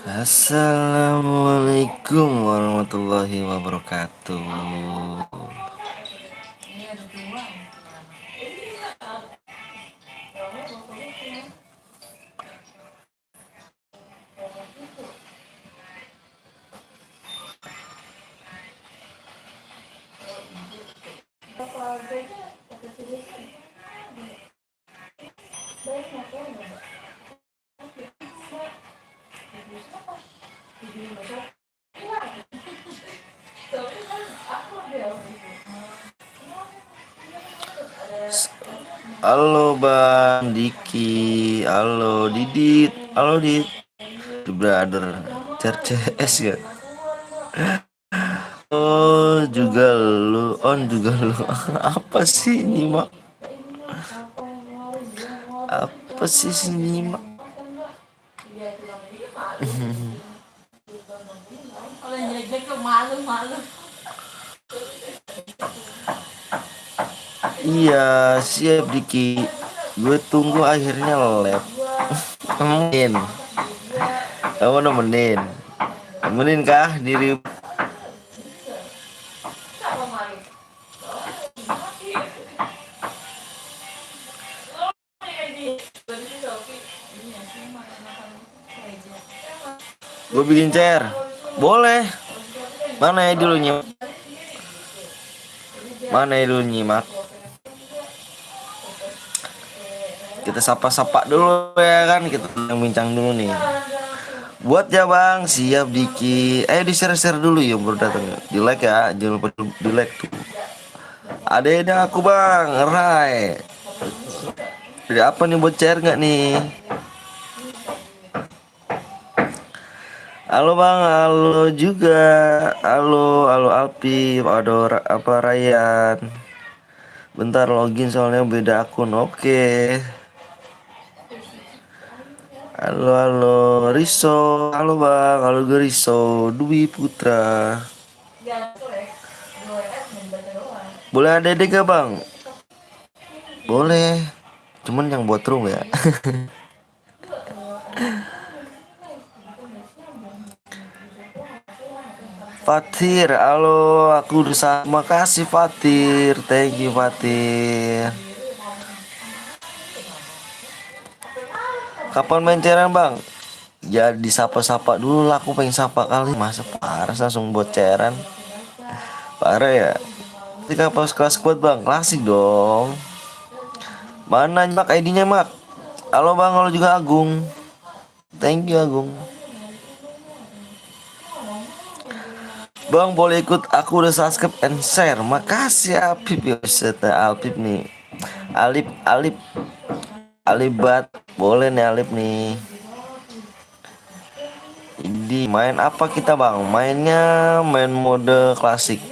Assalamualaikum warahmatullahi wabarakatuh. Halo Bang Diki, halo Didit, halo Dit, The brother, CRCS ya. Oh juga lu, on juga lu. Apa sih nyimak? Apa sih nyimak? Iya siap Diki, gue tunggu akhirnya lab. Nemenin, kamu nemenin, nemenin kah diri? Gue bikin chair, boleh. Mana ya dulu nyimak? Mana ya dulu nyimak? Kita sapa-sapa dulu ya kan, kita bincang dulu nih. Buat ya bang, siap Diki. Di share-share dulu ya baru datang. Di like ya, jangan lupa di like tuh. Ada aku bang, Rai. Jadi apa nih buat share nggak nih? Halo bang, halo juga. Halo, halo Alpi, apa Ryan. Bentar login soalnya beda akun. Oke. Halo, halo Riso. Halo bang, halo Riso. Dwi Putra. Boleh ada deh gak bang? Boleh. Cuman yang buat room ya. Fatir, halo, aku udah sama kasih Fatir, thank you Fatir. Kapan main cairan bang? Ya disapa-sapa dulu lah, aku pengen sapa kali, masa parah langsung buat cairan. Parah ya. Ketika pas kelas kuat bang, klasik dong. Mana mak ID-nya mak? Halo bang, halo juga Agung. Thank you Agung. Bang boleh ikut, aku udah subscribe and share. Makasih Apip ya, Alpip nih. Alip, Alip, Alibat, boleh nih Alip nih. Ini main apa kita bang? Mainnya main mode klasik.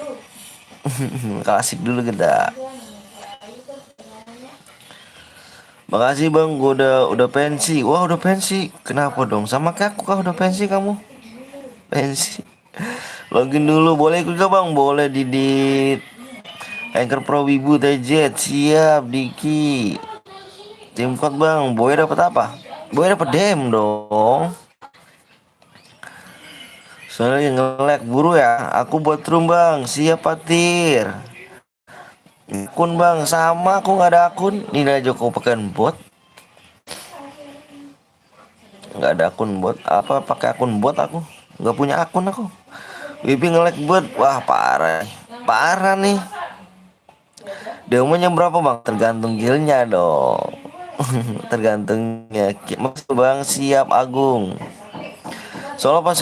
Klasik dulu kita. Makasih bang, gue udah pensi. Wah udah pensi. Kenapa dong? Sama kayak aku kah udah pensi kamu? Pensi. Login dulu, boleh ikut gak bang? Boleh Didit. Anchor Pro Wibu TJ, siap Diki. Tim code bang, boy dapat apa? Boy dapat DM dong. Soalnya nge-lag buru ya. Aku buat room bang, siap Patir. Akun bang, sama aku nggak ada akun. Ini aja kau pakai bot. Nggak ada akun bot. Apa pakai akun bot aku? Nggak punya akun aku. Wipi nge-lag bot. Wah parah, parah nih. Demonya berapa bang? Tergantung guildnya dong. Tergantungnya. Maksud bang siap Agung. Solo pas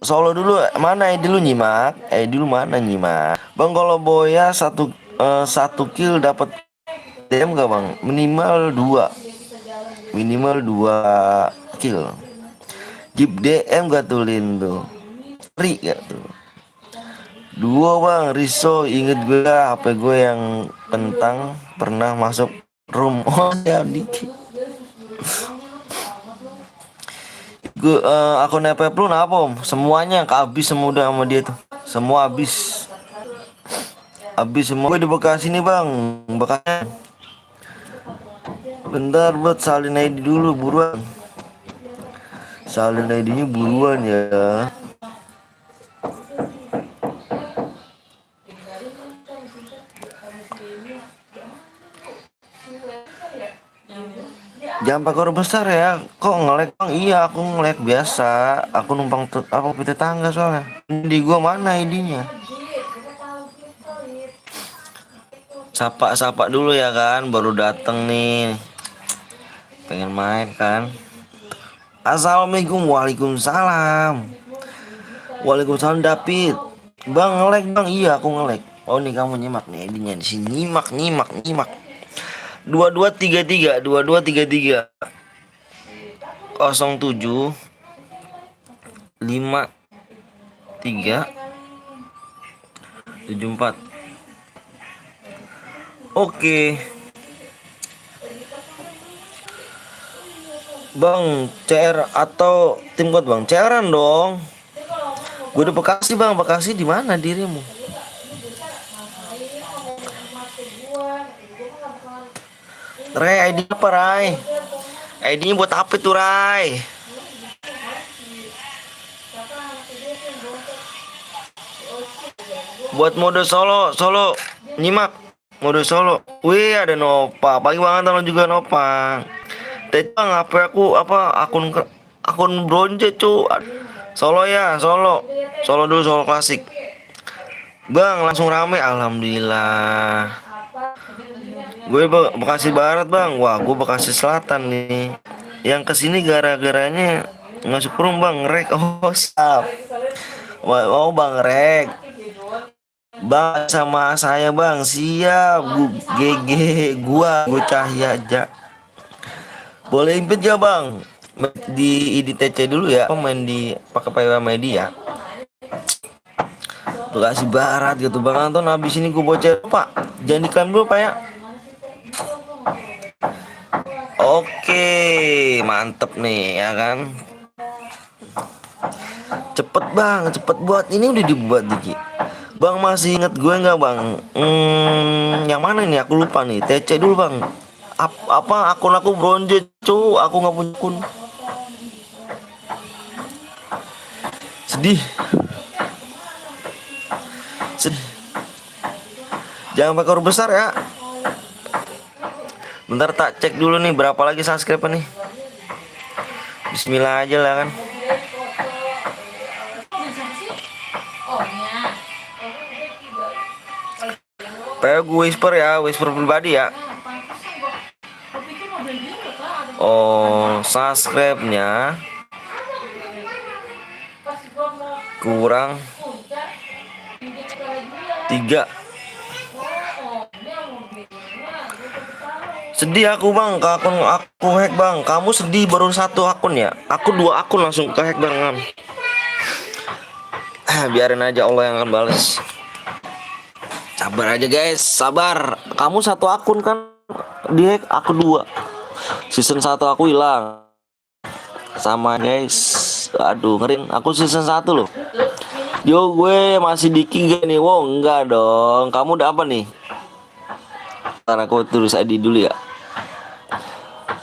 solo dulu mana dulu nyimak? Dulu mana nyimak? Bang kalau boya satu kill dapat DM gak bang? Minimal dua kill. Jeep DM gak tuh Lin tuh? Ri gak tuh? Dua bang, Riso inget gue HP gue yang kentang pernah masuk room. Oh ya dikit. Gue akun FF lu apa om? Semuanya kehabis semua udah sama dia tuh. Semua habis. Habis semua. Gue di Bekasi nih bang. Bekasi. Bentar buat salin ID dulu buruan. Salin ID-nya buruan ya. Jangan pakai huruf besar ya. Kok ngelek bang? Iya aku ngelek biasa. Aku numpang aku pita tangga soalnya. Di gua mana ID-nya? Sapa-sapa dulu ya kan, baru dateng nih. Pengen main kan. Assalamualaikum. Waalaikumsalam. Waalaikumsalam David. Bang ngelek bang. Iya aku ngelek. Oh nih kamu nyimak nih ID-nya di sini. Nyimak nyimak nyimak. 2233 2233 07 53 74. Oke. Bang, CR atau tim kuat bang? CR-an dong. Gue udah Bekasi bang. Bekasi di mana dirimu? Rai, ID apa Rai? ID-nya buat apa tuh Rai? Buat mode solo, solo. Nyimak. Mode solo. Wih, ada Nopang. Pagi banget lo juga Nopang. Tadi bang, apa aku apa akun bronze cu. Solo ya, solo. Solo dulu, solo klasik. Bang, langsung rame alhamdulillah. Gue Bekasi Barat bang. Wah, gue Bekasi Selatan nih. Yang kesini gara-garanya masuk room bang, rek. Oh, stop. Oh, bang rek. Bang sama saya bang, siap. GG gua Cahya aja. Boleh invite ya bang? Di IDTC dulu ya. Main di pakai PW Media. Bekasi Barat gitu bang Anton. Habis ini gue bocor pak. Jangan diklaim dulu pak ya. Oke, mantep nih ya kan. Cepet bang, cepet buat. Ini udah dibuat dikit. Bang masih inget gue nggak bang? Yang mana ini? Aku lupa nih. TC dulu bang. Apa akun aku bronze cu? Aku nggak punya akun. Sedih. Sedih. Jangan pakai huruf besar ya. Bentar tak cek dulu nih berapa lagi subscribe nih. Bismillah aja lah kan. Kayak gue whisper ya, whisper pribadi ya. Oh, subscribe-nya kurang 3. Sedih aku bang, ke akun aku hack bang. Kamu sedih baru 1 akun ya? Aku 2 akun langsung ke hack bang. Biarin aja Allah yang akan balas. Sabar aja guys, sabar. Kamu 1 akun kan di hack, aku 2. Season 1 aku hilang. Sama guys. Aduh ngeri. Aku season 1 loh. Yo gue masih di King nih. Wow enggak dong. Kamu udah apa nih? Ntar aku tulis ID dulu ya.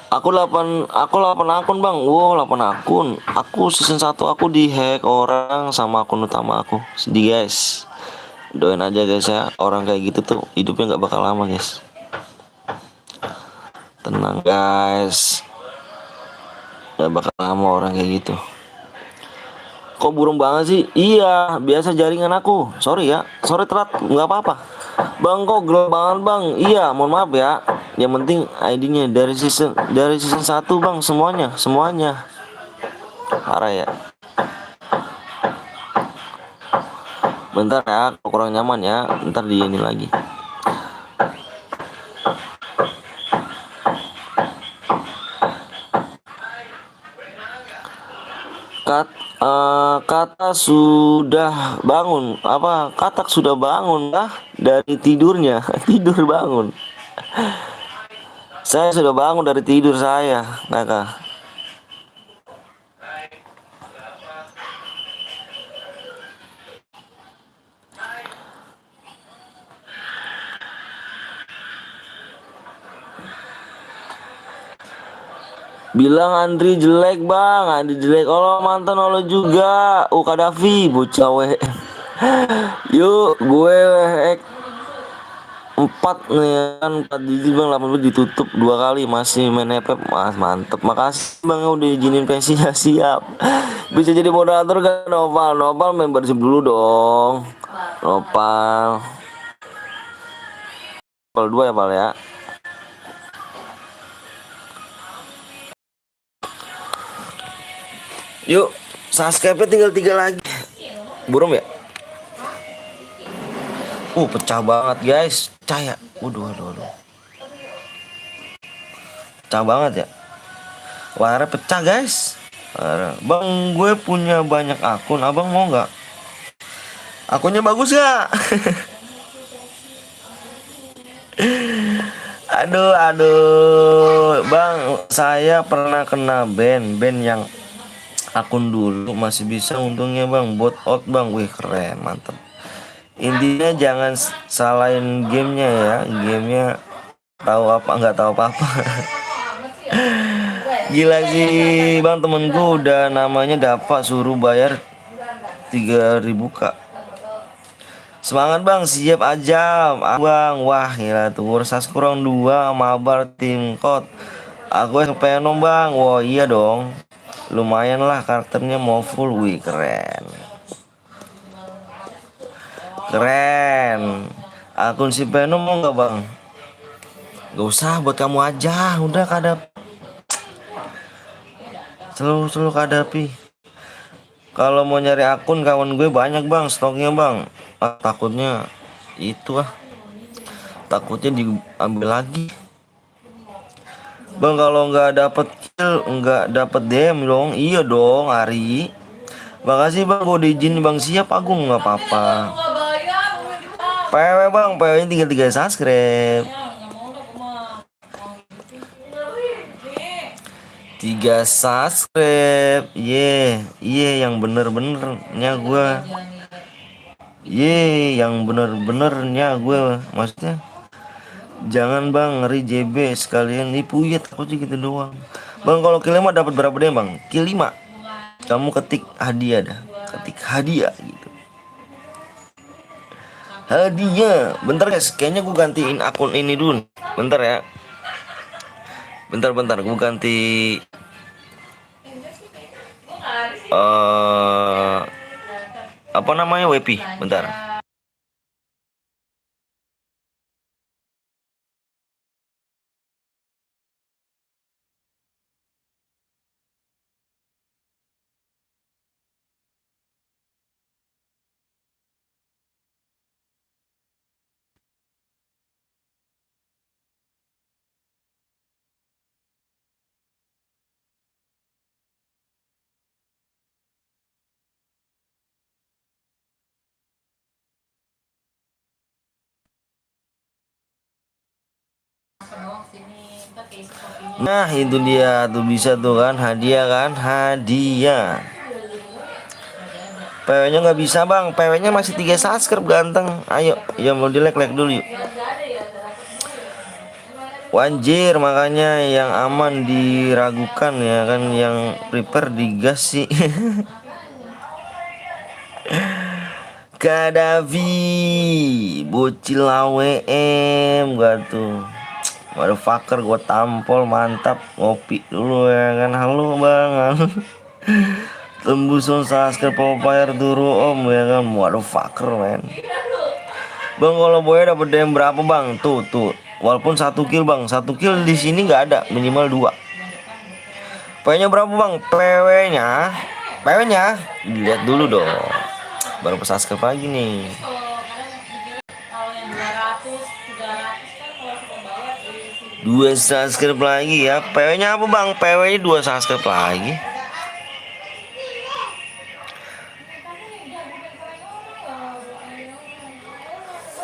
Aku 8 akun bang. Wow 8 akun. Aku season 1 aku di hack orang sama akun utama aku. Sedih guys. Doain aja guys ya. Orang kayak gitu tuh hidupnya nggak bakal lama guys. Tenang guys. Gak bakal lama orang kayak gitu. Kok burung banget sih? Iya, biasa jaringan aku. Sorry ya, sorry telat, nggak apa-apa. Bang kok gelap banget bang? Iya, mohon maaf ya. Yang penting ID-nya dari season 1 bang, semuanya. Parah ya. Bentar ya, kalau kurang nyaman ya, ntar di ini lagi. Kata sudah bangun apa katak sudah bangun lah dari tidurnya. Tidur bangun. Saya sudah bangun dari tidur saya kakak. Bilang Andri jelek bang, Andri jelek. Oh mantan lo juga. Kadafi bocah weh. Yuk gue empat nih kan, 4 digit bang, 80 ditutup 2 kali, masih main FF mas, mantep. Makasih bang udah izinin pensinya. Siap. Bisa jadi moderator kan Nopal? Nopal membership dulu dong. Nopal Nopal 2 ya Pal ya. Yuk, subscribe tinggal 3 lagi. Burung ya? Pecah banget guys. Pecah ya. Waduh. Pecah banget ya. Warna pecah guys. Bang, gue punya banyak akun. Abang mau nggak? Akunnya bagus gak? Aduh. Bang, saya pernah kena band yang akun dulu masih bisa untungnya bang. Bot out bang. Wih keren, mantep. Intinya jangan salahin gamenya ya. Gamenya tahu apa nggak tahu apa-apa. Gila sih bang, temenku udah namanya dapat suruh bayar 3.000 kak. Semangat bang, siap aja bang. Wah gila tuh, Ursas kurang 2 mabar tim kot. Aku yang penom bang. Wah iya dong, lumayan lah karakternya mau full. Wih keren. Akun si Venom mau nggak bang? Gak usah, buat kamu aja. Udah kadap. Selalu kadapi. Kalau mau nyari akun kawan gue banyak bang, stoknya bang. Takutnya itu takutnya diambil lagi. Bang kalau nggak dapet kill, nggak dapet DM dong. Iya dong Ari. Makasih bang, gue diizin bang. Siap Agung, nggak apa-apa. PW bang, PW nya tinggal 3 subscribe. 3 subscribe. Yang bener-benernya gue. Yang bener-benernya gue. Maksudnya jangan bang, ngeri JB sekalian nipu ya, takutnya gitu doang. Bang kalau kill 5 dapat berapa deh bang? Kill 5 kamu ketik hadiah dah. Ketik hadiah gitu. Hadiah. Bentar guys, kayaknya gue gantiin akun ini dulu. Bentar ya. Bentar gue ganti apa namanya WP. Bentar. Nah itu dia tuh, bisa tuh kan, hadiah kan, hadiah. PW nya nggak bisa bang, PW nya masih 3 subscribe ganteng. Ayo ya mau di like dulu yuk. Wanjir, makanya yang aman diragukan ya kan, yang prepare digas sih. Kadavi bocil AWM gak tuh. Motherfucker, gue tampol mantap. Ngopi dulu ya kan. Halo bang. Tembus subscribe Popeye dulu om ya kan. Motherfucker men. Bang kalau boy dapat DM berapa bang? Tuh. Walaupun 1 kill bang. 1 kill di sini nggak ada, minimal 2. PW-nya berapa bang? PW-nya dilihat dulu dong. Baru subscribe lagi nih. 2 subscribe lagi ya. PW-nya apa bang? PW-nya 2 subscribe lagi.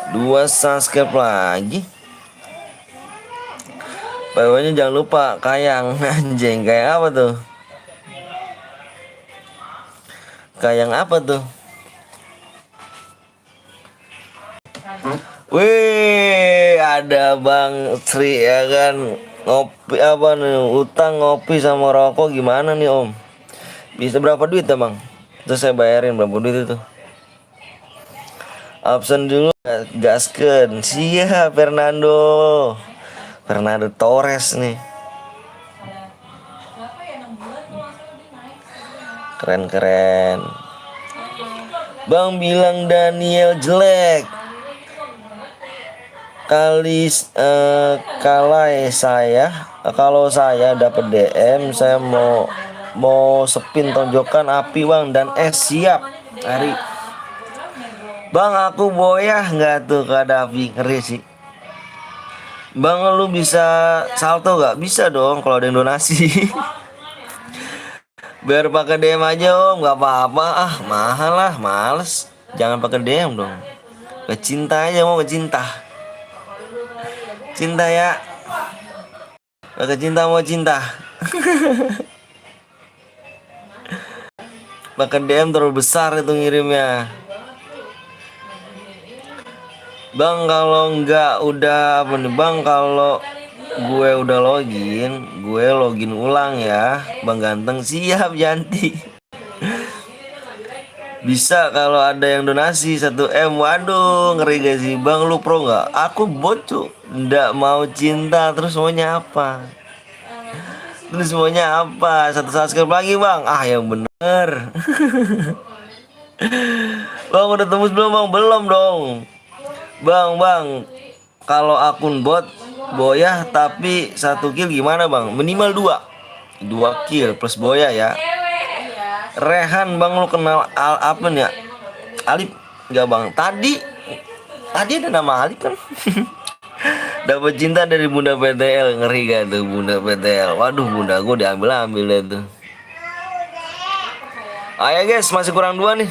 Dua subscribe lagi. PW-nya jangan lupa kayang. Anjing, kayak apa tuh? Kayang apa tuh? Wih, ada Bang Sri ya kan. Ngopi apa nih? Utang ngopi sama rokok gimana nih om? Bisa berapa duit ya bang? Terus saya bayarin berapa duit itu? Absen dulu, gasken. Siap Fernando. Fernando Torres nih. Keren-keren. Bang bilang Daniel jelek. Kalau saya dapat DM saya mau sepin tonjokan api bang dan siap hari bang aku boyah nggak tuh ke Davi ngeri sih bang lu bisa salto nggak bisa dong kalau ada yang donasi biar pakai DM aja om nggak apa-apa mahal lah males jangan pakai DM dong ke cinta aja mau ke cinta ya ke cinta mau cinta pakai DM terlalu besar itu ngirimnya bang kalau nggak udah apa nih bang kalau gue udah login ulang ya bang ganteng siap Janti bisa kalau ada yang donasi 1 M waduh ngeri gak sih bang lu pro nggak aku bocok nggak mau cinta terus maunya apa satu subscribe lagi bang yang bener bang udah tembus belum bang belum dong bang kalau akun bot boyah tapi 1 kill gimana bang minimal 2 kill plus boya ya Rehan bang lu kenal apa nih ya Alip nggak bang tadi ada nama Alip kan dapat cinta dari bunda PTL ngeri gak tuh bunda PTL waduh bunda gue diambil deh tuh ayo guys masih kurang 2 nih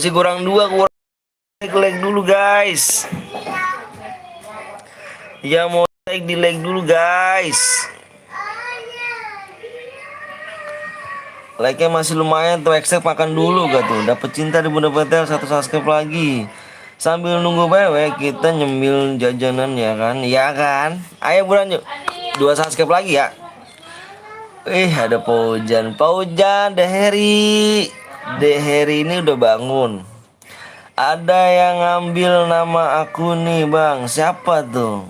kurang like dulu guys ya mau di like dulu guys like-nya masih lumayan tuh accept makan dulu gak tuh dapat cinta di bunda PTL 1 subscribe lagi sambil nunggu BW kita nyemil jajanan ya kan ayo buruan yuk 2 subscribe lagi ya ada Paujan Deheri ini udah bangun ada yang ngambil nama aku nih bang siapa tuh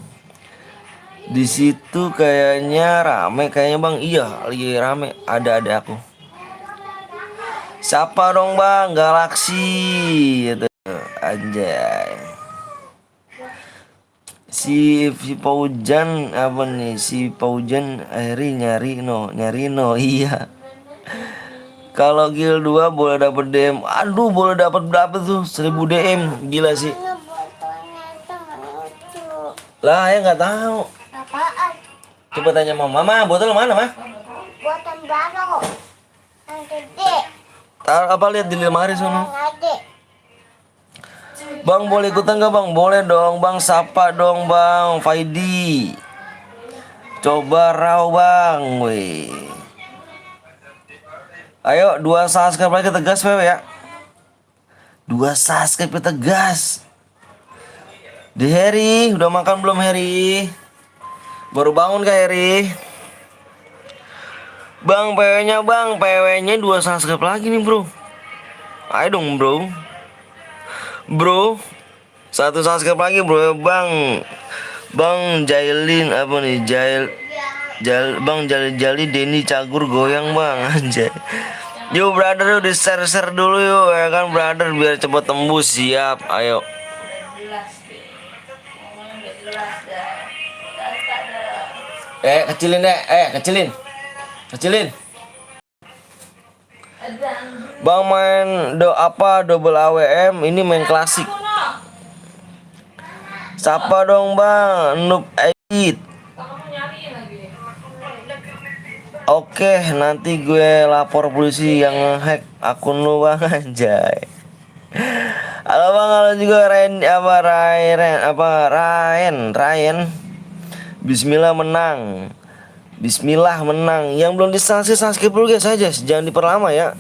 di situ kayaknya rame kayaknya bang iya lagi rame ada aku siapa dong bang Galaksi gitu anjay si Paujan apa nih si Paujan akhirnya nyari no iya kalau guild 2 boleh dapet DM aduh boleh dapat berapa tuh 1000 DM gila sih lah ya nggak tahu apaan coba tanya mama botol mana mah botol baru yang gede apa lihat di lemari sana bang boleh ikutan nggak bang boleh dong bang sapa dong bang Faidi coba raw bang weh ayo 2 subscribe lagi tegas ya 2 subscribe tegas di Heri udah makan belum Heri baru bangun kah Heri bang PW-nya 2 subscribe lagi nih bro ayo dong bro 1 subscribe lagi bro bang Jailin apa nih bang Jali Denny Cagur goyang bang anjay yuk brother di share dulu yuk ya kan brother biar cepet tembus siap ayo kecilin bang main double AWM ini main klasik siapa dong bang Noob Edit oke nanti gue lapor polisi yang ngehack akun lu bang anjay halo bang halo juga Ryan Bismillah menang yang belum subscribe dulu guys aja jangan diperlama ya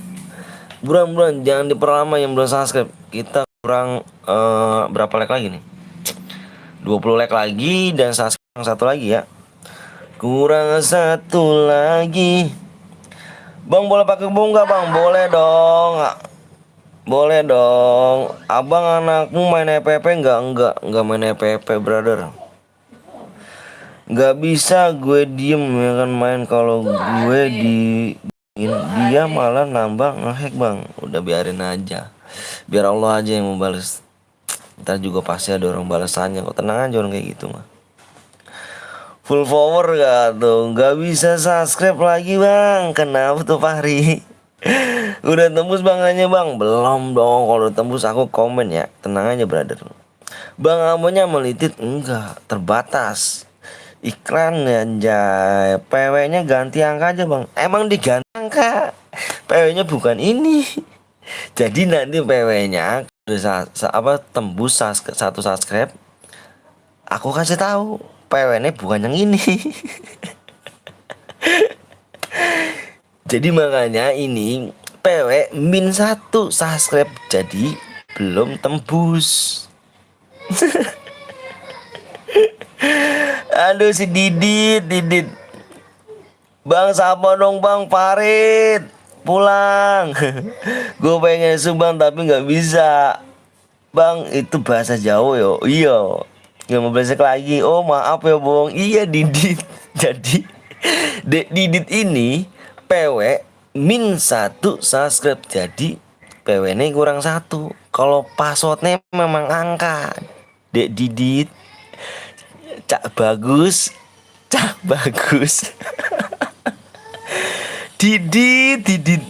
buruan jangan diperlama yang belum subscribe kita kurang berapa like lagi nih 20 like lagi dan subscribe satu lagi ya. Kurang satu lagi. Bang boleh pakai bunga bang? Boleh dong. Boleh dong. Abang anakmu main EPP enggak main EPP brother. Nggak bisa gue diem ya kan main, kalau gue dia malah nambah ngehack bang. Udah biarin aja, biar Allah aja yang membalas. Ntar juga pasti ada orang balasannya kok, tenang aja orang kayak gitu mah. Full power gak tuh? Nggak bisa subscribe lagi bang. Kenapa tuh Fahri? Udah tembus bangannya bang? Belum dong. Kalau udah tembus aku komen ya. Tenang aja brother. Bang amonya melitit? Enggak, terbatas. Iklan anjay. PW-nya ganti angka aja bang. Emang diganti angka? PW-nya bukan ini. Jadi nanti PW-nya tembus satu subscribe, aku kasih tahu PW-nya bukan yang ini. Jadi makanya ini PW min 1 subscribe, jadi belum tembus. Aduh si Didit. Bang siapa dong bang? Farid pulang. Gue pengen sumbang tapi nggak bisa. Bang itu bahasa Jawa yo. Iya. Nggak mau belajar lagi. Oh maaf ya bong. Iya Didit. Jadi Didit ini PW min 1 subscribe, jadi PW nya kurang 1. Kalau passwordnya memang angka. Dek Didit. Cak bagus. Didit.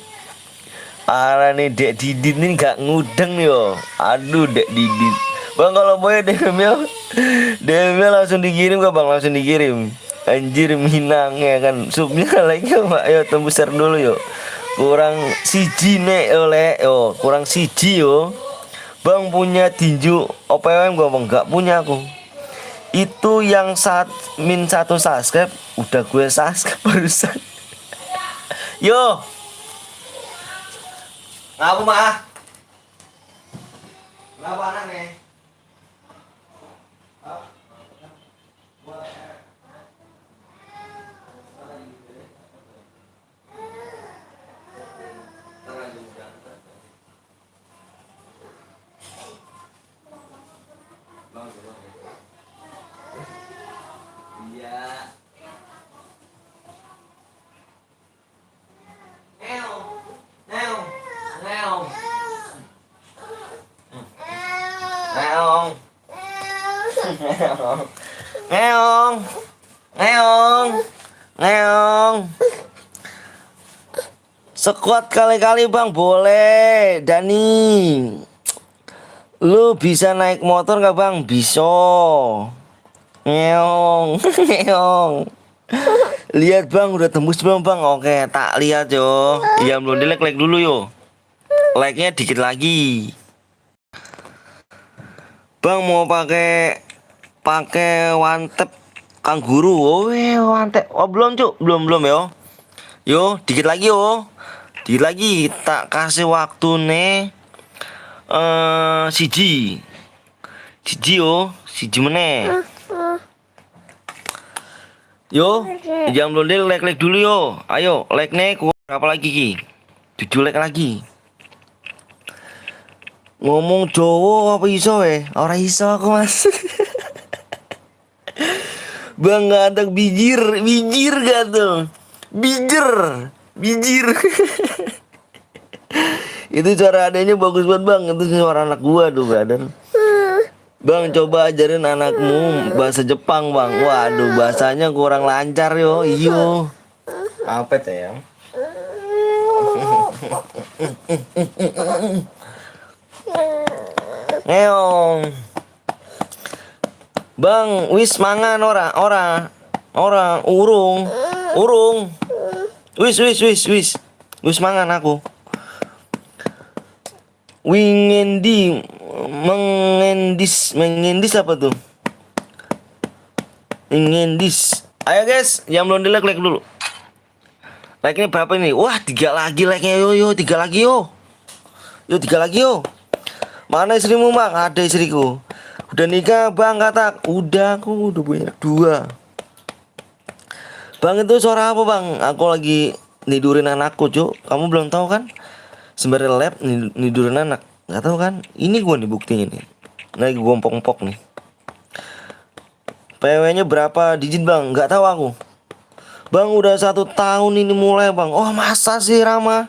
Arah nih Dek Didit nih gak ngudeng yo. Aduh Dek Didit. Bang kalau boleh DM-nya langsung dikirim ke bang, langsung dikirim. Anjir Minang ya kan. Subnya lagi Pak. Ayo tembus share dulu yo. Kurang siji nek oleh yo, kurang siji yo. Bang punya tinju OPM gua bang, gak punya aku. Itu yang min 1 subscribe udah gue subscribe barusan. Yo. Ngapa mah? Ngapa anak nih? Iya. Ngeong. Sekuat kali-kali bang boleh. Dani, lu bisa naik motor gak bang? Bisa. Ngeong. Lihat bang udah tembus belum bang? Oke tak lihat yo. Iya belum, di like dulu yo. Like-nya dikit lagi. Bang mau pakai wantep kangguru. Oh wantep. Oh belum cuk, belum yo. Yo dikit lagi yo. Dikit lagi tak kasih waktu nih. Siji yo, siji meneh. Yo, jangan belum deh like dulu yo. Ayo like nih berapa lagi ki? 7 like lagi. Ngomong Jawa apa iso ora iso aku mas. Bang nggak ada bijir gak tuh? Bijir. Itu suara adanya bagus banget bang. Itu suara anak gua tuh brother. Bang coba ajarin anakmu bahasa Jepang bang. Waduh bahasanya kurang lancar yo. Iyo. Apa tuh ya? Ngeong. Bang, wis mangan ora urung. Wis. Wis mangan aku. Mengendis apa tuh? Mengendis. Ayo guys, yang belum di like dulu. Like-nya berapa ini? Wah, 3 lagi like-nya yo, 3 lagi yo. Yo 3 lagi yo. Mana istrimu bang? Ada istriku. Udah nikah bang kata. Udah, aku udah punya dua. Bang itu suara apa bang? Aku lagi nidurin anakku cuk. Kamu belum tahu kan? Sembari lab nidurin anak. Nggak tahu kan? Ini gua nih buktinya nih. Lagi gua empok-empok nih. PW-nya berapa digit bang? Nggak tahu aku. Bang udah 1 tahun ini mulai bang. Oh masa sih Rama?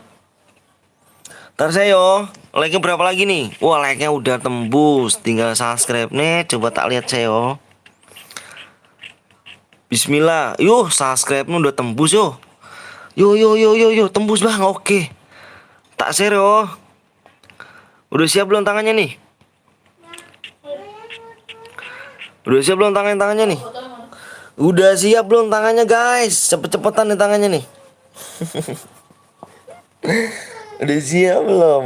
Ntar saya yo. Like-nya berapa lagi nih? Wah like-nya udah tembus. Tinggal subscribe nih. Coba tak lihat saya yo. Bismillah. Yuh subscribe-nya udah tembus yo. Yo tembus bang. Oke. Tak share yo. Udah siap belum tangannya nih? Udah siap belum tangannya nih? Udah siap belum tangannya guys? Cepet-cepetan nih tangannya nih. Udah siap belum?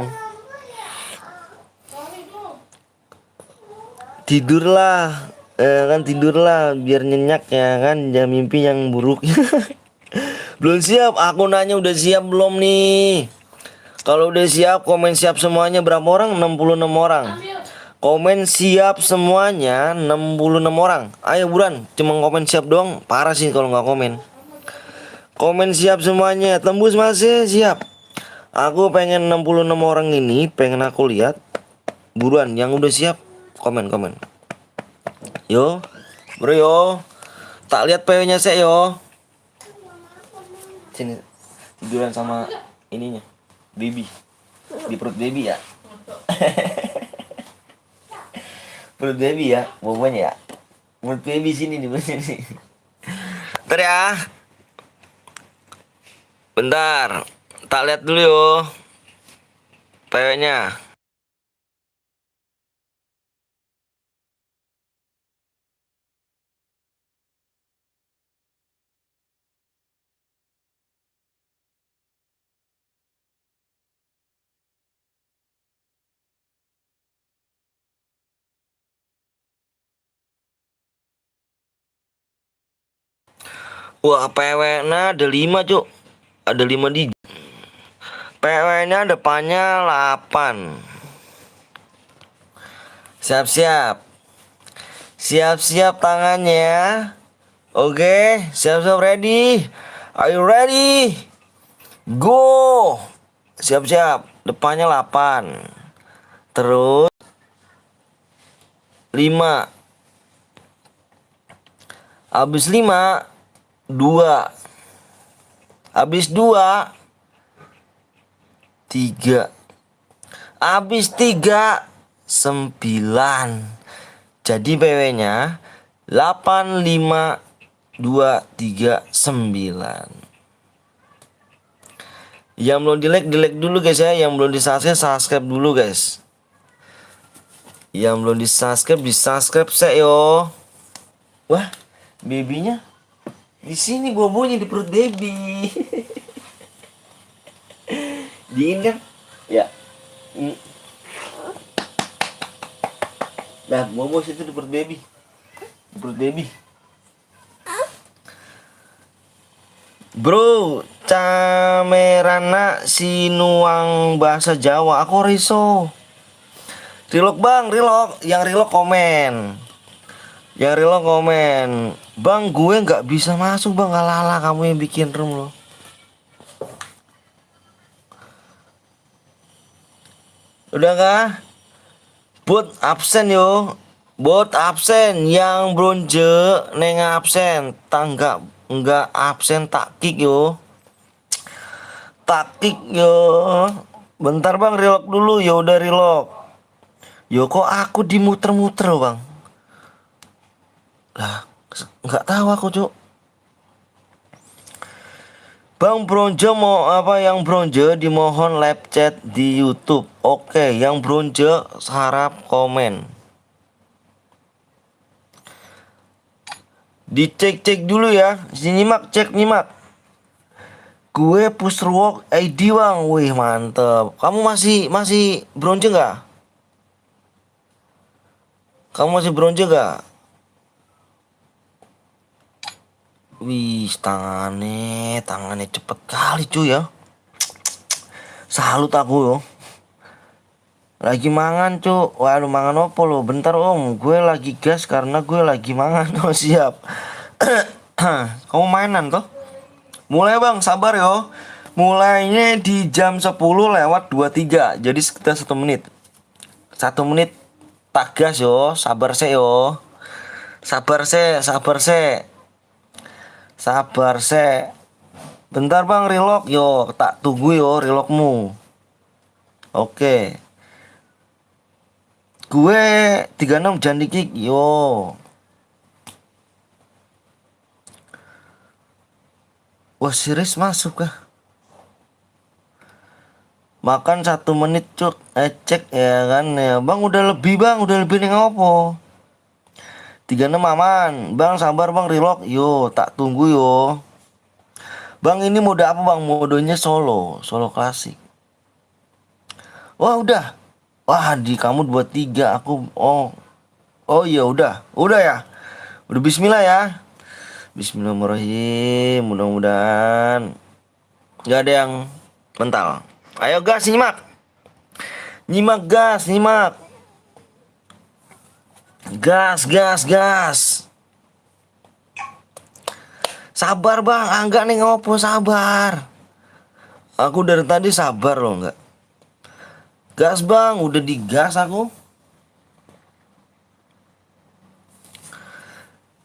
Tidurlah. Kan tidurlah biar nyenyak ya kan, jangan mimpi yang buruk. Belum siap, aku nanya udah siap belum nih? Kalau udah siap, komen siap semuanya berapa orang? 66 orang. Komen siap semuanya 66 orang. Ayo buruan, cuma komen siap doang. Parah sih kalau nggak komen. Komen siap semuanya. Tembus masih siap. Aku pengen 66 orang ini, pengen aku lihat. Buruan, yang udah siap komen. Yo, bro yo. Tak lihat PW-nya saya yo. Sini tiduran sama ininya. Baby. Di perut baby ya. Perut baby ya, bobanya ya. Perut baby sini di sini. Bentar ya. Bentar. Tak lihat dulu yo. PW-nya. Wah, PW-nya ada 5, Cuk. Ada 5 digit. PW-nya depannya 8. Siap-siap. Siap-siap tangannya. Oke, siap-siap ready. Are you ready? Go. Siap-siap. Depannya 8. Terus 5. Habis 5 2. Habis 2 3. Habis 3 9. Jadi PW-nya 8 5 2 3 9. Yang belum di-like dulu guys ya, yang belum di-subscribe dulu guys. Yang belum di-subscribe saya yo. Wah, babynya di sini bobonya di perut baby. Dingin kan? Ya. Nah, bobo situ di perut baby. Di perut baby. Bro, camerana sinuang bahasa Jawa. Aku riso. Rilok bang, rilok. Yang rilok komen. Yang rilok komen. Bang, gue nggak bisa masuk bang. Alah kamu yang bikin room lo. Udah kah? Bot absen yo. Bot absen. Yang bronze neng absen. Tangga enggak absen tak kick yo. Tak kick yo. Bentar bang, rilok dulu. Ya udah rilok. Yo kok aku dimuter-muter bang. Lah, nggak tahu aku cuk. Bang bronze mau apa, yang bronze dimohon live chat di YouTube. Oke, yang bronze harap komen. Dicek dulu ya. Sini nyimak, cek nyimak. Gue Pusrwalk ID bang. Wih mantep. Kamu masih bronze nggak? Kamu masih bronze nggak? Wih tangannya cepet kali cuy ya. Salut aku yo. Lagi mangan cuk. Waduh mangan opo lo? Bentar om, gue lagi gas karena gue lagi mangan. Oh siap. Kamu mainan toh? Mulai bang, sabar yo. Mulainya di jam 10:23. Jadi sekitar 1 menit. 1 menit tak gas yo. Sabar se yo. Sabar se, sabar se. Sabar se. Bentar bang, relock yo. Tak tunggu yo relockmu. Oke. Gue 36 jangan di-kick yo. Wah series masuk kah? Makan 1 menit cuk. Cek ya kan ya. Bang udah lebih bang, udah lebih nih ngopo. 36 aman. Bang sabar bang, relock yo. Tak tunggu yo. Bang ini mode apa bang? Modenya solo, solo klasik. Wah udah. Wah di kamu 23 aku. Oh. Oh iya udah ya. Udah bismillah ya. Bismillahirrahmanirrahim. Mudah-mudahan nggak ada yang mental. Ayo gas nyimak. Nyimak gas, nyimak. Gas, gas, gas. Sabar bang, enggak nih ngopo sabar. Aku dari tadi sabar loh enggak. Gas bang, udah digas aku.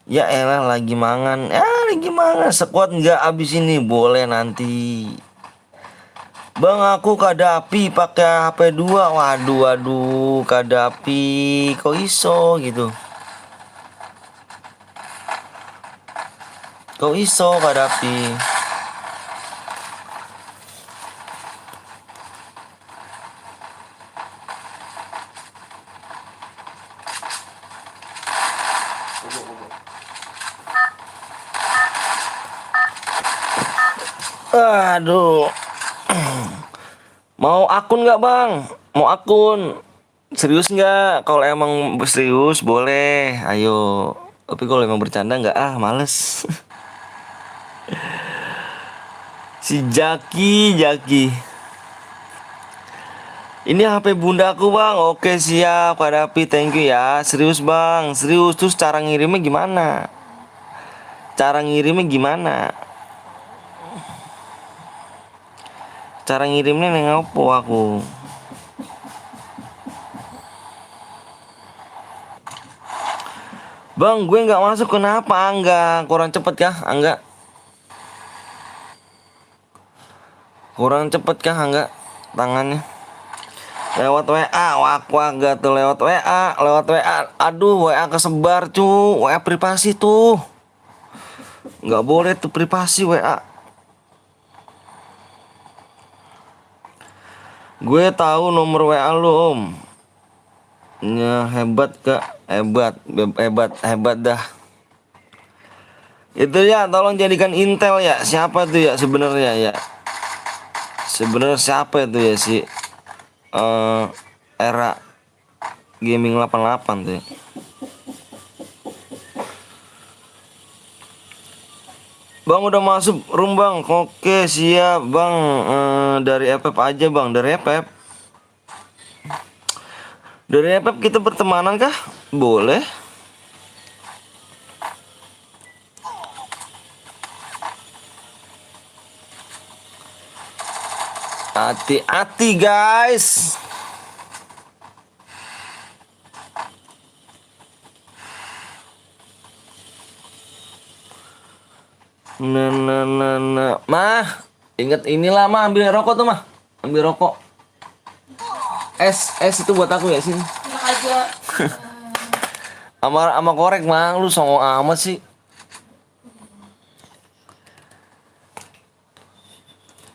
Ya elah lagi mangan. Lagi mangan. Sekuat nggak abis ini boleh nanti. Bang aku kadapi pakai HP 2. Waduh waduh kadapi kok iso gitu. Kok iso kadapi. Aduh. Mau akun nggak bang? Mau akun? Serius nggak? Kalau emang serius boleh. Ayo. Tapi kalau emang bercanda nggak males. Si Jaki, Jaki. Ini HP bundaku bang. Oke siap. Kadapi thank you ya. Serius bang. Serius. Terus cara ngirimnya gimana? Cara ngirimnya gimana? Cara ngirimnya neng apa aku? Bang, gue nggak masuk kenapa? Angga, kurang cepet kah? Angga, kurang cepet kah? Angga, tangannya lewat WA, waku agak tuh lewat WA, lewat WA. Aduh, WA kesebar cu, WA privasi tuh, nggak boleh tuh privasi WA. Gue tahu nomor WA lu om. Ya hebat kak, hebat, hebat, hebat dah. Itu ya, tolong jadikan intel ya. Siapa tuh ya sebenarnya ya? Sebenarnya siapa itu ya si era gaming 88 tuh ya? Bang udah masuk room bang. Oke siap bang. Dari FF aja bang. Dari FF. Dari FF kita bertemanan kah? Boleh. Hati-hati guys. Nah. Mah, ingat inilah mah, ambil rokok tuh mah. Ambil rokok. Es itu buat aku ya sini. Enak aja. Sama korek mah, lu songong amat sih.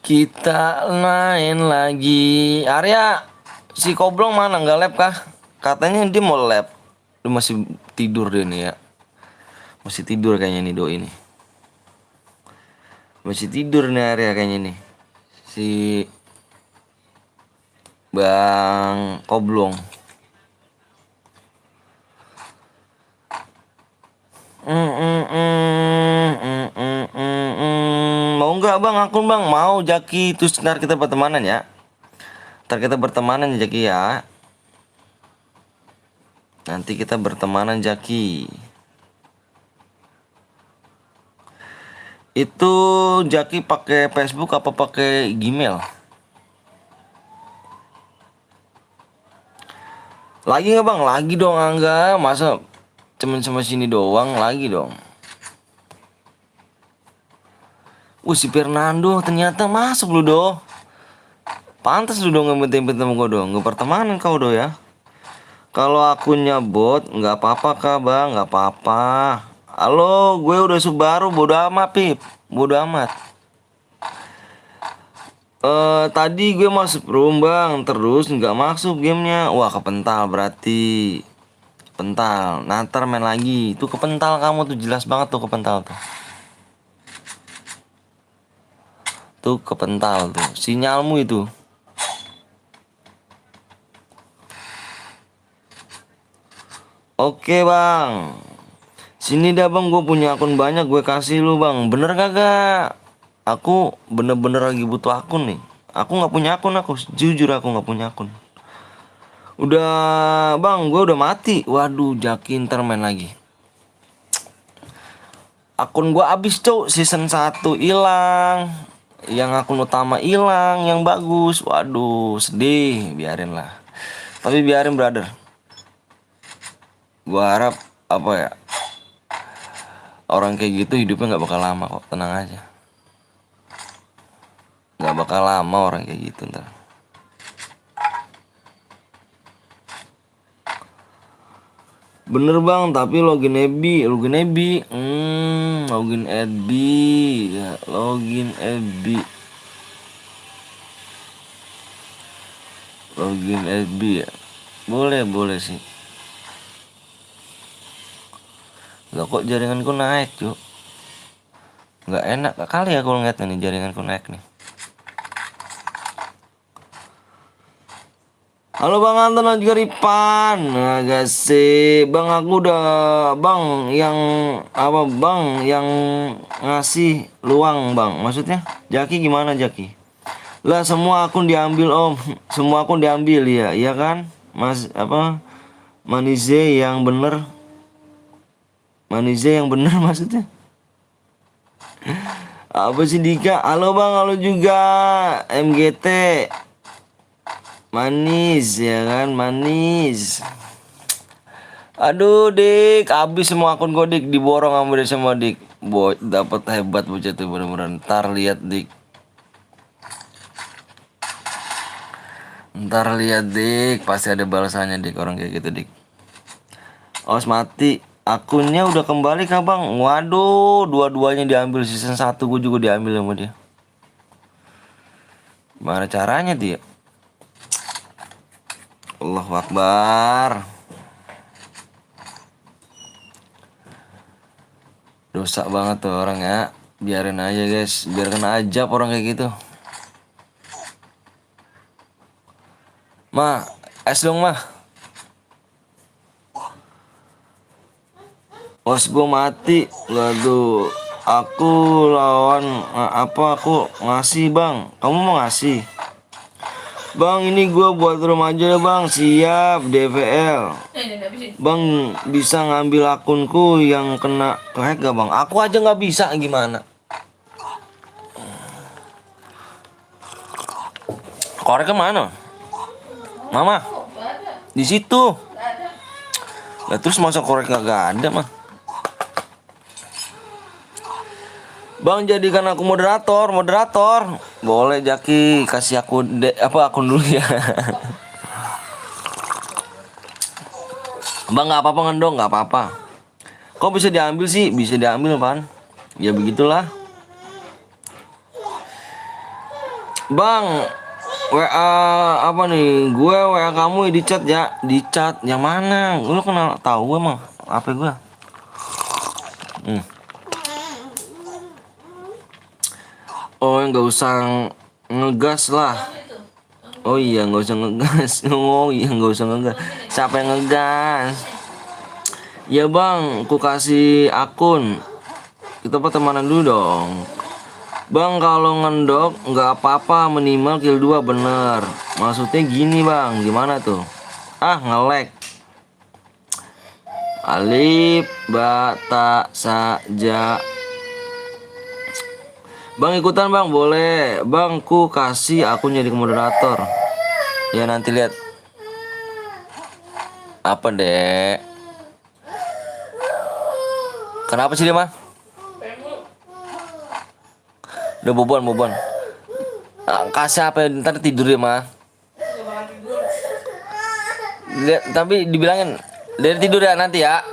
Kita main lagi. Arya, si Koblong mana? Nggak lab kah? Katanya dia mau lab. Dia masih tidur dia nih ya. Masih tidur kayaknya nih doi ini. Masih tidur nih Arya kayaknya nih. Si Bang Koblong. Mau nggak bang akun bang? Mau Jaki terus ntar kita bertemanan ya. Ntar kita bertemanan ya Jaki ya. Nanti kita bertemanan Jaki. Itu Jaki pakai Facebook apa pakai Gmail? Lagi nggak bang? Lagi dong Angga. Masa cuman sama sini doang? Lagi dong. Si Fernando ternyata masuk lu do. Pantas lu dong ngebentin sama gue dong. Nggak pertemanan kau do ya. Kalau akunnya bot nggak apa-apa kah bang? Nggak apa-apa. Halo, gue udah Subaru, bodo amat Pip. Bodo amat. Tadi gue masuk room bang, terus nggak masuk gamenya. Wah kepental berarti. Pental. Nanti main lagi. Itu kepental kamu tuh, jelas banget tuh kepental tuh. Tuh kepental tuh. Sinyalmu itu. Oke bang. Sini dah bang, gue punya akun banyak, gue kasih lu bang. Bener kagak? Aku bener-bener lagi butuh akun nih. Aku nggak punya akun, aku jujur aku nggak punya akun. Udah bang, gue udah mati. Waduh, Jaki ntar main lagi. Akun gue abis cok, season 1 hilang. Yang akun utama hilang, yang bagus. Waduh, sedih, biarin lah. Tapi biarin brother. Gue harap apa ya, orang kayak gitu hidupnya nggak bakal lama kok, tenang aja. Nggak bakal lama orang kayak gitu ntar. Bener bang, tapi login Ebi, ya, login Ebi ya, boleh sih. Lah kok jaringanku naik cuy, nggak enak kali ya kalau ngeliat nih jaringanku naik nih. Halo Bang Anton juga Ripan. Agak sih Bang, aku udah Bang yang apa Bang yang ngasih luang Bang. Maksudnya Jaki gimana Jaki? Lah semua akun diambil Om. Semua akun diambil ya, iya kan? Mas apa? Manize yang bener. Manize yang bener maksudnya. Apa sih Dika? Halo Bang, halo juga MGT. Manis ya kan, manis. Aduh dik, habis semua akun gue dik, diborong sama dia semua dik. Boy, dapat hebat bocah tuh bener-bener. Ntar lihat dik. Ntar lihat dik, pasti ada balasannya dik orang kayak gitu dik. Awas mati. Akunnya udah kembali kah bang? Waduh, dua-duanya diambil, season 1 gue juga diambil sama dia. Gimana caranya dia? Allahu Akbar. Dosa banget tuh orang ya. Biarin aja guys, biar kena ajab orang kayak gitu. Mah, es dong mah. Bos gue mati. Waduh, aku lawan apa aku ngasih bang. Kamu mau ngasih? Bang ini gue buat rumah aja bang. Siap DVL. Bang bisa ngambil akunku yang kena hack gak bang? Aku aja nggak bisa, gimana? Korek kemana? Mama di situ. Lah terus masa korek gak ada mah? Bang jadikan aku moderator. Boleh Jaki, kasih aku akun dulu ya. Bang nggak apa-apa ngendong, nggak apa-apa. Kok bisa diambil sih? Bisa diambil pan? Ya begitulah. Bang, WA apa nih? Gue WA kamu di chat ya, di chat. Yang mana? Lu kenal tahu gue mah? HP gue. Oh nggak usah ngegas lah. Oh iya nggak usah ngegas. Oh iya nggak usah ngegas. Siapa yang ngegas? Ya bang, aku kasih akun. Kita pertemanan dulu dong. Bang kalau ngendok nggak apa-apa, minimal kill 2 bener. Maksudnya gini bang, gimana tuh? Ah nge-lag. Alif bata saja. Bang ikutan bang, boleh bang, ku kasih aku jadi moderator. Ya nanti lihat. Apa dek? Kenapa sih dia mah? Udah bobon. Kasih apa ya? Ntar tidur dia mah. Tapi dibilangin dia tidur ya nanti ya.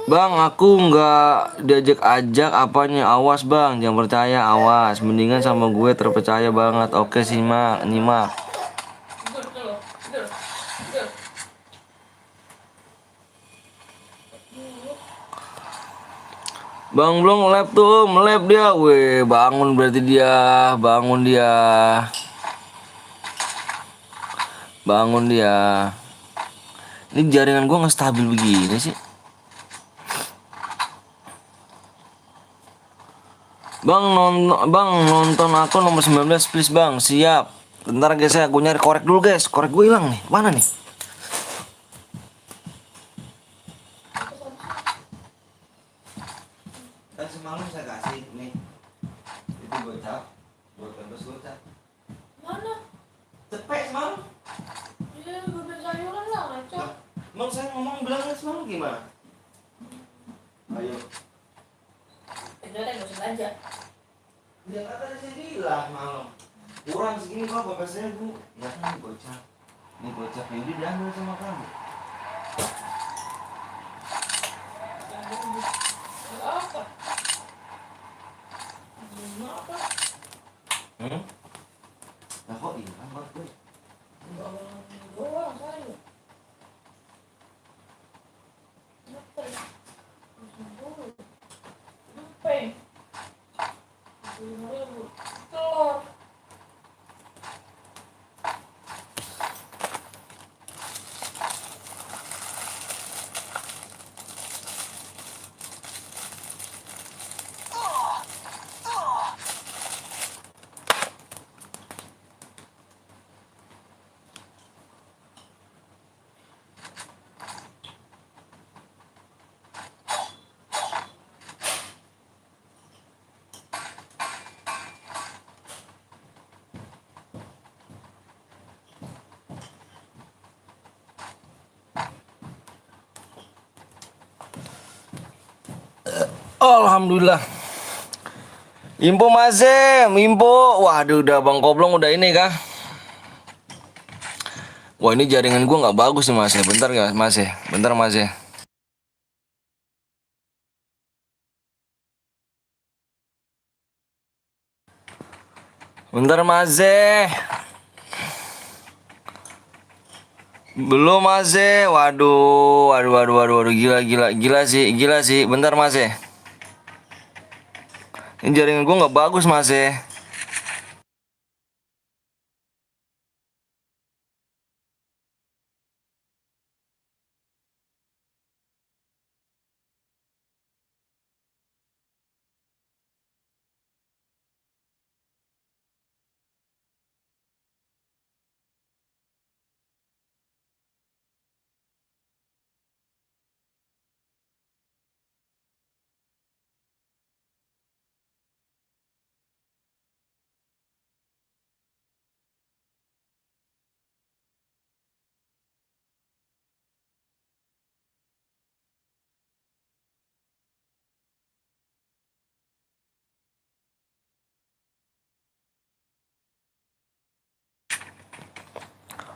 Bang, aku nggak diajak apanya. Awas bang, jangan percaya, awas. Mendingan sama gue terpercaya banget. Oke nyimak. Bang belum melep tuh, melep dia. Weh, bangun berarti dia, bangun dia. Bangun dia. Ini jaringan gua nggak stabil begini sih. Bang nonton aku nomor 19 please bang. Siap. Bentar guys ya, gue nyari korek dulu guys. Korek gue hilang nih. Mana nih? Kan semalam saya kasih nih. Itu gocap. Buat bebas gocap. Mana? Cepet semalam. Iya, gue sayuran lah, ngaco. Emang saya ngomong bilangnya semalam gimana? Ayo. Udah gak usah belanja. Ya kata saya bilang malam. Kurang segini kok bebasnya bu. Ya kan gocap. Ini gocap ini diambil sama kamu. Apa? Apa? Nah kok hilang buat gue? Doang saya. Telur. Alhamdulillah. Info Mazem, info. Waduh, udah Bang Koblong udah ini kah? Wah, ini jaringan gua nggak bagus nih Mas. Bentar ya Mas ya. Bentar Mas ya. Bentar Mas. Belum Mas. Waduh. Gila sih. Bentar Mas. Ini jaringan gua nggak bagus Mas.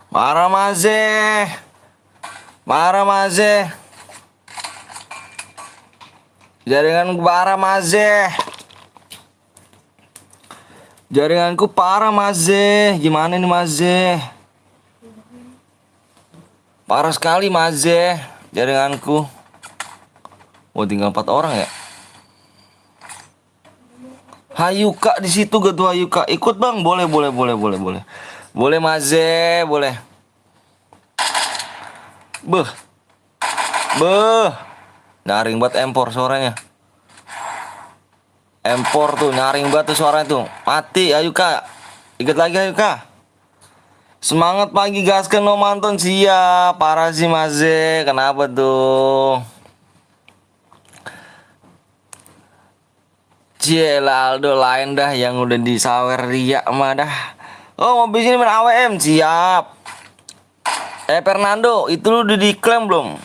Marah Mas. Jaringan parah Mas. Jaringanku parah Mas. Gimana nih Mas? Parah sekali Mas. Jaringanku. Oh, tinggal 4 orang ya. Hayuka di situ gak tuh Hayuka? Ikut Bang, boleh. Boleh Mas, boleh. Beh. Nyaring banget empor suaranya. Empor tuh nyaring banget tuh suaranya tuh. Mati Hayuka. Ikut lagi Hayuka. Semangat pagi gaskan no manton siap. Parah sih Maze. Kenapa tuh? Cielah Aldo lain dah yang udah disawer Ria mah dah. Oh mobil sini main AWM siap. Fernando itu lu udah diklaim belum?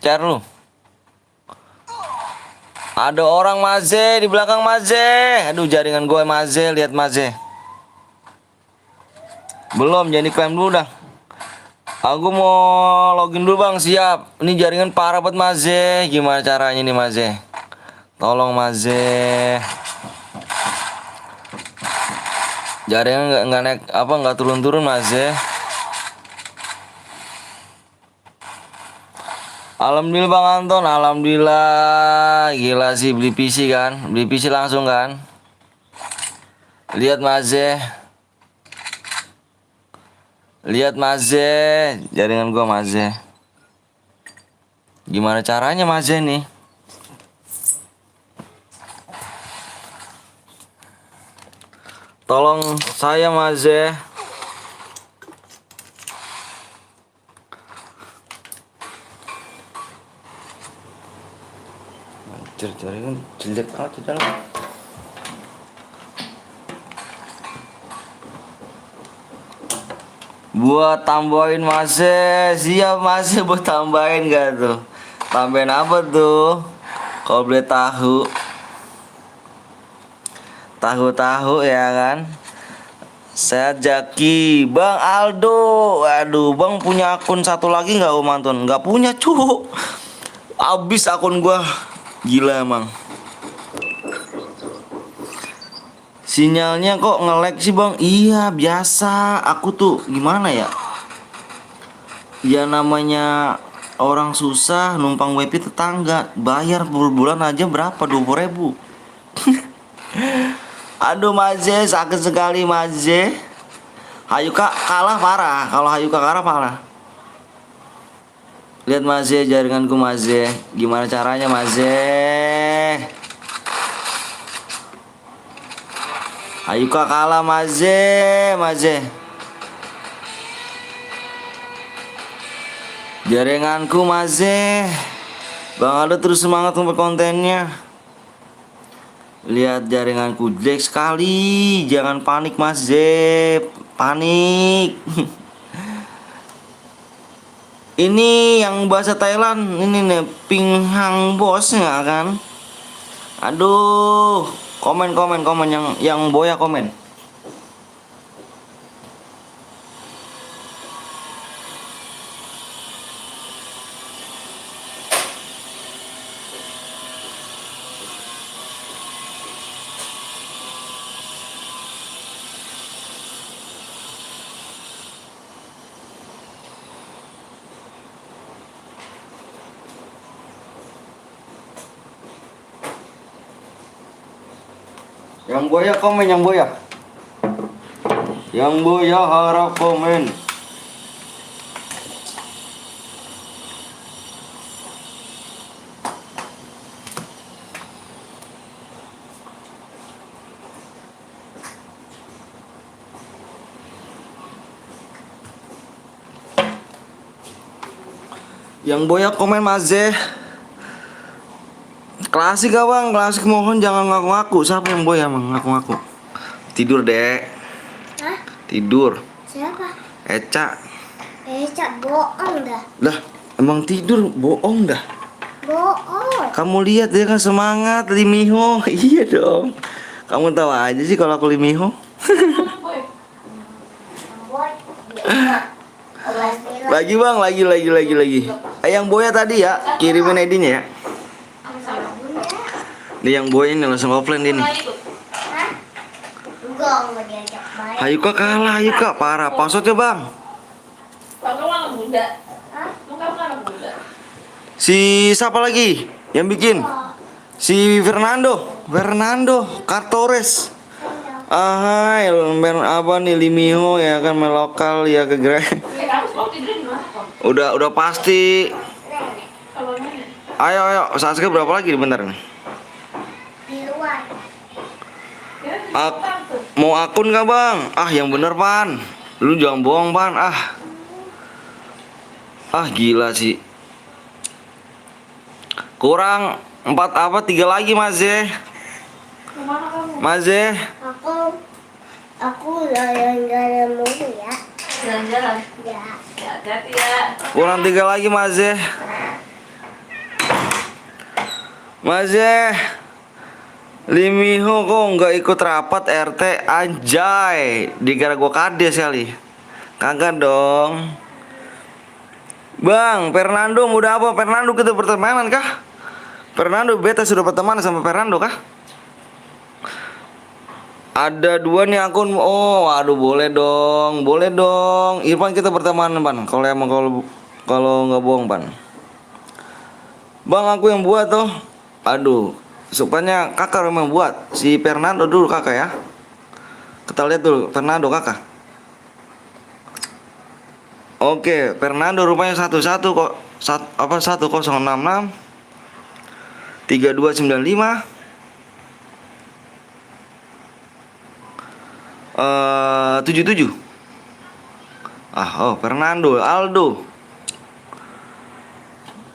Car lu. Ada orang Maze di belakang Maze. Aduh jaringan gue Maze, lihat Maze. Belum, jadi klaim dulu dah. Aku mau login dulu bang, siap. Ini jaringan parah buat Maze. Gimana caranya nih Maze? Tolong Maze. Jaringan nggak naik apa nggak turun-turun Maze. Alhamdulillah Bang Anton, alhamdulillah. Gila sih beli PC kan, beli PC langsung kan. Lihat Maze. Lihat Maze, jaringan gua Maze. Gimana caranya Maze nih? Tolong saya Maze. Jaringan jelek banget di dalam. Buat tambahin Maze, siap Maze buat tambahin gak tuh? Tambahin apa tuh? Kalau boleh tahu. Tahu-tahu ya kan? Saya Jaki, Bang Aldo. Aduh, Bang punya akun satu lagi nggak Om Anton? Nggak punya cu. Abis akun gua. Gila emang. Sinyalnya kok nge-lag sih Bang? Iya biasa. Aku tuh gimana ya? Ya namanya orang susah numpang WP tetangga. Bayar per bulan aja berapa? 20.000. Aduh Maze, sakit sekali Maze. Hayuka kalah parah. Kalau Hayuka kalah parah. Lihat Maze, jaringanku Maze. Gimana caranya Maze? Hayuka kalah Maze, Maze. Jaringanku Maze. Bang Aldo terus semangat untuk kontennya. Lihat jaringanku jelek sekali. Jangan panik Maze. Panik. Ini yang bahasa Thailand. Ini nih Ping Hang Bos nggak kan? Aduh. Komen yang Boya komen. Yang Boya komen, yang Boya. Yang Boya harap komen. Yang Boya komen Maze. Klasik gak bang? Klasik mohon jangan ngaku-ngaku. Siapa yang Boya emang ngaku-ngaku? Tidur dek. Hah? Tidur. Siapa? Eca. Eca bohong dah. Lah emang tidur bohong dah. Bohong. Kamu lihat dia kan semangat Limiho. Iya dong. Kamu tahu aja sih kalau aku Limiho. Lagi bang, lagi. Yang Boya tadi ya, kirimin ID-nya ya. Nih yang Boya ini langsung offline ini. Hayuka kalah, Hayuka parah. Passwordnya bang. Si siapa lagi yang bikin? Si Fernando Cartores. Ahai, main apa nih Limiho ya kan, main lokal ya ke Greg. Udah pasti. Ayo, Sasuke berapa lagi bentar nih? Di luar. Mau akun gak bang? Ah yang bener pan. Lu jangan bohong pan. Gila sih. Kurang 4 apa 3 lagi Mas Zeh. Kemana kamu? Mas Zeh. Aku jalan-jalan mulu ya. Jalan-jalan. Ya. Ya, hati-hati ya. Kurang 3 lagi Mas Zeh. Mas Zeh. Limiho kok nggak ikut rapat RT anjay. Dikira gua kades kali. Kagak dong. Bang, Fernando udah apa? Fernando kita bertemanan kah? Fernando beta sudah berteman sama Fernando kah? Ada 2 nih akun. Oh, aduh boleh dong. Boleh dong. Irfan kita berteman, Pan. Kalau nggak bohong, Pan. Bang, aku yang buat tuh. Aduh, supaya kakak yang buat. Si Fernando dulu kakak ya. Kita lihat dulu Fernando kakak. Oke, Fernando rupanya 11 kok. 1066 3295 77. Fernando Aldo.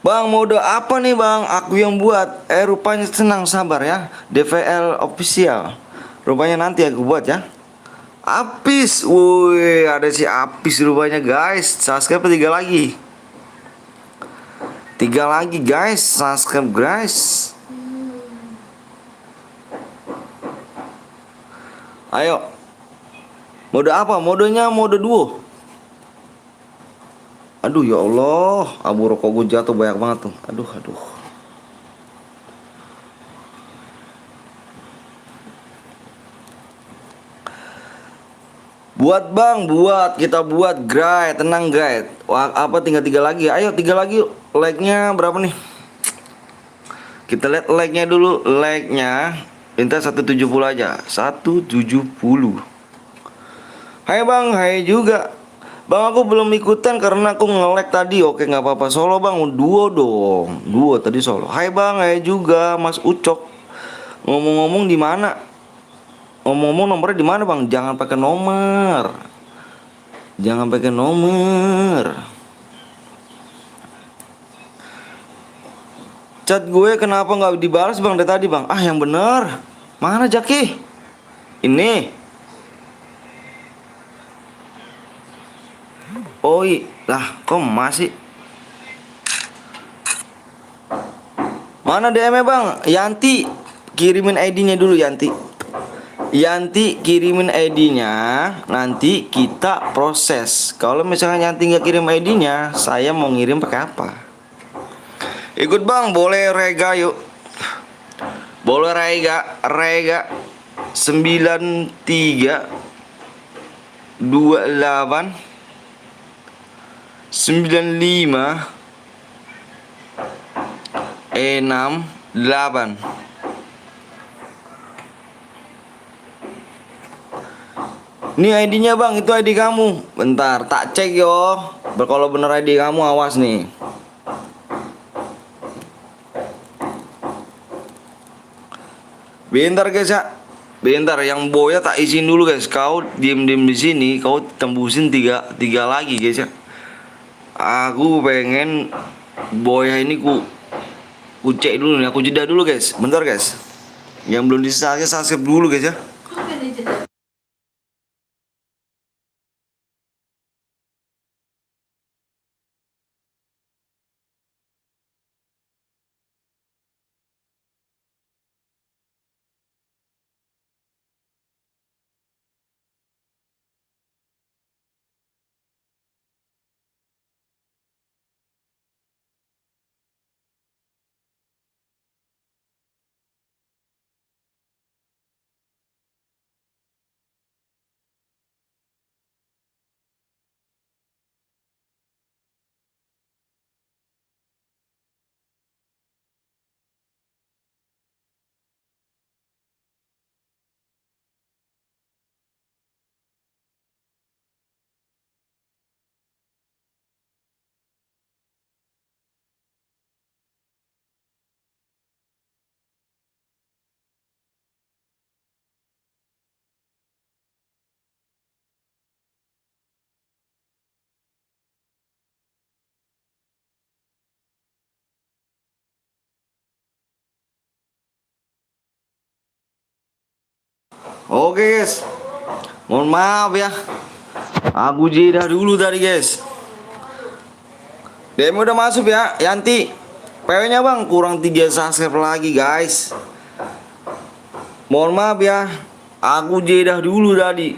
Bang, mode apa nih bang? Aku yang buat. Rupanya senang sabar ya. DVL official. Rupanya nanti aku buat ya. Apis, woi ada si Apis rupanya guys. Subscribe 3 lagi. 3 lagi guys, subscribe guys. Ayo. Mode apa? Modenya mode duo. Aduh ya Allah, abu rokok gue jatuh banyak banget tuh. Aduh. Buat bang, kita buat guys, tenang guys. Wah, apa tinggal 3 lagi? Ayo 3 lagi yuk. Like-nya berapa nih? Kita lihat like-nya dulu. Like-nya minta 170 aja. 170. Hai bang, hai juga. Bang aku belum ikutan karena aku nge-lag tadi. Oke nggak apa-apa. Solo bang, duo dong. Duo tadi solo. Hai bang, hai juga Mas Ucok. Ngomong-ngomong di mana? Ngomong-ngomong nomornya di mana bang? Jangan pakai nomor. Jangan pakai nomor. Chat gue kenapa nggak dibalas bang dari tadi bang? Yang bener. Mana Jaki? Ini. Lah kok masih? Mana DM-nya bang? Yanti kirimin ID-nya dulu Yanti. Yanti kirimin ID-nya, nanti kita proses. Kalau misalnya Yanti nggak kirim ID-nya, saya mau ngirim pakai apa? Ikut bang, boleh rega yuk. Boleh rega 93 28 95 68. Ini ID-nya bang, itu ID kamu. Bentar, tak cek yo. Kalau bener ID kamu awas nih. Bentar guys ya. Bentar, yang boya tak izin dulu guys. Kau diem-diem di sini, kau tembusin tiga lagi guys ya. Aku pengen boya ini ku cek dulu nih, aku jeda dulu guys. Bentar guys. Yang belum subscribe dulu guys ya. Kok ini jeda? Oke guys, mohon maaf ya, aku jeda dulu tadi guys. DM udah masuk ya, Yanti. PW-nya bang kurang 3 subscribe lagi guys. Mohon maaf ya, aku jeda dulu tadi.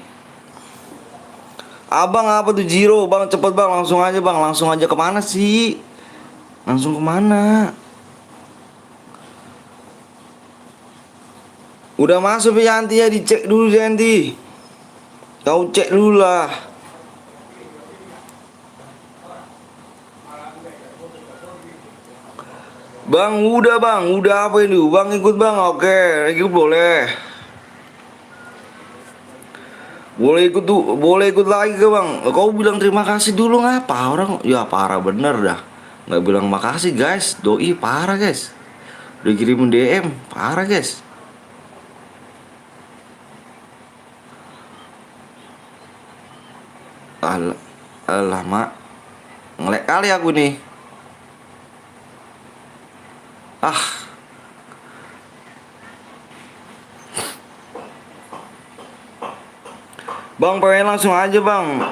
Abang apa tuh Jiro bang, cepet bang, langsung aja bang, langsung aja kemana sih? Langsung kemana? Udah masuk ya Yanti ya, dicek dulu Yanti. Kau cek dulu lah. Bang, udah apa ini? Bang ikut bang, oke, ikut boleh. Boleh ikut lagi ke bang. Kau bilang terima kasih dulu ngapa orang? Ya parah bener dah. Nggak bilang makasih guys, doi parah guys. Udah kirim DM, parah guys. Alah mak, ngelek kali aku nih. Ah, bang pengen langsung aja bang.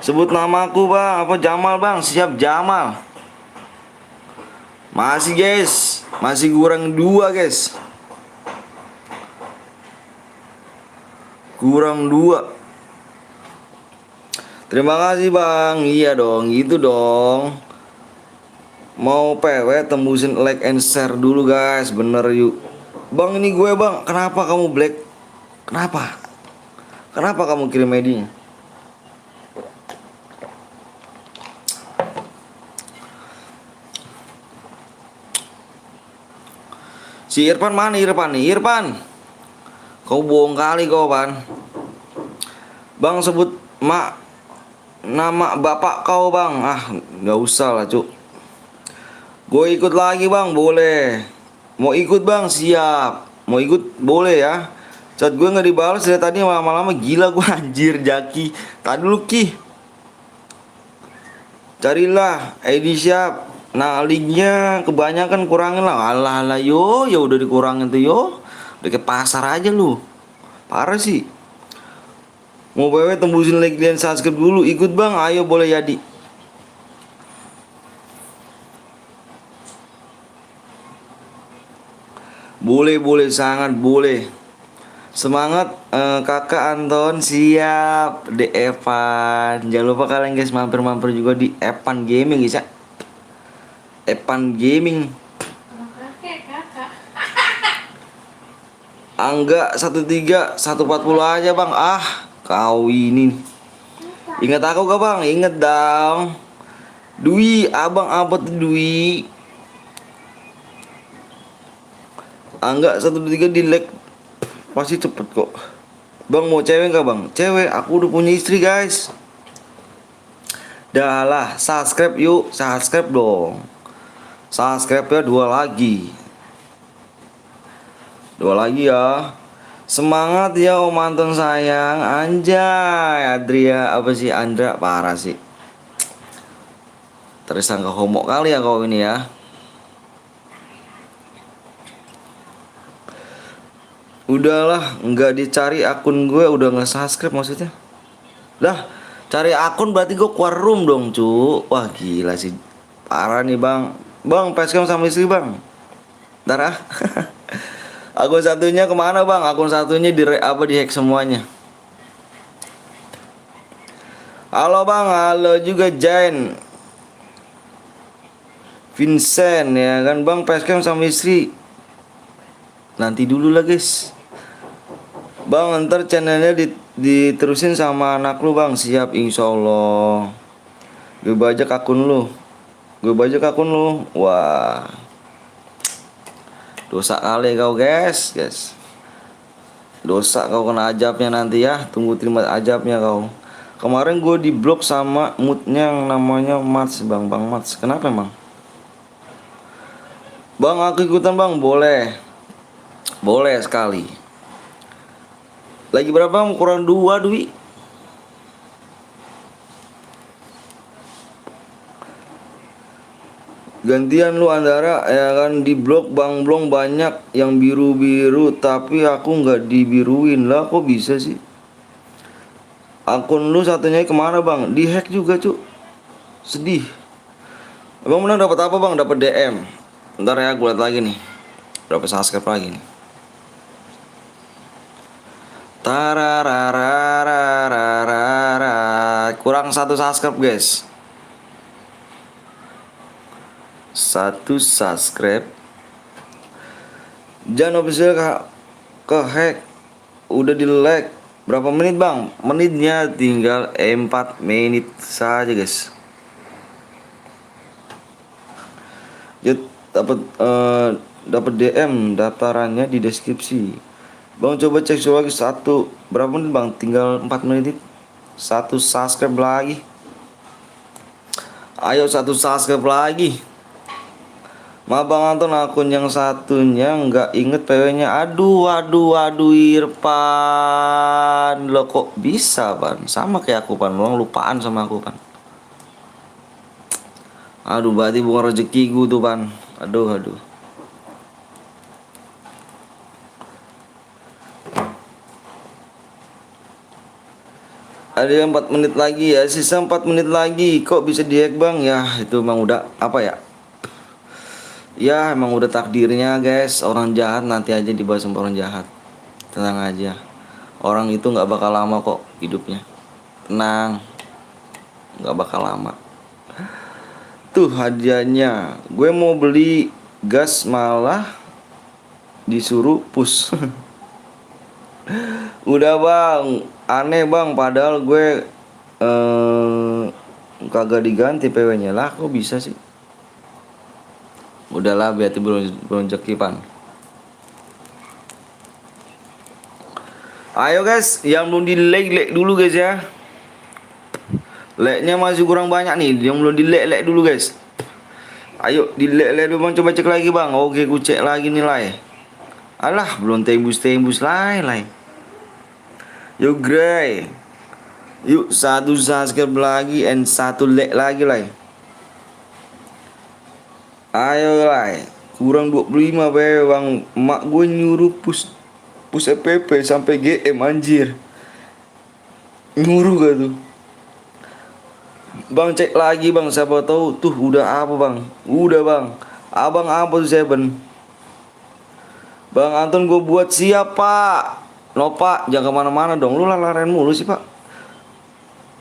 Sebut namaku bang, apa Jamal bang, siap Jamal. Masih guys, masih kurang 2 guys. Kurang 2. Terima kasih bang, iya dong, gitu dong. Mau PW tembusin like and share dulu guys, bener yuk. Bang ini gue bang, kenapa kamu black? Kenapa? Kenapa kamu kirim ID-nya? Si Irfan mana Irfan nih? Irfan, kau bohong kali kau Pan. Bang sebut nama bapak kau bang. Ah nggak usah lah cuk. Gue ikut lagi bang, boleh. Mau ikut bang, siap. Mau ikut boleh ya. Chat gue nggak dibalas dari tadi, lama-lama gila gue anjir Jaki. Tadi dulu Ki. Carilah ID siap. Nah linknya kebanyakan kurangin lah. Alah alah yo, ya udah dikurangin tuh yo. Udah ke pasar aja lu. Parah sih. Mau PW tembusin like dan subscribe dulu. Ikut bang, ayo boleh jadi. Boleh sangat boleh. Semangat kakak Anton, siap. The Evan. Jangan lupa kalian guys mampir-mampir juga di Evan Gaming guys ya. Evan Gaming. Kakak. Angga 14140 aja bang. Ah kau ini. Ingat aku gak bang? Ingat dong. Dwi, abang apa tuh Dwi? Angga 123 di like. Pasti cepet kok. Bang mau cewek gak bang? Cewek, aku udah punya istri guys. Dah lah, subscribe yuk. Subscribe dong. Subscribe ya 2 lagi. 2 lagi ya. Semangat ya Om Anton sayang. Anjay, Adria apa sih Andra parah sih. Tersangka homo kali ya kau ini ya. Udahlah, nggak dicari akun gue, udah nggak subscribe maksudnya. Lah, cari akun berarti gue keluar room dong cu. Wah gila sih, parah nih bang. Bang, facecam sama istri bang. Ntar ah. Akun satunya kemana bang? Akun satunya di hack semuanya. Halo bang, halo juga Jain, Vincent ya kan bang, facecam sama istri. Nanti dulu lah guys. Bang ntar channelnya diterusin sama anak lu bang. Siap insya Allah. Gue bajak akun lu. Wah, dosa kali kau guys. Dosa kau kena ajabnya nanti ya. Tunggu terima ajabnya kau. Kemarin gue di blok sama moodnya yang namanya Mats bang. Bang Mats, kenapa emang? Bang aku ikutan bang, boleh. Boleh sekali. Lagi berapa? Kurang 2 Dwi. Gantian lu Andara ya kan, di blok Bang Blong banyak yang biru-biru tapi aku nggak dibiruin lah, kok bisa sih? Akun lu satunya kemana Bang? Dihack juga cuk. Sedih. Abang menang dapat apa Bang? Dapat DM. Ntar ya gue liat lagi nih. Berapa subscribe lagi nih? Tarararararara. Kurang 1 subscribe guys. 1 subscribe. Jangan official ke hack. Udah di like. Berapa menit Bang? Menitnya tinggal 4 menit saja guys. Ya dapat DM daftarannya di deskripsi. Bang coba cek lagi satu. Berapa menit Bang? Tinggal 4 menit. 1 subscribe lagi. Ayo 1 subscribe lagi. Ma Bang Anton akun yang satunya nggak inget PW-nya. Aduh Irfan. Lo kok bisa Pan? Sama kayak aku Pan. Lo lupaan sama aku Pan. Aduh berarti bukan rezeki gue tuh Pan. Aduh. Ada yang 4 menit lagi ya. Sisa 4 menit lagi. Kok bisa dihack Bang? Ya itu emang udah apa ya? Ya emang udah takdirnya guys. Orang jahat nanti aja dibahas sama orang jahat. Tenang aja. Orang itu nggak bakal lama kok hidupnya. Tenang. Nggak bakal lama. Tuh hadiahnya. Gue mau beli gas malah disuruh push. Udah Bang. Aneh Bang. Padahal gue kagak diganti PW-nya lah. Kok bisa sih? Udahlah berarti belum rezeki Pan. Ayo guys, yang belum di like dulu guys ya. Like-nya masih kurang banyak nih. Yang belum di like dulu guys. Ayo di like dulu Bang, coba cek lagi Bang. Oke, ku cek lagi nilai. Alah, belum tembus lai. Yuk Gray. Yuk 1 subscribe lagi and 1 like lagi lai. Ayo lai. Kurang 25 be Bang. Mak gue nyuruh push FPP sampai GM anjir. Nyuruh gak tuh? Bang cek lagi Bang, siapa tahu tuh udah apa Bang? Udah Bang. Abang apa tuh Seven? Bang Anton gue buat siapa? No Pak, jangan kemana-mana dong. Lu laren mulu sih Pak.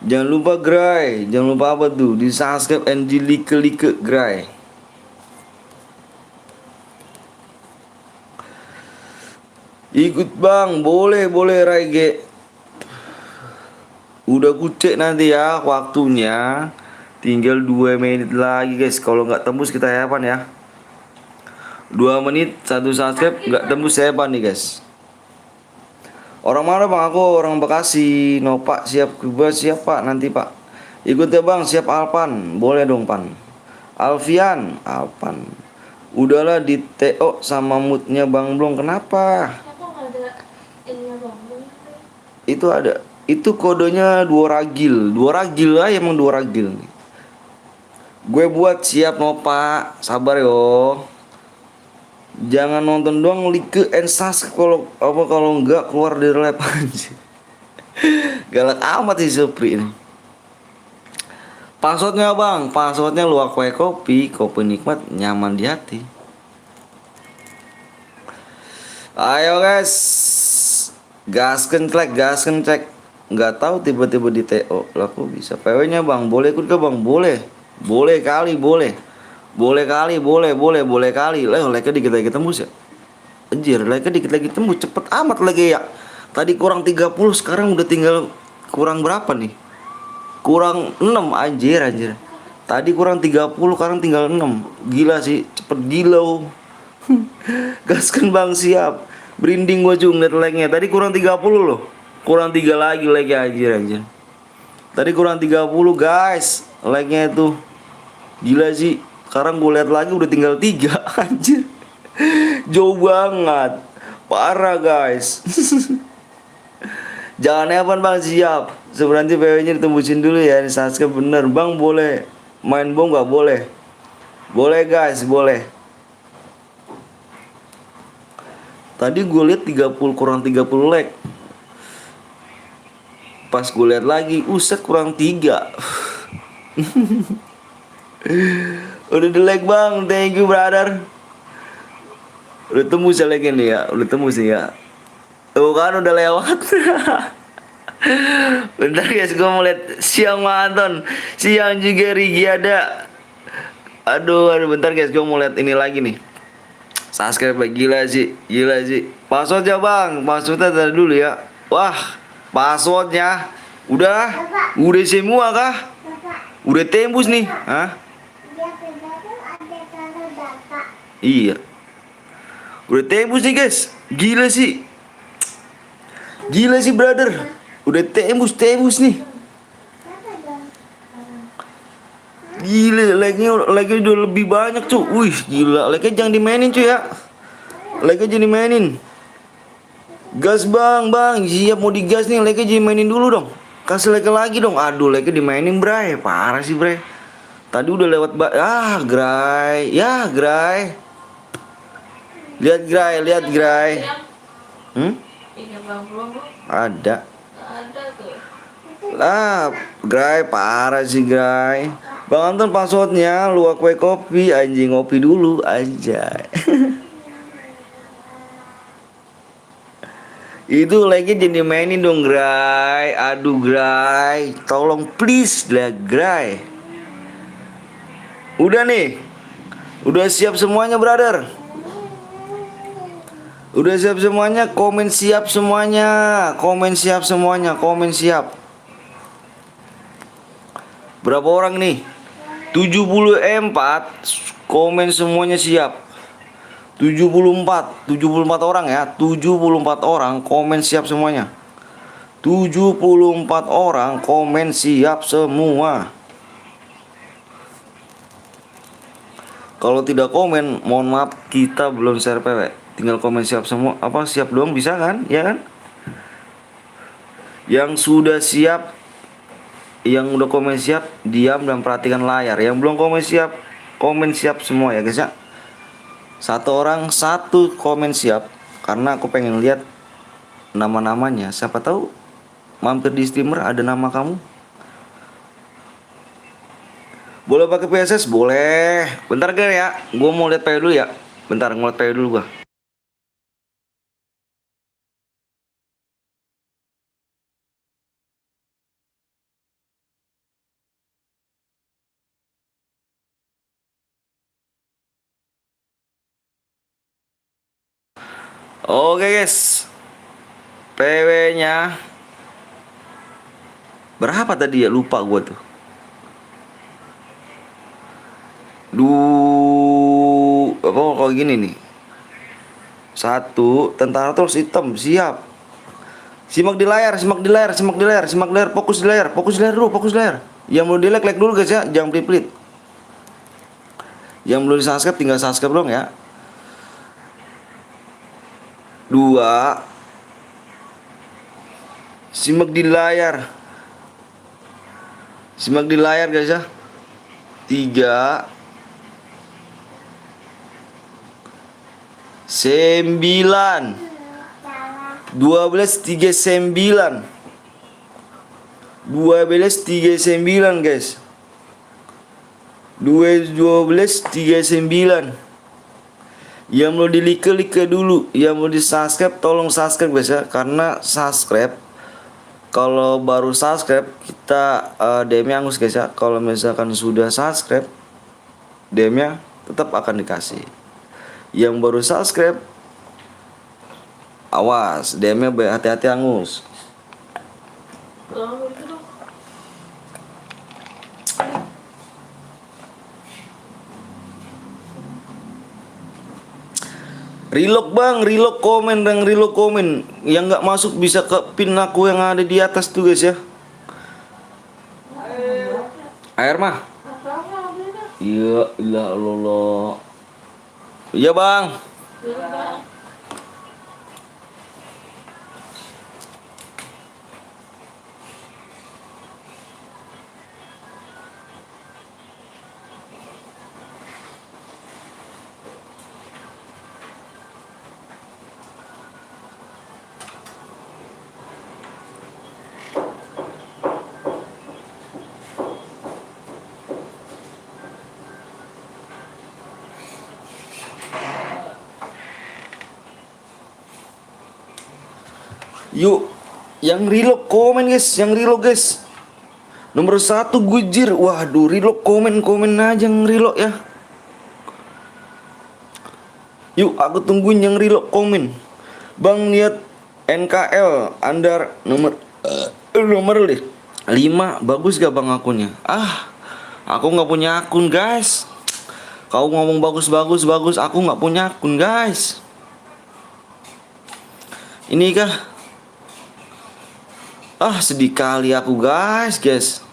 Jangan lupa Gray. Jangan lupa apa tuh? Di subscribe and di like Gray. Ikut Bang, boleh Raige. Udah kucek nanti ya waktunya. Tinggal 2 menit lagi guys. Kalau nggak tembus kita hepan ya. 2 menit 1 subscribe nggak tembus hepan nih guys. Orang mana Bang? Aku orang Bekasi. No Pak, siap Pak nanti Pak. Ikut ya Bang, siap Alpan. Boleh dong Pan. Alfian, Alpan. Udahlah di TO sama moodnya Bang Blong. Kenapa? Itu ada. Itu kodenya 2 ragil. 2 ragil lah emang 2 ragil. Gue buat siap no Pak. Sabar yo. Jangan nonton doang, like and subscribe kalau enggak keluar dari live aja. Galak amat sih Supri ini. Passwordnya Bang, passwordnya luak kue kopi nikmat nyaman di hati. Ayo guys, gasken cek. Nggak tahu tiba-tiba di TO lah kok bisa. PW-nya Bang, boleh ikut ke Bang? Boleh kali. Lah like-nya dikit lagi tembus ya. Anjir, like-nya dikit lagi tembus, cepet amat lagi ya. Tadi kurang 30, sekarang udah tinggal kurang berapa nih? Kurang 6 anjir. Tadi kurang 30, sekarang tinggal 6. Gila sih, cepet gila. Gaskan Bang, siap. Berinding gua cung liat like-nya. Tadi kurang 30 loh. Kurang 3 lagi like-nya anjir. Tadi kurang 30 guys. Like-nya itu. Gila sih. Sekarang gue lihat lagi udah tinggal 3 anjir. Jauh banget. Parah guys. Jangan hepan Bang, siap. Sebenarnya PW-nya ditembusin dulu ya. Subscribe bener Bang, boleh main bom gak boleh? Boleh guys, boleh. Tadi gue lihat 30 kurang 30 like. Pas gue lihat lagi, uset kurang 3. Udah di like bang, thank you brother. Udah tembus ya like ini ya, udah tembus ya. Tuh kan udah lewat. Bentar guys, gue mau lihat siang Anton, siang juga Rigi ada. Aduh, bentar guys, gue mau lihat ini lagi nih. Subscribe lagi, gila sih, gila sih. Passwordnya bang, passwordnya dari dulu ya. Wah, passwordnya udah semua kah? Bapak, Udah tembus nih, hah? dia kebetulan ada taruh data. Iya, udah tembus nih guys, gila sih, gila sih brother, udah tembus nih. Apa dong? Gila, like-nya udah lebih banyak cuy. Wih, gila, like-nya jangan dimainin cuy ya. Like-nya jangan dimainin. Gas bang, siap mau digas nih, like-nya jangan dimainin dulu dong. Kasih like lagi dong. Aduh, like-nya dimainin bray, parah sih bray. Tadi udah lewat Gray. Ya, Gray. Lihat Gray. Hmm? Ini bang belum Ada. ada tuh. Lah, Gray parah sih Gray. Bang Anton passwordnya luak kue kopi anjing ngopi dulu aja. Itu lagi jadi mainin dong Gray. Aduh Gray, tolong please lah Gray. Udah nih. Udah siap semuanya brother. Udah siap semuanya, komen siap semuanya. Komen siap semuanya, komen siap. Berapa orang nih? 74. Komen semuanya siap. 74 orang ya. 74 orang komen siap semuanya. 74 orang komen siap semua. Kalau tidak komen, mohon maaf kita belum share PW. Tinggal komen siap semua. Apa siap doang bisa kan? Ya kan? Yang sudah siap, yang udah komen siap, diam dan perhatikan layar. Yang belum komen siap semua ya guys ya. Satu orang satu komen siap, karena aku pengen lihat nama-namanya. Siapa tahu mampir di streamer ada nama kamu. Boleh pakai PSS? Boleh. Bentar guys ya, gue mau lihat PW dulu ya. Bentar ngeliat PW dulu gua. Oke guys, PW-nya berapa tadi ya? Lupa gua tuh. Apa kalau gini nih? Satu tentara terus hitam siap. Simak di layar, fokus di layar dulu, fokus di layar. Yang belum di like dulu guys ya, jangan pelit-pelit. Yang belum di subscribe tinggal subscribe dong ya. 2. Simak di layar. Simak di layar guys ya. 3. 9. 1239 guys. 1239. Yang mau di like dulu, yang mau di subscribe tolong subscribe guys ya, karena subscribe kalau baru subscribe kita DM-nya angus guys ya. Kalau misalkan sudah subscribe DM-nya tetap akan dikasih. Yang baru subscribe awas DM-nya hati-hati angus. Belum itu. Relock bang, relock komen. Yang nggak masuk bisa ke pin aku yang ada di atas tuh guys ya. Air mah? Iya, ilah lolo. Iya bang. Yuk, yang reload komen guys, yang reload guys. Nomor 1 Gujir. Waduh, reload komen aja yang reload ya. Yuk, aku tungguin yang reload komen. Bang lihat NKL under nomor 5 bagus gak bang akunnya? Aku nggak punya akun guys. Kau ngomong bagus, aku nggak punya akun guys. Ini kah? Sedih kali aku guys.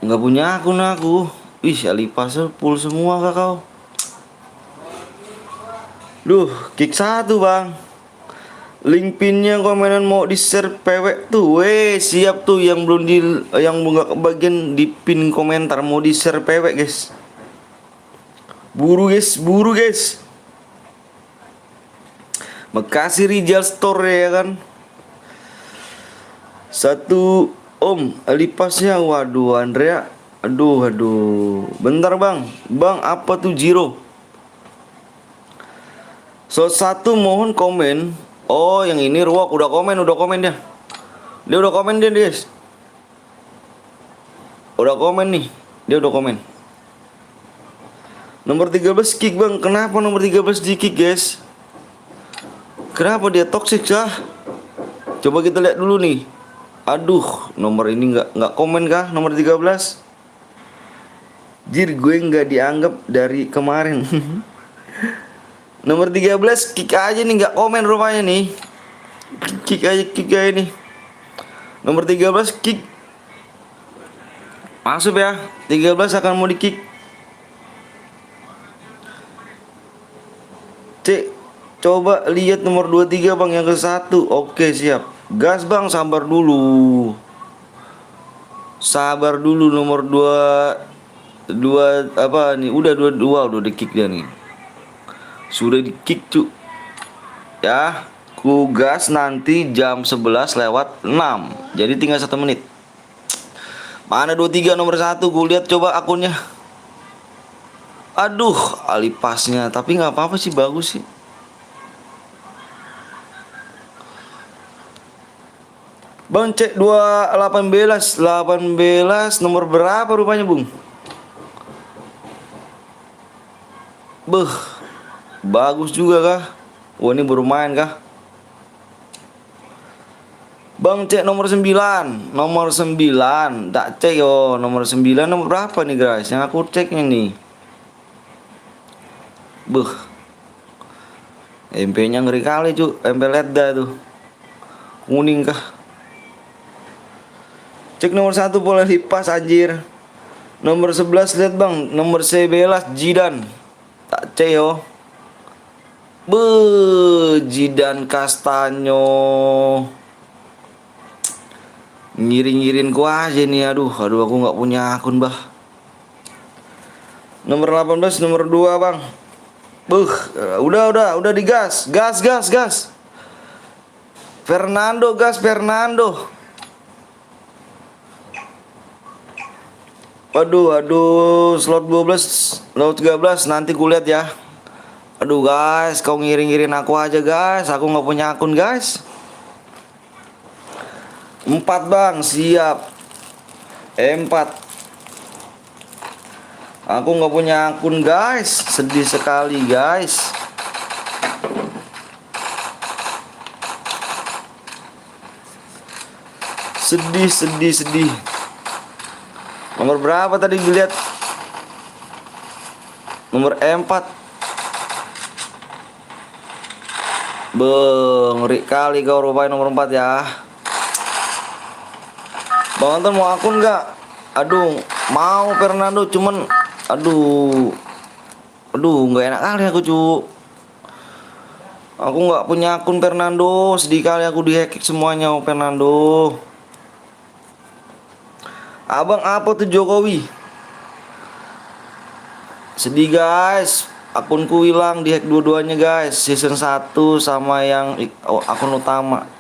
Nggak punya akun aku. Ih, Alipasel full semua kah kau? Duh, kick 1 bang. Link pinnya komenan mau di share pewek tuh. Siap tuh yang belum yang nggak kebagian di pin komentar mau di share pewek guys. Buru guys. Makasih Rijal Store ya kan. 1 Om Alipasnya. Waduh Andrea. Aduh. Bentar bang. Bang apa tuh Jiro? So 1 mohon komen. Oh yang ini Ruok udah komen dia. Dia udah komen dia guys. Udah komen nih. Dia udah komen. Nomor 13 kick bang. Kenapa nomor 13 di kick guys? Kenapa dia toxic kah? Coba kita lihat dulu nih. Aduh, nomor ini nggak komen kah nomor 13? Jir, gue nggak dianggap dari kemarin. Nomor 13 kick aja nih, nggak komen rupanya nih. Kick aja nih. Nomor 13 kick. Masuk ya. 13 akan mau di kick. Cek, coba lihat nomor 23 bang yang ke 1. Oke siap. Gas bang, sabar dulu nomor 2 apa nih? Udah 22 udah di kick dia nih. Sudah di kick cu. Ya, ku gas nanti jam 11 lewat 6. Jadi tinggal 1 menit. Mana 23 nomor 1? Gue lihat coba akunnya. Aduh, Alipasnya. Tapi nggak apa-apa sih, bagus sih. Bang cek 18 nomor berapa rupanya bung? Bagus juga kah? Wah ini baru main kah? Bang cek nomor 9. Tak cek yo. Nomor 9 nomor berapa nih guys? Yang aku ceknya nih. MP nya ngeri kali cu. MP Ledda tuh. Kuning kah? Cek nomor 1 boleh lipas anjir. Nomor 11 lihat bang. Nomor 11 Jidan. Tak cek yo. Jidan Castanyo. Ngiring-ngirin ku aja nih. Aduh aku nggak punya akun bah. Nomor 18 nomor 2 bang. Udah digas. Gas. Fernando. Waduh, slot 12, slot 13 nanti kulihat ya. Aduh guys, kau ngiring-ngirin aku aja guys. Aku nggak punya akun guys. 4 bang, siap. 4. Aku nggak punya akun guys. Sedih sekali guys. Sedih. Nomor berapa tadi dilihat? Nomor 4. Ngeri kali kau rupanya nomor 4 ya. Bang Anton mau akun nggak? Aduh, mau Fernando cuman aduh nggak enak kali aku cu. Aku nggak punya akun Fernando. Sedih kali aku dihack semuanya Fernando. Abang apa tuh Jokowi? Sedih guys. Akunku hilang, dihack dua-duanya guys. Season 1 sama yang akun utama.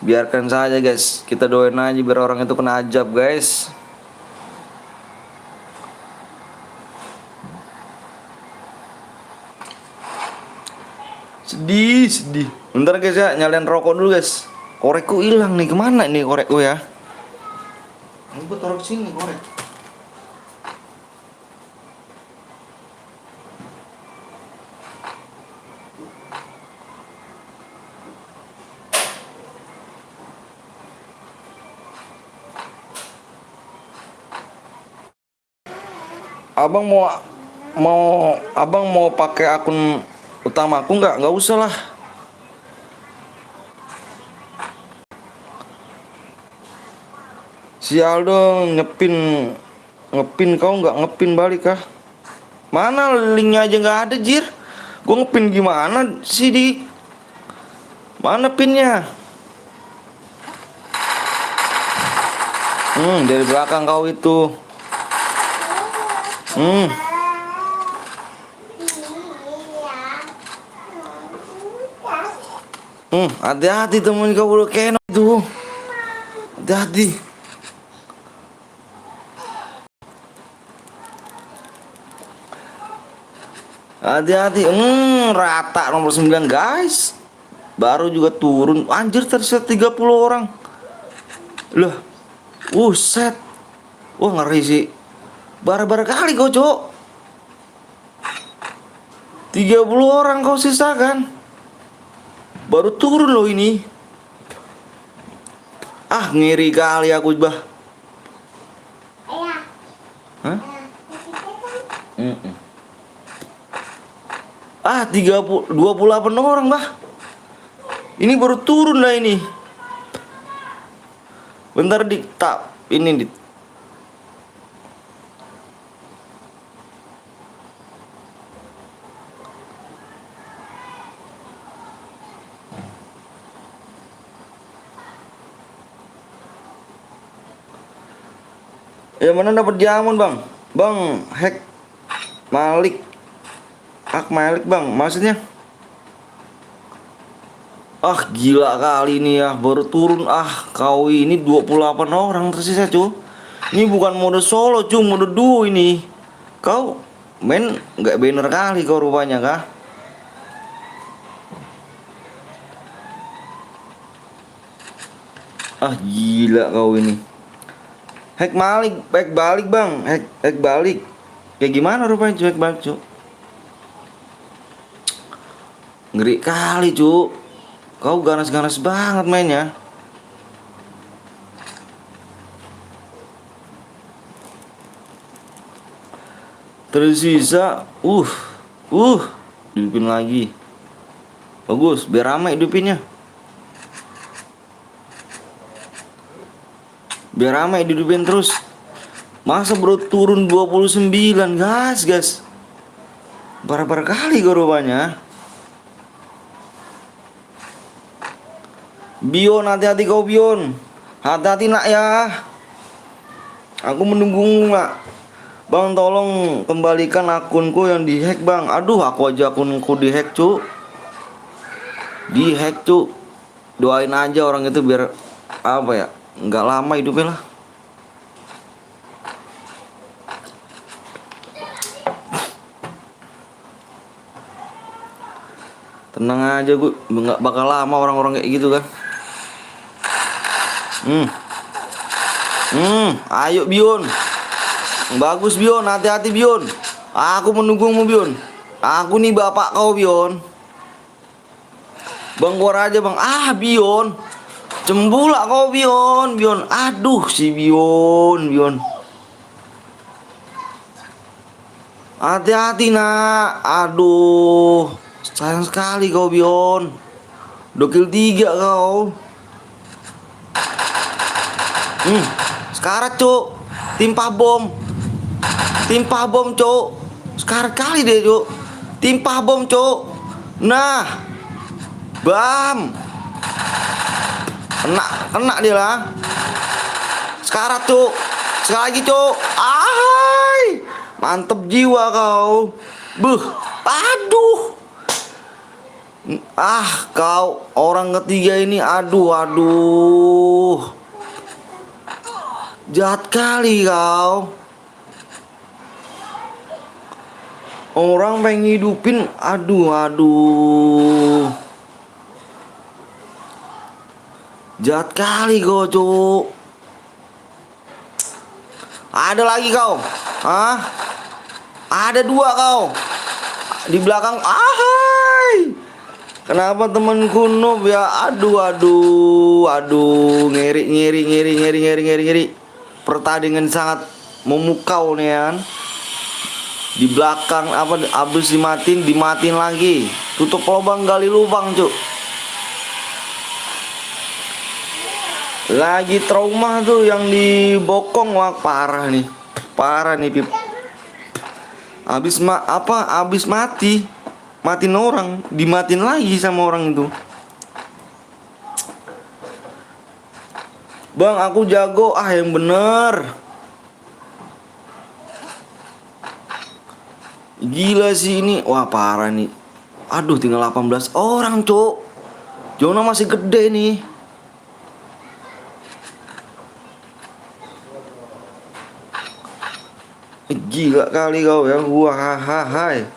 Biarkan saja guys. Kita doain aja biar orang itu kena ajab guys. Sedih, sedih. Bentar guys ya, nyalain rokok dulu guys. Korekku hilang nih, kemana nih korekku ya? Ini gue taruh sini korek. Abang mau pakai akun utama aku nggak? Nggak usah lah. Si Aldo ngepin kau nggak ngepin balik kah? Mana linknya aja nggak ada jir. Gue ngepin gimana sih di? Mana pinnya? Dari belakang kau itu. Hati-hati temen kau udah kena tuh. Hati-hati. Hati-hati. Rata nomor 9 guys. Baru juga turun. Anjir terset 30 orang. Loh. Set. Wah ngeri sih. Bara-bara kali kau cok. 30 orang kau sisakan. Baru turun loh ini. Ah ngiri kali aku bah. Ayah. Hah? Kita kan 28 orang bah. Ini baru turun lah ini. Bentar di tap ini di. Ya mana dapat diamond bang? Bang hack Malik. Malik bang, maksudnya? Ah gila kali ini ya, baru turun. Kau ini 28 orang tersisa cu. Ini bukan mode solo cu, mode duo ini. Kau main nggak banner kali kau rupanya kah? Gila kau ini. Hack Malik, hack balik bang, hack balik. Kayak gimana rupanya cu, hack balik cu? Ngeri kali cu. Kau ganas-ganas banget mainnya. Tersisa hidupin lagi. Bagus, biar ramai hidupinnya. Biar ramai hidupin terus. Masa bro turun 29 guys. Bar-bar kali gue rupanya. Bion, hati-hati kau Bion. Hati-hati nak ya. Aku menunggumu nak. Bang tolong kembalikan akunku yang dihack bang. Aduh aku aja akunku dihack cu. Dihack cu. Doain aja orang itu biar apa ya, nggak lama hidupnya lah. Tenang aja gue, nggak bakal lama orang-orang kayak gitu kan. Ayo Bion. Bagus Bion, hati-hati Bion. Aku menunggumu Bion. Aku nih bapak kau Bion. Bang keluar aja bang. Bion. Cembulak kau Bion. Aduh si Bion. Hati-hati nak. Aduh. Sayang sekali kau Bion. Dokil 3 kau. Sekarat cuk. Timpa bom cuk. Sekarat kali deh cuk. Timpa bom cuk. Nah. Bam. Kena dia lah. Sekarat cuk. Sekali lagi cuk. Mantep jiwa kau. Aduh. Kau orang ketiga ini aduh. Jahat kali kau. Orang pengen ngidupin, aduh. Jahat kali kau, Cuk. Ada lagi kau. Hah? Ada 2 kau. Di belakang. Ahai. Kenapa temanku noob ya? Aduh. Ngeri. Pertandingan sangat memukau nih kan. Di belakang abis dimatiin lagi. Tutup lubang, gali lubang, Cuk. Lagi trauma tuh yang di Bokong, wah parah nih Pip. Abis matiin orang, dimatiin lagi sama orang itu. Bang, aku jago, yang bener. Gila sih ini, wah parah nih. Aduh, tinggal 18 orang, Cuk. Zona masih gede nih. Gila kali kau ya. Wah, hai.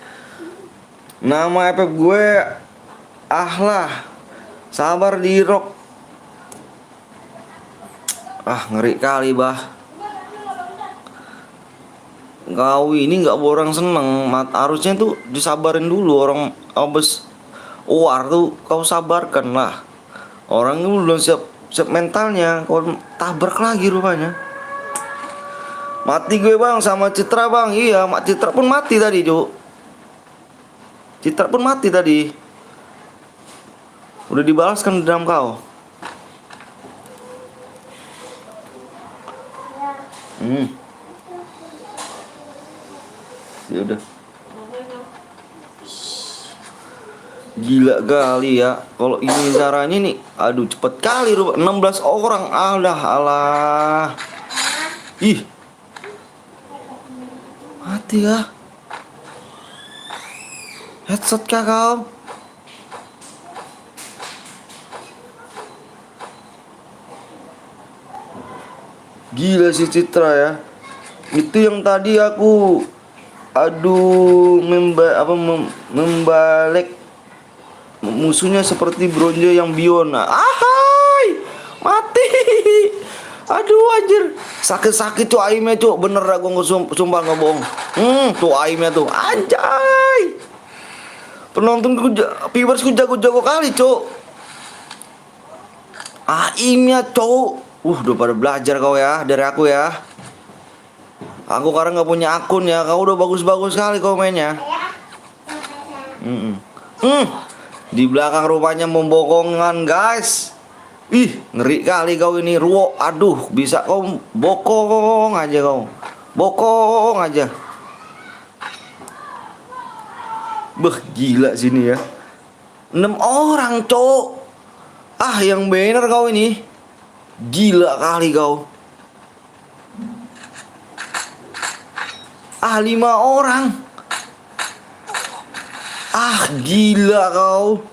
Nama FF gue Ahlah. Sabar di rock. Ngeri kali, bah. Kau ini nggak borang seneng. Harusnya tuh disabarin dulu. Orang abis war tuh kau sabarkan lah. Orang itu belum siap mentalnya. Kau tabrak lagi rupanya. Mati gue bang sama Citra bang. Iya, Citra pun mati tadi, Cuk. Citra pun mati tadi. Udah dibalaskan dendam kau. Ya udah. Gila kali ya. Kalau ini caranya nih, aduh cepet kali 16 orang. Alah. Ih. Mati ya. Headshot kah kau? Gila si Citra ya. Itu yang tadi aku membalik musuhnya seperti bronze yang Biona. Ahai, mati. Aduh anjir, sakit tuh aimnya tuh, bener aku sumpah nggak bohong. Tuh aimnya tuh, anjay. Penontonku, viewersku jago-jago kali, Cuk. Aimnya, Cuk. Udah pada belajar kau ya dari aku ya. Aku karena nggak punya akun ya, kau udah bagus-bagus sekali kau mainnya. Di belakang rupanya membokongan, guys. Ih, ngeri kali kau ini, Ruo. Aduh, bisa kau bokong aja kau. Bokong aja. Gila sini ya. 6 orang, Cok. Yang banner kau ini. Gila kali kau. 5 orang. Gila kau.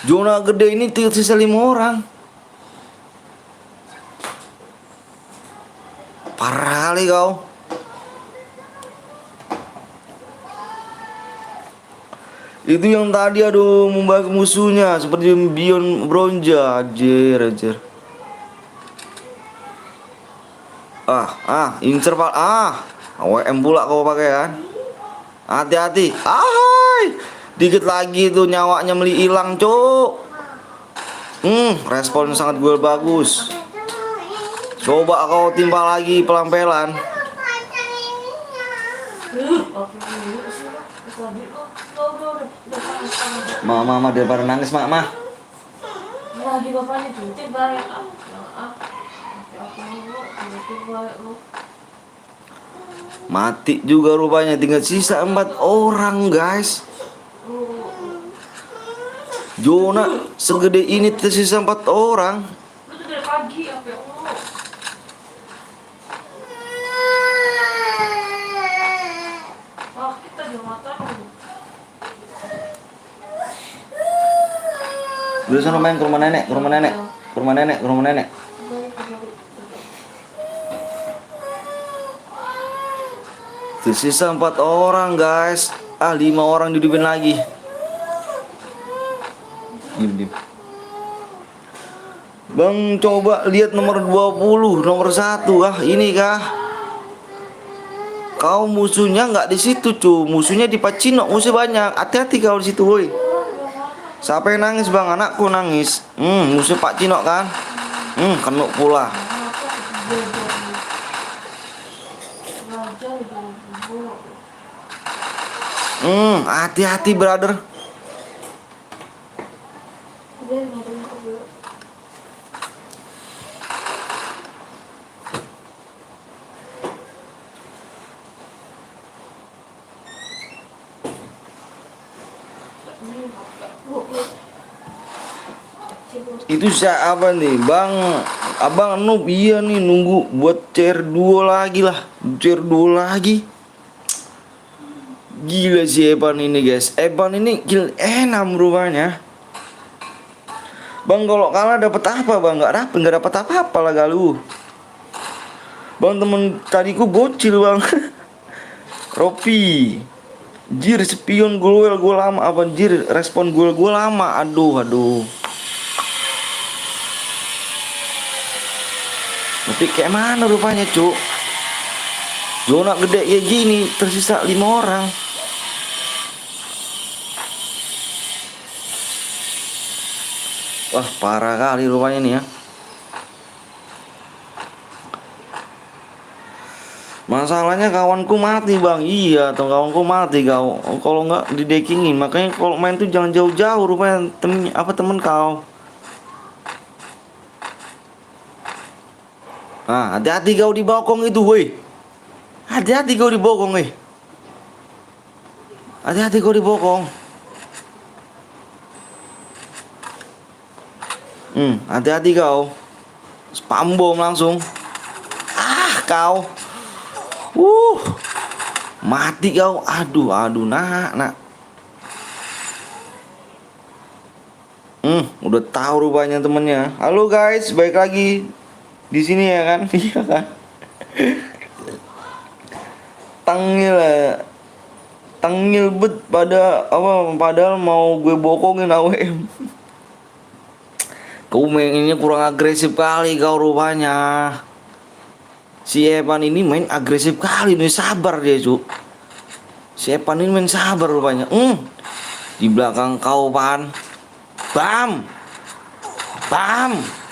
Zona gede ini tersisa 5 orang. Parah kali kau. Itu yang tadi membagi musuhnya seperti Bion Bronja. Anjir. Incer pak. WM pula kau pakai kan. Hati-hati. Dikit lagi tuh nyawanya hilang, Cuk. Respon sangat gue bagus. Coba kau timpa lagi pelan-pelan. Mama daripada nangis, Mak. Lagi bapaknya cuti banyak. Mati juga rupanya, tinggal sisa 4 orang, guys. Zona segede ini tersisa 4 orang. Itu dari pagi apa ya Allah. Kita juga mata. Udah sana main ke rumah nenek. Tersisa 4 orang guys. 5 orang dihidupin lagi. Diem. Bang coba lihat nomor 20, nomor 1. Ini kah? Kau musuhnya nggak di situ cu, musuhnya di Pacino, musuh banyak. Hati-hati kau di situ woi. Siapa yang nangis bang? Anakku nangis. Musuh Pak Cino kan? Kena pula. Hati-hati brother. Itu siapa nih bang? Abang Noob iya nih nunggu buat CR2 lagi lah. CR2 lagi. Gila si Evan ini guys. Evan ini kill 6 rupanya. Bang kalau kalah dapat apa bang? Nggak dapat apa-apa lah galuh. Bang temen tadiku bocil bang. Ropi. Jir spion gue lama apa jir respon gue lama. Aduh. Tapi kayak mana rupanya cuk. Zona gede kayak gini tersisa 5 orang. Wah parah kali rupanya nih ya. Masalahnya kawanku mati bang. Iya atau kawanku mati kau. Kalau nggak didekingin. Makanya kalau main tuh jangan jauh-jauh rupanya temen kau. Hati-hati kau di bokong itu woi. Hati-hati kau di bokong woi. Hati-hati kau di bokong. Hati-hati kau. Spam bom langsung. Kau. Mati kau. Aduh nak. Udah tahu rupanya temennya. Halo guys, balik lagi di sini ya kan? Iya kan? Tangil bet padahal mau gue bokongin AWM. Kau mainnya kurang agresif kali kau rupanya. Si Evan ini main agresif kali nih, sabar dia cu. Si Evan ini main sabar rupanya. Di belakang kau pan. Bam.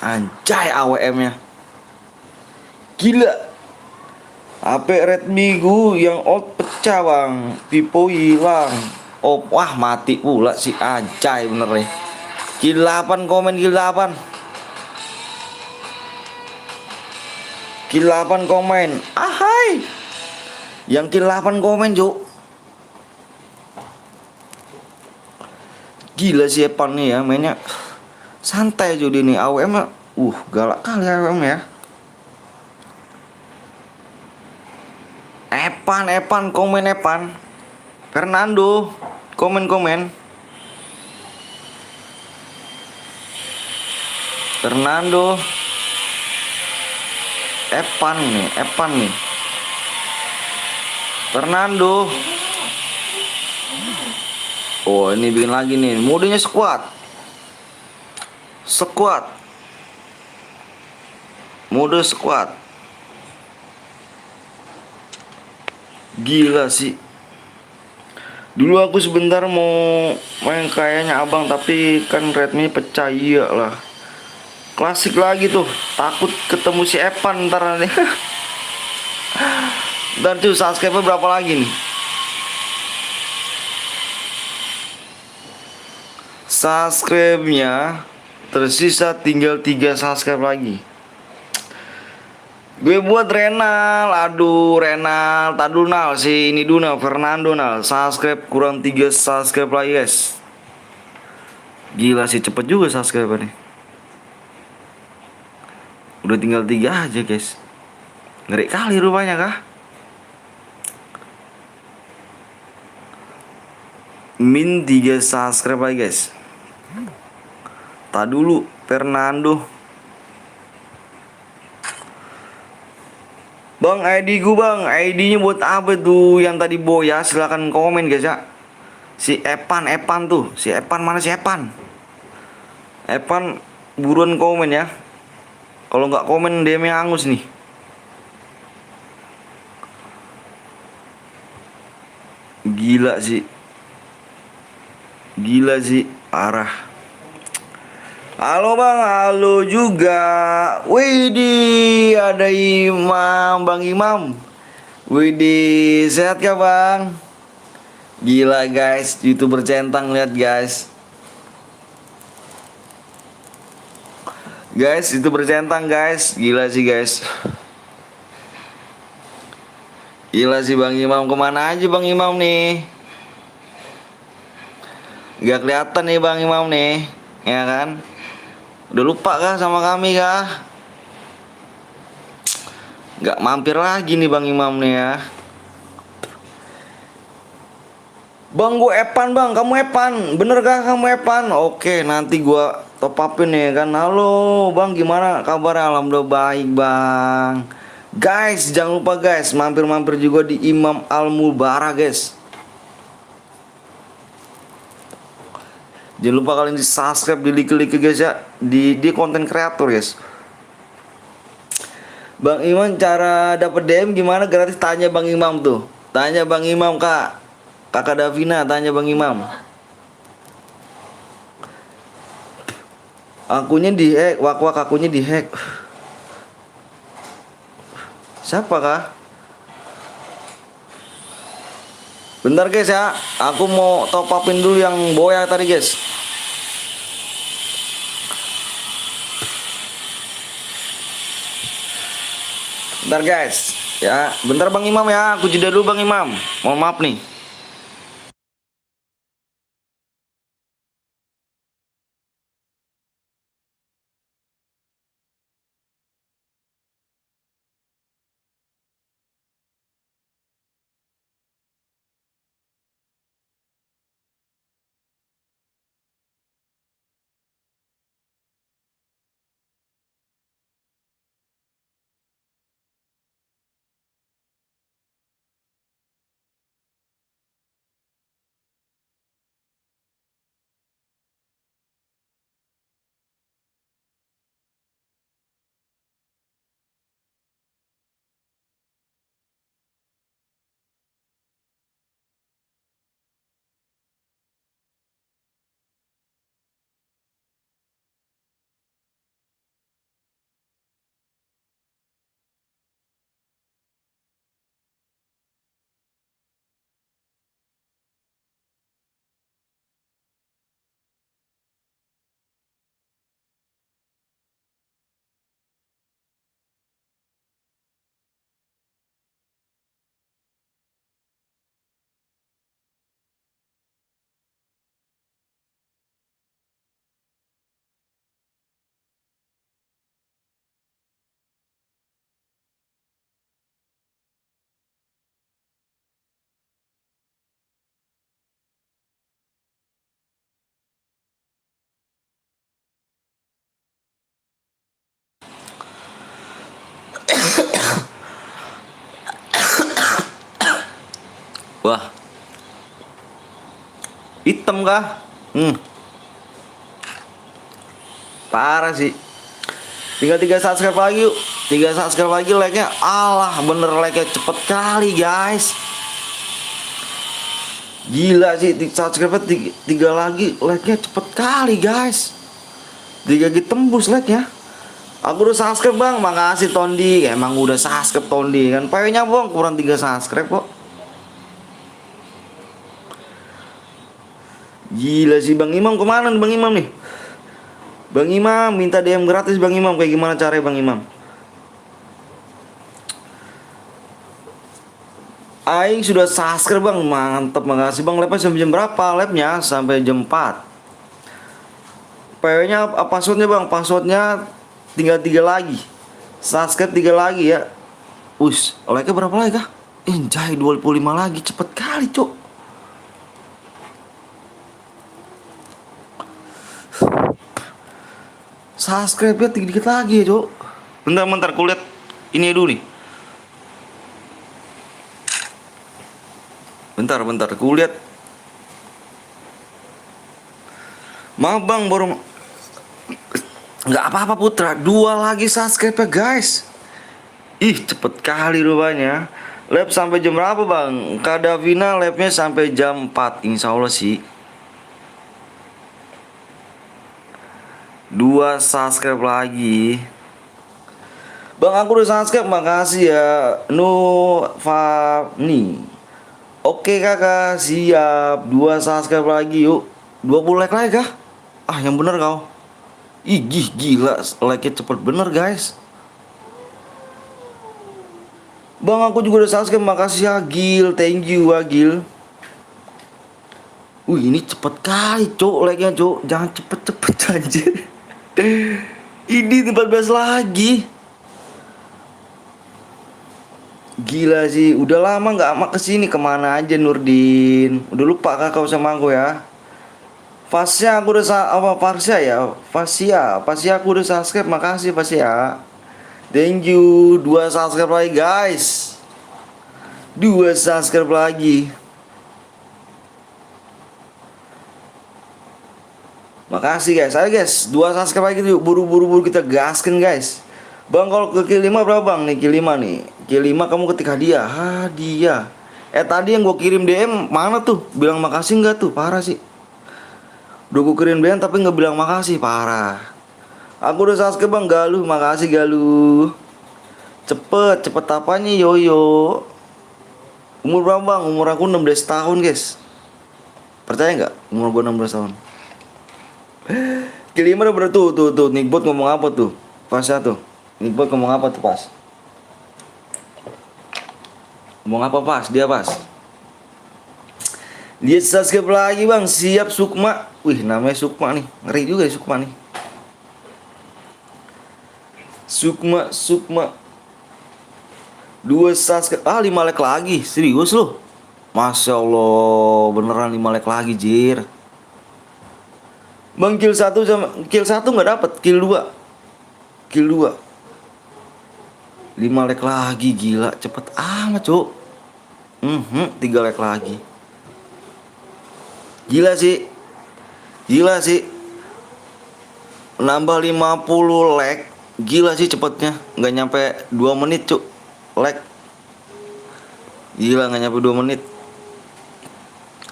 Anjay AWM-nya. Gila. HP Redmi gue yang old pecah bang. Pipo hilang. Wah mati pula si anjay bener nih. Kill 8 komen kill 8. Kill 8 komen. Ahai. Yang kill 8 komen cuk. Gila si Evan nih ya mainnya santai jadi nih AWM. Galak kali AWM ya. Evan komen Evan. Fernando komen. Fernando. Evan nih. Fernando. Ini bikin lagi nih. Modenya squad. Mode squad. Gila sih. Dulu aku sebentar mau main kayaknya abang, tapi kan Redmi pecah. Iyalah. Klasik lagi tuh. Takut ketemu si Evan ntar nanti. Dan tuh subscriber berapa lagi nih? Subscribe-nya tersisa tinggal 3 subscribe lagi. Gue buat Renal. Tadunal si ini Duna Fernando nal. Subscribe kurang 3 subscribe lagi guys. Gila sih cepet juga subscribe nih. Udah tinggal 3 aja guys. Ngeri kali rupanya kah? Min 3 subscribe lagi guys. Tak dulu Fernando. Bang, ID ku bang, ID-nya buat apa tuh yang tadi Boya? Silakan komen guys ya. Si Epan tuh, si Epan mana si Epan? Epan buruan komen ya. Kalau nggak komen DM-nya angus nih. Gila sih, gila sih, parah. Halo bang, halo juga. Widih, ada Imam, Bang Imam. Widih, sehat kah bang? Gila guys, YouTuber centang lihat guys. Guys, itu bercentang guys. Gila sih guys. Gila sih Bang Imam. Kemana aja Bang Imam nih? Gak kelihatan nih Bang Imam nih. Ya kan? Udah lupa kah sama kami kah? Gak mampir lagi nih Bang Imam nih ya. Bang, gue Epan bang, kamu Epan. Bener kah kamu Epan? Oke, nanti gue top upin nih kan. Halo bang, gimana kabarnya? Alhamdulillah baik bang. Guys, jangan lupa guys, mampir-mampir juga di Imam Al Mubara guys. Jangan lupa kalian di subscribe, di like guys ya. Di konten kreator guys. Bang Imam, cara dapet DM gimana? Gratis, tanya Bang Imam tuh. Tanya Bang Imam kak. Kakak Davina, tanya Bang Imam. Akunnya dihack, wak akunnya dihack. Siapa kah? Bentar guys ya, aku mau top upin dulu yang Boya tadi guys. Bentar guys, ya, bentar Bang Imam ya, aku jeda dulu Bang Imam. Mohon maaf nih. Wah, hitam kah? Parah sih. Tinggal 3 subscribe lagi yuk. 3 subscribe lagi, like-nya. Alah, bener like-nya cepet kali guys. Gila sih, subscribe 3 lagi, like-nya cepet kali guys. 3 gitu tembus like-nya. Aku udah subscribe bang, makasih Tondi. Emang udah subscribe Tondi kan. PW-nya bang kurang 3 subscribe kok. Gila sih Bang Imam, kemana nih Bang Imam nih? Bang Imam minta DM gratis Bang Imam, kayak gimana caranya Bang Imam? Aing sudah subscribe bang, mantep, makasih bang. Labnya sampai jam berapa? Labnya sampai jam 4. PW-nya passwordnya bang, passwordnya tinggal 3 lagi. Subscribe 3 lagi ya. Like-nya berapa lagi kah? Injay 25 lagi, cepet kali cok. Subscribe-nya dikit lagi ya cok. Bentar, aku lihat ini dulu nih. Bentar, ku lihat. Maaf bang, baru nggak apa-apa Putra. 2 lagi subscribe ya guys. Ih, cepet kali rupanya. Lab sampai jam berapa bang? Kak Davina labnya sampai jam 4, insya Allah sih. 2 subscribe lagi. Bang, aku udah subscribe, makasih ya. Nih. Oke kakak, siap. 2 subscribe lagi yuk. 20 like lagi kah? Ah, yang bener kau. Ih, gila, like-nya cepet bener guys. Bang, aku juga udah subscribe, makasih ya Gil. Thank you Agil. Ini cepet kali cok, like-nya cok. Jangan cepet-cepet anjir. Ini 14 lagi. Gila sih, udah lama nggak mak kesini. Kemana aja Nurdin? Udah lupa kak kau sama aku ya. Fasya aku udah Fasya ya? Fasya aku udah subscribe, makasih Fasya. Thank you. 2 subscribe lagi guys. 2 subscribe lagi. Makasih guys. Ayo guys, 2 subscribe lagi yuk. Buru-buru kita gaskan guys. Bang, kalau ke kill 5 berapa bang? Nih kill 5 nih. Kill 5 kamu ketik hadiah. Hadiah. Tadi yang gue kirim DM mana tuh? Bilang makasih nggak tuh? Parah sih. Udah gue kirim DM tapi nggak bilang makasih, parah. Aku udah subscribe bang, Galuh. Makasih Galuh. Cepet apanya yoyo. Umur berapa bang? Umur aku 16 tahun guys. Percaya nggak? Umur gue 16 tahun. Kill 5 udah tuh. Nickbot ngomong apa tuh? Pas ya tuh. Nickbot ngomong apa tuh pas? Ngomong apa pas? Dia pas. Dia subscribe lagi bang. Siap Sukma. Wih, namanya Sukma nih. Ngeri juga ya Sukma nih. Sukma. 2 subscribe. 5 like lagi. Serius loh. Masya Allah. Beneran 5 like lagi jir. Bang, kill 1 nggak dapet. Kill 2. 5 like lagi, gila cepet amat cuk. 3 like lagi. Gila sih. Nambah 50 like. Gila sih cepetnya. Nggak nyampe 2 menit cuk. Like. Gila, nggak nyampe 2 menit.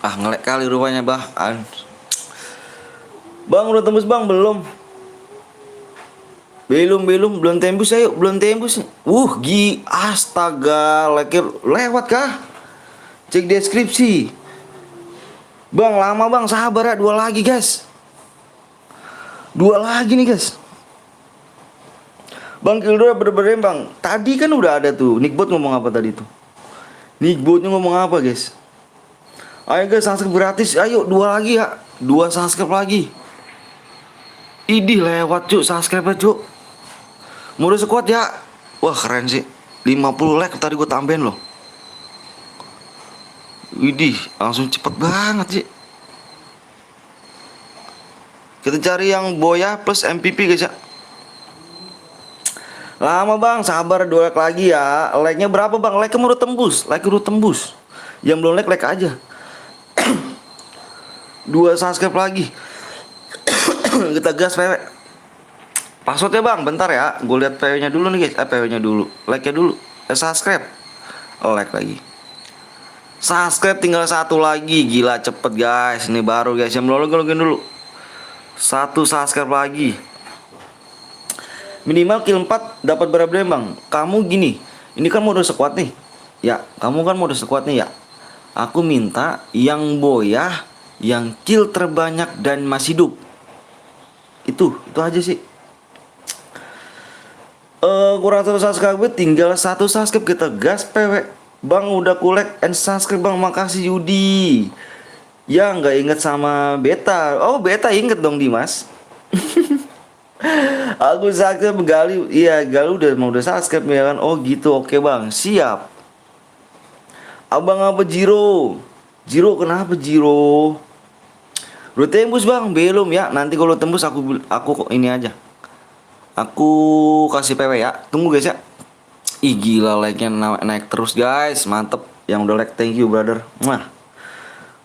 Nge-like kali rupanya bahkan. Bang, udah tembus bang? Belum tembus. Ayo, belum tembus. Astaga, lewat kah? Cek deskripsi. Bang, lama bang, sabar ya. 2 lagi guys. 2 lagi nih guys. Bang, kill 2 bener-bener bang. Tadi kan udah ada tuh. Nickbot ngomong apa tadi tuh? Nickbotnya ngomong apa guys? Ayo guys, subscribe gratis. Ayo 2 lagi ya. 2 subscribe lagi. Idih, lewat cuk, subscribe cuk. Mode squad ya. Wah, keren sih. 50 like tadi gue tambahin loh. Widih, langsung cepet banget sih. Kita cari yang Boya plus MVP guys ya. Lama bang, sabar 2 like lagi ya. Like-nya berapa bang? Like-nya udah tembus. Yang belum like aja. 2 subscribe lagi. Kita gas PW. Passwordnya bang, bentar ya. Gue lihat PW-nya dulu nih guys. PW-nya dulu. Like-nya dulu. Subscribe. Like lagi. Subscribe tinggal 1 lagi. Gila cepet guys. Ini baru guys. Yang belum login dulu. 1 subscribe lagi. Minimal kill 4 dapat berapa bang? Kamu gini. Ini kan mode squad nih. Ya, kamu kan mode squad nih ya. Aku minta yang Boya, yang kill terbanyak dan masih hidup. Itu aja sih. Kurang 1 subscribe, tinggal 1 subscribe, kita gas PW. Bang, udah kulek and subscribe bang, makasih Yudi. Ya, nggak inget sama Beta. Oh, Beta inget dong Dimas. Aku subscribe Gali. Iya, Gali udah subscribe ya kan. Oh gitu, oke bang, siap. Abang apa Jiro kenapa Jiro? Udah tembus bang? Belum ya. Nanti kalau tembus aku ini aja. Aku kasih PW ya. Tunggu guys ya. Ih gila, like-nya naik terus guys. Mantep. yang udah like, thank you brother. Mwah.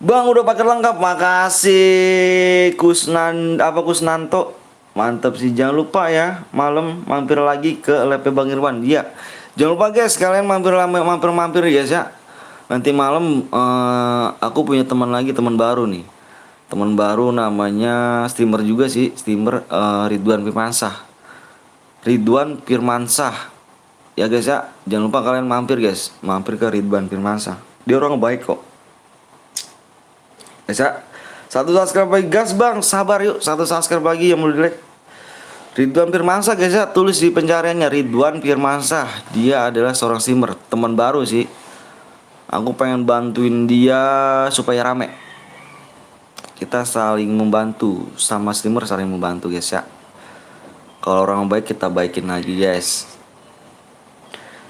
Bang udah pakai lengkap, makasih Kusnanto. Mantap sih, jangan lupa ya malam mampir lagi ke LP Bang Irwan. Iya. Jangan lupa guys, kalian mampir guys ya. Nanti malam aku punya teman lagi, teman baru nih. Teman baru namanya streamer juga sih, streamer Ridwan Firmansah. Ridwan Firmansah. Ya guys ya, jangan lupa kalian mampir guys, mampir ke Ridwan Firmansah. Dia orang baik kok. Bisa satu subscribe lagi gas bang, sabar yuk, satu subscribe lagi yang mau like. Ridwan Firmansah guys ya, tulis di pencariannya Ridwan Firmansah. Dia adalah seorang streamer, teman baru sih. Aku pengen bantuin dia supaya rame. Kita saling membantu, sama streamer saling membantu guys ya. Kalau orang baik kita baikin lagi guys.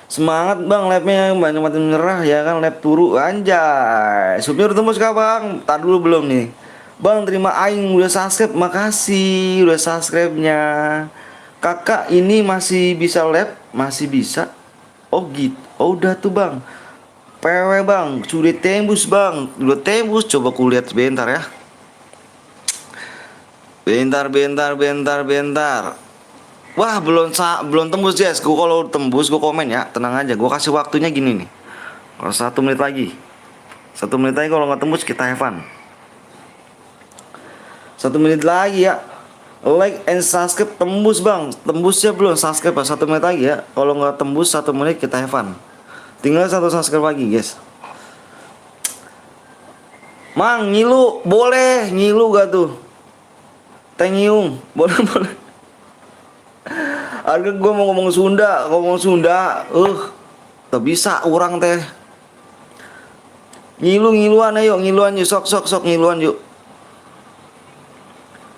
Semangat bang, labnya banyak mati menyerah ya kan, lab turu anjay. Supnya udah tembus kah bang? Tadi dulu belum nih. Bang terima aing udah subscribe, makasih udah subscribe-nya. Kakak ini masih bisa lab? Masih bisa. Oh gitu. Oh udah tuh bang. PW bang, sudah tembus bang. Udah tembus, coba kulihat sebentar ya. Bentar. Wah belum tembus guys. Gue kalau tembus gue komen ya. Tenang aja. Gue kasih waktunya gini nih. Kalau 1 menit lagi. 1 menit lagi kalau nggak tembus kita have fun. 1 menit lagi ya. Like and subscribe tembus bang. Tembusnya belum subscribe 1 menit lagi ya. Kalau nggak tembus 1 menit kita have fun. Tinggal satu subscribe lagi guys. Mang ngilu boleh, ngilu gak tuh? Teh nyiung boleh boleh. Harga gue mau ngomong Sunda, tak bisa orang teh. Ngiluan ayo, ngiluan yuk, sok ngiluan yuk.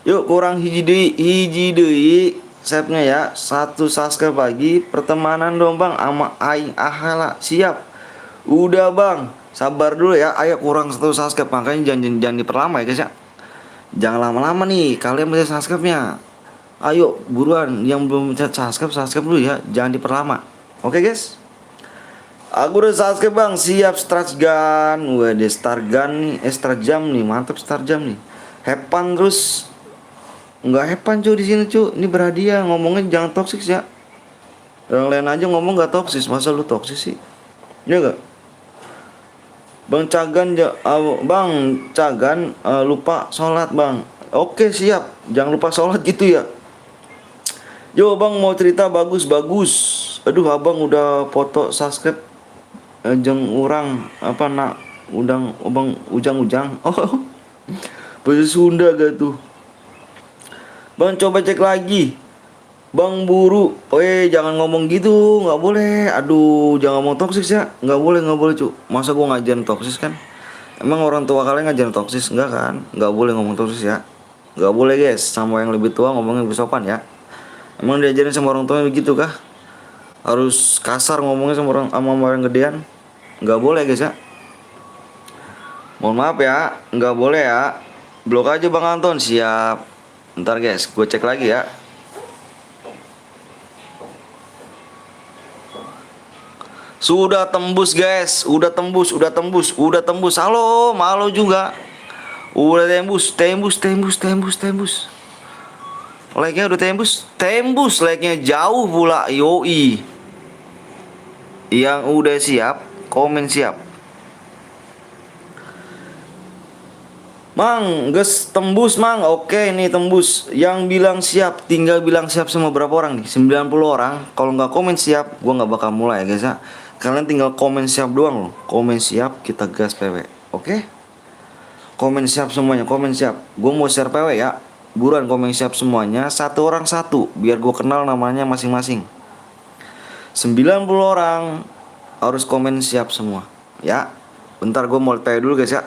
Yuk kurang hiji deui save-nya ya. Satu subscribe lagi, pertemanan dong bang sama aing ahala. Siap. Udah bang, sabar dulu ya. Ayo kurang satu subscribe, makanya jangan diperlama ya guys ya. Jangan lama-lama nih, kalian bisa subscribe-nya. Ayo buruan, yang belum mencet subscribe dulu ya, jangan diperlama. Oke guys. Aku udah subscribe bang, siap start gun. Waduh start gun nih, start jam nih, mantap start jam nih. Hepan terus. Nggak hepan cuy di sini cuy. Ini berhadiah, ngomongnya jangan toksik ya. Orang lain aja ngomong nggak toksis, masa lu toksis sih? Ya gak? Bang Cagan lupa sholat bang. Oke siap, jangan lupa sholat gitu ya. Yo bang mau cerita bagus. Aduh abang udah foto subscribe jeng orang apa nak udang abang ujang. Oh bahasa Sunda gak tuh? Bang coba cek lagi. Bang buru, jangan ngomong gitu, nggak boleh. Aduh, jangan ngomong toksis ya, nggak boleh cu. Masa gua ngajarin toksis kan? Emang orang tua kalian ngajarin toksis enggak kan? Nggak boleh ngomong toksis ya, nggak boleh guys. Sama yang lebih tua ngomongnya lebih sopan ya. Emang diajarin sama orang tua begitu kah? Harus kasar ngomongnya sama orang gedean? Nggak boleh guys ya. Mohon maaf ya, nggak boleh ya. Blok aja Bang Anton, siap. Ntar guys, gue cek lagi ya. Sudah tembus guys, udah tembus. Halo juga. Udah tembus. Like-nya udah tembus like-nya jauh pula. Yoi. Yang udah siap, komen siap. Mang, guys tembus mang. Oke nih tembus. Yang bilang siap, tinggal bilang siap sama berapa orang nih? 90 orang. Kalau nggak komen siap, gua nggak bakal mulai ya guys ya. Kalian tinggal komen siap doang loh. Komen siap, kita gas PW. Oke? Komen siap semuanya, komen siap. Gua mau share PW ya. Buruan komen siap semuanya, satu orang satu, biar gua kenal namanya masing-masing. 90 orang harus komen siap semua. Ya. Bentar gua mau PW dulu guys ya.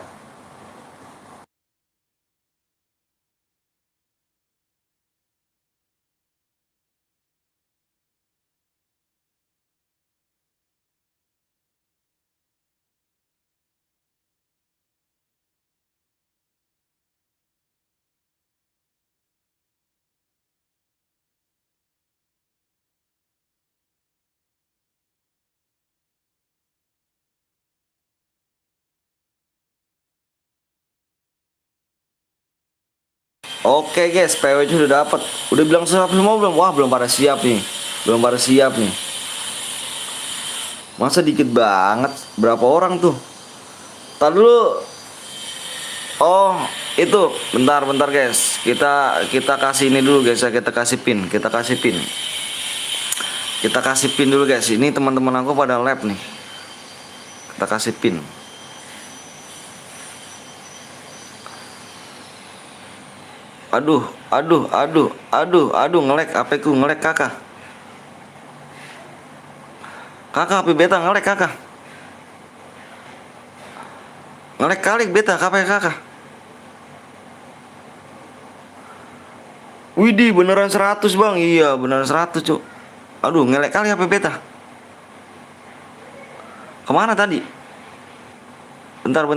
Oke guys, PW udah dapat. Udah bilang siap semua belum? Wah, belum pada siap nih. Belum pada siap nih. Masa dikit banget? Berapa orang tuh? Tar dulu. Oh, itu. Bentar guys. Kita kasih ini dulu guys ya. Kita kasih pin. Kita kasih pin dulu guys. Ini teman-teman aku pada lab nih. Kita kasih pin. Aduh, ngelek HP ku, ngelek kakak. Kakak HP beta ngelek kakak. Ngelek kali beta HP kakak. Widih, beneran 100 bang. Iya, beneran 100 cuk. Aduh, ngelek kali HP beta. Kemana tadi? Bentar.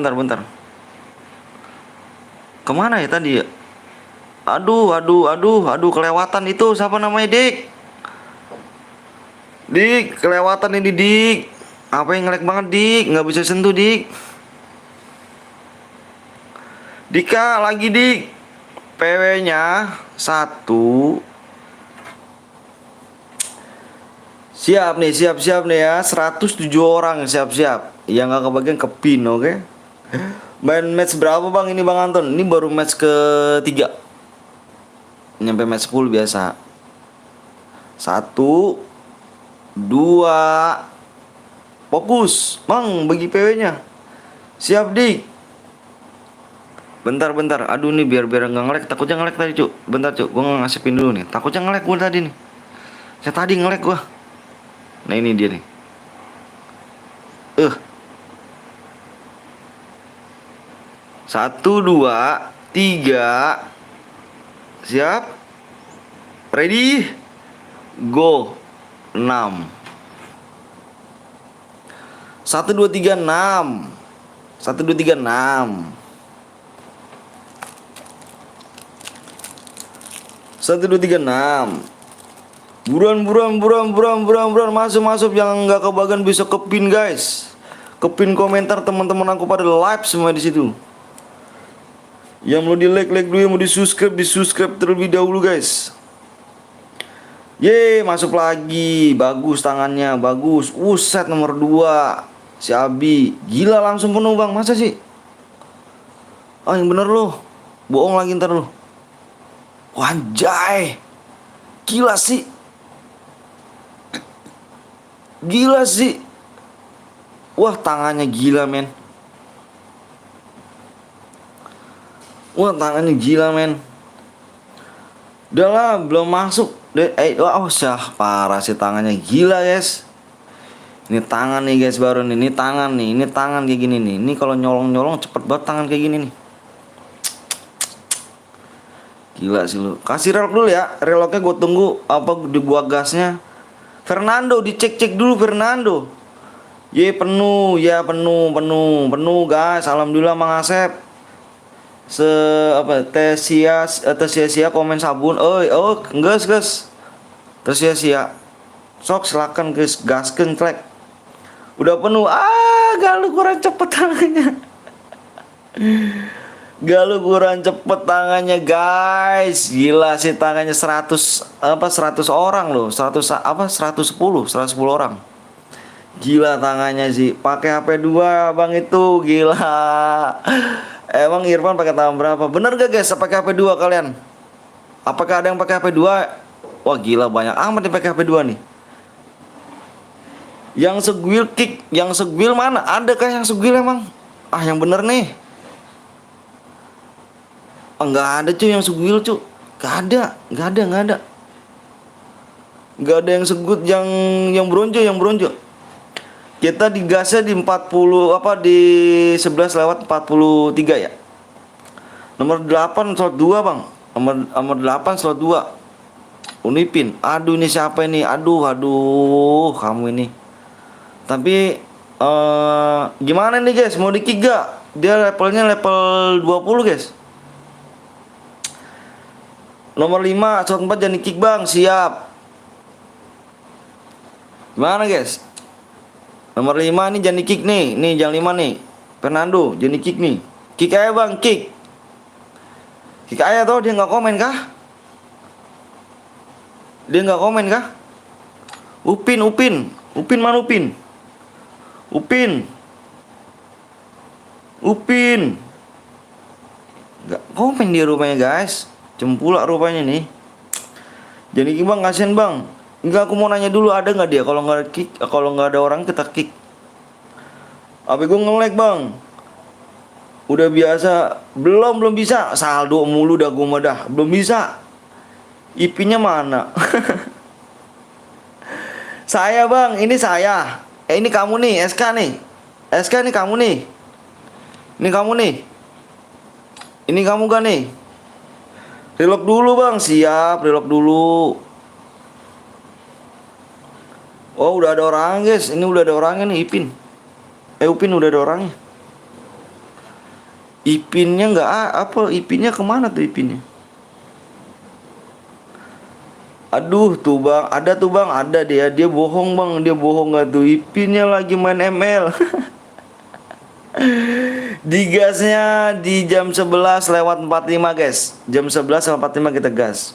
Kemana ya tadi ya? Aduh, kelewatan itu. Siapa namanya, Dik? Dik, kelewatan ini, Dik. Apa yang ngelek banget, Dik? Nggak bisa sentuh, Dik. Dika, lagi, Dik. PW-nya 1. Siap nih ya. 107 orang siap. Yang nggak kebagian ke pin, oke? Main match berapa bang ini bang Anton? Ini baru match ke-3. Nyampe match 10 biasa. 1 2. Fokus bang, bagi PW-nya. Siap Dik. Bentar. Aduh nih biar nggak ngelek. Takutnya ngelek tadi cuk. Bentar cuk, gua ngasih pin dulu nih. Takutnya ngelek gua tadi nih. Saya tadi ngelek gua. Nah ini dia nih. 1 2 3. Siap. Ready. Go. 6. 1 2 3 6. 1 2 3 6. 1 2 3 6. Buruan masuk yang nggak kebagian bisa ke pin guys. Ke pin komentar teman-teman aku pada live semua di situ. Yang mau di like dulu, yang mau di subscribe terlebih dahulu guys. Yeay, masuk lagi. Bagus tangannya, bagus. Set nomor 2 si Abi. Gila langsung penuh bang, masa sih? Ah yang bener loh. Bohong lagi ntar loh. Wanjay. Gila sih. Wah tangannya gila men. Udah lah, belum masuk. Parah sih tangannya, gila guys. Ini tangan nih guys baru nih. Ini tangan kayak gini nih. Ini kalau nyolong cepet banget tangan kayak gini nih. Gila sih lu. Kasih relok dulu ya. Reloknya gue tunggu di buah gasnya. Fernando dicek dulu Fernando. Penuh guys. Alhamdulillah Mang Asep. Tesia komen sabun. Gas. Tesia. Sok silakan guys, gaskeun klek. Udah penuh. Galuh kurang cepet tangannya. Guys. Gila sih tangannya 100 orang loh. 110 orang. Gila tangannya sih. Pakai HP 2 Bang itu. Gila. Emang Irfan pakai tangan berapa? Bener gak guys pakai HP 2 kalian? Apakah ada yang pakai HP 2? Wah gila banyak amat yang pakai HP 2 nih. Yang segwil kick, yang segwil mana? Adakah yang segwil emang? Yang bener nih. Nggak ada cuy yang segwil cuy. Nggak ada. Nggak ada yang segut yang bronjo. Kita digasnya di 40 di 11 lewat 43 ya. Nomor 8 slot 2 bang. Nomor 8 slot 2 Unipin. Aduh ini siapa ini? Aduh kamu ini. Tapi gimana nih guys? Mau di kick gak? Dia levelnya level 20 guys. Nomor 5 slot 4 jadi kick bang. Siap. Gimana guys? Nomor 5 nih jadi kick nih. Nih jam 5 nih Fernando jadi kick nih. Kick aja bang, kick Kick Ayah tuh, dia nggak komen kah? Dia nggak komen kah? Upin mana Upin? Upin nggak komen di rumahnya guys. Cempulak rupanya nih. Jadi bang, kasian bang. Enggak, aku mau nanya dulu, ada nggak dia? Kalau nggak kick, kalau nggak ada orang kita kick. HP gue nge-lag bang. Udah biasa, belum bisa. Saldo mulu dah gue mah dah. Belum bisa. IP-nya mana? Saya bang, ini saya. Ini kamu nih, SK nih. SK nih kamu nih. Ini kamu nih. Ini kamu gak nih? Relock dulu bang, siap, relock dulu. Oh udah ada orang guys, ini udah ada orangnya nih Ipin. Upin udah ada orangnya. Ipinnya nggak apa? Ipinnya kemana tuh Ipinnya? Aduh tuh bang, ada tuh bang, ada dia bohong bang, dia bohong nggak tuh? Ipinnya lagi main ML. Digasnya di jam 11:45 guys. Jam 11:45 kita gas.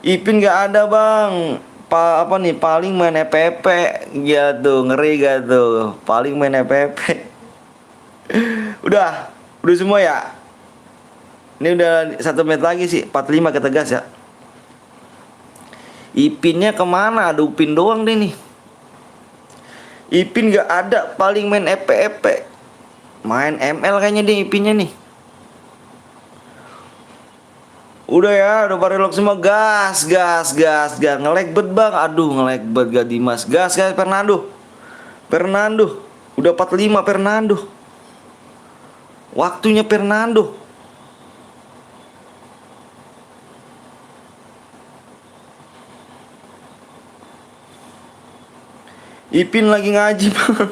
Ipin nggak ada bang. Apa nih, paling main EPP gitu, ngeri gak tuh? Paling main EPP. Udah semua ya. Ini udah 1 menit lagi sih, 45 kita gas ya. Ipinnya kemana? Ada Upin doang deh nih. Ipin gak ada, paling main EPP. Main ML kayaknya deh Ipinnya nih. Udah ya, udah pada lock semua. Gas. Nge-lag bet bang. Aduh, nge-lag bet gak Dimas. Gas Fernando. Udah 45 Fernando. Waktunya Fernando. Ipin lagi ngaji bang.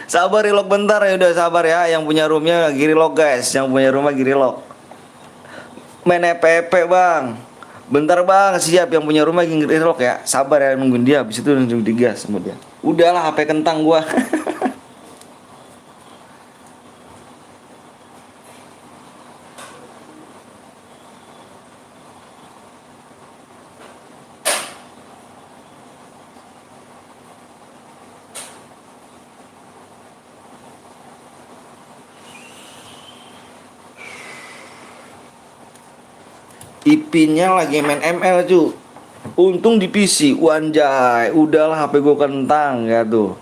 Sabar relock bentar ya, udah sabar ya. Yang punya roomnya lagi relock guys. Yang punya rumah lagi relock. Main EPP bang. Bentar bang, siap. Yang punya rumah lagi relock ya. Sabar ya, nungguin dia. Habis itu langsung digas sama dia. Udahlah, HP kentang gua. Ipinnya lagi main ML cu. Untung di PC. Wanjay, udahlah HP gue kentang ya tuh.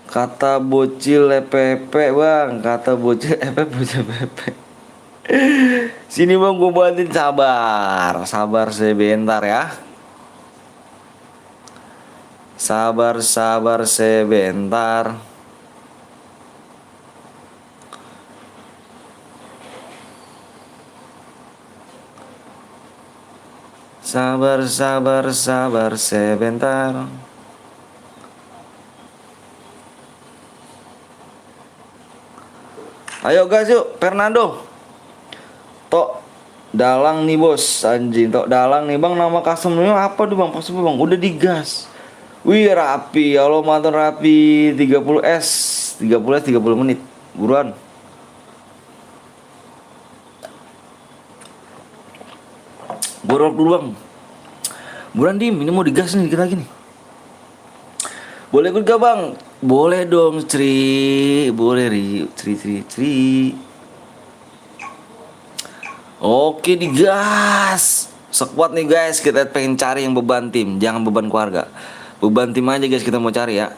Kata bocil EPP bang. Kata bocil EPP. Sini bang, gue bantuin. Sabar sebentar ya. Sabar sebentar. Sabar sebentar. Ayo guys yuk, Fernando. Tok Dalang nih bos, anjing. Tok Dalang nih bang, nama customnya apa tuh bang? Pas bang, udah digas. Wih rapi, ya Allah mantan rapi. 30 menit. Buruan. Borok dulu bang. Buruan dim, ini mau digas nih dikit lagi nih. Boleh ikut gak bang? Boleh dong Tri. Boleh Tri. Oke digas. Sekuat nih guys, kita pengen cari yang beban tim. Jangan beban keluarga. Beban tim aja guys kita mau cari ya.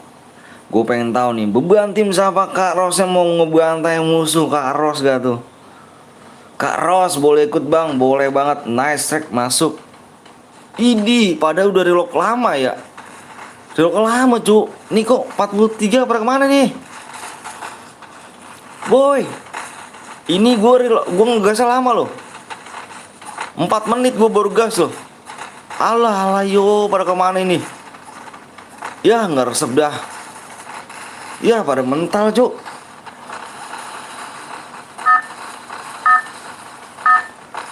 Gue pengen tahu nih, beban tim siapa? Kak Ros yang mau ngebantai musuh. Kak Ros gak tuh? Kak Ros boleh ikut bang, boleh banget. Nice track masuk. Idi, padahal udah relock lama ya. Relock lama cu. Nih kok 43 pada kemana nih? Boy, ini gue ngegasnya lama loh. 4 menit gue baru gas loh. Alah yo, pada kemana ini? Ya nggak resep dah. Ya pada mental cu.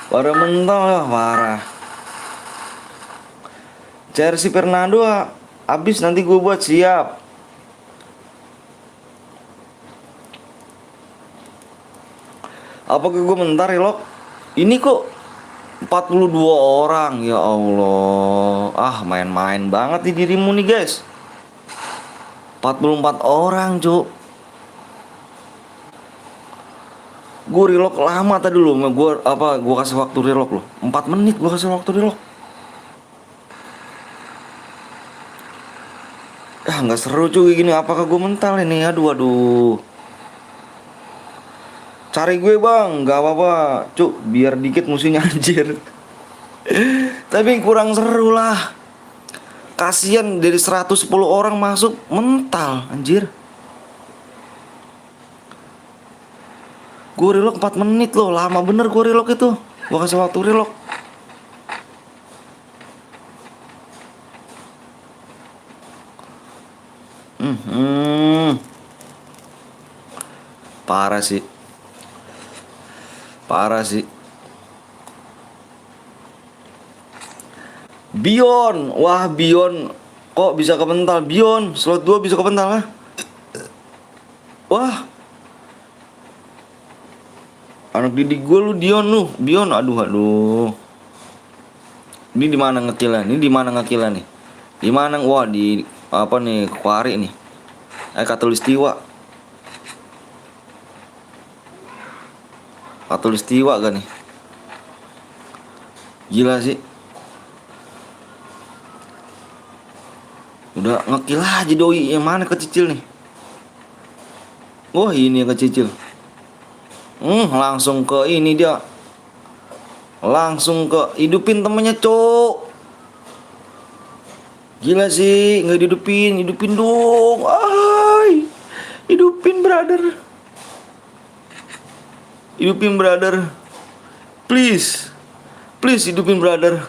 Pada mental ya, parah. Cari si Fernando habis nanti gue buat siap. Apa ke gue bentar relock? Ini kok 42 orang, ya Allah. Ah, main-main banget nih dirimu nih, guys. 44 orang, Cuk. Gue relock lama tadi loh. Gue kasih waktu relock loh. 4 menit gue kasih waktu relock. Nggak seru cuy gini. Apakah gue mental ini? Aduh. Cari gue bang, nggak apa-apa, cuk. Biar dikit musuhnya anjir. Tapi kurang seru lah. Kasian dari 110 orang masuk mental anjir. Gue relock 4 menit loh. Lama bener gue relock itu. Gue kasih waktu relock. Parah sih. Parah sih. Bion. Wah, Bion. Kok bisa kepental? Bion. Slot 2 bisa kepental lah. Wah. Anak didik gue lu, Dion lu. Bion. Aduh. Ini di mana ngekilnya? Ini di mana ngekilnya nih? Di mana? Wah, di apa nih? Kuari nih. Katulistiwa. Katulistiwa kan nih. Gila sih. Udah ngekill aja doi. Yang mana kecicil nih? Wah, ini yang kecicil. Langsung ke ini dia. Langsung ke hidupin temennya, cok. Gila sih, nggak dihidupin. Hidupin dong. Ay. Hidupin, brother. Hidupin, brother. Please. Please hidupin, brother.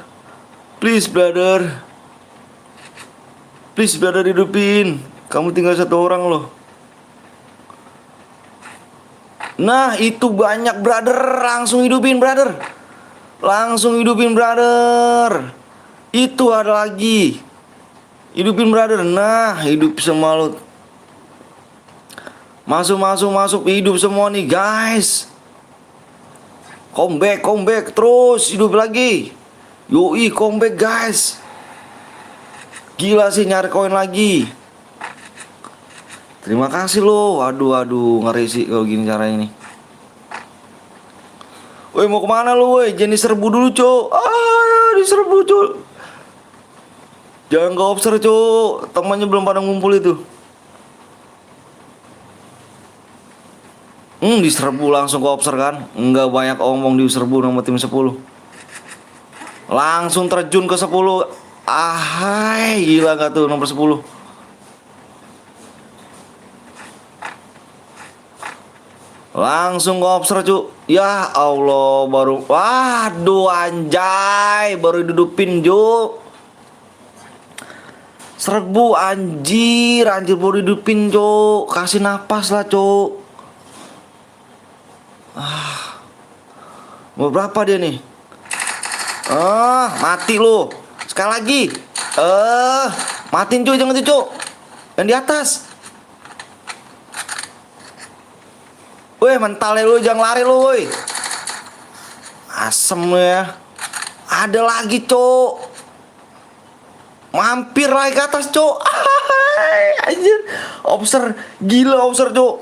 Please, brother. Please, brother, hidupin. Kamu tinggal 1 orang loh. Nah, itu banyak, brother. Langsung hidupin, brother. Langsung hidupin, brother. Itu ada lagi. Hidupin, brother. Nah, hidup semua lo. Masuk. Hidup semua nih, guys. Comeback terus. Hidup lagi. Yoi, comeback, guys. Gila sih, nyari koin lagi. Terima kasih lo. Aduh, ngeri sih kalau gini caranya nih. Woi, mau kemana lo, woi? Jangan diserbu dulu, cok. Diserbu, cok. Jangan ke obser, cok. Temannya belum pada ngumpul itu. Diserbu langsung ke obser kan. Enggak banyak omong, diserbu sama tim 10. Langsung terjun ke 10. Ahai, gila gak tuh nomor 10. Langsung ke obser, cuk. Ya Allah, baru. Waduh, anjay. Baru didupin, cuk. Serbu, anjir baru didupin, cuk. Kasih napas lah, cuk. Mau berapa dia nih? Mati lu. Sekali lagi. Matiin, cuy, jangan tuh, cuk. Yang di atas. Woi, mentalnya lu, jangan lari lu, woi. Asem ya. Ada lagi, cuk. Mampir lagi ke atas, cuk. Anjir. Obser, gila obser, cuk.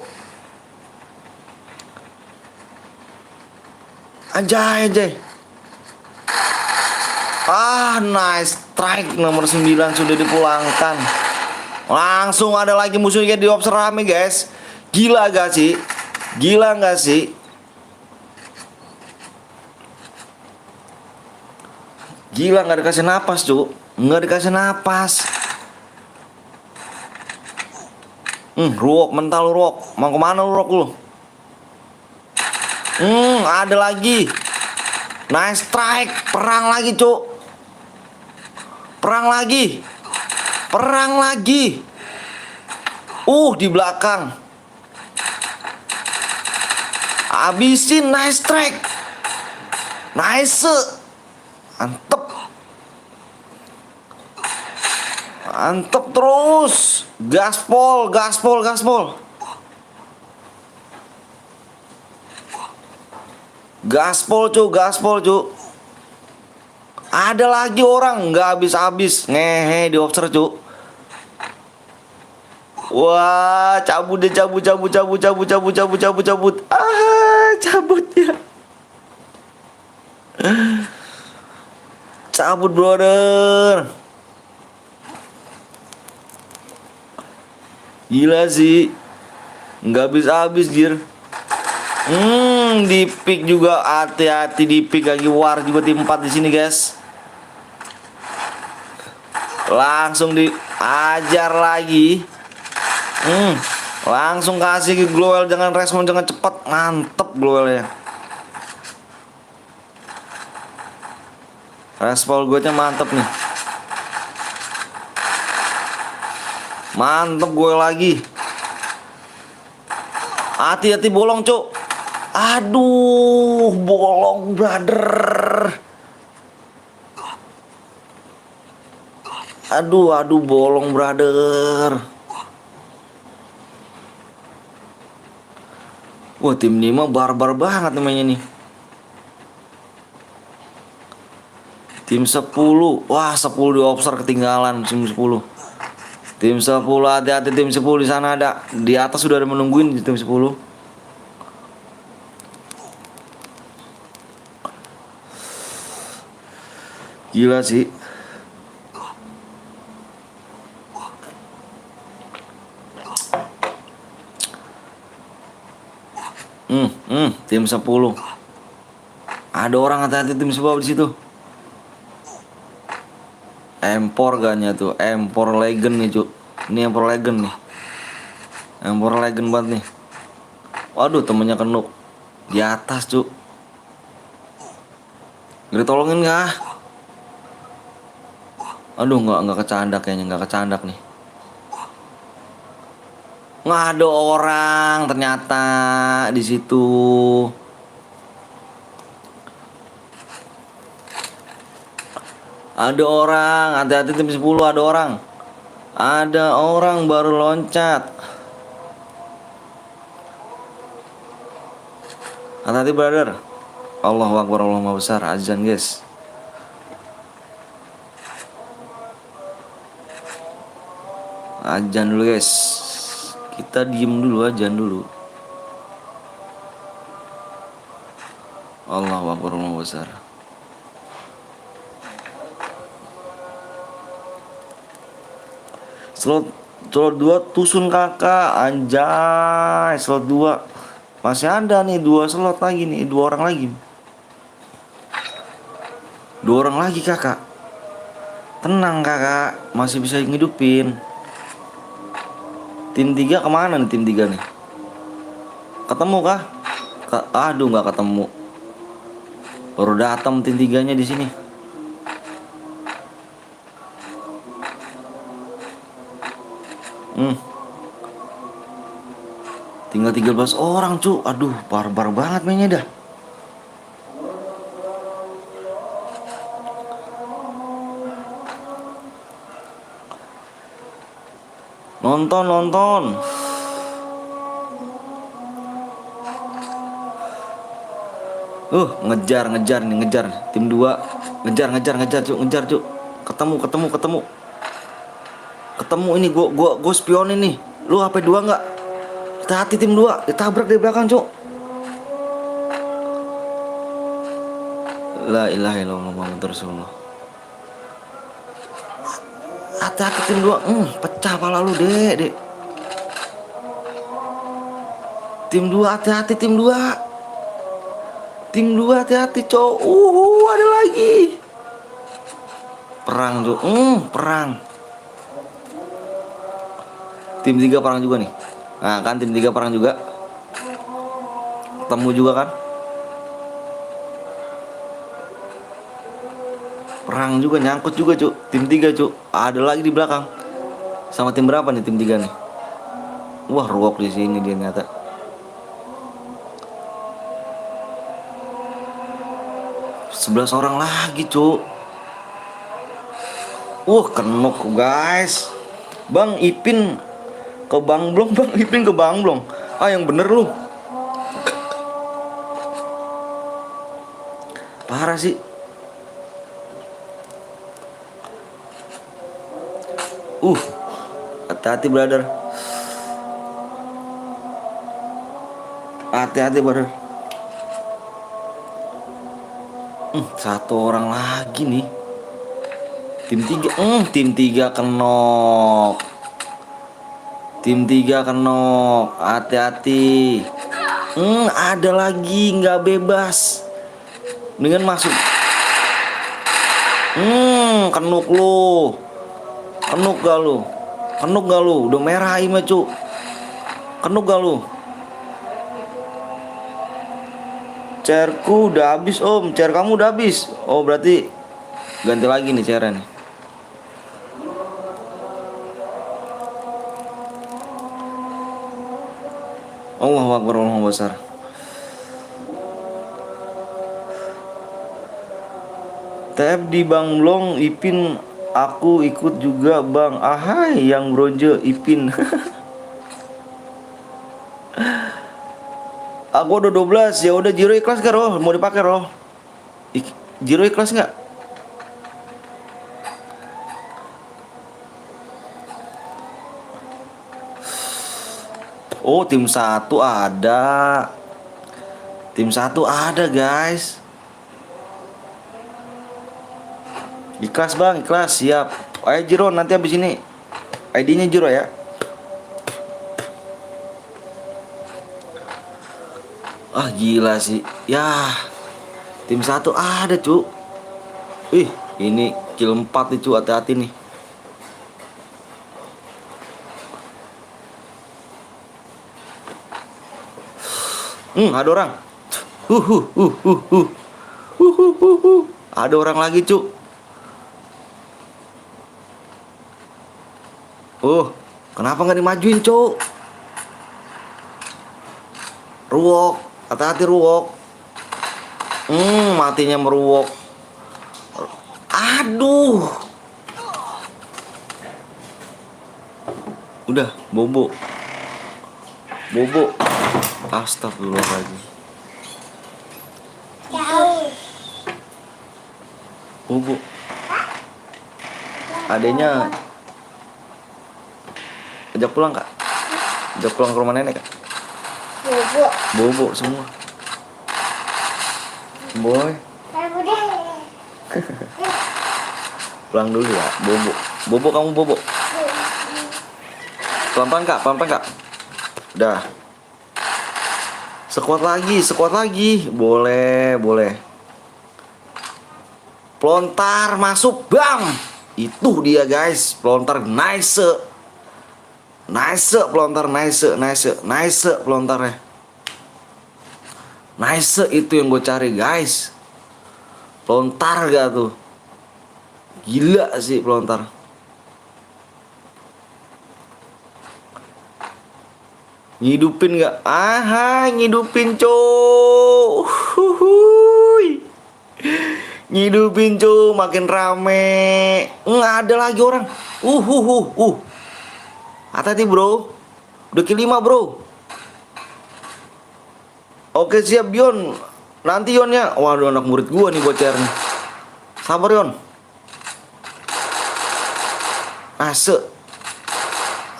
Anjay. Nice strike. Nomor 9 sudah dipulangkan. Langsung ada lagi musuhnya di obser rame, guys. Gila gak sih? Gila gak sih? Gila, gak dikasih napas, cuk. Gak dikasih napas. Ruok, mental lu, Ruok. Mau kemana lu, Ruok, lu? Ada lagi. Nice strike. Perang lagi, cuk. Perang lagi. Di belakang. Habisin. Nice strike. Nice. Mantep terus. Gaspol. Gaspol cu, gaspol cu. Ada lagi orang nggak habis-habis ngehe di obser cu. Wah, cabut deh, cabut. Ah, cabut ya. Cabut brother. Gila sih. Nggak habis-habis jir. Di pick juga, hati-hati di pick lagi. War juga tim 4 di sini guys. Langsung diajar lagi. Langsung kasih ke Glowel, jangan respon, jangan cepat. Mantep Glowelnya. Respon gue mantep nih. Mantep gue lagi. Hati-hati bolong cuk. Aduh, bolong brother. Aduh bolong brother. Wah, tim 5 barbar banget namanya nih. Tim 10. Wah, 10 di offside ketinggalan tim 10. Tim 10 hati-hati, tim 10 di sana ada. Di atas sudah ada menungguin di tim 10. Gila sih. Tim 10. Ada orang hati-hati tim 10 di situ. Empor gaknya tuh, Empor Legend nih cuk. Ini Empor Legend nih. Empor Legend banget nih. Waduh, temennya kenuk di atas cuk. Gak tolongin gak? Aduh, nggak kecandak kayaknya, nggak kecandak nih. Nggak ada orang ternyata di situ. Ada orang, hati-hati tim 10, ada orang. Ada orang baru loncat. Hati-hati brother. Allahu Akbar, Allahu Maha Besar. Azan guys. Azan dulu guys. Kita diem dulu, azan dulu. Allahu Akbar, Allahu Maha Besar. Slot 2 tusun kakak, anjay. Slot 2 masih ada nih, 2 slot lagi nih, 2 orang lagi. 2 orang lagi kakak. Tenang kakak, masih bisa ngidupin. Tim 3 kemana nih tim 3 nih? Ketemu kah? Aduh, nggak ketemu. Baru datang tim 3-nya di sini. Tinggal 13 orang cu. Aduh, barbar banget mainnya dah. Nonton. Ngejar nih. Tim 2 ngejar cu. Ketemu ini gua spionin nih. Lu HP 2 enggak? Hati-hati tim 2, ditabrak dari belakang, Cuk. La ilaha illallah Muhammadur Rasulullah. Hati-hati tim 2. Pecah pala lu, Dek. Tim 2 hati-hati tim 2. Tim 2 hati-hati, Cuk. Ada lagi. Perang, Cuk. Perang. Tim 3 perang juga nih. Nah kan tim 3 perang juga. Ketemu juga kan. Perang juga, nyangkut juga Cuk. Tim 3 Cuk. Ada lagi di belakang. Sama tim berapa nih tim 3 nih? Wah, ruok di sini dia ternyata. Sebelas orang lagi Cuk. Kenok guys. Bang Ipin ke Bang Blong, Bang Ipin ke Bang Blong. Yang bener lu. Parah sih. Hati-hati brother. Hati-hati brother. Satu orang lagi nih. Tim 3 kenok. Tim 3 kenok. Hati-hati. Ada lagi nggak bebas. Mendingan masuk. Kenuk lu. Kenuk gak lu? Kenuk gak lu? Udah merah ini cu. Kenuk gak lu? Chairku udah habis om. Chair kamu udah habis. Oh berarti ganti lagi nih chairnya nih. Allahu Akbar, Allahu Besar. TF di Bang Blong Ipin, aku ikut juga Bang. Ahai yang bronze Ipin. Aku udah 12, ya udah Jiro ikhlas gak Roh? Mau dipakai Roh? Jiro ikhlas nggak? Oh tim 1 ada. Tim 1 ada guys. Ikhlas bang, ikhlas, siap. Ayo Jiro nanti habis ini ID-nya Jiro ya. Ah gila sih. Ya tim 1 ada cu. Ini kill 4 nih cu, hati-hati nih. Ada orang. Ada orang lagi cu. Kenapa nggak dimajuin cu? Ruwok, hati-hati Ruwok. Matinya meruwok. Aduh. Udah, bobo. Astagfirullahaladzim. Bobo. Adanya ajak pulang kak. Ajak pulang ke rumah nenek kak. Bobo semua. Boy. Pulang dulu ya, bobo. Bobo kamu bobo. Pelan-pelan kak. Udah. Sekuat lagi. Boleh. Pelontar masuk, bang. Itu dia guys, pelontar nice pelontar, nice pelontarnya. Nice itu yang gue cari guys. Pelontar gak tuh? Gila sih pelontar. Ngidupin gak? Ngidupin cow. Ngidupin cow, makin rame. Nggak ada lagi orang. Hati-hati bro. Udah kill 5 bro. Oke siap Yon. Nanti Yonnya. Waduh anak murid gua nih bocor nih. Sabar Yon. Ase.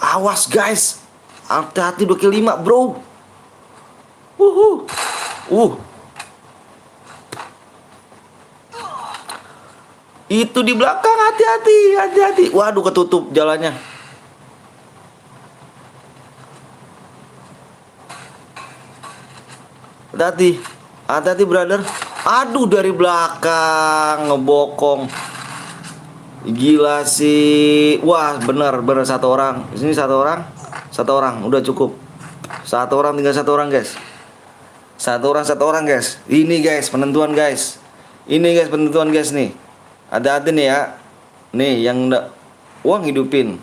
Awas guys. Hati-hati udah kill 5 bro. Itu di belakang, hati-hati. Waduh ketutup jalannya. Hati-hati brother. Aduh dari belakang ngebokong. Gila sih. Wah bener satu orang. Di sini satu orang udah cukup. Satu orang tinggal satu orang guys. Satu orang guys. Ini guys penentuan guys. Nih. Hati-hati nih ya. Nih yang udah hidupin.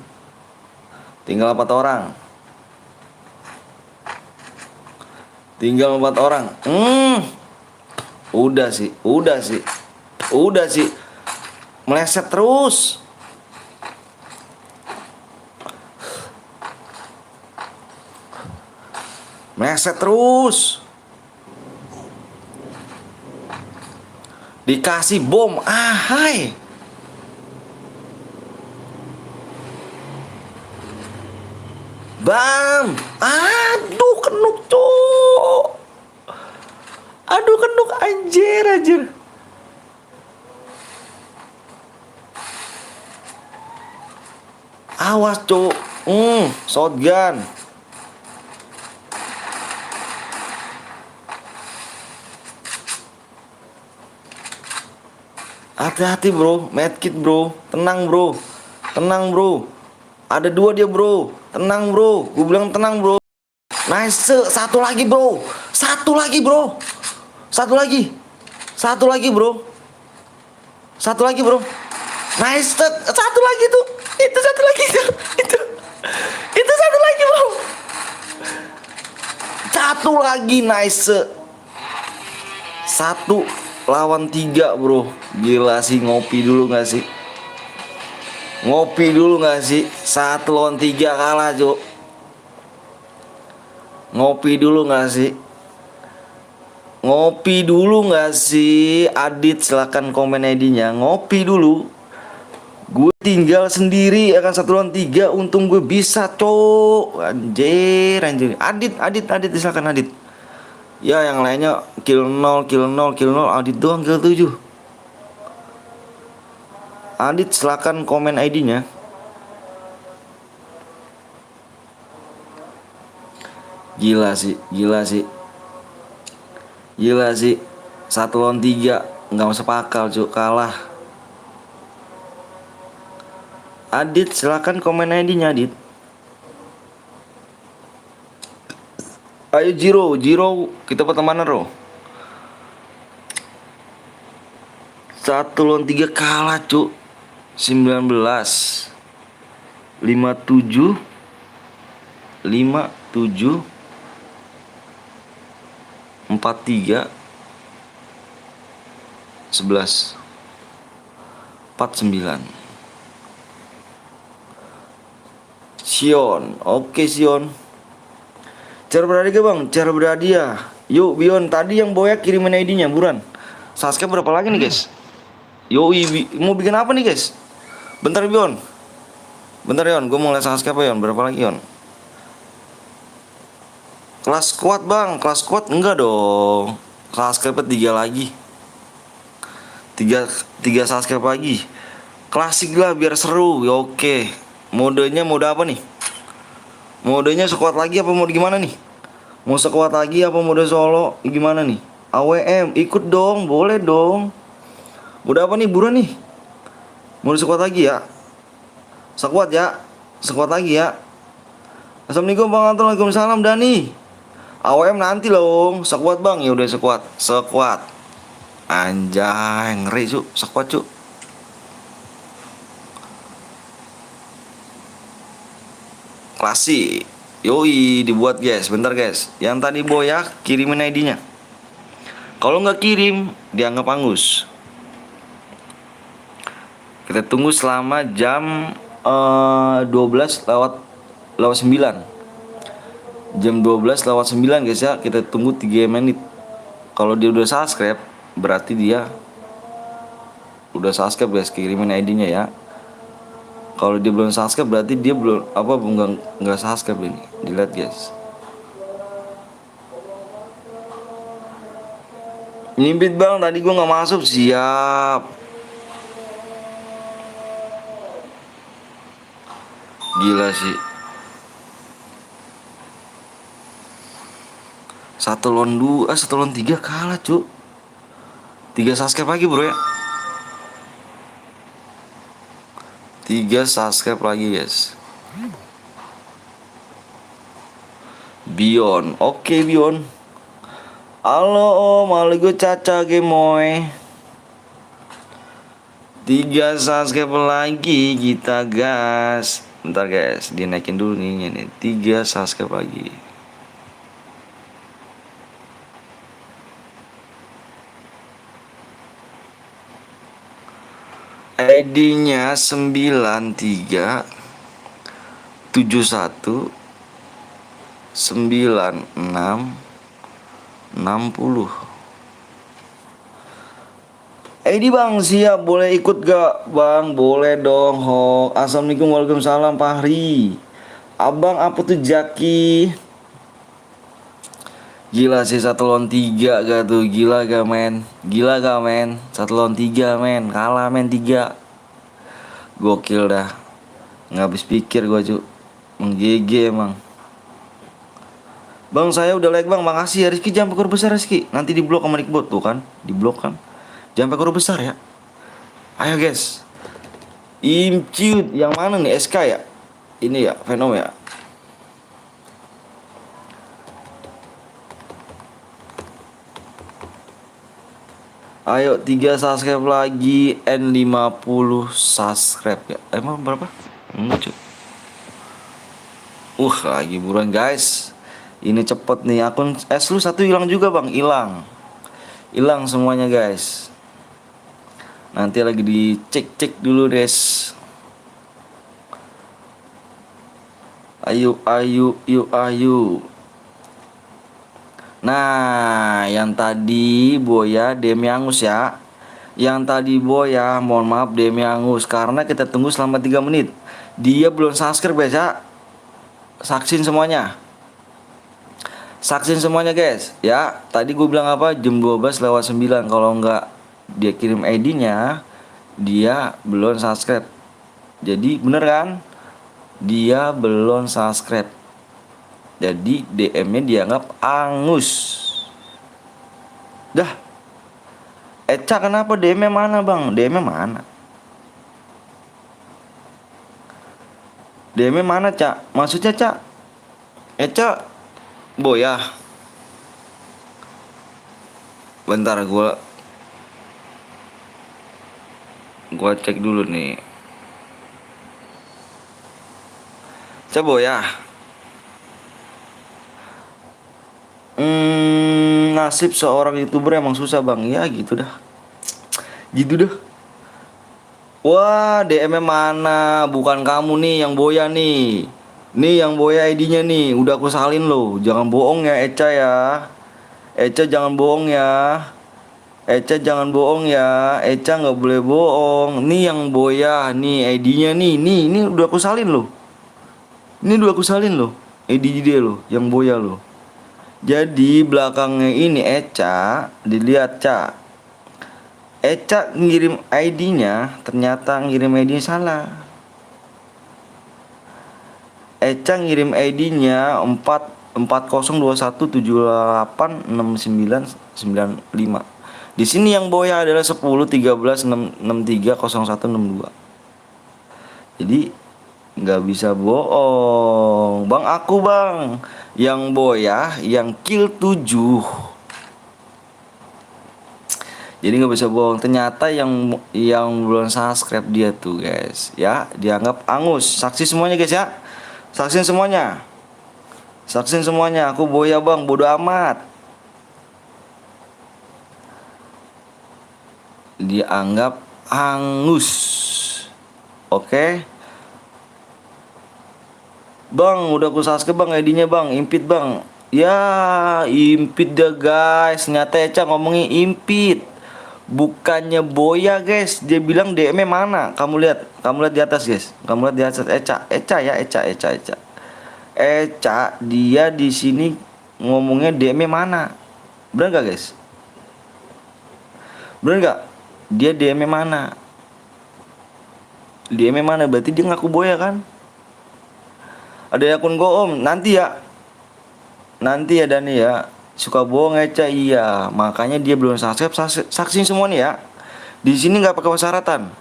Tinggal 4 orang. Udah sih. Meleset terus. Dikasih bom. Hai. Bam. Aduh, kenuk, cuk. Aduh, kenuk, anjir, anjir. Awas, cuk. Shotgun. Hati-hati, bro. Medkit, bro. Tenang, bro. Tenang, bro. Ada 2 dia, bro. Tenang, bro. Gue bilang tenang, bro. Nice. Satu lagi, bro. Satu lagi, bro. Satu lagi. Satu lagi, bro. Satu lagi, bro. Nice. Satu lagi tuh. Itu satu lagi tuh. Itu satu lagi, bro. Satu lagi, nice. 1 lawan 3, bro. Gila sih, ngopi dulu gak sih? Ngopi dulu gak sih? 1 lawan 3 kalah, cuk. Ngopi dulu gak sih? Ngopi dulu gak sih? Adit, silahkan komen ID-nya. Ngopi dulu. Gue tinggal sendiri akan 1 lawan 3. Untung gue bisa, cuk. Anjir, anjir. Adit, silahkan Adit. Ya, yang lainnya kill 0, kill 0, kill 0. Adit doang kill 7. Adit, silahkan komen ID-nya. Gila sih, gila sih. Gila sih. 1 lawan 3 nggak masuk akal, cuk. Kalah. Adit, silahkan komen ID-nya, Adit. Ayo Jiro, kita pertemanan, bro. 1 lawan 3 kalah, cuk. 19 57 57 43 11 49. Sion, oke Sion. Cara berhadiah, bang, cara berhadiah. Yuk Bion, tadi yang boyak kirimin ID-nya, buruan. Subscribe berapa lagi nih, guys? Yoi, mau bikin apa nih, guys? Bentar, Bion. Bentar, Yon, gue mau lihat subscribe, Yon. Berapa lagi, Yon? Kelas squad, bang. Kelas squad enggak dong. Subscribe 3 lagi. 3 subscribe lagi. Klasik lah biar seru. Ya, oke. Modenya mode apa nih? Modenya squad lagi apa mode gimana nih? Mau squad lagi apa mode solo? Gimana nih? AWM, ikut dong, boleh dong. Mode apa nih, buruan nih? Mode squad lagi ya? Squad ya? Squad lagi ya? Assalamualaikum bang Anton, waalaikumsalam Dani. AWM nanti loh, squad bang. Ya udah squad, squad. Anjay, ngeri cuk, squad cuk. Klasik. Yoi, dibuat guys. Bentar guys. Yang tadi boyak kirimin ID-nya. Kalau nggak kirim, dianggap angus. Kita tunggu selama jam 12 lewat 9. Jam 12 lewat 9 guys ya. Kita tunggu 3 menit. Kalau dia udah subscribe, berarti dia udah subscribe guys. Kirimin ID-nya ya. Kalau dia belum subscribe berarti dia belum nggak subscribe ini. Dilihat guys. Nyimpit bang, tadi gua nggak masuk. Siap. Gila sih. 1 lawan 2, 1 lawan 3 kalah cuk. 3 subscribe lagi bro ya. 3 subscribe lagi guys. Bion, oke Bion. Halo om, halo gue Caca Gemoy. 3 subscribe lagi kita gas. Bentar guys, dinaikin dulu nih. 3 subscribe lagi. ID-nya 93 71 96 60. Edi bang, siap, boleh ikut gak bang? Boleh dong, Hok. Assalamualaikum, waalaikumsalam, Fahri. Abang apa tuh Jaki? Gila sih, 1 lawan 3 gak tuh? Gila gak men? Gila gak men? 1 lawan 3 men, kalah men 3. Gokil dah. Nggak habis pikir gua cu. Menggege emang. Bang saya udah like bang, makasih ya Rizky. Jangan pakai huruf besar Rizky, nanti di blok sama Nickbot tuh kan. Di blok kan. Jangan pakai huruf besar ya. Ayo guys. Imciut yang mana nih, SK ya? Ini ya, Venom ya. Ayo 3 subscribe lagi, N50 subscribe ya. Emang berapa? Cuy. Lagi buruan guys. Ini cepet nih, akun S lu 1 hilang juga bang, hilang semuanya guys. Nanti lagi dicek dulu guys. Ayo. Nah, yang tadi Boya DM Angus ya. Yang tadi Boya, mohon maaf DM Angus karena kita tunggu selama 3 menit. Dia belum subscribe guys ya. Saksin semuanya guys ya. Tadi gue bilang apa, jam 12:09. Kalau nggak dia kirim ID-nya, dia belum subscribe. Jadi bener kan, dia belum subscribe. Jadi DM-nya dianggap angus. Dah. Eca kenapa DM-nya mana bang? DM-nya mana? DM-nya mana Cak? Maksudnya Cak? Eca Boya. Bentar gua cek dulu nih. Eca Boya. Nasib seorang YouTuber emang susah bang. Ya gitu dah. Wah, DM-nya mana? Bukan kamu nih yang Boya nih. Nih yang Boya ID-nya nih. Udah aku salin loh. Jangan bohong ya Eca ya. Eca jangan bohong ya. Eca nggak boleh bohong. Nih yang Boya, nih ID-nya nih. Ini udah aku salin loh. ID dia loh, yang Boya loh. Jadi belakangnya ini Eca, dilihat Cak. Eca ngirim ID-nya, ternyata ngirim ID-nya salah. Eca ngirim ID-nya 4021786995. Di sini yang Boya adalah 101366630162. Jadi nggak bisa bohong. Bang aku bang, yang Boya yang kill 7. Jadi nggak bisa bohong. Ternyata yang belum subscribe dia tuh guys ya, dianggap angus. Saksi semuanya guys ya. Saksin semuanya. Aku Boya bang, bodo amat. Dianggap angus. Oke. Bang, udah aku subscribe bang ID-nya bang, impit bang. Ya, impit dah guys. Ternyata Eca ngomongin impit, bukannya Boya guys. Dia bilang DM-nya mana? Kamu lihat di atas guys. Kamu lihat di atas Eca ya. Eca dia di sini ngomongnya DM-nya mana? Bener gak guys? Dia DM-nya mana? Berarti dia ngaku Boya kan? Ada akun Goom nanti ya Dani ya. Suka bohong Eca, iya. Makanya dia belum subscribe. Saksiin semua nih ya. Di sini nggak pakai persyaratan.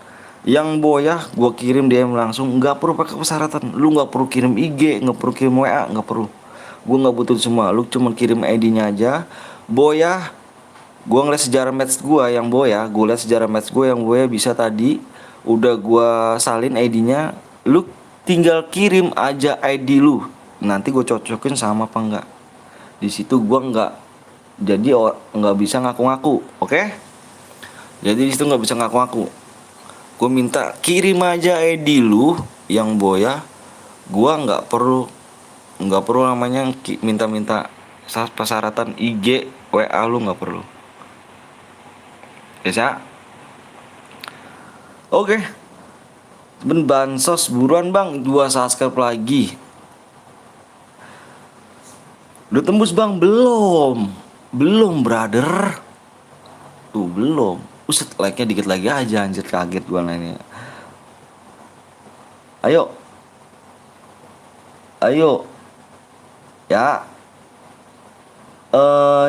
Yang Boya gua kirim DM langsung, nggak perlu pakai persyaratan. Lu nggak perlu kirim IG, nggak perlu kirim WA, nggak perlu. Gua nggak butuh semua. Lu cuma kirim ID-nya aja. Boya, gua ngeliat sejarah match gua yang Boya. Gua liat sejarah match gua yang Boya bisa tadi. Udah gua salin ID-nya. Lu tinggal kirim aja ID lu. Nanti gue cocokin sama apa enggak. Di situ gue nggak bisa ngaku-ngaku, oke? Jadi di situ nggak bisa ngaku-ngaku. Gue minta kirim aja ID lu yang Boya. Gue nggak perlu namanya minta persyaratan IG, WA lu nggak perlu. Ya. Oke. Ben bansos buruan bang, 2 subscribe lagi. Udah tembus bang? Belum. Belum brother. Tuh belum. Uset, like-nya dikit lagi aja, anjir kaget gua nanya. Ayo. Ayo. Ya.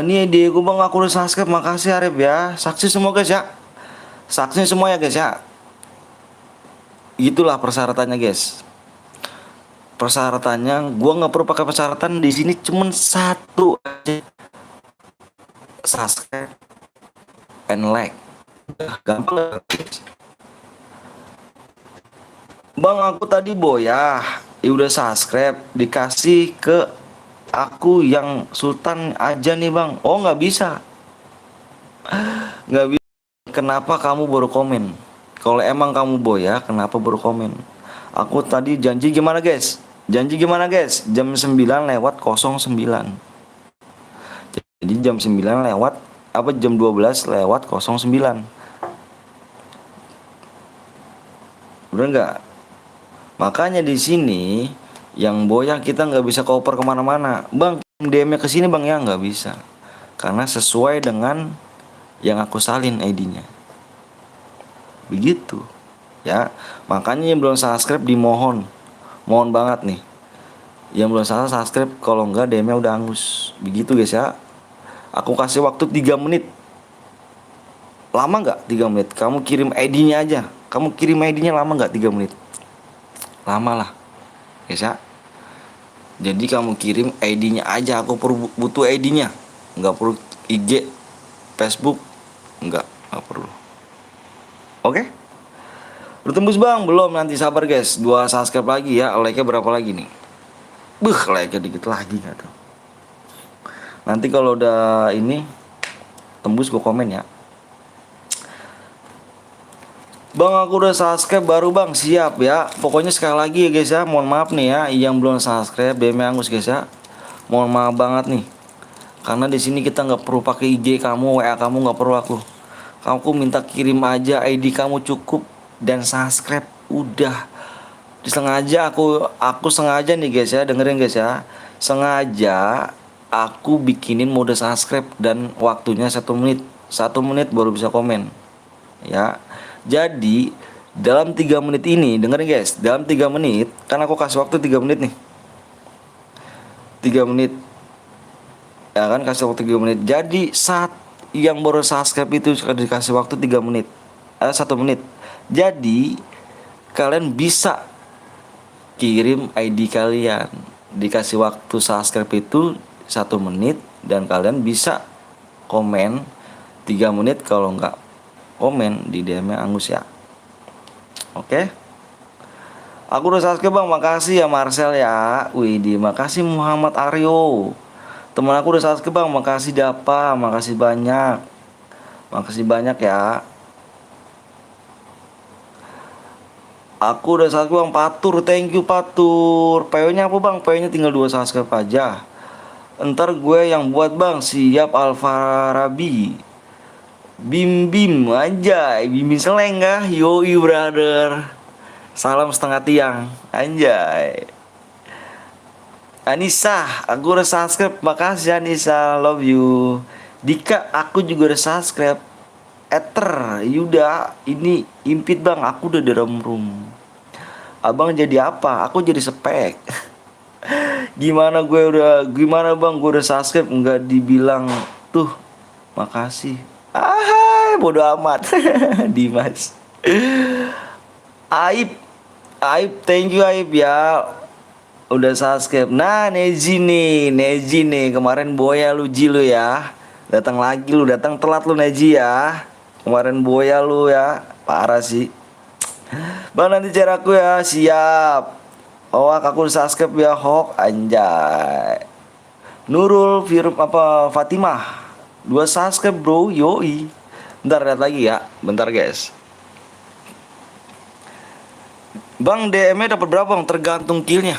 Ini Diego bang, aku udah subscribe. Makasih Arif ya. Saksi semua guys ya. Saksinya semua ya guys ya. Itulah persyaratannya guys. Persyaratannya, gua nggak perlu pakai persyaratan di sini, cuman satu aja. Subscribe and like. Gampang guys. Bang aku tadi boyah, ya udah subscribe, dikasih ke aku yang Sultan aja nih bang. Oh nggak bisa, nggak bisa. Kenapa kamu baru komen? Kalau emang kamu boyah, kenapa baru komen? Aku tadi janji gimana guys? Janji gimana guys? Jam 9:09. Jadi jam 9 lewat apa jam 12:09. Udah nggak? Makanya di sini yang boyah kita nggak bisa koper kemana-mana. Bang, DM-nya ke sini bang ya nggak bisa. Karena sesuai dengan yang aku salin ID-nya. Begitu. Ya, makanya yang belum subscribe dimohon. Mohon banget nih. Yang belum subscribe kalau nggak DM-nya udah angus. Begitu guys ya. Aku kasih waktu 3 menit. Lama nggak 3 menit? Kamu kirim ID-nya aja. Kamu kirim ID-nya lama nggak 3 menit? Lama lah. Guys ya. Jadi kamu kirim ID-nya aja. Aku butuh ID-nya. Nggak perlu IG, Facebook. Nggak perlu. Oke? Udah tembus bang? Belum, nanti sabar guys. 2 subscribe lagi ya. Like-nya berapa lagi nih? Like-nya dikit lagi nggak tuh. Nanti kalau udah ini tembus gue komen ya. Bang aku udah subscribe baru bang, siap ya. Pokoknya sekali lagi ya guys ya, mohon maaf nih ya yang belum subscribe DM Angus guys ya. Mohon maaf banget nih. Karena di sini kita nggak perlu pakai IG kamu, WA kamu nggak perlu aku. Kamu minta kirim aja ID kamu cukup dan subscribe udah. Disengaja aku sengaja nih guys ya, dengerin guys ya. Sengaja aku bikinin mode subscribe dan waktunya 1 menit. 1 menit baru bisa komen. Ya. Jadi dalam 3 menit ini, dengerin guys, dalam 3 menit, kan aku kasih waktu 3 menit nih. 3 menit. Ya kan, kasih waktu 3 menit. Jadi saat yang baru subscribe itu dikasih waktu 3 menit. 1 menit. Jadi kalian bisa kirim ID kalian. Dikasih waktu subscribe itu 1 menit dan kalian bisa komen 3 menit. Kalau enggak komen di DM-nya Angus ya. Oke. Aku udah subscribe bang, makasih ya Marcel ya. Widih, makasih Muhammad Aryo. Temen aku udah subscribe bang, makasih Dapa, makasih banyak. Makasih banyak ya. Aku udah subscribe bang, Patur, thank you Patur. PO-nya apa bang? PO-nya tinggal 2 subscribe aja. Ntar gue yang buat bang, siap Alfarabi. Bim bim aja, bim bim seleng kah? Yoi brother. Salam setengah tiang, anjay. Anissa, aku udah subscribe, makasih Anissa, love you. Dika, aku juga udah subscribe. Ether, Yuda, ini impit bang, aku udah di room. Abang jadi apa? Aku jadi spek. Gimana bang, gue udah subscribe, nggak dibilang tuh, makasih. Bodo amat. Dimas. Aib, thank you Aib ya. Udah subscribe. Nah, Neji nih. Kemarin boya lu Ji lu ya. Datang lagi lu, datang telat lu Neji ya. Kemarin boya lu ya. Parah sih. Bang nanti share aku ya, siap. Oh, aku udah subscribe ya, Hok anjay. Nurul Fatimah 2 subscribe bro, yoi. Bentar lihat lagi ya, bentar guys. Bang DM-nya dapat berapa bang? Tergantung killnya.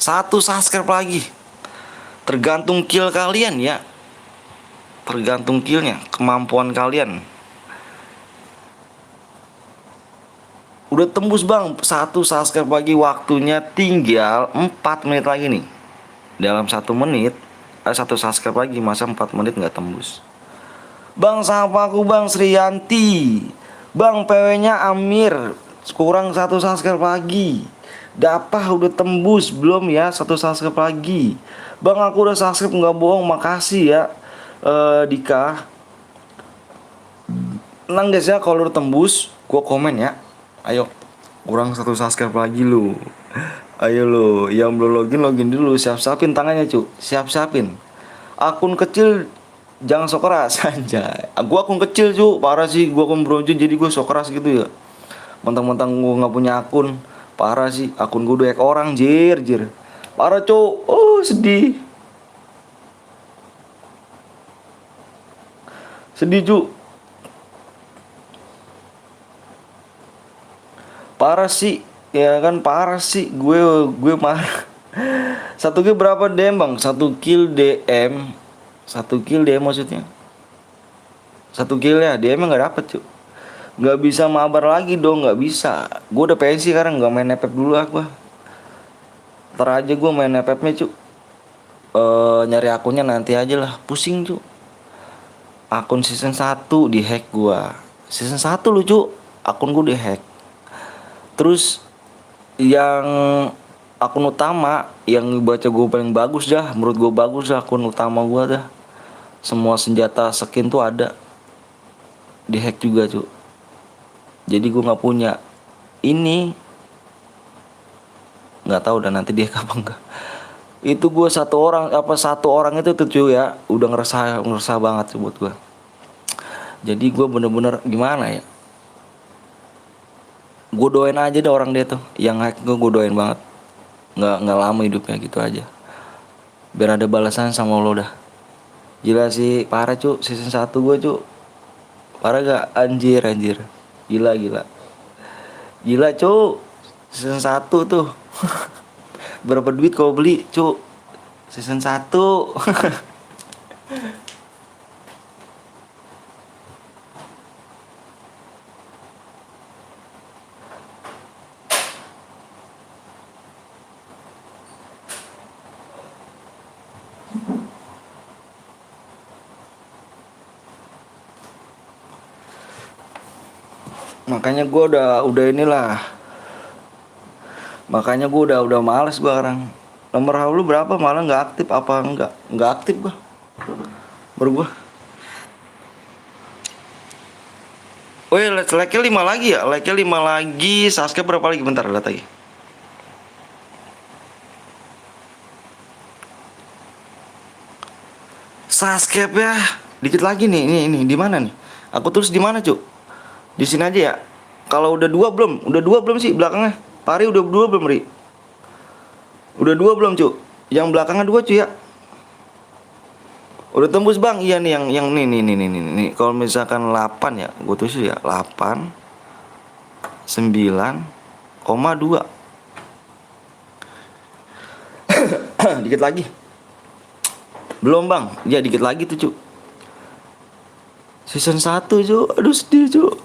1 subscribe lagi. Tergantung kill kalian ya. Tergantung killnya, kemampuan kalian. Udah tembus bang, 1 subscribe lagi, waktunya tinggal 4 menit lagi nih. Dalam 1 menit, 1 subscribe lagi, masa 4 menit nggak tembus. Bang sama aku bang Sriyanti. Bang PW-nya Amir, kurang 1 subscribe lagi. Dapah udah tembus belum ya, 1 subscribe lagi. Bang aku udah subscribe nggak bohong, makasih ya Dika. Tenang guys ya, kalau udah tembus gua komen ya. Ayo, kurang 1 subscribe lagi lu. Ayo lu, yang belum login login dulu, siap-siapin tangannya cu, siap-siapin. Akun kecil jangan sok keras anjay. Gua akun kecil cu, parah sih, gua akun bronze jadi gua sok keras gitu ya. Mentang-mentang gua nggak punya akun, parah sih, akun gua 2 orang jir. Parah cu, oh sedih. Sedih cu. Parah sih, ya kan parah sih, gue marah. 1 kill berapa DM bang? 1 kill DM, 1 kill DM maksudnya. 1 kill ya DM nggak dapet cuy. Nggak bisa mabar lagi dong, nggak bisa. Gue udah pensi sekarang, nggak main FF dulu aku. Ntar aja gue main FF-nya cuy. Nyari akunnya nanti aja lah, pusing cuy. Akun season 1 dihack gua. Season 1 lu cuy, akun gue dihack. Terus yang akun utama yang baca gue paling bagus dah, menurut gue bagus dah akun utama gue dah. Semua senjata skin tuh ada, dihack juga cuy. Jadi gue nggak punya. Ini nggak tahu dan nanti dia apa enggak. Itu gue satu orang itu tuh cuy ya, udah ngerasa banget sih buat gue. Jadi gue bener-bener gimana ya, gue doain aja deh orang dia tuh yang hack gue doain banget. Nggak lama hidupnya gitu aja, biar ada balasan sama lo dah. Gila sih, parah cu, season 1 gue cu. Parah gak? Anjir Gila cu, season 1 tuh. Berapa duit kau beli cu, season 1. Makanya gue udah inilah. Makanya gue udah males gue sekarang. Nomor HP lu berapa? Malah nggak aktif apa nggak aktif gue. Baru gue. Woi, like-nya 5 lagi ya? Like-nya 5 lagi, subscribe berapa lagi? Bentar, lihat lagi. Subscribe ya, dikit lagi nih. Ini di mana nih? Aku tulis di mana, Cuk? Di sini aja ya. Kalau udah 2 belum? Udah 2 belum sih belakangnya? Pari udah 2 belum, Ri? Udah 2 belum, Cuk? Yang belakangnya 2, Cuk ya. Udah tembus, Bang. Iya nih yang nih. Kalau misalkan 8 ya, gue tulis ya 8 9,2. Dikit lagi. Belum, Bang. Ya dikit lagi tuh, Cuk. Season 1, Cuk. Aduh sedih, Cuk.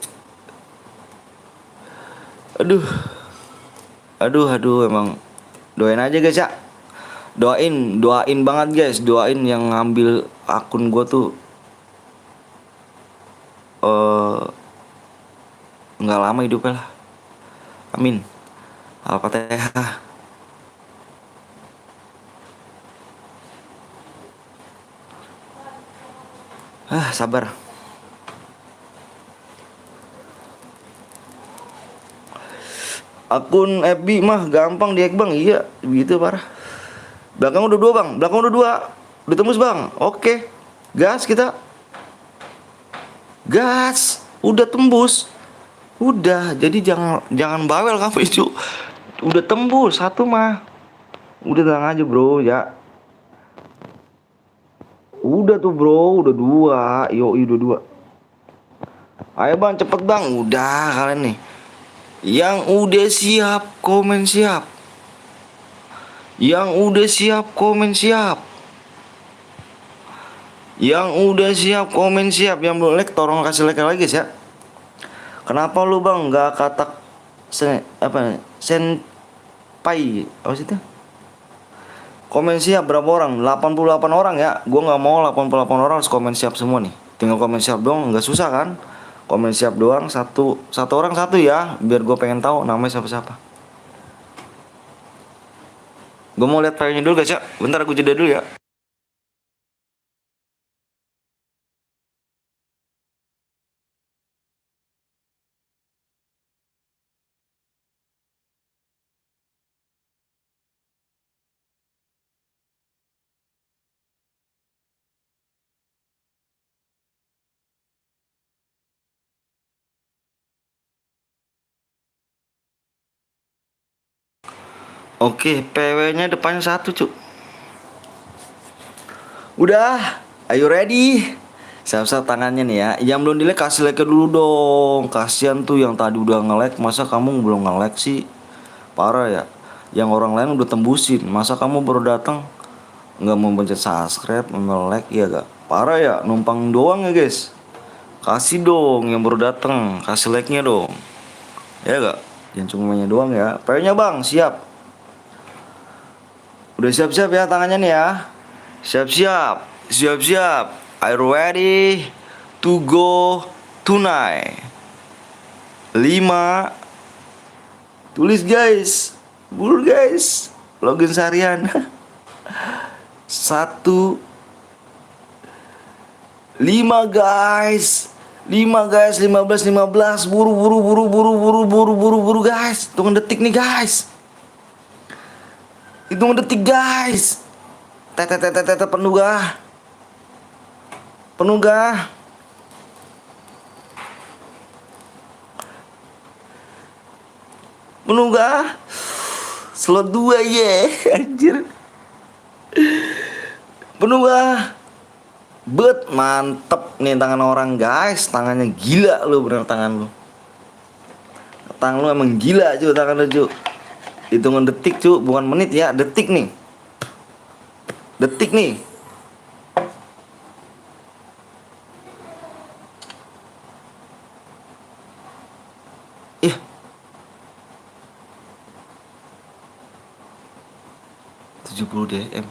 Aduh, emang doain aja guys ya. Doain banget guys, doain yang ngambil akun gue tuh nggak lama hidupnya lah. Amin. Al-Fatihah. Sabar. Akun FB mah gampang dihack bang, iya begitu parah. Belakang udah 2 bang, udah tembus bang. Oke, gas kita, gas, udah tembus, udah. Jadi jangan bawel kamu itu, udah tembus 1 mah, udah tenang aja bro ya. Udah tuh bro, udah 2, udah 2. Ayo bang cepet bang, udah kalian nih. Yang udah siap komen siap. Yang udah siap komen siap. Yang udah siap komen siap. Yang belum like tolong kasih like lagi guys ya. Kenapa lu bang nggak senpai apa sih itu? Komen siap berapa orang? 88 orang ya. Gua nggak mau 88 orang harus komen siap semua nih. Tinggal komen siap doang, nggak susah kan? Komen siap doang, satu orang satu ya, biar gue pengen tahu namanya siapa-siapa. Gue mau lihat filenya dulu guys ya. Bentar aku jeda dulu ya. Oke, PW-nya depannya satu, cuk. Udah, ayo ready. Siap-siap tangannya nih ya. Yang belum di-like kasih like dulu dong. Kasihan tuh yang tadi udah nge-like, masa kamu belum nge-like sih? Parah ya. Yang orang lain udah tembusin, masa kamu baru datang nggak mau pencet subscribe, nge-like, ya gak? Parah ya, numpang doang ya guys. Kasih dong yang baru datang, kasih like-nya dong. Ya gak? Jangan cuma mainnya doang ya. PW-nya bang, siap. Udah siap-siap ya tangannya nih ya. Siap-siap. Siap-siap. Are you ready to go tonight? 5. Tulis guys. Buru guys. Login seharian. 1. 5 guys. 5 guys, 15 buru guys. Tunggu detik nih guys. Hitung detik guys. Tete penuh gah. Penuh gah. Penuh gah. Slot 2 ye. Anjir. Penuh gah. Bet mantep nih tangan orang guys. Tangannya gila lu, bener tangan lu. Tangan lu emang gila cuy, tangan lu cuy. Hitungan detik cu, bukan menit ya, detik nih. Detik nih. Ih. $70 DM.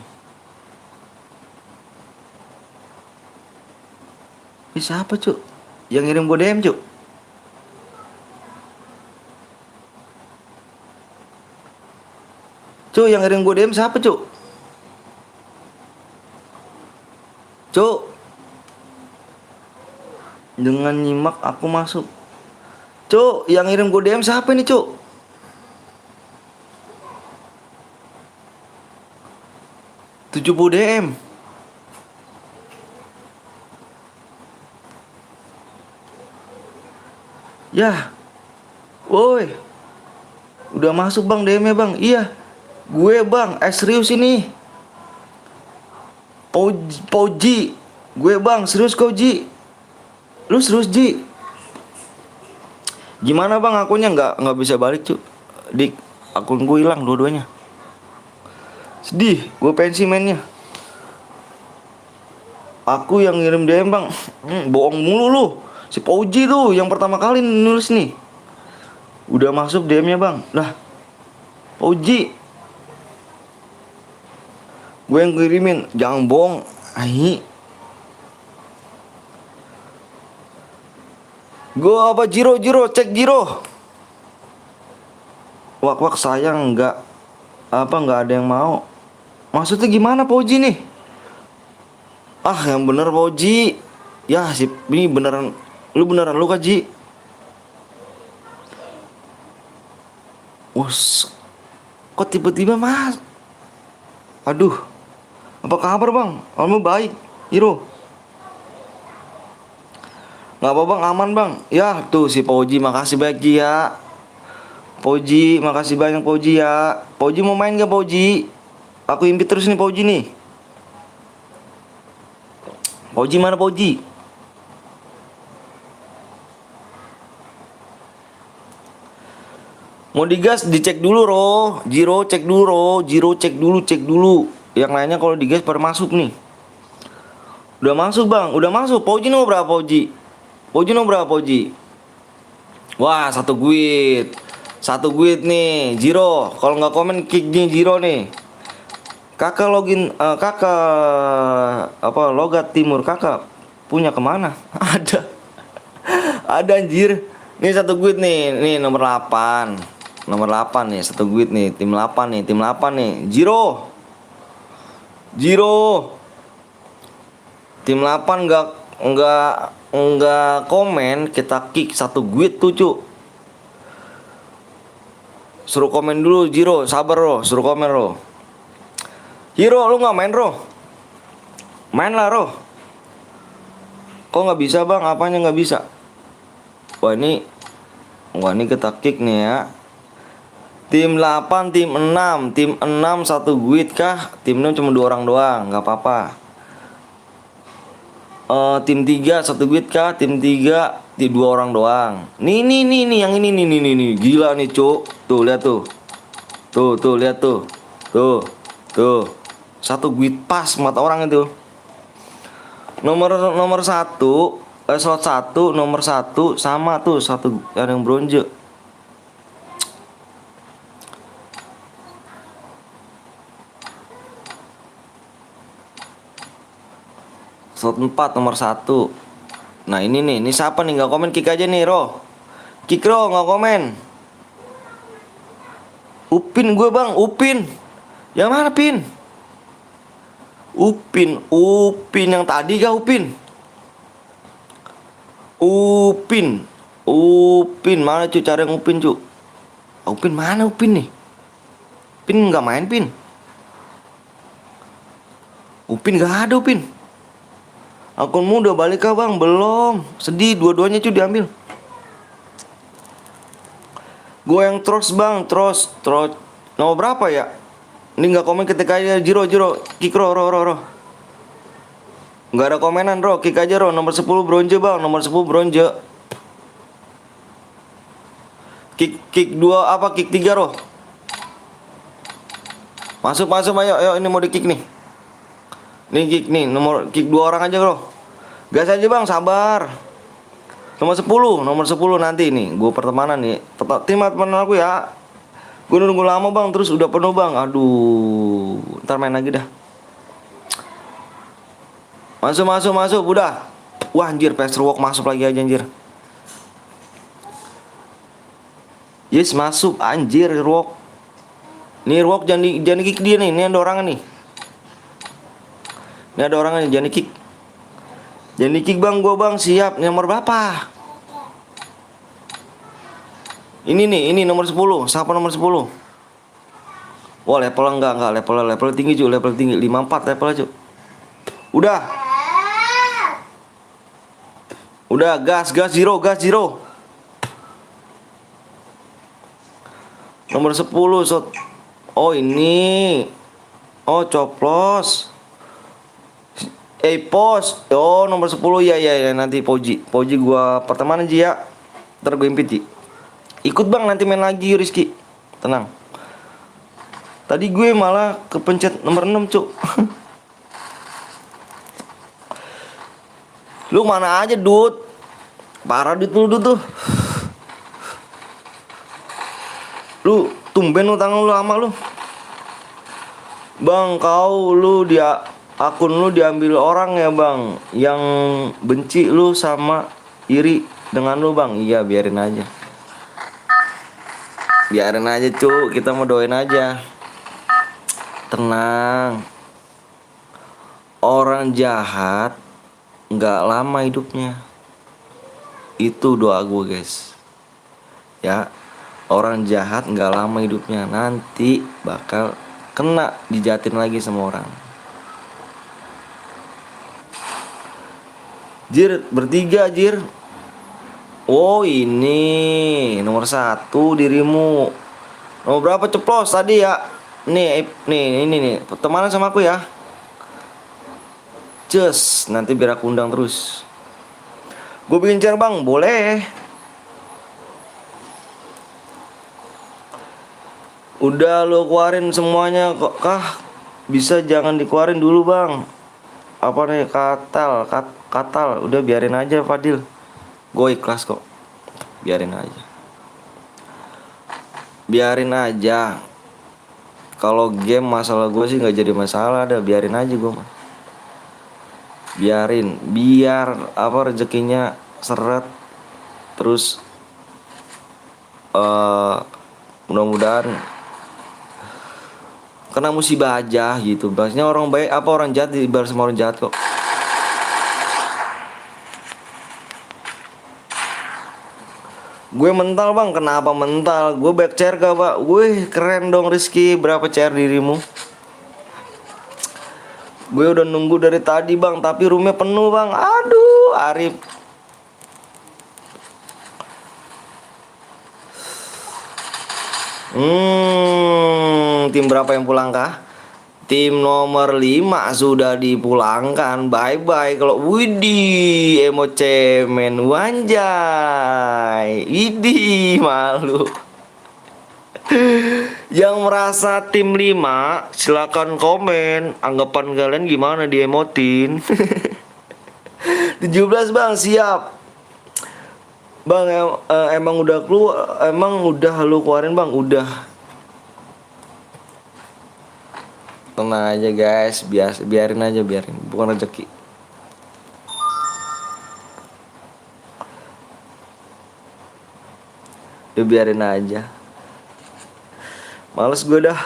Ini siapa cu? Yang ngirim gue DM cu? Cuk, yang ngirim gue DM siapa, Cuk? Cuk. Dengan nyimak aku masuk. Cuk, yang ngirim gue DM siapa nih, Cuk? $70 DM. Ya. Woi. Udah masuk bang DM-nya bang. Iya. Gue bang, serius ini. Poji. Gue bang, serius kau Ji. Lu serius Ji? Gimana bang akunnya nggak bisa balik cu. Dik, akun gue hilang dua-duanya. Sedih, gue pensi mainnya. Aku yang ngirim DM bang. Bohong mulu lu. Si Poji tuh yang pertama kali nulis nih. Udah masuk DM-nya bang. Lah, Poji. Gue yang kirimin, jangan bohong. Ahi. Gue apa Jiro, cek Jiro. Wak sayang nggak ada yang mau. Maksudnya gimana Poji nih? Ah yang bener Poji. Ya sih ini beneran. Lu kan Ji? Us. Kok tiba-tiba mas? Aduh. Apa kabar bang? Kamu baik, Hiro? Nggak apa bang, aman bang. Ya tuh si Poji, makasih banyak Ji ya. Poji, makasih banyak Poji ya. Poji mau main gak Poji? Aku invite terus nih Poji nih. Poji mana Poji? Mau digas dicek dulu Jiro cek dulu cek dulu. Yang lainnya kalau digas pada masuk nih. Udah masuk bang, udah masuk. Poji nomor berapa Poji? Wah 1 guit. Satu guide nih, Jiro. Kalau nggak komen kick nih Jiro nih. Kakak login, kakak apa logat timur kakak punya kemana? Ada, ada anjir. Nih satu guide nih nomor 8. Nomor 8 nih, satu guide nih, tim 8 nih, tim 8 nih. Jiro. Jiro. Tim 8 nggak komen, kita kick satu guide tuh, Cuk. Suruh komen dulu Jiro, sabar Ro, suruh komen Ro. Hiro, lu nggak main Ro? Main lah Ro. Kok nggak bisa bang? Apanya nggak bisa? Wah ini kita kick nih ya. Tim 8, tim 6, tim 6 satu guide kah? Tim 6 cuma 2 orang doang, nggak apa-apa. Tim 3 satu guide kah? Tim 3 di 2 orang doang. Nih yang ini nih. Gila nih, Cuk. Tuh lihat tuh. Tuh lihat tuh. Tuh. Satu guide pas mata orang itu. Nomor 1 slot 1 nomor 1 sama tuh satu ada yang bronze. Slot 4 nomor 1. Nah ini nih, ini siapa nih nggak komen, kick aja nih Ro. Kick Ro, nggak komen. Upin gue bang, Upin. Yang mana Pin? Upin yang tadi kah Upin? Upin mana cu, cari yang Upin cu. Upin mana Upin nih? Pin nggak main Pin. Upin nggak ada Upin. Akunmu udah balik kah bang? Belum. Sedih dua-duanya cu diambil. Gue yang terus bang, terus. Nomor berapa ya? Ini nggak komen ketika aja Jiro kick Ro. Nggak ada komenan Ro, kick aja Ro. Nomor 10 bronze bang, nomor 10 bronze. Kick 2 apa kick 3 Ro. Masuk ayo ini mau di kick nih. Nih kick nih, kick 2 orang aja Ro. Gas aja bang, sabar. Nomor 10 nanti nih, gue pertemanan nih. Tim teman aku ya. Gue nunggu lama bang, terus udah penuh bang. Aduh, ntar main lagi dah. Masuk, udah. Wah anjir, Pastor Walk masuk lagi aja anjir. Yes, masuk anjir, Walk. Nih Walk jangan kick dia nih, ini ada orang nih. Ini ada orang nih, jangan kick. Jangan kick bang, gue bang, siap. Nomor berapa? Ini nomor 10. Siapa nomor 10? Wah, level enggak level tinggi cu, level tinggi 54 level cu. Udah, gas Zero. Nomor 10 shot. Oh, ini. Oh, coplos. Pos. Oh, nomor 10 ya nanti Poji gua pertemanan aja ya. Ntar gue impiti. Ikut bang, nanti main lagi Rizky. Tenang. Tadi gue malah kepencet nomor 6 cuk. Lu mana aja Dut? Parah Dut lu tuh. Lu tumben lu tangan lu lama lu. Bang, akun lu diambil orang ya bang. Yang benci lu sama iri dengan lu bang. Iya, biarin aja cu, kita mau doain aja. Tenang. Orang jahat nggak lama hidupnya. Itu doa gue guys. Ya, orang jahat nggak lama hidupnya. Nanti bakal kena dijatin lagi sama orang. Jir, bertiga Jir. Oh ini nomor 1 dirimu. Nomor berapa ceplos tadi ya? Nih ini nih pertemanan sama aku ya. Cus, nanti biar aku undang terus. Gue bikin share bang, boleh. Udah lo keluarin semuanya kok kah? Bisa jangan dikeluarin dulu bang. Apa nih katal? Udah biarin aja Fadil. Gue ikhlas kok. Biarin aja. biarin aja. Kalau game masalah gue sih nggak jadi masalah, dah biarin aja gue mah. Biar apa rezekinya seret. Terus mudah-mudahan kena musibah aja gitu. Bahasanya orang baik apa orang jahat dibalas sama orang jahat kok. Gue mental bang, kenapa mental? Gue back chair gak pak? Wih keren dong Rizky, berapa chair dirimu? Gue udah nunggu dari tadi bang, tapi roomnya penuh bang. Aduh Arif. Tim berapa yang pulang kah? Tim nomor 5 sudah dipulangkan. Bye-bye. Kalau widih emo cemen wanjay. Widih malu. Yang merasa tim 5 silakan komen. Anggapan kalian gimana di emotin? 17 bang siap. Bang emang udah keluar. Emang udah lu keluarin bang. Udah. Tenang aja guys, biarin aja, bukan rezeki. Udah biarin aja. Males gue dah.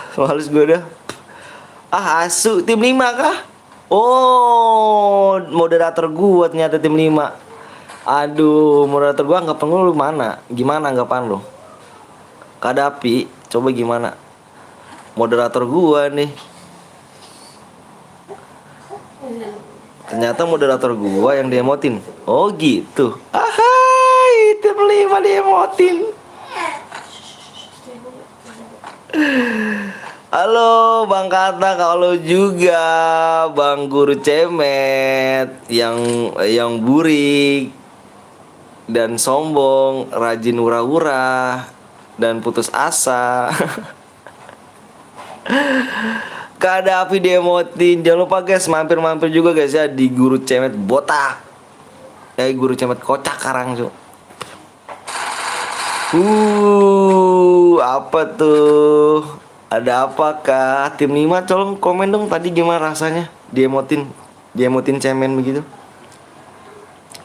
Asu tim 5 kah? Oh, moderator gue ternyata tim 5. Aduh, moderator gue anggapan lu mana? Gimana anggapan lu? Kadapi, coba gimana? Moderator gue nih. Ternyata moderator gua yang diemotin. Oh gitu. Ahai, tim 5 diemotin. Halo Bang Kata, kalau juga Bang Guru Cemet yang burik dan sombong, rajin ura-ura dan putus asa. Kadapi diemotin. Jangan lupa guys, mampir juga guys ya di Guru Cemet botak. Guru Cemet kocak karang cu. Apa tuh? Ada apakah? Tim 5 tolong komen dong tadi gimana rasanya diemotin cemen begitu.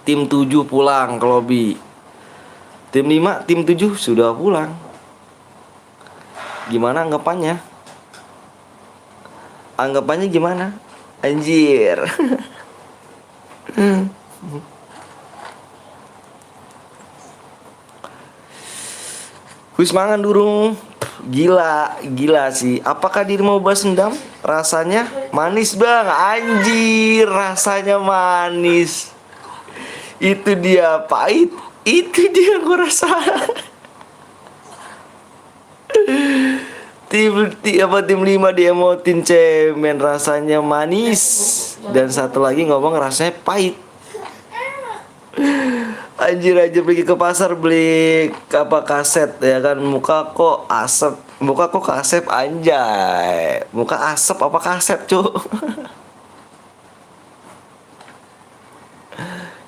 Tim 7 pulang ke lobby. Tim 5, tim 7 sudah pulang. Gimana anggapannya? Anggapannya gimana? Anjir. Wis mangan durung. Gila sih. Apakah diri mau balas dendam? Rasanya manis bang. Anjir, rasanya manis. Itu dia pahit. Itu dia gue rasa. Tim 5 diemotin cemen rasanya manis. Dan satu lagi ngomong rasanya pahit. Anjir aja pergi ke pasar beli kaset ya kan, muka kok kasep anjay. Muka asap apa kaset cu.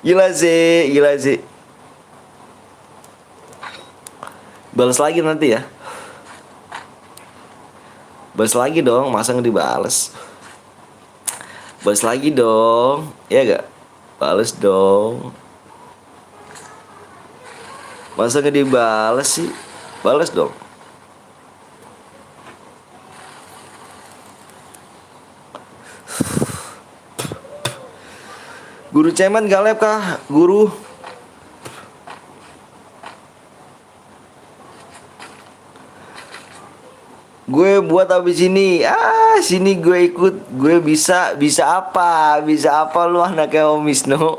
Gila sih. Balas lagi nanti ya. Balas lagi dong, masa nggak dibales? Balas lagi dong, ya gak? Balas dong. Masa nggak dibales sih? Balas dong. Guru Cemen galep kah? Guru? Gue buat habis ini. Sini gue ikut. Gue bisa apa? Bisa apa lu anaknya Om Wisnu?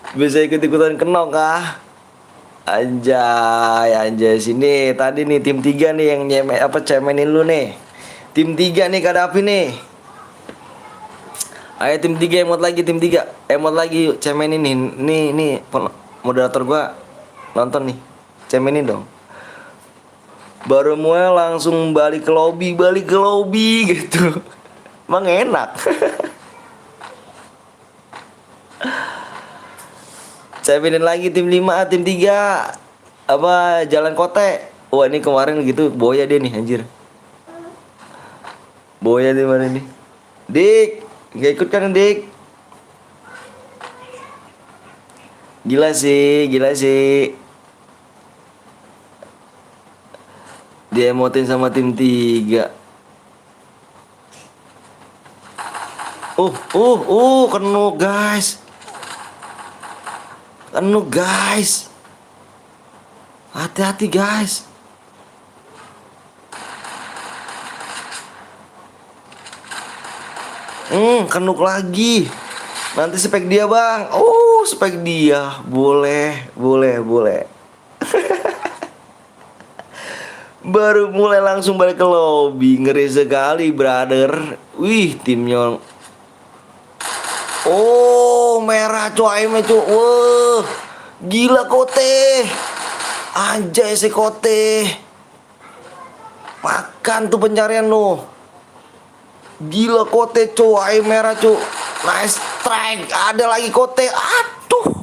Bisa ikut-ikutan kenok kah? Anjay sini. Tadi nih tim 3 nih yang cemenin lu nih. Tim 3 nih Kadapi nih. Ayo tim 3 emot lagi, tim 3. Emot lagi yuk, cemenin nih. Nih moderator gua nonton nih. Cemenin dong. Baru mulai langsung balik ke lobby gitu. Emang enak. Cemenin lagi tim 5, tim 3. apa jalan kote. Wah ini kemarin gitu boya dia nih anjir. Boya dia mana nih? Dik, nggak ikut kan Dik? Gila sih, gila sih. Dia emotin sama tim 3. Kenu guys. Kenu guys. Hati-hati guys. Kenuk lagi. Nanti spek dia bang. Spek dia. Boleh. Baru mulai langsung balik ke lobby. Ngeri sekali brother. Wih timnya. Merah cuy. Wah, gila Kote. Anjay si Kote. Makan tuh pencarian lo. Gila Kote cuy, merah cuy. Nice strike. Ada lagi Kote. Aduh.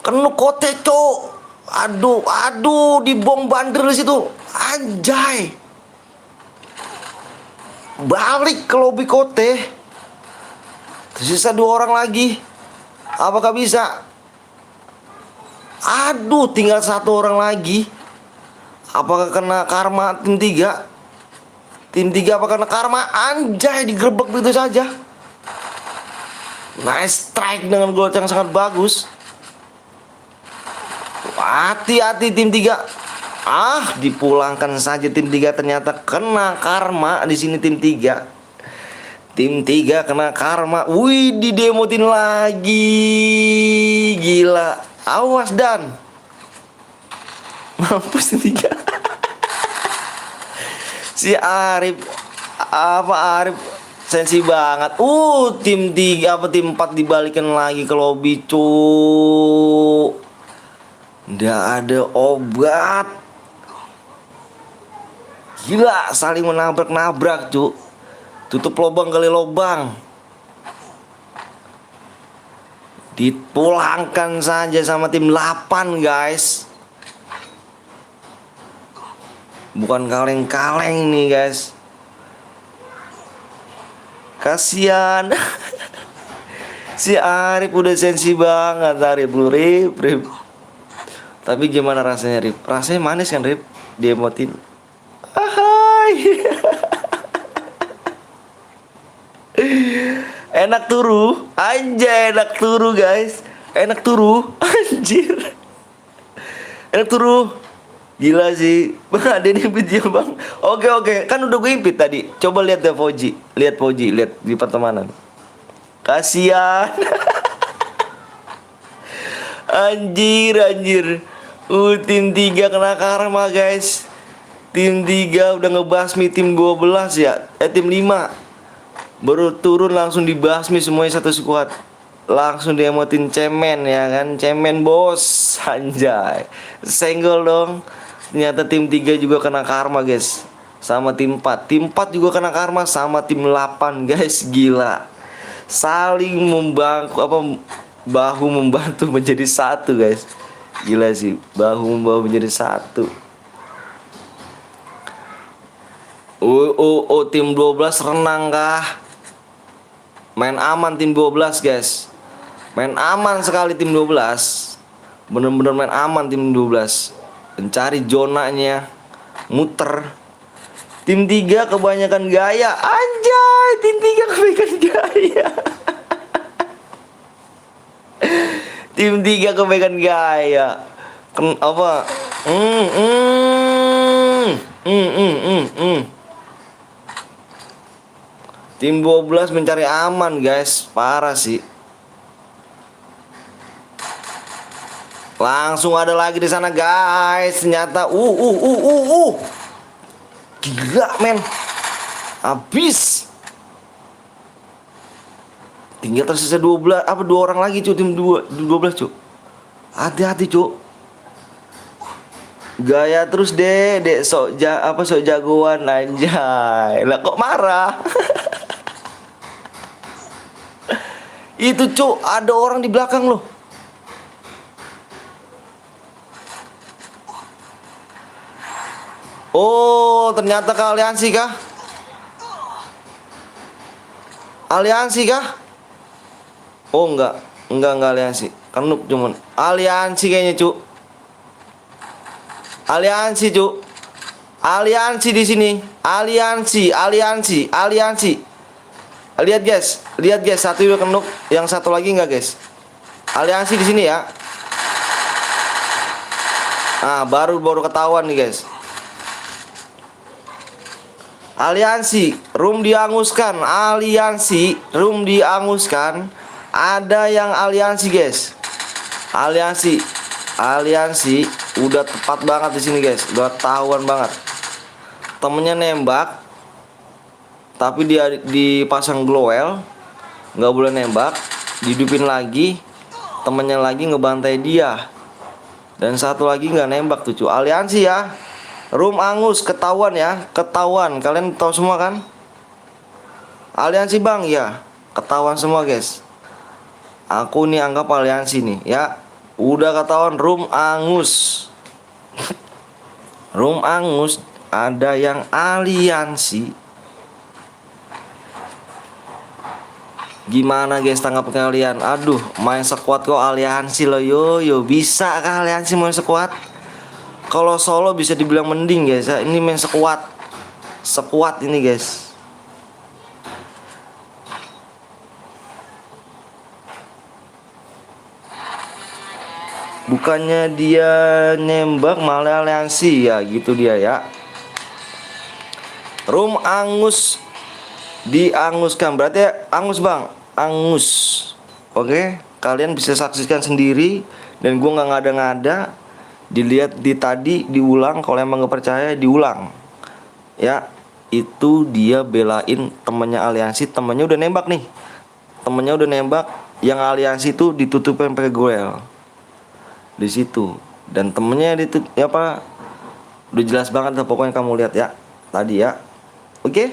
Kenu Kote cuy. Aduh, dibom bandir di situ. Anjay. Balik ke lobby Kote. Tersisa 2 orang lagi. Apakah bisa? Aduh, tinggal 1 orang lagi. Apakah kena karma tim 3? Tim 3 apakah kena karma? Anjay, digerebek begitu saja. Nice strike dengan gol yang sangat bagus. Hati-hati tim 3. Dipulangkan saja tim 3, ternyata kena karma di sini tim 3. Tim 3 kena karma. Wih, didemotin lagi. Gila. Awas Dan. Mampus tim 3. Si Arif sensi banget. Tim 3 tim 4 dibalikin lagi ke lobby, cuk. Nggak ada obat. Gila, saling menabrak-nabrak, cuk. Tutup lubang kali lubang. Dipulangkan saja sama tim 8, guys. Bukan kaleng-kaleng nih, guys. Kasihan. Si Arif udah sensi banget, Arif lu, Rip. Tapi gimana rasanya, Rip? Rasanya manis kan, Rip? Diemotin. Hai. Enak turu. Anjay, enak turu, guys. Enak turu. Anjir. Enak turu. Gila sih. Bang, ada nih video, Bang. Oke. Kan udah gue impit tadi. Coba lihat deh Fauji. Lihat di pertemanan. Kasihan. Anjir. Tim 3 kena karma, guys. Tim 3 udah ngebasmi tim 12 ya. Tim 5. Baru turun langsung dibasmi semuanya satu squad. Langsung diemotin cemen ya kan. Cemen bos. Anjay. Senggol dong. Ternyata tim 3 juga kena karma, guys. Sama tim 4. Tim 4 juga kena karma sama tim 8, guys. Gila. Saling bahu membantu menjadi satu, guys. Gila sih. Bahu membahu menjadi satu. Tim 12 renang kah? Main aman tim 12, guys. Main aman sekali tim 12. Bener-bener main aman tim 12. Mencari zonanya, muter. Tim 3 kebanyakan gaya. Anjay, tim 3 kebanyakan gaya. Tim 3 kebanyakan gaya. Apa? Tim 12 mencari aman, guys. Parah sih. Langsung ada lagi di sana, guys. Ternyata gila, men. Habis. Tinggal tersisa 2 orang lagi, cuy. Tim 12, cuy. Hati-hati, cuy. Gaya terus dek sok jagoan anjay. Lah kok marah? Itu, cuy, ada orang di belakang loh. Oh, ternyata ke aliansi kah? Aliansi kah? Oh, enggak aliansi. Kan Noob cuman aliansi kayaknya, Cuk. Aliansi, Cuk. Aliansi di sini. Aliansi. Lihat guys, satu udah kenuk, yang satu lagi enggak, guys. Aliansi di sini ya. Ah, baru ketahuan nih, guys. Aliansi, room dianguskan. Ada yang aliansi, guys. Aliansi udah tepat banget di sini, guys. Udah tahuan banget. Temennya nembak, tapi dia dipasang glowel, nggak boleh nembak, dihidupin lagi, temennya lagi ngebantai dia, dan satu lagi nggak nembak tuh, cuy. Aliansi ya, room angus, ketahuan ya, ketahuan. Kalian tahu semua kan? Aliansi bang, ya, ketahuan semua, guys. Aku nih anggap aliansi nih, ya. Udah ketahuan room angus. Room angus, ada yang aliansi. Gimana guys tanggap kalian? Aduh, main sekuat kok aliansi lo. Yo, bisa kah aliansi main sekuat? Kalau solo bisa dibilang mending, guys ya. Ini main sekuat. Sekuat ini, guys. Bukannya dia nembak malah aliansi ya, gitu dia ya. Room angus dianguskan, berarti angus bang, angus. Oke, kalian bisa saksikan sendiri, dan gue nggak ngada-ngada. Dilihat di tadi, diulang. Kalau emang nggak percaya, diulang ya. Itu dia belain temennya aliansi. Temennya udah nembak nih, yang aliansi itu ditutupin pakai goel di situ, dan temennya itu ya apa, udah jelas banget lah pokoknya. Kamu lihat ya tadi ya. Oke.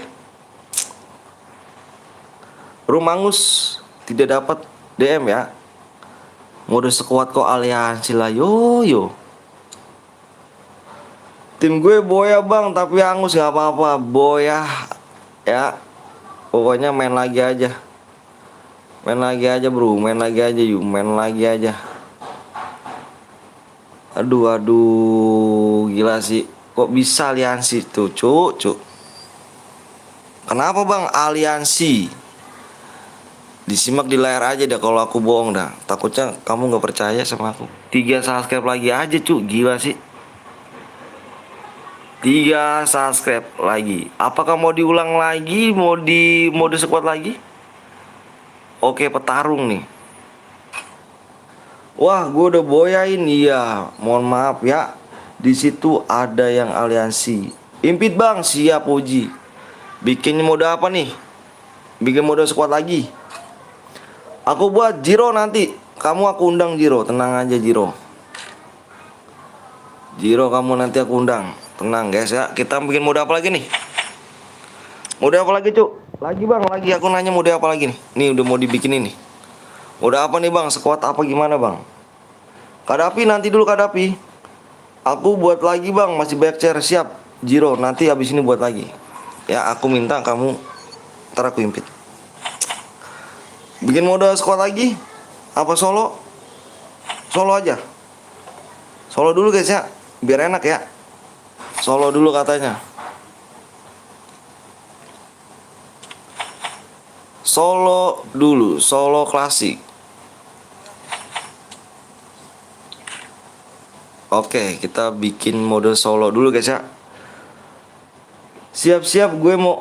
Rumangus tidak dapat DM ya. Mode sekuat kok aliansi lah. Yo. Tim gue boya bang, tapi angus nggak apa-apa. Boya ya. Pokoknya main lagi aja bro. Main lagi aja. Aduh, gila sih. Kok bisa aliansi tuh, cuk. Kenapa bang aliansi? Disimak di layar aja dah kalau aku bohong dah. Takutnya kamu nggak percaya sama aku. 3 subscribe lagi aja, cuk. Gila sih. 3 subscribe lagi. Apakah mau diulang lagi? Mau di mode sekuat lagi? Oke, petarung nih. Wah, gue udah boyain ya. Mohon maaf ya. Di situ ada yang aliansi. Impit bang, siap Uji. Bikin mode apa nih? Bikin mode squad lagi. Aku buat Jiro nanti. Kamu aku undang Jiro, tenang aja Jiro. Jiro kamu nanti aku undang. Tenang guys ya. Kita bikin mode apa lagi nih? Mode apa lagi, Cuk? Lagi bang, lagi aku nanya mode apa lagi nih? Nih udah mau dibikin ini. Udah apa nih bang? Sekuat apa gimana bang? Kadapi nanti dulu Kadapi. Aku buat lagi bang, masih banyak chair. Siap Jiro, nanti habis ini buat lagi. Ya aku minta kamu, ntar aku impit. Bikin mode squad lagi? Apa solo? Solo aja. Solo dulu guys ya, biar enak ya. Solo dulu katanya. Solo dulu, solo klasik. Oke, kita bikin mode solo dulu guys ya. Siap-siap, gue mau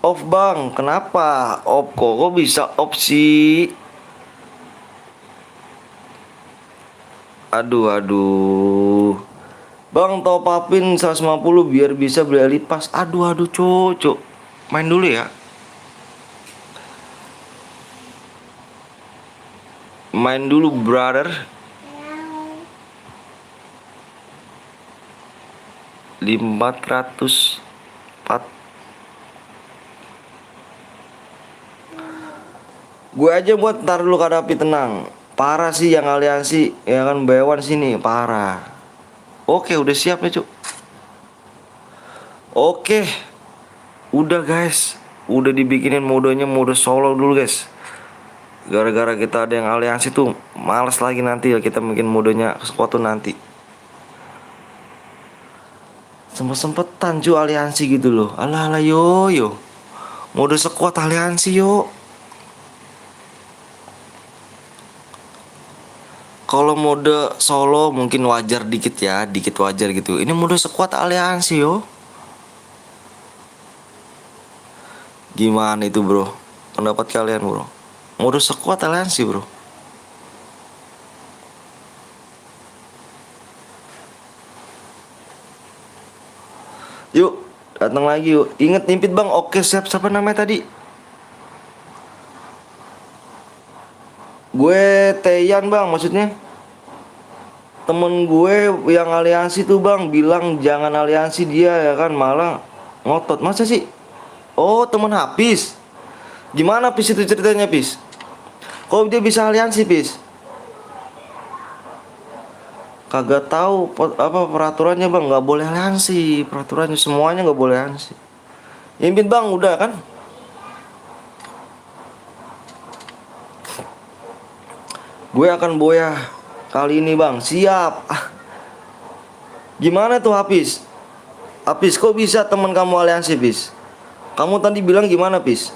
off bang. Kenapa off? Kok bisa off sih? Aduh. Bang top upin 150 biar bisa beli elite pass. Aduh cocok. Main dulu ya. Main dulu brother. 404. Gue aja buat, ntar dulu Kadapi, tenang. Parah sih yang aliansi, ya kan, Bewan sini parah. Oke udah siap ya cuk. Oke, udah guys, udah dibikinin modenya mode solo dulu guys. Gara-gara kita ada yang aliansi tuh, males lagi nanti ya kita bikin modenya squad tuh nanti. Sempet-sempetan cu aliansi gitu loh. Alah alah yo. Mode squad aliansi yo. Kalau mode solo mungkin wajar dikit ya, dikit wajar gitu. Ini mode squad aliansi yo. Gimana itu bro? Pendapat kalian bro? Mode squad aliansi bro. Yuk, datang lagi yuk. Ingat nimpit bang. Oke siap. Siapa namanya tadi? Gue Teyan bang maksudnya. Temen gue yang aliansi tuh bang bilang jangan aliansi dia ya kan, malah ngotot. Masa sih? Oh temen Hafiz. Gimana Pis itu ceritanya Pis? Kok dia bisa aliansi Pis? Kagak tahu apa peraturannya bang, nggak boleh aliansi. Peraturannya semuanya nggak boleh aliansi. Impin bang udah kan? Gue akan boya kali ini bang. Siap. Gimana tuh Hafiz? Hafiz kok bisa teman kamu aliansi Pis? Kamu tadi bilang gimana Pis?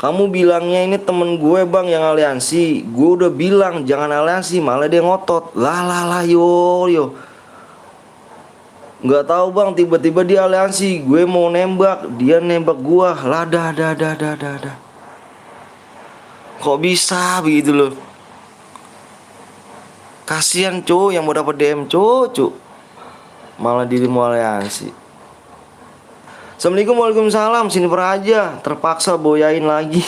Kamu bilangnya ini temen gue bang yang aliansi. Gue udah bilang jangan aliansi, malah dia ngotot. Lah yo. Nggak tahu bang, tiba-tiba dia aliansi. Gue mau nembak, dia nembak gua. Lah dah. Kok bisa begitu loh? Kasian cu yang mau dapat DM cu. Malah dirimu aliansi. Assalamualaikum, waalaikumsalam. Sini aja, terpaksa boyain lagi.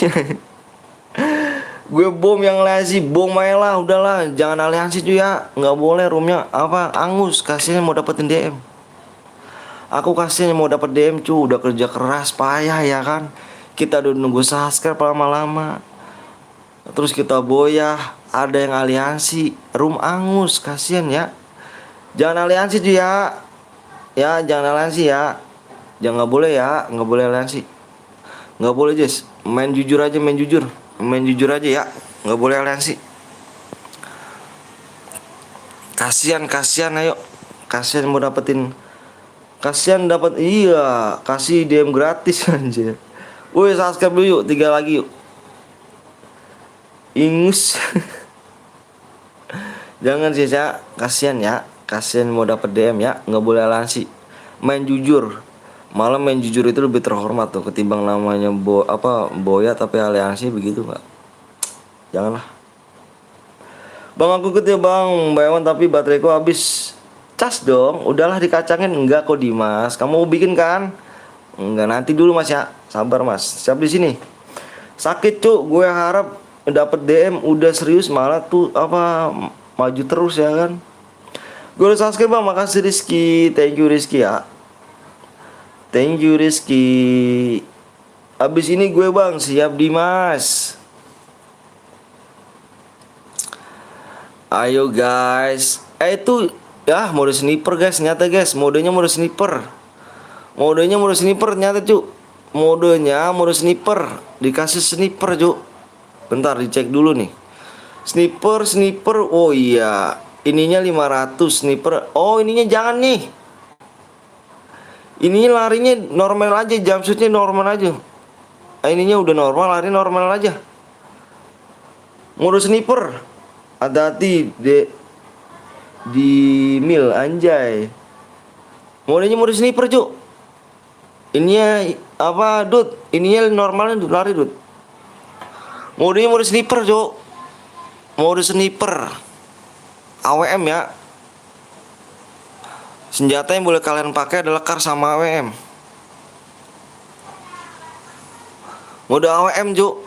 Gue bom yang aliansi, bom aja lah, udahlah, jangan aliansi cuy ya, nggak boleh roomnya apa angus, kasihan mau dapetin DM. Aku kasihan mau dapet DM cuy, udah kerja keras payah ya kan, kita udah nunggu subscribe lama-lama, terus kita boyah, ada yang aliansi, room angus, kasihan ya. Jangan aliansi cuy ya jangan aliansi ya. Jangan, nggak boleh ya, nggak boleh aliansi, nggak boleh Jess, main jujur aja, main jujur aja ya, nggak boleh aliansi. Kasian ayo, kasian mau dapetin, kasian dapat iya, kasih DM gratis anjir. Woi subscribe dulu yuk, 3 lagi yuk. Ingus. Jangan sih ya, kasian mau dapet DM ya, nggak boleh aliansi, main jujur. Malah main jujur itu lebih terhormat tuh ketimbang namanya boya tapi aliansi begitu nggak. Janganlah. Bang aku ikut ya bang, Mbak Ewan tapi bateraiku habis. Cas dong, udahlah dikacangin. Enggak kok Dimas, kamu mau bikin kan? Enggak, nanti dulu mas ya, sabar mas. Siap di sini. Sakit cuk, gue harap dapet DM udah serius malah tuh maju terus ya kan. Gue udah subscribe bang, makasih Rizky, thank you Rizky ya. Thank you Rizky. Abis ini gue bang, siap Dimas. Ayo guys. Itu ya mode sniper guys, nyata guys. Modenya mode sniper. Nyata cu. Modenya mode sniper. Dikasih sniper cu. Bentar dicek dulu nih. Sniper. Oh iya. Ininya 500 sniper. Oh ininya jangan nih. Ini larinya normal aja, jumpsuitnya normal aja. Ininya udah normal, lari normal aja. Mode sniper. Hati-hati di mil anjay. Modenya mode sniper cuk. Ininya dud? Ininya normalnya lari dud. Modenya mode sniper cuk. Mode sniper AWM ya. Senjata yang boleh kalian pakai adalah kar sama AWM. Mode AWM cu.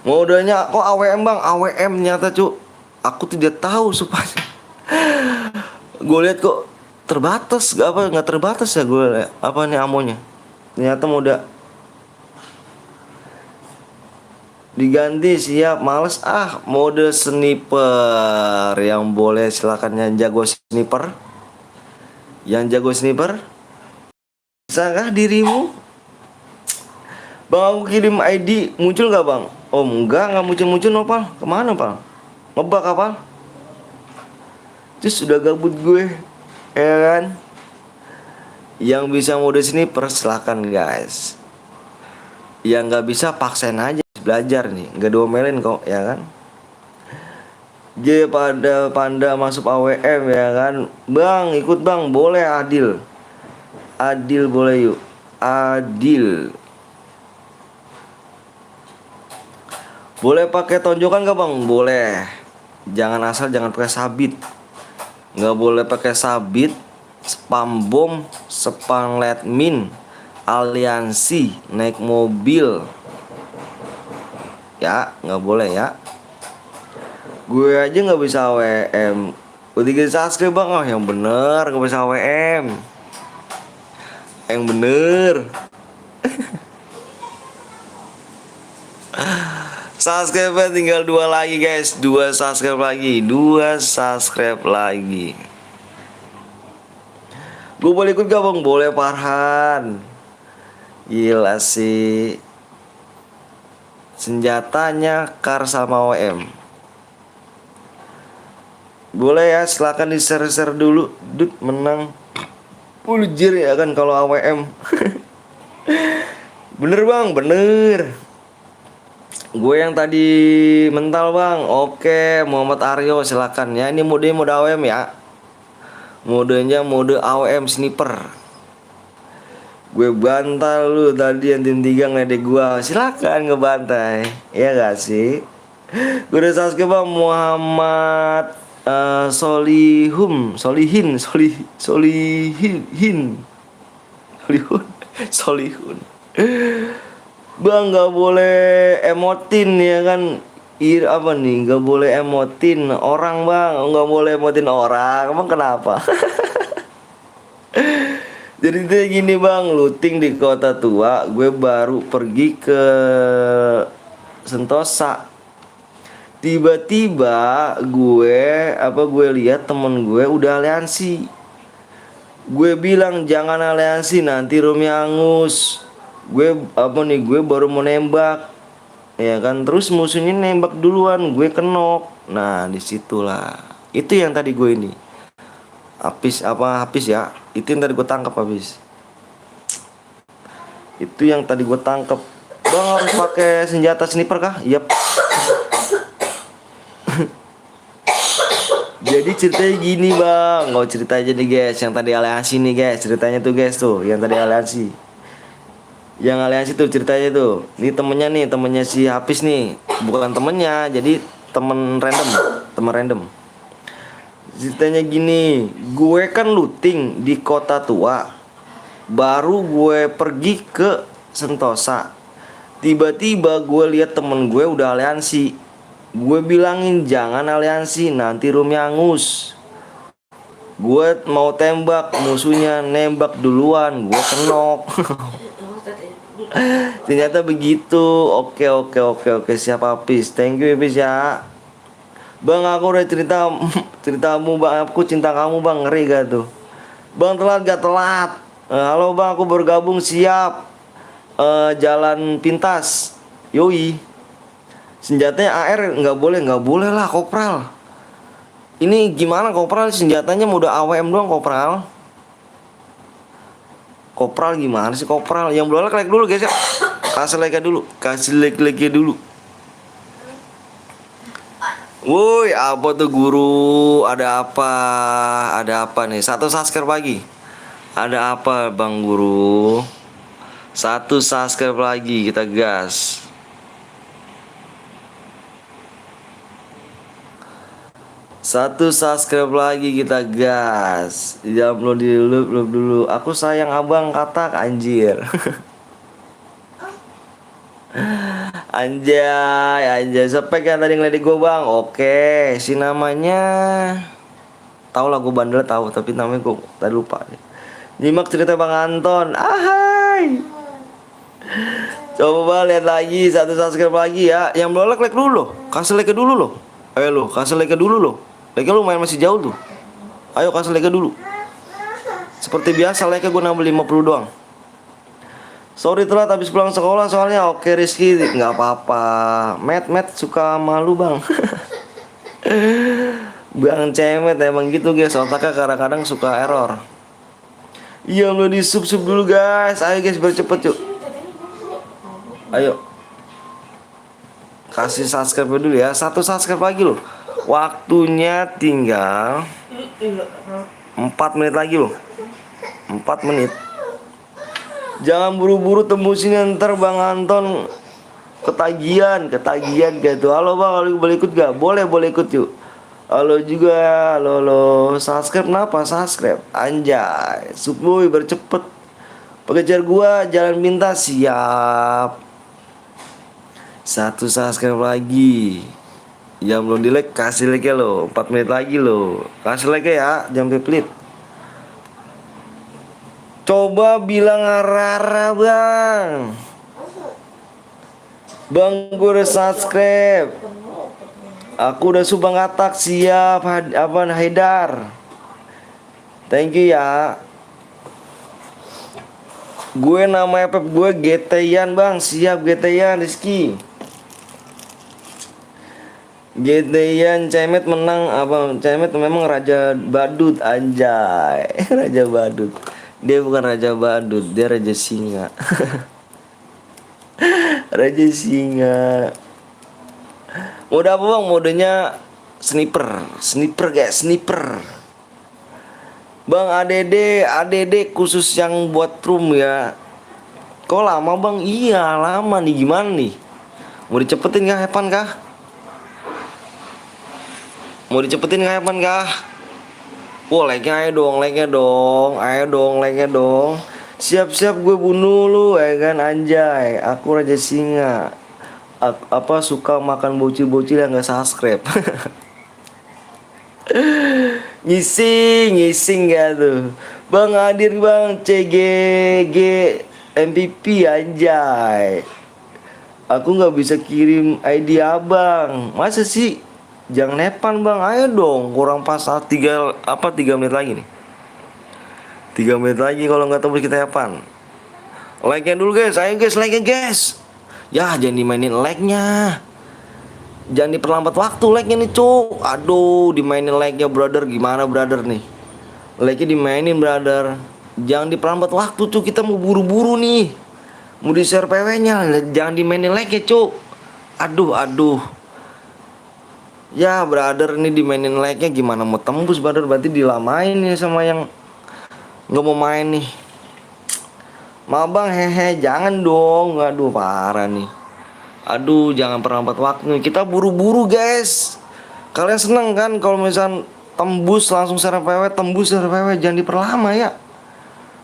Modenya kok AWM bang? AWM nyata cu. Aku tidak tahu supaya. Gue lihat kok terbatas, nggak terbatas ya gue liat. Apa nih amonya? Ternyata mode diganti, siap. Males mode sniper yang boleh silakan yang jago sniper. Bisakah dirimu? Bang, aku kirim ID, muncul gak bang? Oh enggak muncul-muncul Nopal. Kemana Pal? Ngebak apa? Terus udah gabut gue, ya kan? Yang bisa mode sniper silakan guys. Yang nggak bisa paksain aja belajar nih, nggak diomelin kok, ya kan? J pada panda masuk AWM ya kan? Bang ikut bang, boleh Adil. Adil boleh yuk. Adil. Boleh pakai tonjokan gak bang? Boleh. Jangan asal jangan pakai sabit. Nggak boleh pakai sabit, spam bom, spam let min, aliansi, naik mobil. Ya, nggak boleh ya. Gue aja nggak bisa AWM. Udah gitu subscribe bang, oh yang bener nggak bisa AWM. Yang bener. Subscribe tinggal 2 lagi guys, 2 subscribe lagi, 2 subscribe lagi. Gue boleh ikut gak bang? Boleh Farhan. Gila sih. Senjatanya Kar sama OM. Boleh ya, silakan di share dulu. Dut menang puljer ya kan kalau AWM. Bener bang, bener. Gue yang tadi mental bang. Oke, Muhammad Aryo silakan ya. Ini mode AWM ya. Modenya mode AWM sniper. Gue bantal lu tadi yang tim 3 ngeledek gue. Silakan ngebantai. Ya gak sih? Gue udah subscribe bang. Muhammad Solihin Solihun. Bang nggak boleh emotin ya kan? Apa nih? Nggak boleh emotin orang bang. Nggak boleh emotin orang. Emang kenapa? Jadi itu gini bang, looting di kota tua. Gue baru pergi ke Sentosa. Tiba-tiba gue lihat temen gue udah aliansi. Gue bilang jangan aliansi nanti roomnya angus. Gue baru mau nembak, ya kan? Terus musuhnya nembak duluan, gue kenok. Nah disitulah, itu yang tadi gue ini habis ya, itu yang tadi gue tangkap habis. Itu yang tadi gue tangkap. Bang harus pakai senjata sniper kah? Yap. Jadi ceritanya gini bang, nggak cerita aja nih guys. Yang tadi aliansi nih guys, ceritanya tuh guys tuh, yang tadi aliansi. Yang aliansi tuh ceritanya tuh. Ini temennya si Hafiz nih. Bukan temennya, jadi temen random. Ceritanya gini, gue kan looting di kota tua. Baru gue pergi ke Sentosa. Tiba-tiba gue lihat temen gue udah aliansi. Gue bilangin jangan aliansi, nanti roomnya angus. Gue mau tembak, musuhnya nembak duluan, gue kenok. Ternyata begitu. Oke siap Hafiz. Thank you Hafiz ya. Bang aku udah ceritamu bang, aku cinta kamu bang, ngeri gak tuh? Bang telat gak telat? Halo bang, aku bergabung siap. Jalan pintas. Yoi. Senjatanya AR nggak boleh lah kopral. Ini gimana kopral? Senjatanya mode AWM doang kopral. Kopral gimana sih kopral? Yang belum like dulu guys ya. Kasih like dulu. Woi, apa tuh guru? Ada apa nih? 1 subscribe lagi. Ada apa bang guru? 1 subscribe lagi, kita gas. 1 subscribe lagi, kita gas. Jangan belum dulu. Aku sayang abang, katak anjir. Anjay. Spek yang tadi ngeledek gue bang. Oke, si namanya tahu lah, gue bandel tahu, tapi namanya gue tadi lupa. Nyimak cerita bang Anton. Ahai. Coba lihat lagi, 1 subscribe lagi ya. Yang belum like dulu loh. Kasih like dulu loh. Ayo lo, kasih like dulu loh. Like lu main masih jauh tuh. Ayo kasih like dulu. Seperti biasa like gue nambah 50 doang. Sorry telat habis pulang sekolah soalnya. Oke Rizky, nggak apa-apa. Matt suka malu bang. Bang Cemet emang gitu guys, otaknya kadang-kadang suka error. Iya belum di sub dulu guys. Ayo guys bercepet yuk. Ayo. Kasih subscribe dulu ya. 1 subscribe lagi loh. Waktunya tinggal 4 menit lagi loh. 4 menit. Jangan buru-buru tembusin ntar Bang Anton ketagihan gitu. Halo bang, halo boleh ikut gak? Boleh ikut yuk. Halo juga, halo. Subscribe kenapa? Subscribe, anjay. Subboy bercepet. Pengejar gua jalan pintas siap. 1 subscribe lagi. Yang belum di like kasih like ya lo. 4 menit lagi lo. Kasih like ya, jangan pelit. Coba bilang Rara bang. Bang gue udah subscribe. Aku udah subang katak siap Haidar. Thank you ya. Gue nama FF gue GT-yan bang. Siap GT-yan Rizky. GT-yan Cemet menang. Abang Cemet memang raja badut anjay. Raja badut. Dia bukan raja badut, dia raja singa. Raja singa. Mode apa bang? Modenya sniper guys, sniper. Bang ADD khusus yang buat room ya. Kok lama bang? Iya lama nih, gimana nih? Mau dicepetin kah Evan kah? Mau dicepetin kah Evan kah? Wah like-nya ayo dong, like-nya dong. Siap-siap gue bunuh lu ya kan anjay. Aku raja singa. Apa suka makan bocil-bocil yang gak subscribe. Ngising gak tuh. Bang hadir bang CGG MVP anjay. Aku gak bisa kirim ID abang. Masa sih? Jangan nepan bang, ayo dong. Kurang pas 3 menit lagi nih. 3 menit lagi kalau nggak tembus kita nepan. Like-nya dulu guys, ayo guys like-nya guys. Ya jangan dimainin like-nya. Jangan diperlambat waktu like-nya nih cuk. Aduh dimainin like-nya brother, gimana brother nih? Like-nya dimainin brother. Jangan diperlambat waktu cuk, kita mau buru-buru nih. Mau di-share PW-nya, jangan dimainin like-nya cuk. Aduh. Ya brother ini dimainin like-nya gimana mau tembus brother, berarti dilamain nih sama yang nggak mau main nih. Maaf bang hehe, jangan dong. Aduh parah nih. Aduh jangan perlambat waktu, kita buru-buru guys. Kalian seneng kan kalau misal tembus langsung share PW, jangan diperlama ya.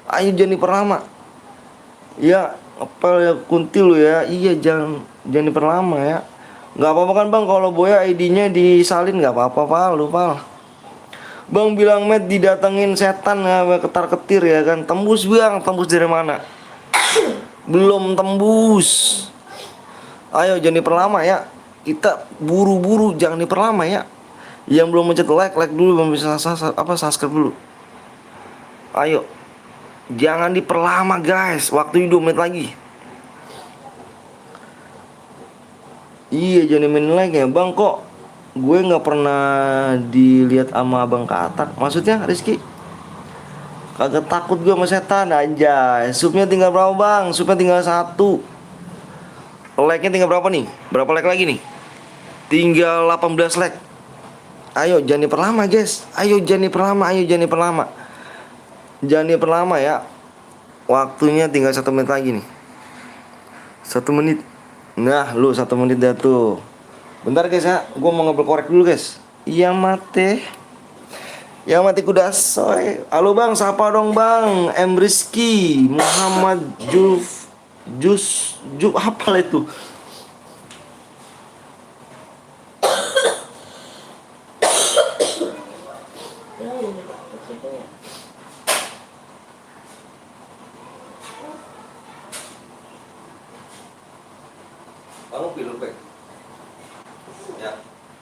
Ayo jangan diperlama. Ya apel ya kuntil lu ya. Iya jangan diperlama ya. Nggak apa-apa kan bang kalau Boya ID-nya disalin, nggak apa-apa pal. Bang bilang Matt didatengin setan nggak ketar-ketir ya kan. Tembus bang, tembus dari mana? Belum tembus. Ayo jangan diperlama ya. Kita buru-buru jangan diperlama ya. Yang belum mencet like dulu, belum bisa subscribe dulu. Ayo. Jangan diperlama guys. Waktu 2 menit lagi. Iya jangan main like ya bang, kok gue nggak pernah dilihat sama abang katak. Maksudnya Rizky? Kagak takut gue sama setan anjay. Subnya tinggal berapa bang? Subnya tinggal 1. Like-nya tinggal berapa nih? Berapa like lagi nih? Tinggal 18 like. Ayo jangan diperlama guys. Jangan diperlama ya. Waktunya tinggal 1 menit lagi nih. 1 menit. Nah lu 1 menit dah tuh. Bentar guys ya, gue mau ngobrol korek dulu guys. Iya mate kuda soy. Halo bang, sapa dong bang. M Rizky Muhammad Jus apa itu? Kamu pilih Pak? Ya,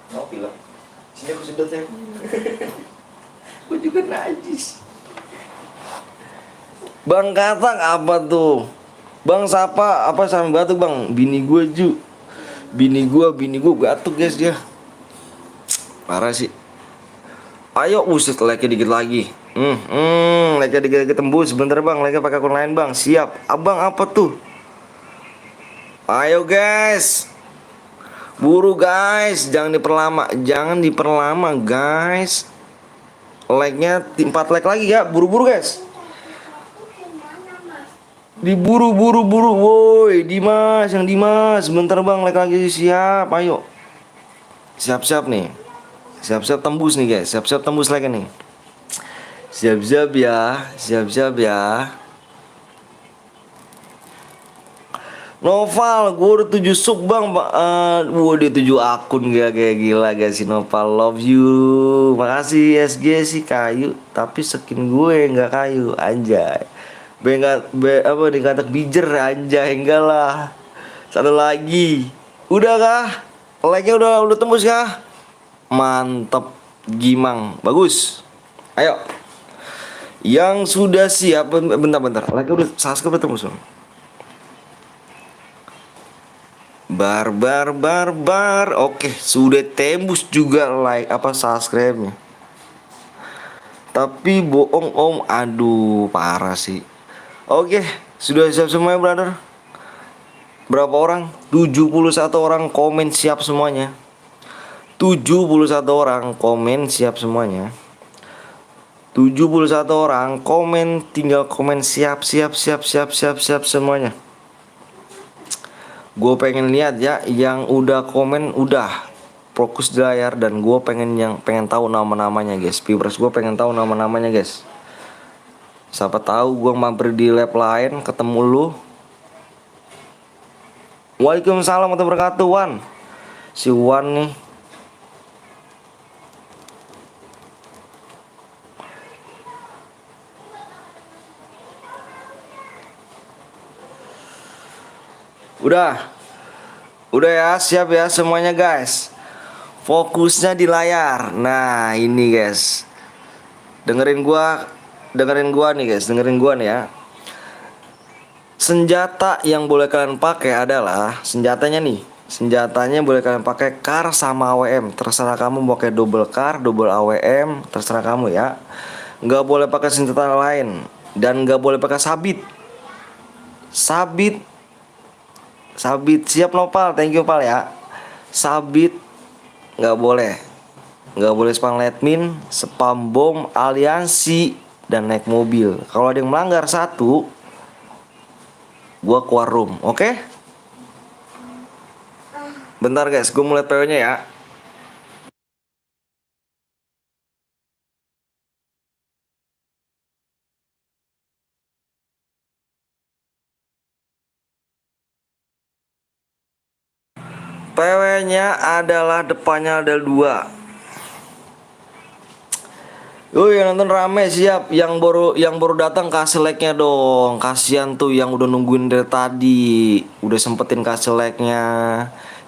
kamu pilih. Sini aku sedot ya. Aku juga najis. Bang katak apa tuh? Bang siapa apa sampai batuk bang? Bini gue Ju. Bini gue batuk guys dia. Parah sih. Ayo buset like dikit lagi. Like dikit tembus. Sebentar bang, like pakai akun lain bang. Siap. Abang apa tuh? Ayo guys. Buru guys, jangan diperlama guys. Like-nya 4 like lagi ya, buru-buru guys. Diburu-buru-buru, woi Dimas, yang Dimas, bentar bang, like lagi siap, ayo. Siap-siap nih, siap-siap tembus nih guys, siap-siap tembus like nih. Siap-siap ya, siap-siap ya. Noval, gue udah 7 sub bang, gue udah 7 akun gak kayak gila guys si Noval, love you. Makasih SG sih kayu, tapi skin gue nggak kayu, anjay. Apa dikata bijer anjay, enggak lah. Satu lagi, udah kah? Like-nya udah tembus kah? Mantep, Gimang, bagus. Ayo, yang sudah siap, bentar, like-nya udah subscribe udah tembus bang. Bar. Oke, sudah tembus juga like apa subscribe-nya. Tapi bohong om, aduh parah sih. Oke, sudah siap semuanya brother. Berapa orang? 71 orang komen siap semuanya. 71 orang komen siap semuanya. 71 orang komen, tinggal komen siap semuanya. Gue pengen lihat ya yang udah komen udah fokus di layar, dan gue pengen tahu nama-namanya guys. Viewers gue pengen tahu nama-namanya guys. Siapa tahu gue mampir di lab lain ketemu lu. Waalaikumsalam warahmatullahi wabarakatuh Wan. Si Wan nih. Udah ya, siap ya semuanya guys. Fokusnya di layar. Nah, ini guys. Dengerin gua nih guys, dengerin gua nih ya. Senjata yang boleh kalian pakai adalah senjatanya boleh kalian pakai CAR sama AWM. Terserah kamu mau pakai double CAR, double AWM, terserah kamu ya. Nggak boleh pakai senjata lain dan nggak boleh pakai sabit siap Nopal, thank you Pal ya. Sabit nggak boleh spam admin, spam bom, aliansi, dan naik mobil. Kalau ada yang melanggar satu, gua keluar room, oke? Bentar guys, gua mulai PO nya ya. PW-nya adalah depannya ada 2. Yang nonton rame siap, yang baru datang kasih like-nya dong. Kasihan tuh yang udah nungguin dari tadi, udah sempetin kasih like-nya.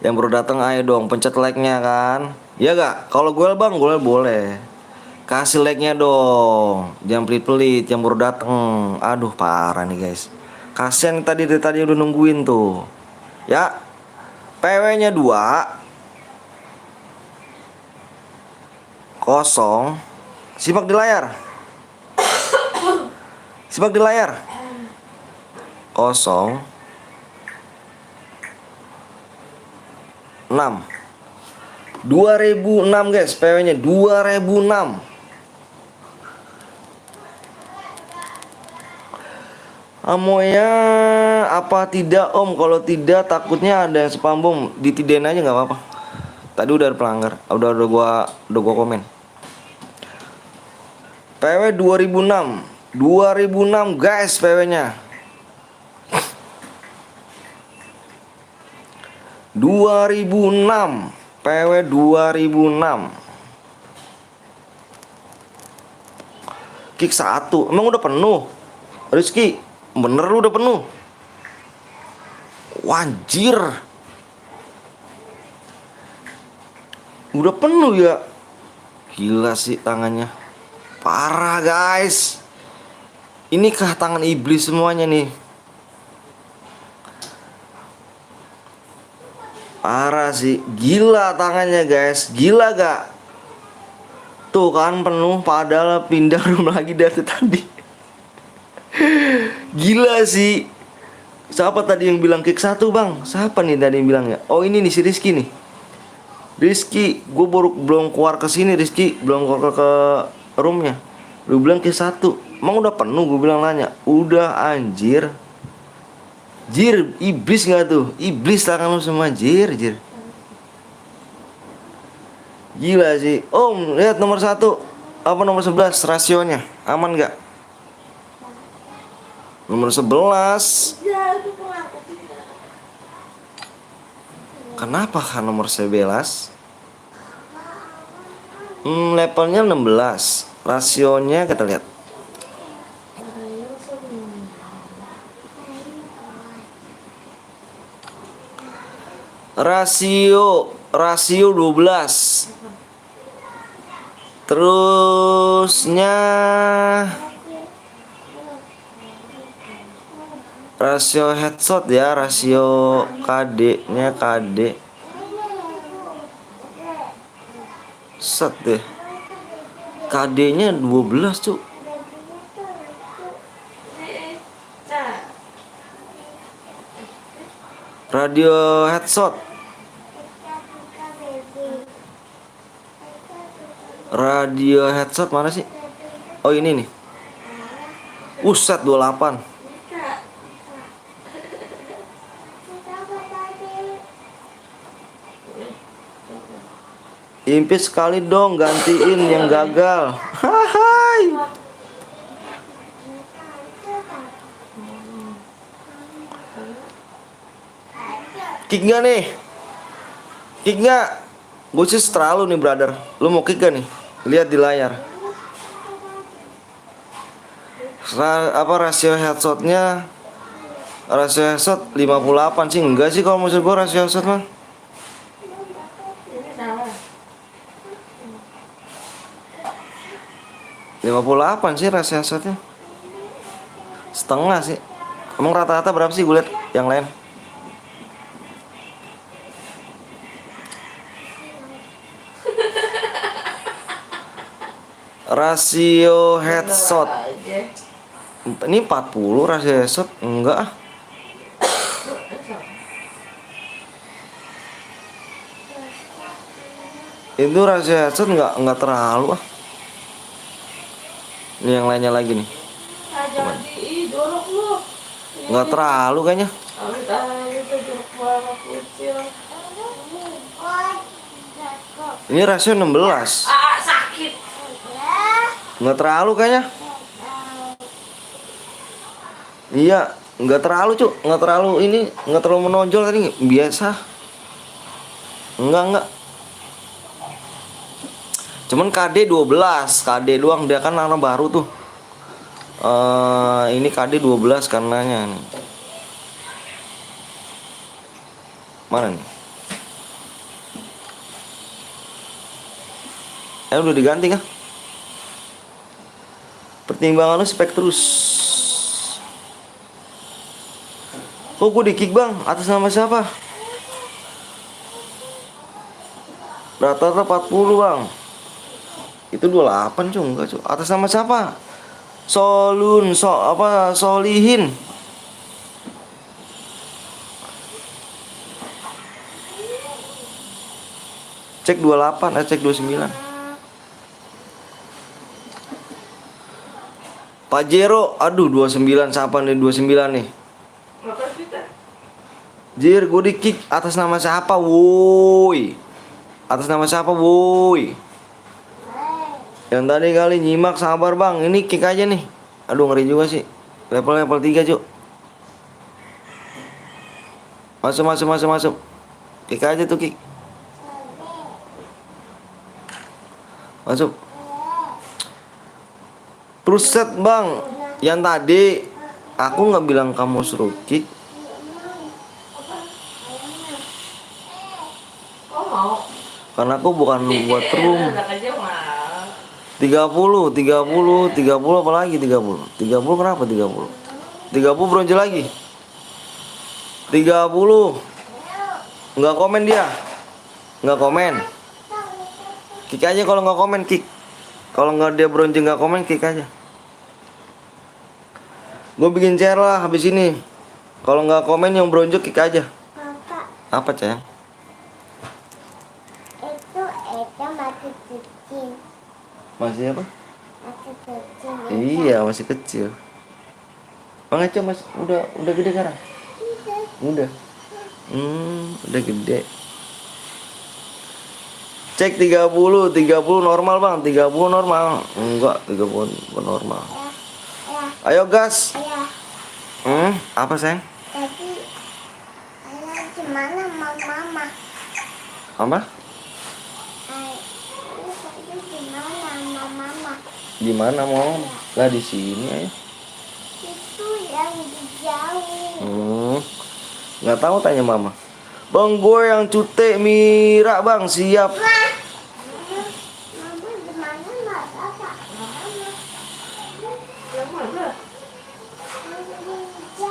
Yang baru datang ayo dong pencet like-nya kan. Ya gak? Kalau gue bang, gue boleh. Kasih like-nya dong. Jangan pelit-pelit yang baru datang. Aduh parah nih guys. Kasihan dari tadi udah nungguin tuh. Ya. PW-nya 2 kosong. Simak di layar. Kosong 6 2006 guys, PW-nya 2006. Amoya apa tidak om? Kalau tidak takutnya ada yang spam bom, ditidain aja nggak apa-apa. Tadi udah ada pelanggar, udah gua komen. PW 2006 guys, PW-nya 2006, PW 2006. Kick 1, emang udah penuh Rizky? Bener lu udah penuh? Wanjir, udah penuh ya. Gila sih tangannya, parah guys. Inikah tangan iblis semuanya nih? Parah sih, gila tangannya guys, gila gak? Tuh kan penuh padahal pindah room lagi dari tadi. Gila sih. Siapa tadi yang bilang kick 1 bang? Siapa nih tadi yang bilangnya? Oh ini nih si Rizky nih. Rizky, gue belum keluar ke sini Rizky, belum keluar ke roomnya. Lu bilang kick 1, emang udah penuh? Gue bilang nanya, udah anjir. Jir, iblis gak tuh? Iblis tangan lu semua, jir. Gila sih. Om, lihat nomor 1 apa nomor 11 rasionya? Aman gak? Nomor 11. Kenapa kan nomor 11? Levelnya 16. Rasionya kita lihat. Rasio 12. Terusnya rasio headshot ya, rasio KD-nya KD. Set deh. KD-nya 12, Cuk. Radio headshot. Radio headshot mana sih? Oh ini nih. Set 28. Impi sekali dong gantiin yang gagal. Hai. Kick gak nih? Kick gak? Gue sih terlalu nih brother. Lu mau kick gak nih? Lihat di layar. Rasio headshotnya? Rasio headshot 58 sih. Enggak sih kalau maksud gue rasio headshot mah. 58 sih rasio headshotnya. Setengah sih. Emang rata-rata berapa sih gue lihat yang lain? Rasio headshot ini 40 rasio headshot enggak ah. Itu rasio headshot enggak terlalu ah. Ini yang lainnya lagi nih. Enggak terlalu kayaknya. Ini rasio 16. Sakit. Nggak terlalu kayaknya. Iya, nggak terlalu Cuk. Nggak terlalu ini, nggak terlalu menonjol tadi. Biasa. Enggak. Cuman KD 12, KD doang, dia kan anak baru tuh. Ini KD 12 karenanya nih. Mana nih? Udah diganti kah? Pertimbangan lu spek terus. Kok gue di kick bang? Atas nama siapa? Rata-rata 40 bang. Itu 28 cuy, enggak cuy. Atas nama siapa? Solihin. Cek 28, cek 29. Pajero, aduh 29 siapa nih 29 nih? Jir, gue di kick atas nama siapa, woi? Atas nama siapa, woi? Yang tadi kali nyimak sabar bang, ini kick aja nih. Aduh ngeri juga sih. Level 3 cuk. Masuk. Kick aja tuh kick. Masuk. Terus set bang, yang tadi aku nggak bilang kamu suruh kick. Karena aku bukan buat room. 30 apa lagi 30 kenapa 30 bronze lagi 30 Nggak komen dia. Nggak komen. Kick aja kalau nggak komen, kick. Kalau nggak dia bronjing nggak komen, kick aja. Gue bikin share lah habis ini. Kalau nggak komen yang bronjok kick aja. Papa, Apa sayang? itu masih kecil. Masih apa? Masih kecil. Iya masih kecil. Bang Eco mas udah gede sekarang? Udah. Udah gede. Cek 30 normal bang, 30 normal. Enggak, 30 bukan normal. Ya, Ayo gas. ya. Apa sayang? Tadi ayah gimana sama mama? Apa? Ini tadi gimana sama mama? Di mana mau? Lah di sini ayo. Itu yang di jauh. Nggak tahu tanya mama. Bang gue yang cute Mira bang siap. Mama gimana nggak apa? Yang mana?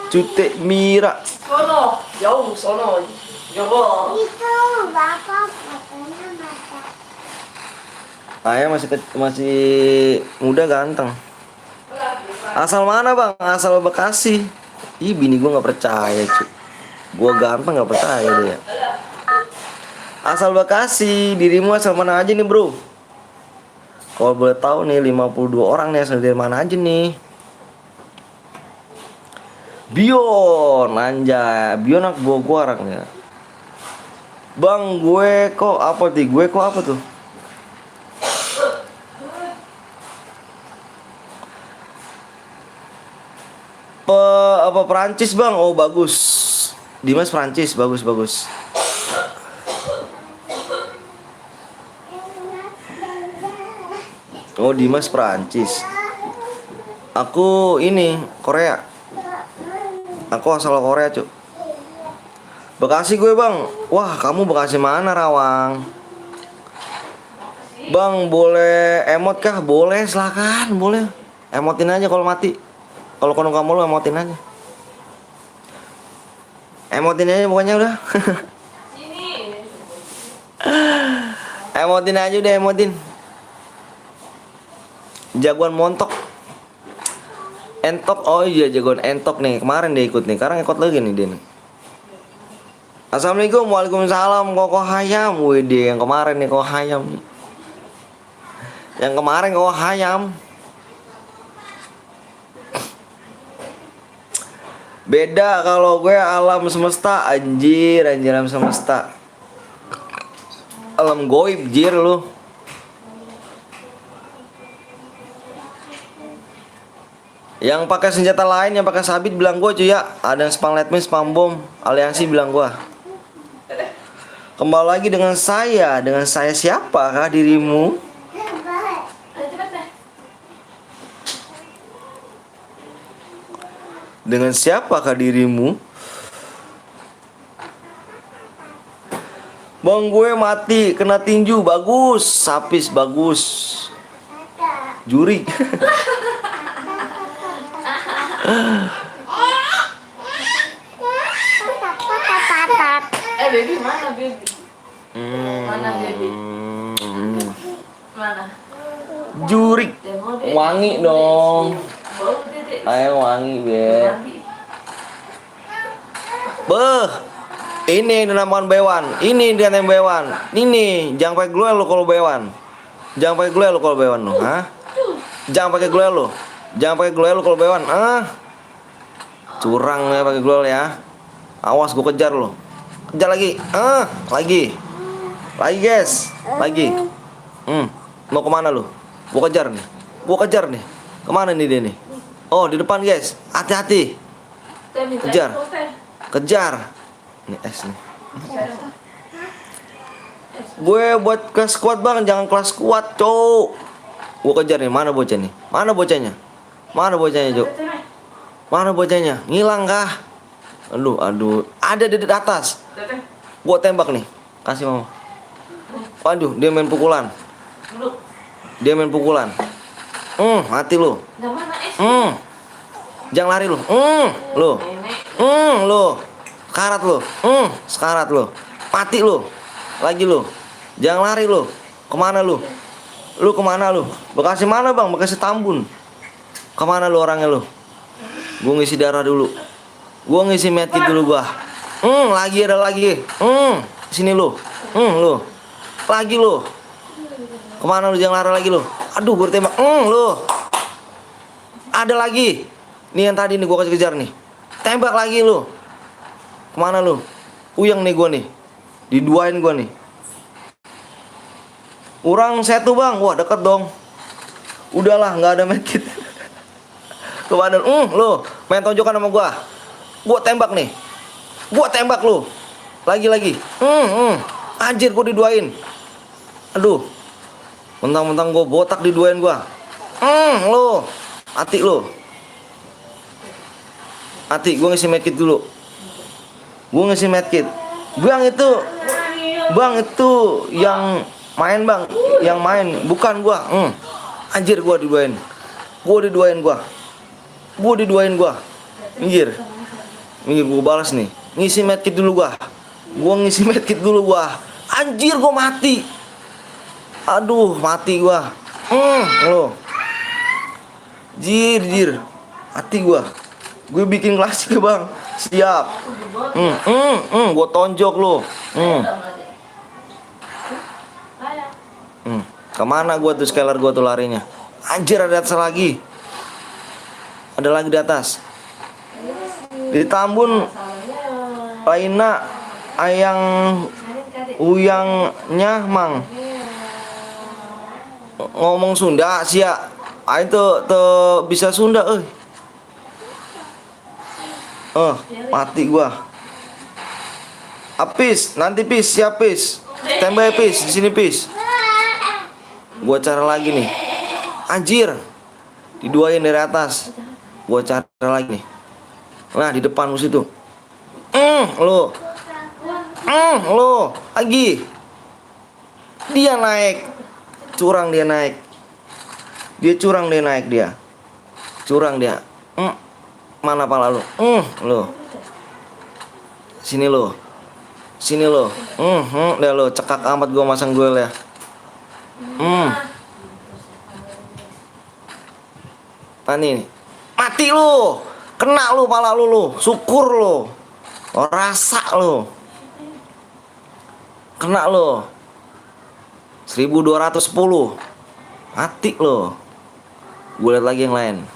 Cute Mira. Sono. Jauh, sono. Jauh. Itu bapak katanya mata. Ayah masih muda ganteng. Asal mana bang? Asal Bekasi. Ih bini gue nggak percaya cuy. Gue ganteng nggak percaya dia. Asal Bekasi. Dirimu asal mana aja nih bro? Kalau boleh tahu nih 52 orang nih asal dari mana aja nih? Bion anjay. Bion anak buah gue orangnya. Bang gue kok apa tuh? Gue kok apa tuh? Apa Perancis bang? Oh bagus. Dimas Perancis bagus. Oh Dimas Perancis. Aku ini Korea. Aku asal Korea cuk. Bekasi gue bang. Wah kamu Bekasi mana Rawang? Bang boleh emot kah? Boleh silakan boleh. Emotin aja kalau mati. Kalau kono kamu lu emotin aja. Emotin aja pokoknya udah. Sini. Emotin aja udah emotin. Jagoan montok. Entok, oh iya jagoan entok nih. Kemarin dia ikut nih, sekarang ikut lagi nih dia nih. Assalamualaikum, waalaikumsalam. Koko hayam, wih dia yang kemarin nih koko hayam. Yang kemarin koko hayam. Beda kalau gue alam semesta, anjir alam semesta. Alam goib jir lu. Yang pakai senjata lain, yang pakai sabit bilang gue cuy ya. Ada yang spam letmin, spam bom, aliansi bilang gue. Kembali lagi dengan saya siapakah dirimu? Ayo cepet deh. Dengan siapakah dirimu? Bang gue mati kena tinju, bagus. Sapis bagus. Juri. Baby mana baby? Mana baby? Mana? Juri. Demo deh. Wangi dong. Bau deh. Ayo wangi be. Beh. Ini dinamakan bewan. Ini dinamakan bewan. Ini jangan pakai glue lo kalau bewan. Jangan pakai glue lo kalau bewan lo, hah? Jangan pakai glue lo. Jangan pakai glue lo kalau bewan. Curang ya pakai glue ya. Awas gue kejar lo. Kejar lagi. Lagi. Lagi, guys. Lagi. Mau kemana lu? Gua kejar nih. Kemana nih dia nih? Oh, di depan, guys. Hati-hati. Kejar. Kejar. Ini es nih. Gue buat kelas kuat, Bang. Jangan kelas kuat, cowok. Gua kejar nih. Mana bocah nih? Mana bocahnya? Mana bocahnya, Cok? Mana bocahnya? Ngilang kah? Aduh. Ada di atas. Gua tembak nih. Kasih mama. Waduh, dia main pukulan. Mati lu. Jangan lari lu. Lu. Lu. Sekarat lu. Mati lu. Lagi lu. Jangan lari lu. Kemana lu? Lu kemana lu? Bekasi mana bang? Bekasi Tambun. Kemana lu orangnya lu? Gua ngisi darah dulu. Gua ngisi medkit dulu gua. Lagi ada lagi. Sini lu. Lu. Lagi lu. Kemana lu? Jangan lari lagi lu. Aduh, gua tembak. Lu. Ada lagi. Nih yang tadi nih gua kejar nih. Tembak lagi lu. Kemana lu? Uyang nih gua nih. Diduain gua nih. Kurang satu bang. Wah deket dong. Udahlah nggak ada medkit. Kemana lu? Main tonjokan sama gua. Gua tembak nih. Gua tembak lu. Lagi. Anjir gua diduain. Aduh. Mentang-mentang gua botak diduain gua. Lu. Mati lu. Mati, gua ngisi medkit dulu. Gua ngisi medkit. Bang itu yang main bang, yang main bukan gua. Anjir gua diduain. Minggir gua balas nih. Ngisi medkit dulu gua. Anjir gua mati. Aduh, mati gua. Lo. Jir. Mati gua. Gue bikin klasik ya bang. Siap. Gua tonjok lo. Kemana gua tuh scaler gua tuh larinya? Anjir ada atas lagi. Ada lagi di atas. Di Tambun Laina ayang uyangnya mang. Ngomong Sunda sia. Itu tuh bisa Sunda mati gua. Apis, nanti pis, siap pis. Standby pis, di sini pis. Gua cara lagi nih. Anjir. Diduain dari atas. Gua cara lagi nih. Nah, di depan lu situ. Lu. Lagi. Dia naik. Curang dia naik. Curang dia. Mana pala lu? Lu. Sini lu. Udah lu cekak amat gua masang duel ya. Nih. Mati lu. Kena lu pala lu. Syukur lu. Rasa lu. Kena lu. 1210. Mati lu. Gue liat lagi yang lain.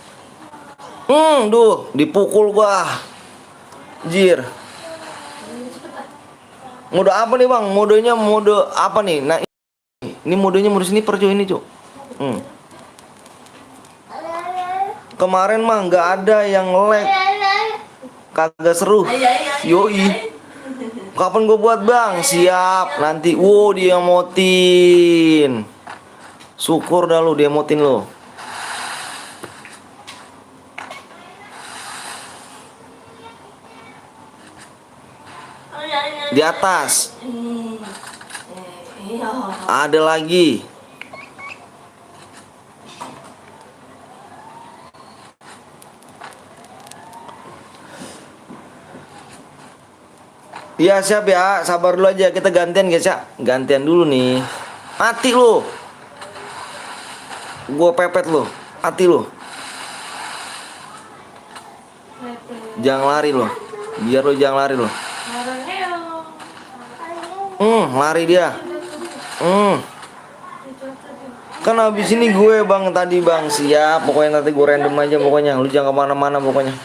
Dipukul gua. Jir. Mode apa nih bang? Modenya mode apa nih? Nah ini modenya mode sniper cuy ini cuy. Kemarin mah nggak ada yang lag. Kagak seru. Yoi. Kapan gue buat bang? Siap. Nanti. Dia motin. Syukur dah lu dia motin lu. Di atas. Ada lagi. Iya siap ya, sabar dulu aja, kita gantian guys ya. Gantian dulu nih. Mati lu. Gua pepet lu. Mati lu. Jangan lari lu. Biar lu jangan lari lu. Lari dia. Kan habis ini gue bang tadi bang. Siap, pokoknya nanti gue random aja pokoknya. Lu jangan kemana-mana pokoknya.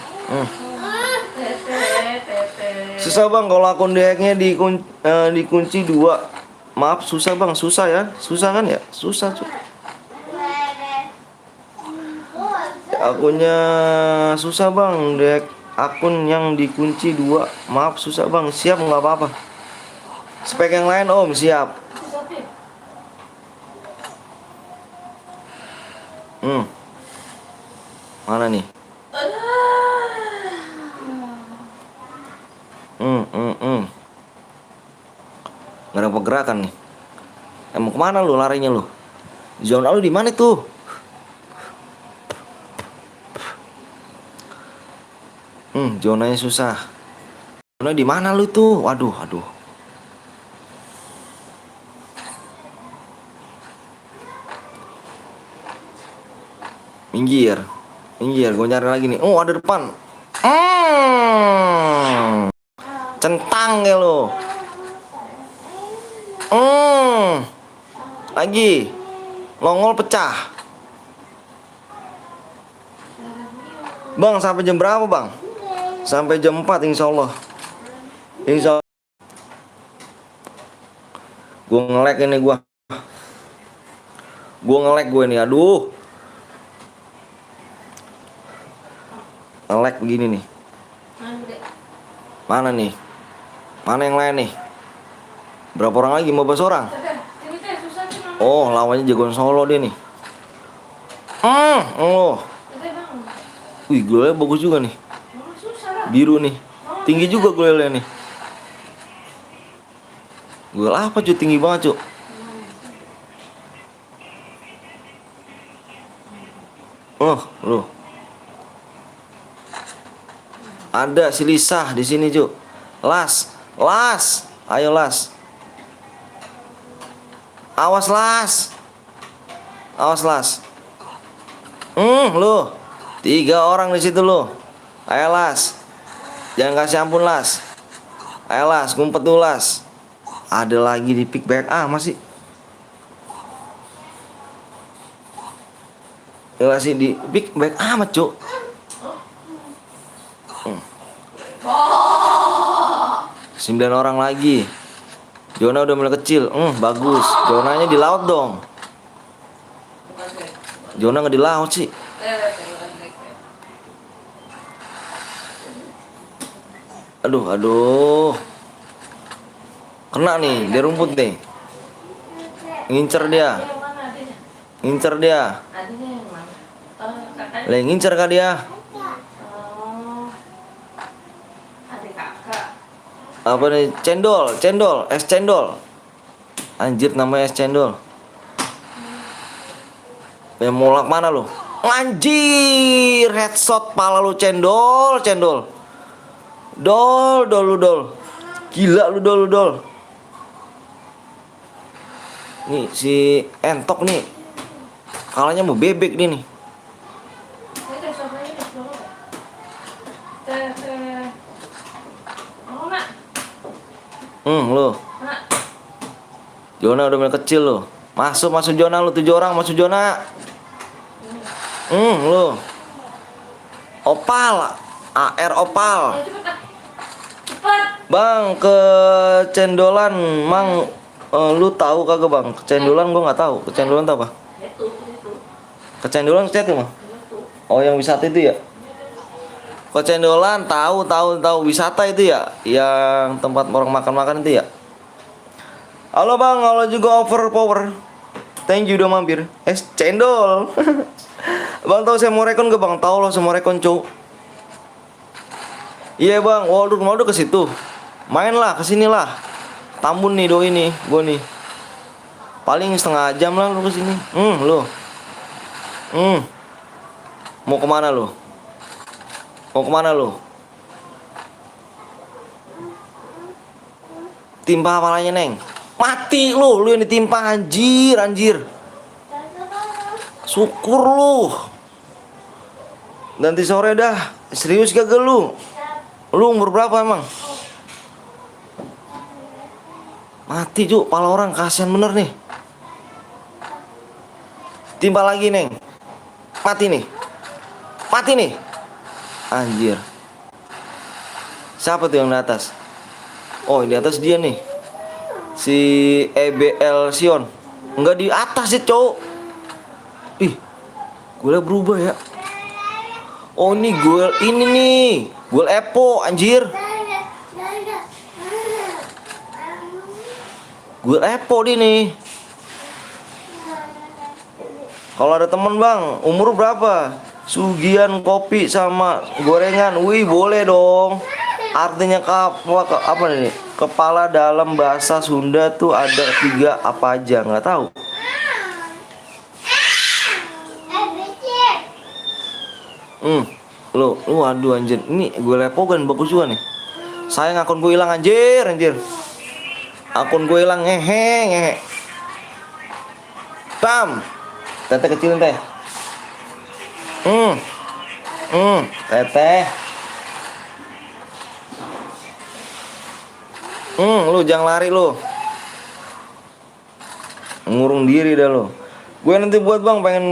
Susah bang kalau akun dihacknya dikunci 2. Maaf susah bang, susah ya. Susah kan ya? Susah cuy. Akunnya susah bang, dihack akun yang dikunci 2. Maaf susah bang. Siap nggak apa-apa. Spek yang lain om siap. Mana nih? Gak ada pergerakan nih. Emang kemana lu larinya lu? Zona lu di mana tuh? Zonanya susah. Zona di mana lu tuh? Waduh. Minggir. Minggir, gue nyari lagi nih. Oh, ada depan. Centang ya lo. Lagi. Nongol pecah. Bang, sampai jam berapa, Bang? Sampai jam 4 insya Allah. Insya Allah. Gue nge-lag ini gue. Gue nge-lag gue nih, aduh. Nge-lag begini nih. Mana nih? Mana yang lain nih? Berapa orang lagi? 15 orang? Oh, lawannya jagoan Solo dia nih. Oh. Wih, golnya bagus juga nih. Biru nih. Tinggi juga golnya nih. Gol apa cuy? Tinggi banget cuy. Oh, loh. Ada si Lisah di sini cuy. Las. Ayo Las. Awas Las. Lu. 3 orang di situ lu. Ayo Las. Jangan kasih ampun Las. Ayo Las, ngumpet dulu Las. Ada lagi di pick back. Masih. Masih di pick back amat cuk. 9 orang lagi. Zona udah mulai kecil. Bagus. Zonanya di laut dong. Zona nggak di laut sih. Aduh. Kena nih, dia rumput nih. Ngincer dia. Ngincer kah dia? Apa nih? Cendol, es cendol. Anjir, namanya es cendol. Yang molak mana lu? Anjir, headshot pala lu cendol. Dol. Gila lu dol. Nih si entok nih. Kalanya mau bebek dia nih. Lu. Jona udah mulai kecil lu. Masuk Jona lu, 7 orang masuk Jona. Lu. Opal. AR Opal. Bang, ke cendolan, Mang. Lu tahu kagak Bang? Kecendolan gua nggak tahu. Kecendolan tuh apa? Kecendolan chat mah. Oh, yang wisata itu ya? Kecendolan tahu wisata itu ya? Yang tempat orang makan-makan itu ya? Halo Bang, halo juga overpower. Thank you udah mampir. Es cendol. Bang tahu saya mau rekon gak Bang? Tahu lo semua rekon cowok. Iya Bang, waduh ke situ. Mainlah ke sini lah. Tambun nih doi nih, gua nih. Paling setengah jam lah lu ke sini. Lu. Mau kemana lu? Timpa kepalanya Neng. Mati lu yang ditimpa anjir. Syukur lu. Nanti sore dah. Serius kagak lu? Lu umur berapa emang? Mati cuk, pala orang kasihan bener nih. Timpa lagi Neng. Mati nih. Anjir. Siapa tuh yang di atas? Oh, di atas dia nih. Si EBL Sion. Enggak di atas sih cowok. Ih, gue berubah ya. Oh ini nih. Gue Epo anjir. Gue Epo di nih. Kalau ada temen Bang, umur berapa? Sugihan kopi sama gorengan. Wih, boleh dong. Artinya apa nih? Kepala dalam bahasa Sunda tuh ada 3 apa aja? Nggak tahu. Lu aduh anjir. Ini gue lepogan bagus juga nih. Sayang akun gue hilang anjir. Akun gue hilang ngehe. Bam. Tete kecilin teh. Hmm. Teteh. Lu jangan lari lu. Ngurung diri dah lu. Gue nanti buat bang, pengen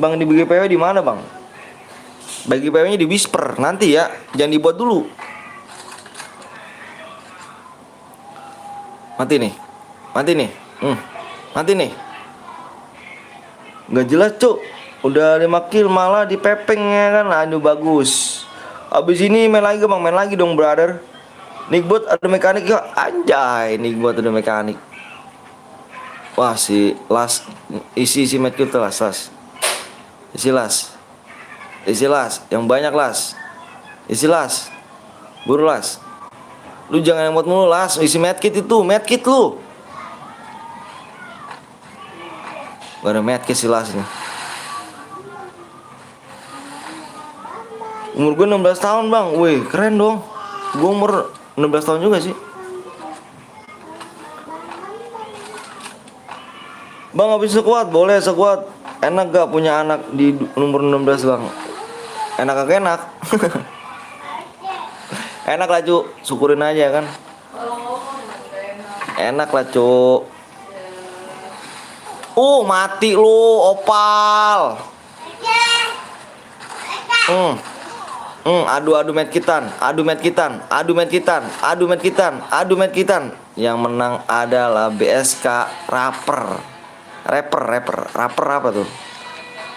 bang di BGPW di mana bang? BGPW-nya di Whisper nanti ya, jangan dibuat dulu. Mati nih, mati nih, mati nih. Nggak jelas cuk. Udah 5 kill malah dipepeng ya kan. Aduh bagus. Abis ini main lagi bang, main lagi dong brother. Nickbot ada mekanik ya, anjay. Nickbot ada mekanik. Wah si Las isi medkit tuh Las. Isi Las, yang banyak Las. Isi Las. Buru Las. Lu jangan emot mulu Las, isi medkit itu, medkit lu. Gak ada medkit si Las nih. Umur gue 16 tahun bang, wih keren dong. Gue umur 16 tahun juga sih. Bang habis sekuat, boleh sekuat. Enak gak punya anak di umur 16 bang? Enak gak enak? Enak lah cu, syukurin aja kan. Enak lah cu. Mati lu opal. Adu medkitan. Yang menang adalah BSK rapper apa tuh?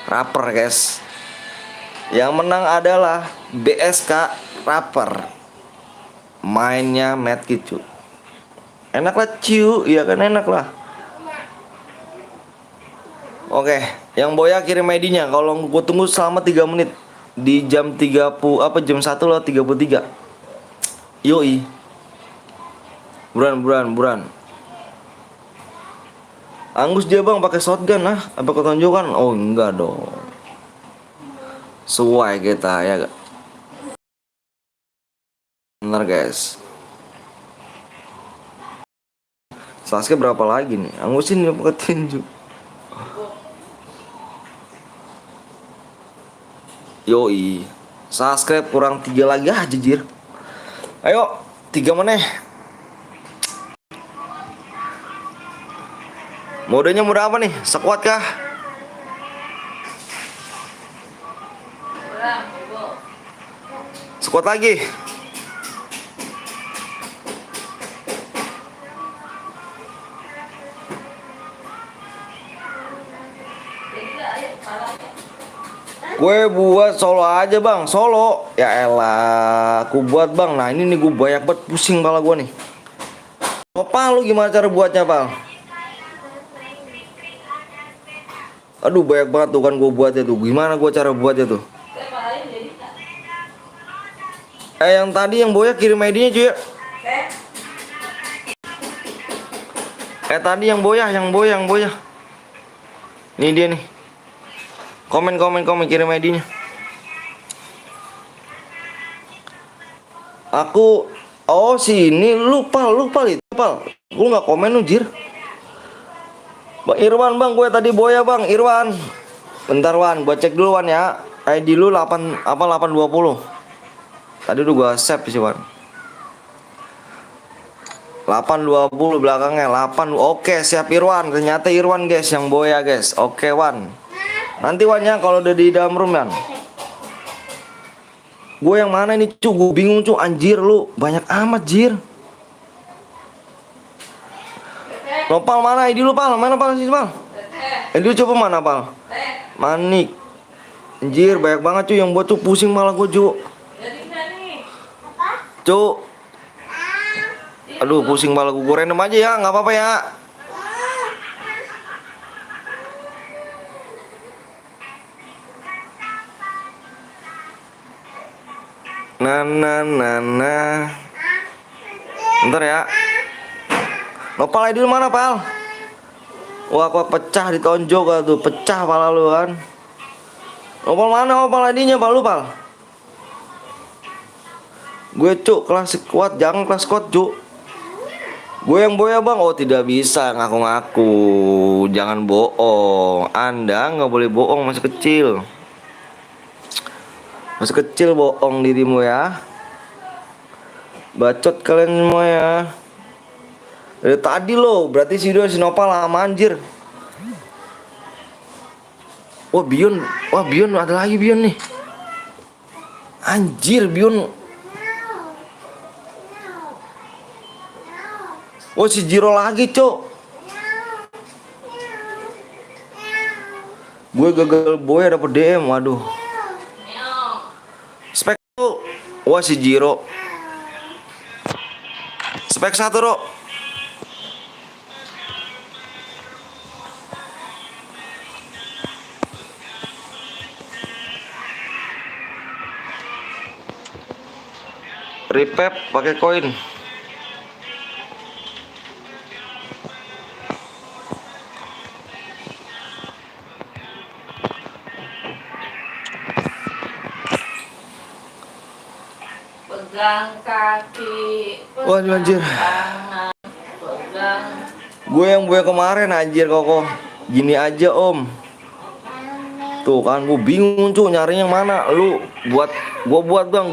Rapper guys. Yang menang adalah BSK rapper. Mainnya medkit cu. Enak lah cu, iya kan enak lah. Oke, yang Boya kirim ID-nya. Kalau gue tunggu selama 3 menit di jam 30 jam 1:33. Yoi. Buran. Angus dia bang pakai shotgun lah. Apa kau tunjukkan? Oh enggak dong. Sesuai kita ya gak? Bener guys. Sasuke berapa lagi nih? Angusin dia pakai tinju. Yoi. Subscribe kurang 3 lagi aja jir. Ayo 3 meneh. Modenya muda apa nih? Sekuat kah? Sekuat lagi. Gue buat solo aja bang, solo. Ya elah, aku buat bang. Nah ini nih gue banyak banget pusing kepala gue nih. Pal, lu gimana cara buatnya pal? Aduh banyak banget tuh kan gue buatnya tuh. Gimana gue cara buatnya tuh? Yang tadi yang Boya kirim ID-nya cuy. Tadi yang Boya. Ini dia nih. Komen kirim ID-nya. Aku sini lupa itu pal. Gue nggak komen lu jir. Bang Irwan bang, gue tadi Boya bang Irwan. Bentar Wan, gue cek dulu Wan ya. ID lu 820. Tadi udah gue save sih Wan. 820 belakangnya 8. Oke siap Irwan. Ternyata Irwan guys yang Boya guys. Oke Wan. Nanti Wan ya kalau udah di dalam room kan. Gue yang mana ini cu? Gue bingung cu. Anjir lu banyak amat jir. Nopal mana ID lu pal? Mana pal sih pal? ID lu coba mana pal? Manik. Anjir banyak banget cu yang buat tuh pusing malah gue cu. Cu. Aduh pusing malah gue random aja ya, nggak apa-apa ya. Nah. Bentar ya. Nopal ID lu mana pal? Wah kok pecah ditonjok gak tuh, pecah pala lu kan. Nopal mana Nopal ID-nya pal lu pal? Gue cuk kelas kuat, jangan kelas kuat cuk. Gue yang Boya bang. Oh tidak bisa ngaku-ngaku. Jangan bohong. Anda nggak boleh bohong, masih kecil. Masih kecil bohong dirimu ya. Bacot kalian semua ya. Dari tadi lo, berarti si Nopal lama anjir. Wah Bion ada lagi Bion nih. Anjir Bion. Oh si Jiro lagi cok. Gue gagal boy dapet DM, waduh. Spek tuh. Wah si Jiro. Spek 1 Ro. Repap pakai koin. Pegang kaki. Wah, anjir. Tangan. Pegang. Gue yang gue kemarin anjir koko. Gini aja om. Tuh kan gue bingung cuy nyari yang mana. Lu buat buat bang.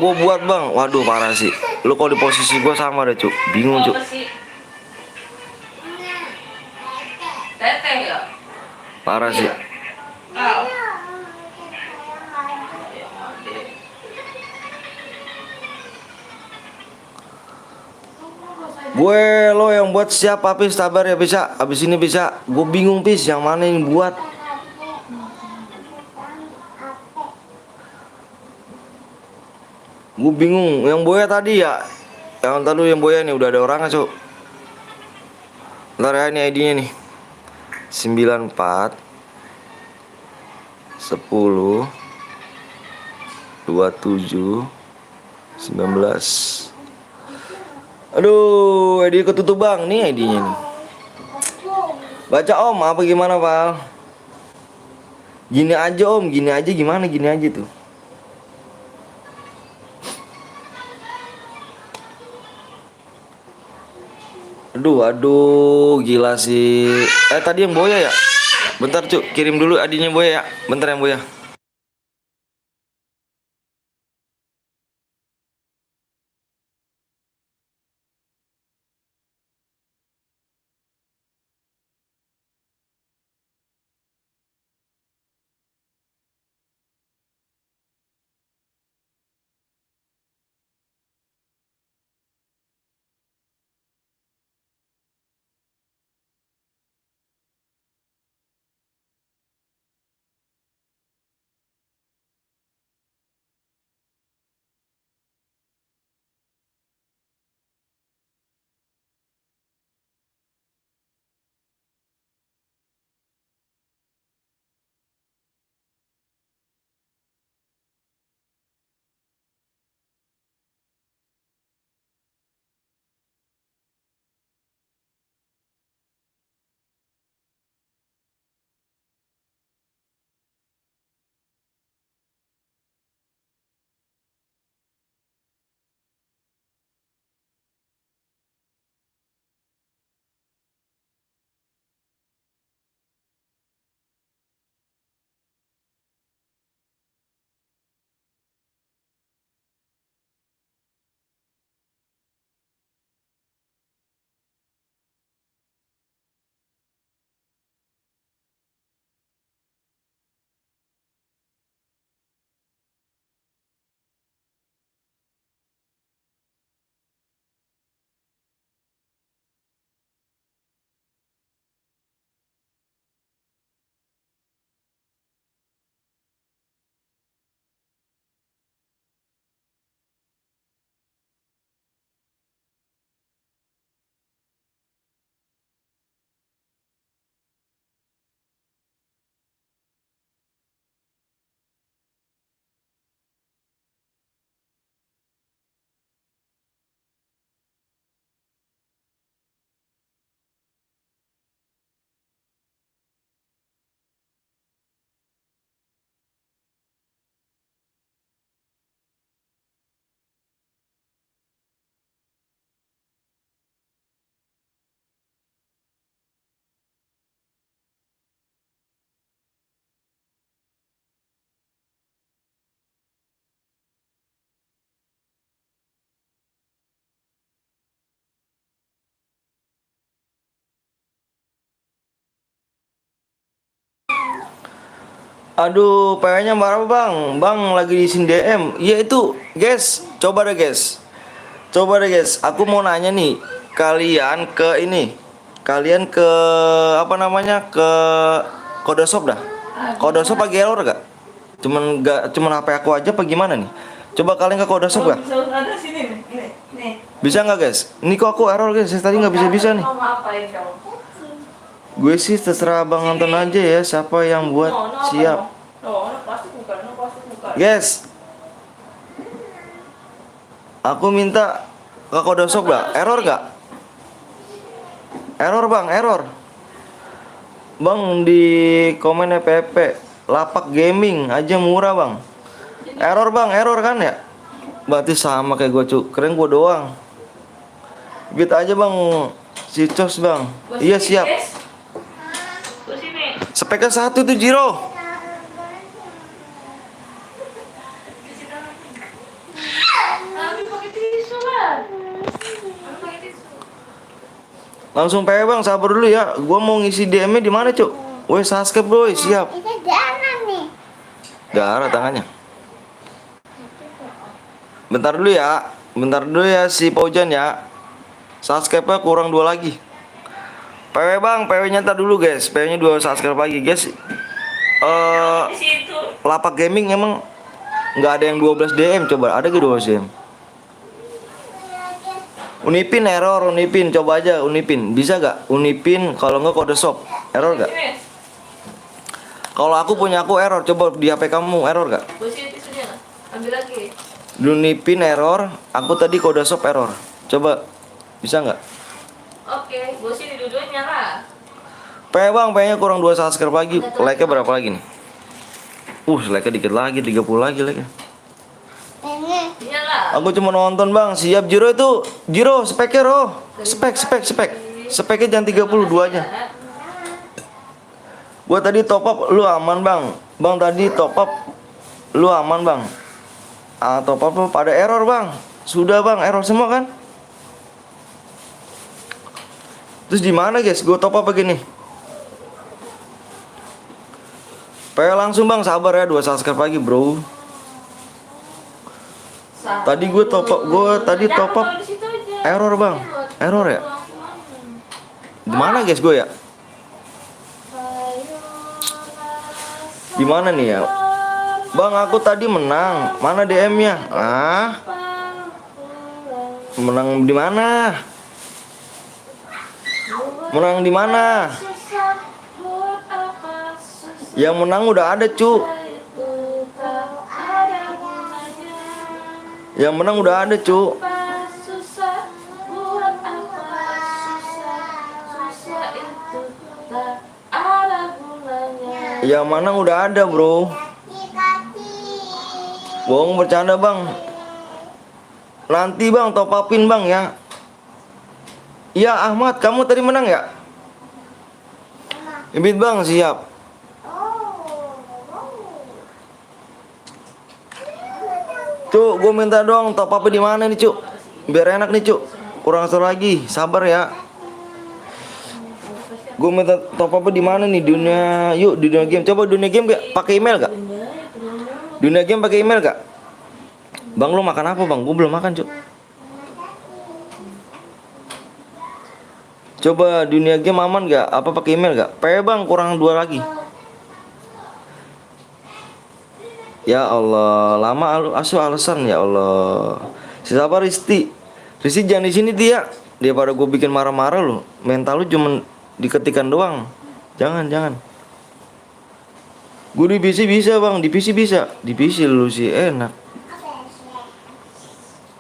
Waduh parah sih. Lu kalau di posisi gue sama deh cuy. Bingung cuy. Apa sih? Teteh ya? Parah sih. Kau. Gue lo yang buat siapa Pis, sabar ya bisa. Abis ini bisa. Gue bingung Pis yang mana yang buat. Gue bingung. Yang boya tadi ya. Yang tadi yang boya nih udah ada orangnya cuk. Ntar ya ini ID-nya nih. 94 10 27 19. Aduh, ID ketutup bang, nih ID-nya nih. Baca om, apa gimana Val? Gini aja om, gini aja gimana gini aja tuh. Aduh, gila sih. Tadi yang boya ya? Bentar cuk, kirim dulu ID-nya boya ya. Bentar yang boya. Aduh, PW-nya berapa bang? Bang lagi di sini DM. Iya itu, guys. Coba deh guys. Coba deh guys. Aku mau nanya nih. Kalian ke ini. Kalian ke apa namanya? Ke Kodashop dah. Kodashop lagi error gak? Cuman HP aku aja apa gimana nih? Coba kalian ke Kodashop gak? Bisa ada sini nih. Nih. Bisa nggak guys? Ini kok aku error guys. Saya tadi nggak bisa-bisa nih. Mau ngapain kamu? Gue sih terserah abang nonton aja ya. Siapa yang buat siap. No, plastik bukan, no plastik bukan. Guys, aku minta ke Kodashop gak? Error gak? Error bang, error. Bang di komen PP lapak gaming aja murah bang. Error bang, error kan ya? Berarti sama kayak gue cuk. Keren gue doang. Gitu aja bang. Si Cos bang. Iya siap. Ke sini. Speknya 1 tuh Jiro. Tapi pakai tisu lah. Pakai tisu. Langsung PW bang, sabar dulu ya. Gua mau ngisi DM-nya di mana cuk? Woi subscribe boy, siap. Itu jangan nih. Darah tangannya. Bentar dulu ya. Bentar dulu ya si Paujan ya. Subscribe-nya kurang 2 lagi. PW bang, PW-nya ntar dulu guys. PW-nya 2 subscribe lagi guys. Di situ. Lapak gaming emang nggak ada yang 12 DM coba. Ada gak 12 DM? Unipin error, Unipin coba aja Unipin. Bisa gak? Unipin kalau nggak Kodashop. Error gak? Sini. Kalau aku punya aku error, coba di HP kamu error gak? Gue sini tisunya. Ambil lagi. Unipin error, aku tadi Kodashop error. Coba bisa nggak? Oke, gue sini dua-duanya lah. Bang, nya kurang 2 subscribe lagi. Like-nya berapa lagi nih? Like-nya dikit lagi, 30 lagi like-nya. Ini. Iya lah. Aku cuma nonton bang, siap Jiro itu. Jiro, speknya roh. Spek. Speknya jangan 32 aja. Gua tadi top up, lu aman bang. Bang tadi top up, lu aman bang. Top up lu pada error bang. Sudah bang, error semua kan? Terus di mana guys? Gua top up begini. Langsung bang, sabar ya 2 subscribe lagi bro. Tadi gue top up error bang, error ya. Gimana guys gue ya? Gimana nih ya? Bang aku tadi menang, mana DM-nya? Menang di mana? Menang di mana? Yang menang udah ada cu. Yang menang udah ada cu. Yang menang udah ada bro. Bohong bercanda bang. Nanti bang top upin bang ya. Iya Ahmad, kamu tadi menang ya? Ibit bang siap. Cuk, gue minta dong top up di mana nih cuk? Biar enak nih cuk. Kurang satu lagi, sabar ya. Gue minta top up di mana nih dunia? Yuk dunia game. Coba dunia game gak? Pakai email gak? Dunia game pakai email gak? Bang lu makan apa bang? Gue belum makan cuk. Coba dunia game aman gak? Apa pakai email gak? Bang kurang 2 lagi. Ya Allah, lama alasan ya Allah. Siapa Risti? Risti jangan di sini dia. Daripada gue bikin marah-marah lo. Mental lu cuman diketikan doang. Jangan. Gue di PC bisa bang, di PC bisa. Di PC lu sih enak.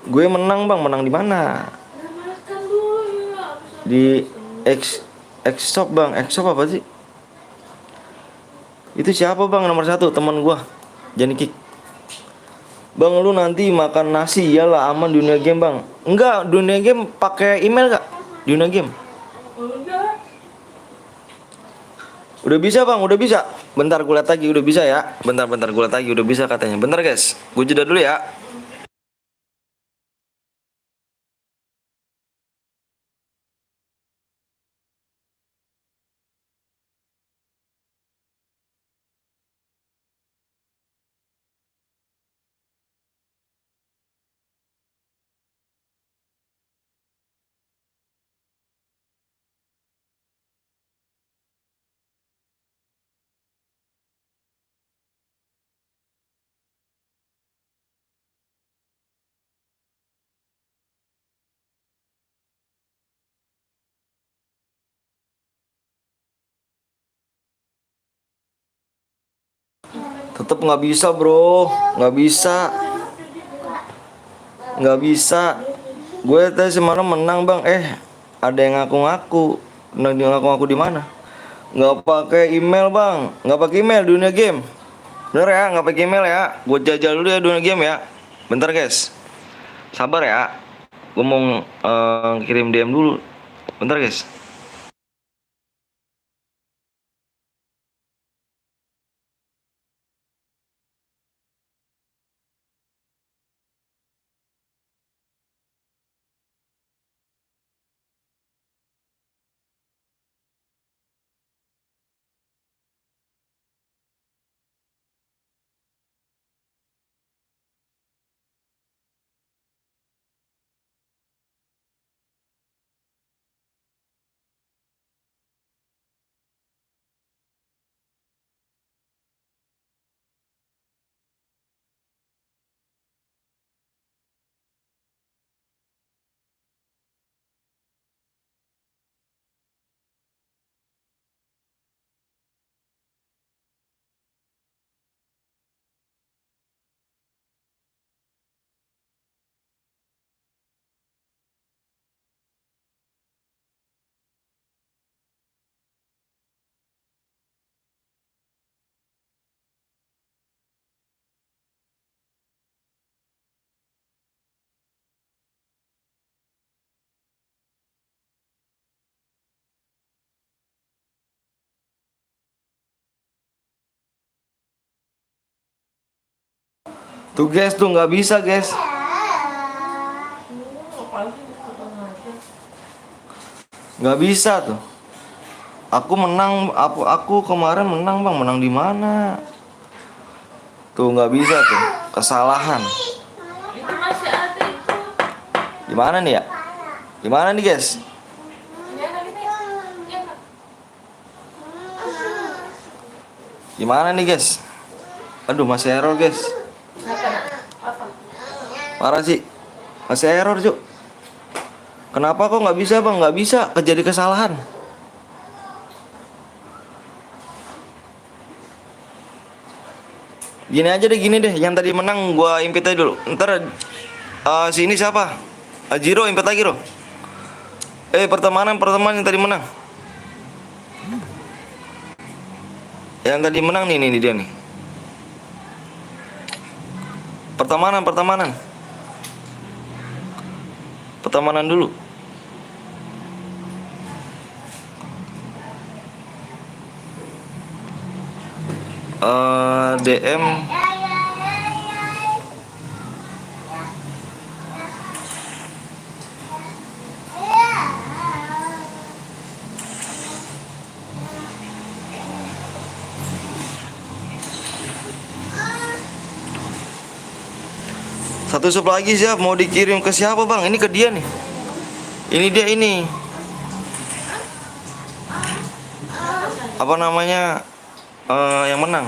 Gue menang bang, menang di mana? Di X shop bang, X shop apa sih? Itu siapa bang nomor 1 teman gua? Jangan kick. Bang lu nanti makan nasi iyalah aman dunia game bang. Enggak, dunia game pakai email gak? Dunia game. Udah bisa bang, udah bisa. Bentar gue liat lagi udah bisa ya. Bentar gue liat lagi udah bisa katanya. Bentar guys, gue jeda dulu ya. Tetep nggak bisa bro, nggak bisa, nggak bisa. Gue tadi semalam menang bang. Ada yang ngaku-ngaku. Nah, dia ngaku-ngaku di mana? Nggak pakai email bang, nggak pakai email dunia game. Bener ya, nggak pakai email ya. Gue jajal dulu ya dunia game ya. Bentar guys, sabar ya. Gue mau kirim DM dulu. Bentar guys. Tuh guys, tuh nggak bisa guys. Nggak bisa tuh. Aku menang, aku kemarin menang bang. Menang di mana? Tuh nggak bisa tuh. Kesalahan. Itu masih ada itu. Di mana nih ya? Di mana nih guys? Jangan gitu ya. Jangan. Gimana nih guys? Aduh masih error guys. Apa? Parah sih. Masih error cuk. Kenapa kok nggak bisa bang? Nggak bisa. Kejadi kesalahan. Gini aja deh, gini deh. Yang tadi menang gua invite aja dulu. Ntar sini siapa? Jiro invite lagi loh. Pertemanan yang tadi menang. Yang tadi menang nih dia nih. Pertemanan. Pertemanan dulu. DM. Satu sub lagi siap, mau dikirim ke siapa bang? Ini ke dia nih. Ini dia ini. Apa namanya? Yang menang.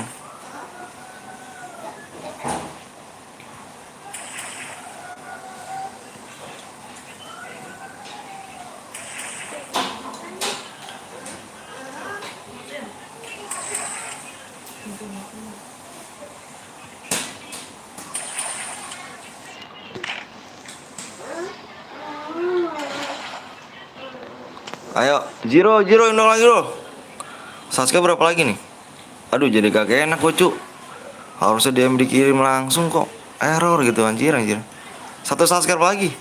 Ayo, Jiro undang lagi loh. Sasuke berapa lagi nih? Aduh jadi kagak enak kok cu. Harusnya DM dikirim langsung kok. Error gitu anjir. Satu subscribe lagi.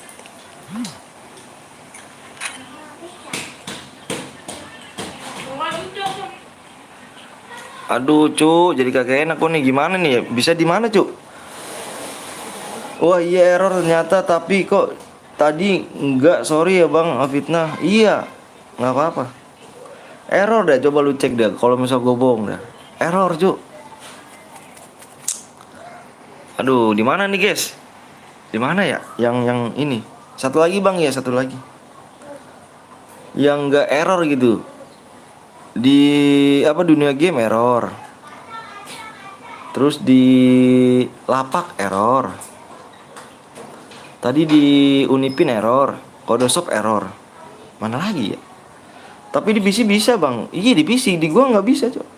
Aduh cu, jadi kagak enak kok nih. Gimana nih ya? Bisa di mana cu? Wah iya error ternyata. Tapi kok tadi enggak, sorry ya bang fitnah. Iya, nggak apa-apa. Error dah, coba lu cek deh. Kalau misal gue bohong dah. Error cu. Aduh, di mana nih guys? Di mana ya? Yang ini. Satu lagi bang ya, satu lagi. Yang nggak error gitu. Di apa dunia game error. Terus di lapak error. Tadi di Unipin error. Kodosop error. Mana lagi ya? Tapi di PC bisa bang. Iya di PC, di gua nggak bisa cok.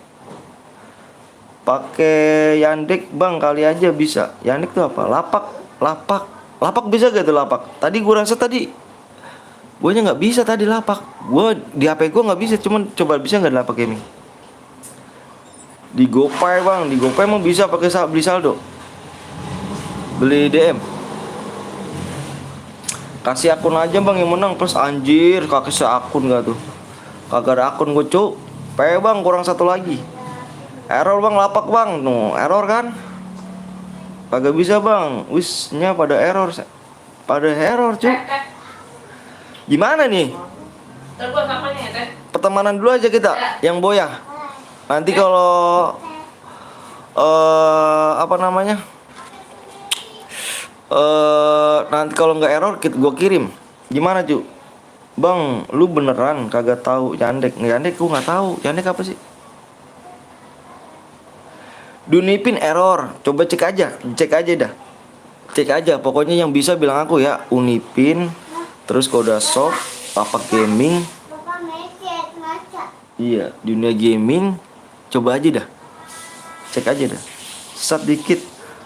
Pakai Yandex bang kali aja bisa. Yandex tuh apa? Lapak bisa gak tuh lapak? Tadi gua rasa tadi guanya nggak bisa tadi lapak. Gua di HP gua nggak bisa, cuman coba bisa nggak lapak gaming? Di GoPay bang, di GoPay emang bisa pakai beli saldo, beli DM. Kasih akun aja bang yang menang plus anjir kakek seakun gak tuh? Kagak ada akun gue cuk. Bang kurang satu lagi. Error bang lapak bang, no error kan? Kagak bisa bang, wisnya pada error, cuk. Gimana nih? Terbuat apanya ya, Teh? Pertemanan dulu aja kita, yang boya. Nanti kalau apa namanya? Nanti kalau nggak error gue kirim. Gimana cu? Bang, lu beneran kagak tahu Yandex? Yandex gue nggak tahu. Yandex apa sih? Dunipin error. Coba cek aja dah. Cek aja. Pokoknya yang bisa bilang aku ya. Unipin, terus Koda Shop, apa gaming. Papa mecet ngaca. Iya, dunia gaming. Coba aja dah. Cek aja dah. Sat dikit.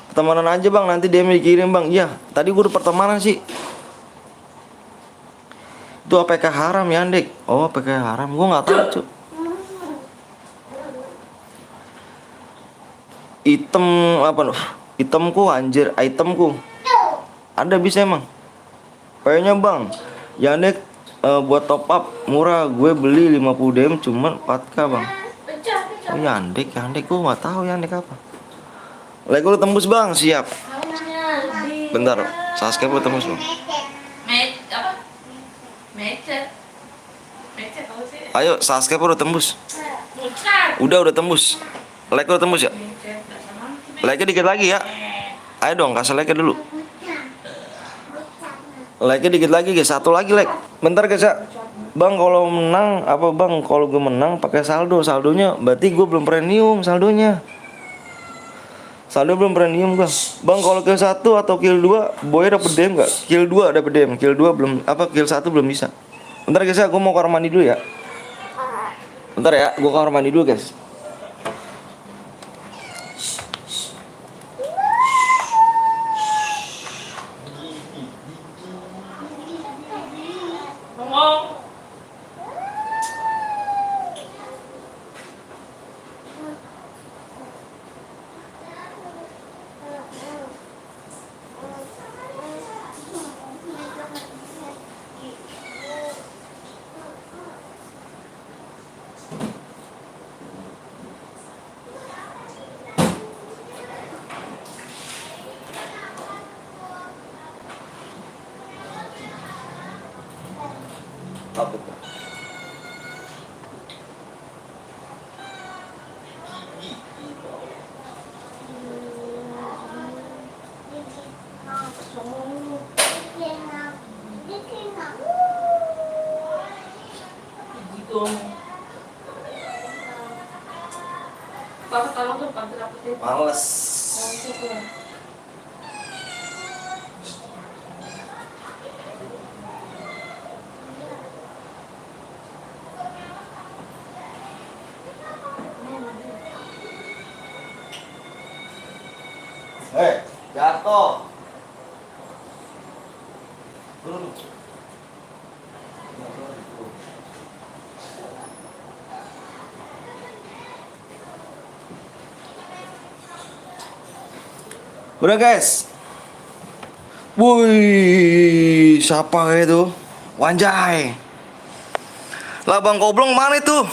Pertemanan aja bang, nanti DM dikirim bang. Iya, tadi gue udah pertemanan sih. Itu APK haram ya Andek. Oh APK haram, gue nggak tahu cu. Item apa loh? Itemku anjir, itemku. Ada bisa emang. Kayaknya bang, Yandex buat top up murah. Gue beli 50 DM cuman 4K bang. Pecah. Oh Yandex gue nggak tahu Yandex apa. Lego lu tembus bang, siap. Namanya di. Bentar, Sasuke lu tembus bang. Apa? Mecet. Mecet apa sih? Ayo Sasuke udah tembus. Bukan. Udah tembus. Like udah tembus ya? Mecet, nggak sama. Like dikit lagi ya. Ayo dong kasih like dulu. Like dikit lagi guys, satu lagi like. Bentar guys ya. Bang kalau menang apa bang? Kalau gue menang pakai saldo, saldonya berarti gue belum premium saldonya. Saldo belum premium gue. Bang kalau kill 1 atau kill 2 boy dapet DM gak? Kill 2 dapet DM, kill 2 belum apa kill 1 belum bisa. Bentar guys ya, gue mau ke kamar mandi dulu ya. Bentar ya, gue ke kamar mandi dulu guys. Ngomong. Apa tuh? Gitu. Papa tolong tuh panggil aku sih. Males. Jatuh. Turun. Udah guys. Wih, siapa itu? Wanjai. Lah Bang Koblong mana itu?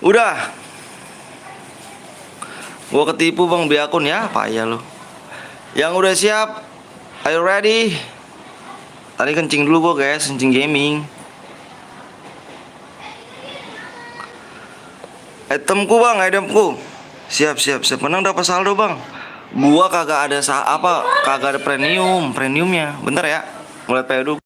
Udah. Gua ketipu bang beli akun ya, payah lo. Yang udah siap, are you ready? Tadi kencing dulu gua guys, kencing gaming. Itemku bang, itemku. Siap. Menang dapat saldo bang. Gua kagak ada kagak ada premiumnya. Bentar ya, mulai PO dulu.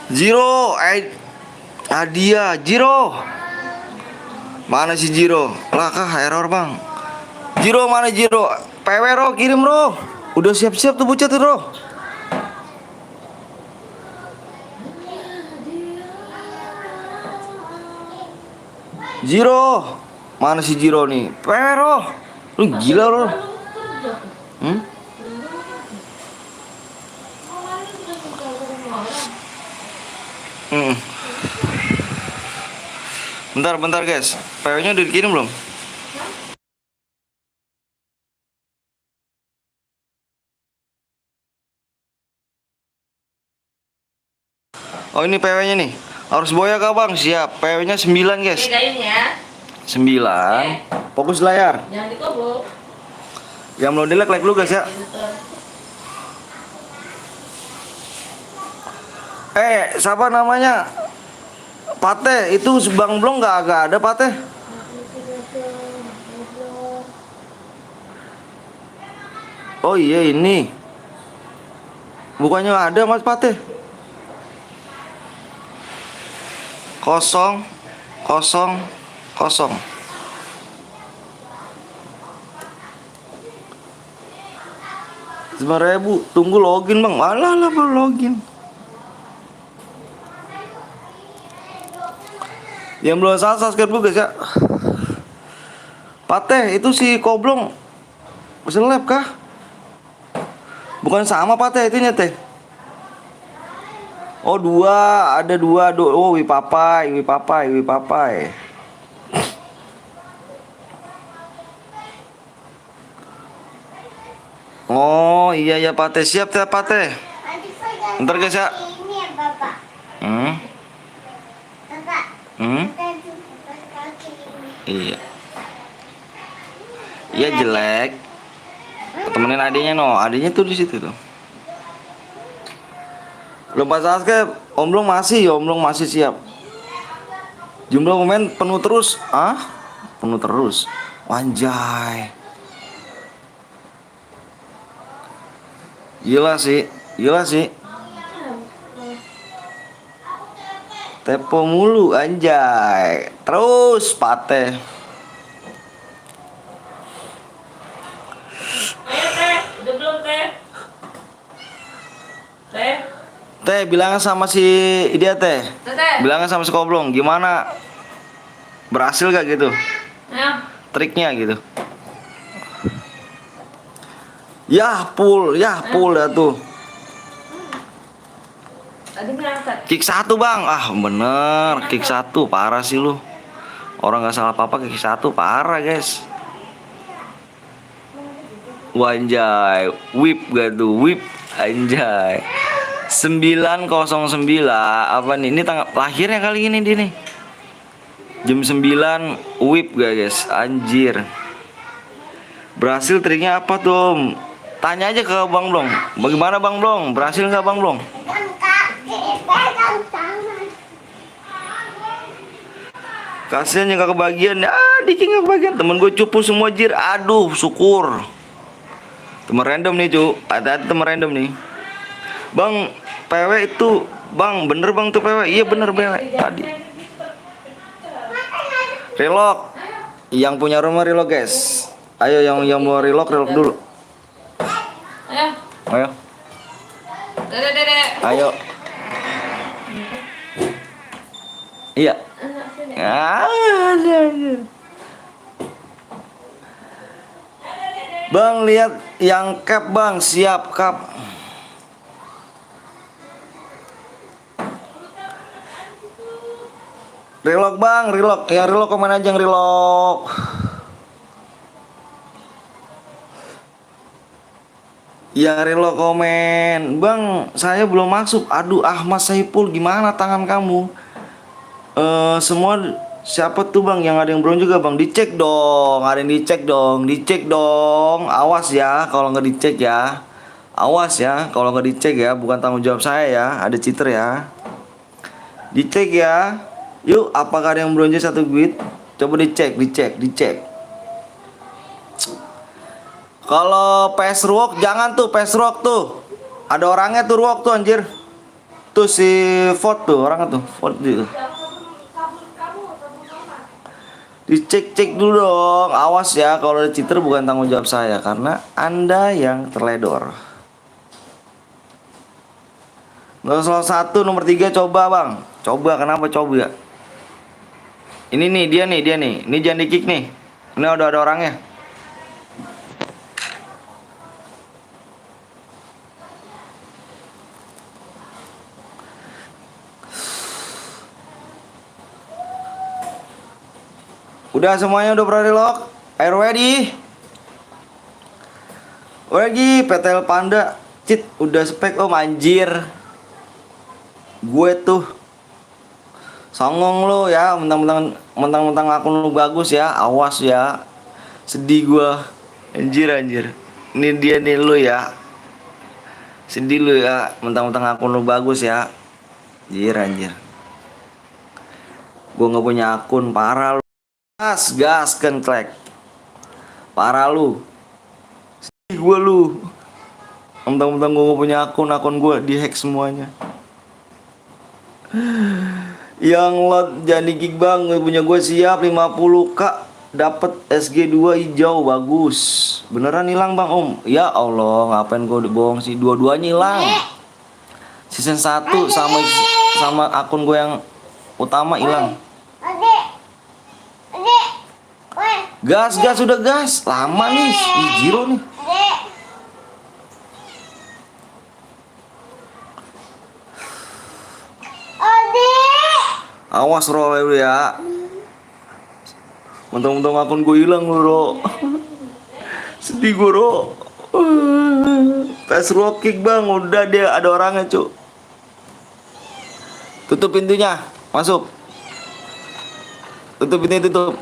Jiro, hadiah Jiro. Mana si Jiro? Lah kah error bang. Jiro mana Jiro? PW Ro kirim Ro. Udah siap-siap tuh bocah tuh Ro. Jiro, mana si Jiro nih? PW Ro. Lu gila Ro. Hmm? Hmm. Bentar guys. PW-nya udah dikirim belum? Oh ini PW-nya nih. Harus boya kah bang? Siap. PW-nya 9 guys. Bedain ya. 9. Fokus layar. Jangan dikobok. Yang belum di like dulu guys ya. Siapa namanya? Pate itu Bang Blong nggak ada Pate. Oh iya ini. Bukannya ada Mas Pate. Kosong. 9.000. Tunggu login bang. Alah baru login. Yang belum subscribe dulu guys ya. Pate itu si Koblong seleb kah? Bukan sama Pate itunya teh. Oh ada dua. Oh Wipapai. Oh iya Pate, siap ya Pate. Ntar guys ya. Ini ya Bapak. Kakak. Kaki ini. Iya. Iya jelek. Temenin adiknya adiknya tuh di situ tuh. Lupa subscribe, Om Blong masih siap. Jumlah komen penuh terus, penuh terus. Anjay. Gila sih. Tepo mulu anjay. Terus Pate. Ayo teh, udah belum teh? Teh bilangnya sama si dia teh. Teh. Bilangnya sama si Koblong gimana? Berhasil gak gitu? Ayo. Triknya gitu. Ya full dah tuh. Tadi ngangkat. Kick 1 bang. Bener kick 1 parah sih lu. Orang gak salah apa-apa kick 1 parah guys. Wanjay, whip gak tuh, whip anjay. 909 apa nih? Ini tanggal lahirnya kali ini dia nih. Jam 9 whip gak guys, anjir. Berhasil triknya apa tuh? Tanya aja ke Bang Blong. Bagaimana Bang Blong? Berhasil nggak Bang Blong? Pegang kaki, pegang tangan. Kasian yang gak kebagian. Diki gak kebagian. Temen gue cupu semua jir. Aduh, syukur. Temen random nih cu. Hati-hati temen random nih. Bang, PW itu Bang, bener bang tuh PW. Iya bener PW tadi. Relok. Yang punya rumah relok guys. Ayo yang mau relok dulu. Ayo. Dede. Ayo. Iya. Ada. Bang lihat yang cap bang, siap cap. Relok bang, relok. Ya relok kemana aja relok. Ya relok komen. Bang, saya belum masuk. Aduh, Mas Saipul gimana tangan kamu? Semua siapa tuh bang yang ada yang belum juga bang? Dicek dong, ada yang dicek dong. Awas ya kalau nggak dicek ya. Awas ya kalau nggak dicek ya, bukan tanggung jawab saya ya. Ada cheater ya. Dicek ya. Yuk, apakah ada yang bronze 1 bit? Coba dicek. Kalau PS Rock jangan tuh, PS Rock tuh. Ada orangnya tuh Rock tuh anjir. Tuh si foto orang tuh, foto itu. Dicek-cek dulu dong. Awas ya, kalau ada cheater bukan tanggung jawab saya karena Anda yang terledor. Nomor 1, nomor 3 coba bang. Coba, kenapa coba ya? Ini nih, dia nih. Ini jangan di kick nih. Ini udah ada orangnya. Udah semuanya udah berani lock. Air ready. Ready, PTL Panda. Cit, udah spek om anjir. Gue tuh songong lo ya, mentang-mentang akun lu bagus ya. Awas ya. Sedih gua. Anjir. Ini dia nih lu ya. Sedih lu ya, mentang-mentang akun lu bagus ya. Anjir. Gua nggak punya akun, parah lu. Gas kenklek. Parah lu. Sedih gua lu. Mentang-mentang gua nggak punya akun gua dihack semuanya. Yang lot jadi gig bang, punya gue siap 50k dapat SG2 hijau bagus. Beneran hilang bang om? Ya Allah, ngapain gue bohong sih, dua-duanya hilang. Season 1 sama akun gue yang utama hilang. Gas udah gas, lama nih, Jiro nih. Awas Ro lu ya. Mentang-mentang akun gue hilang lu Ro. Sedih gue Ro. Tes rock kick bang, udah dia ada orangnya cu. Tutup pintunya, masuk. Tutup pintunya, tutup.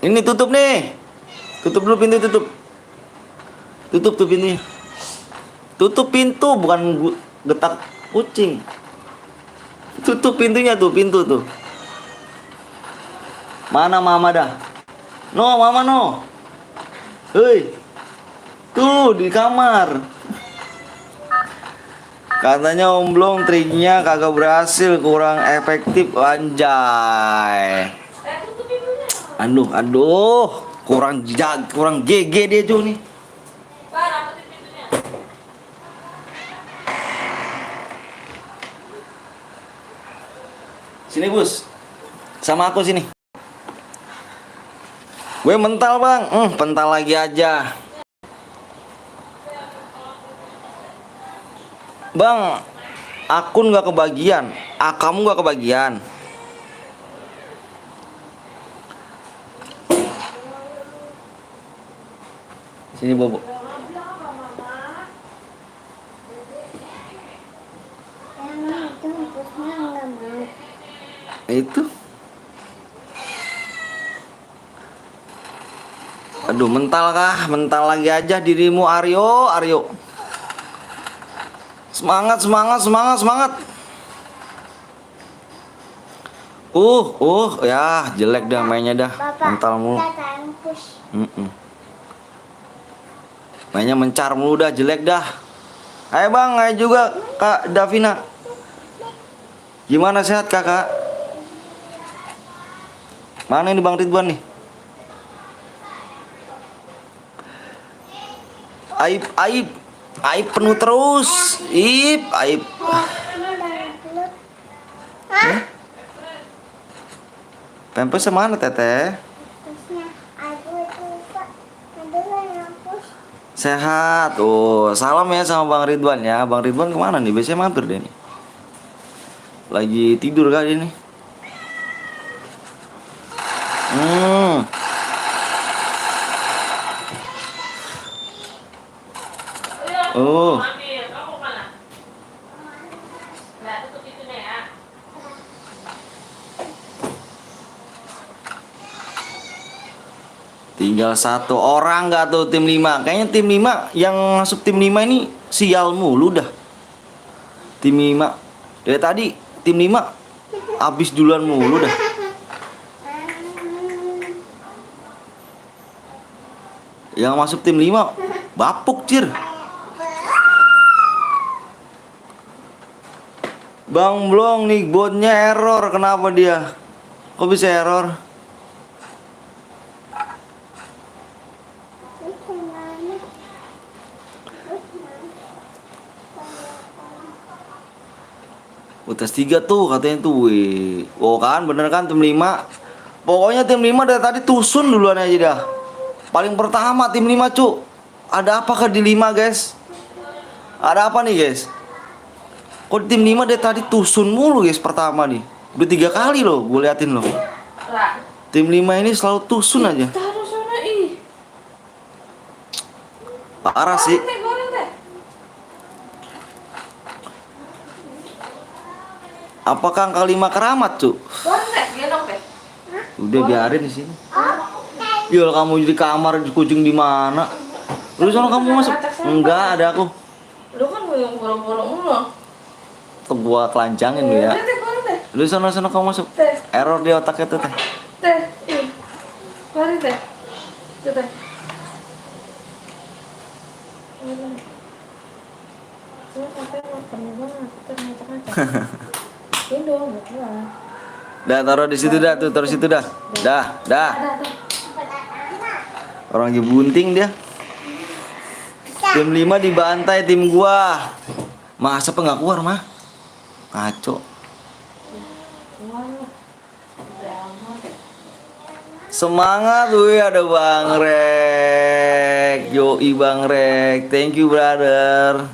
Ini tutup nih. Tutup dulu pintu, tutup. Tutup tuh pintunya. Tutup pintu, bukan getak kucing. Tutup pintunya tuh, pintu tuh. Mana mama dah? No, mama no. Hei. Tuh di kamar. Katanya Om Blong triknya kagak berhasil, kurang efektif anjay. Aduh, kurang GG dia cuy nih. Sini Bus, sama aku sini. Gue mental bang, pental lagi aja. Bang, akun gak kebagian, kamu gak kebagian. Sini Bobo. Itu. Aduh, mental kah? Mental lagi aja dirimu Aryo. Semangat. Ya jelek dah mainnya dah. Mentalmu. Mainnya mencar mulu dah, jelek dah. Ayo bang, ayo juga Kak Davina. Gimana, sehat kakak? Mana ini Bang Ridwan nih? Aib penuh terus. Aib. Pempesnya mana teteh? Sehat. Salam ya sama Bang Ridwan ya. Bang Ridwan kemana nih? Biasanya mampir deh nih. Lagi tidur kali ini. Oh. Tinggal satu orang gak tuh tim 5. Kayaknya tim 5 yang masuk tim 5 ini sial mulu dah. Tim 5 dari tadi tim 5 habis duluan mulu dah. Yang masuk tim 5 bapuk cir. Bang Blong nih botnya error, kenapa dia? Kok bisa error? Utas 3 tuh katanya tuh. Wih. Oh kan bener kan tim 5. Pokoknya tim 5 dari tadi tusun duluan aja dah. Paling pertama tim 5 cuk. Ada apakah di 5 guys? Ada apa nih guys? Kok tim 5 dari tadi tusun mulu guys pertama nih. Udah 3 kali loh gue liatin loh. Ra. Tim 5 ini selalu tusun aja. Taruh sana ih. Parah sih. Goreng teh, goreng teh. Apakah angka 5 keramat cuk? Goreng teh, gendong teh. Udah biarin di sini. Yul kamu di kamar kucing di mana? Lu sono kamu masuk? Enggak ada aku. Lu kan mau yang borong-borong mulu. Tuh gua kelancangin lu ya. Goreng teh, goreng teh. Lu sono kamu masuk. Teh. Error di otaknya tuh teh. Teh, ih. Goreng teh. Tuh teh. Cuma sampai makan banget, ternyata. Gendong, betul. Dah taruh di situ dah tuh, taruh situ dah. Dah. Ada. Orang lagi bunting dia. Tim 5 dibantai tim gua. Masa apa nggak keluar mah? Ngaco. Semangat wih ada Bang Rek. Yoi Bang Rek. Thank you brother.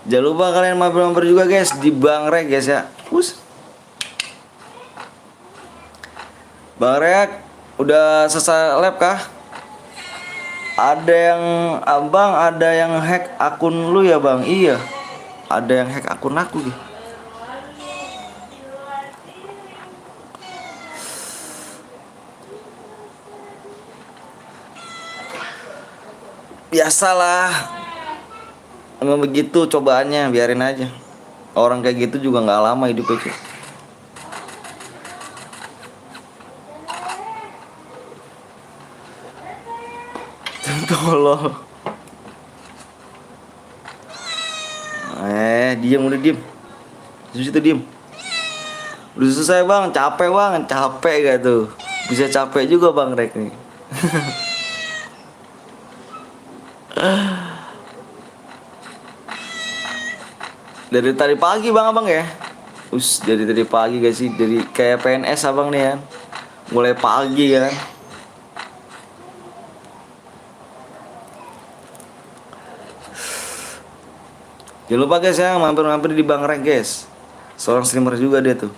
Jangan lupa kalian mampir-mampir juga guys di Bang Rek guys ya. Us. Bang Rek, udah selesai lab kah? Ada yang abang, ada yang hack akun lu ya bang? Iya, ada yang hack akun aku gitu. Biasalah, emang begitu cobaannya, biarin aja. Orang kayak gitu juga nggak lama hidupnya. Tolol. Diam udah diam. Di situ diam. Udah selesai bang, capek gak tuh? Bisa capek juga bang Rek nih. Dari tadi pagi bang abang ya. Dari tadi pagi guys sih, dari kayak PNS abang nih kan. Mulai pagi kan. Jangan lupa guys ya, mampir-mampir di Bang Rek guys. Seorang streamer juga dia tuh.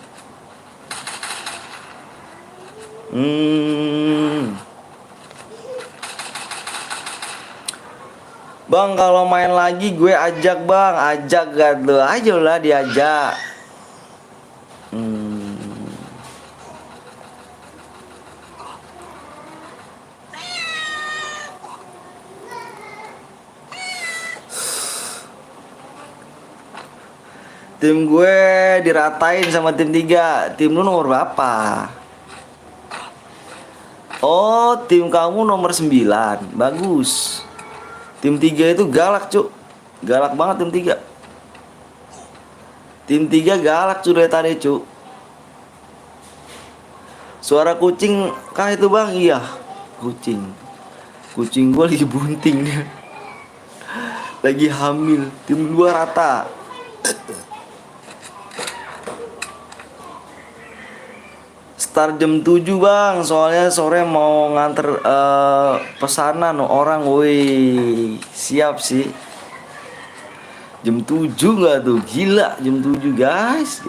Bang kalau main lagi gue ajak bang, ajak gak tuh, ayolah diajak. Tim gue diratain sama tim 3. Tim lu nomor berapa? Oh, tim kamu nomor 9. Bagus. Tim 3 itu galak, Cuk. Galak banget tim 3. Tim 3 galak cuy dari tadi, Cuk. Suara kucing kah itu, Bang? Iya, kucing. Kucing gue lagi bunting dia. Lagi hamil. Tim 2 rata. Start jam 7 bang, soalnya sore mau nganter pesanan orang. Woi, siap sih. Jam 7 nggak tuh? Gila, jam 7 guys.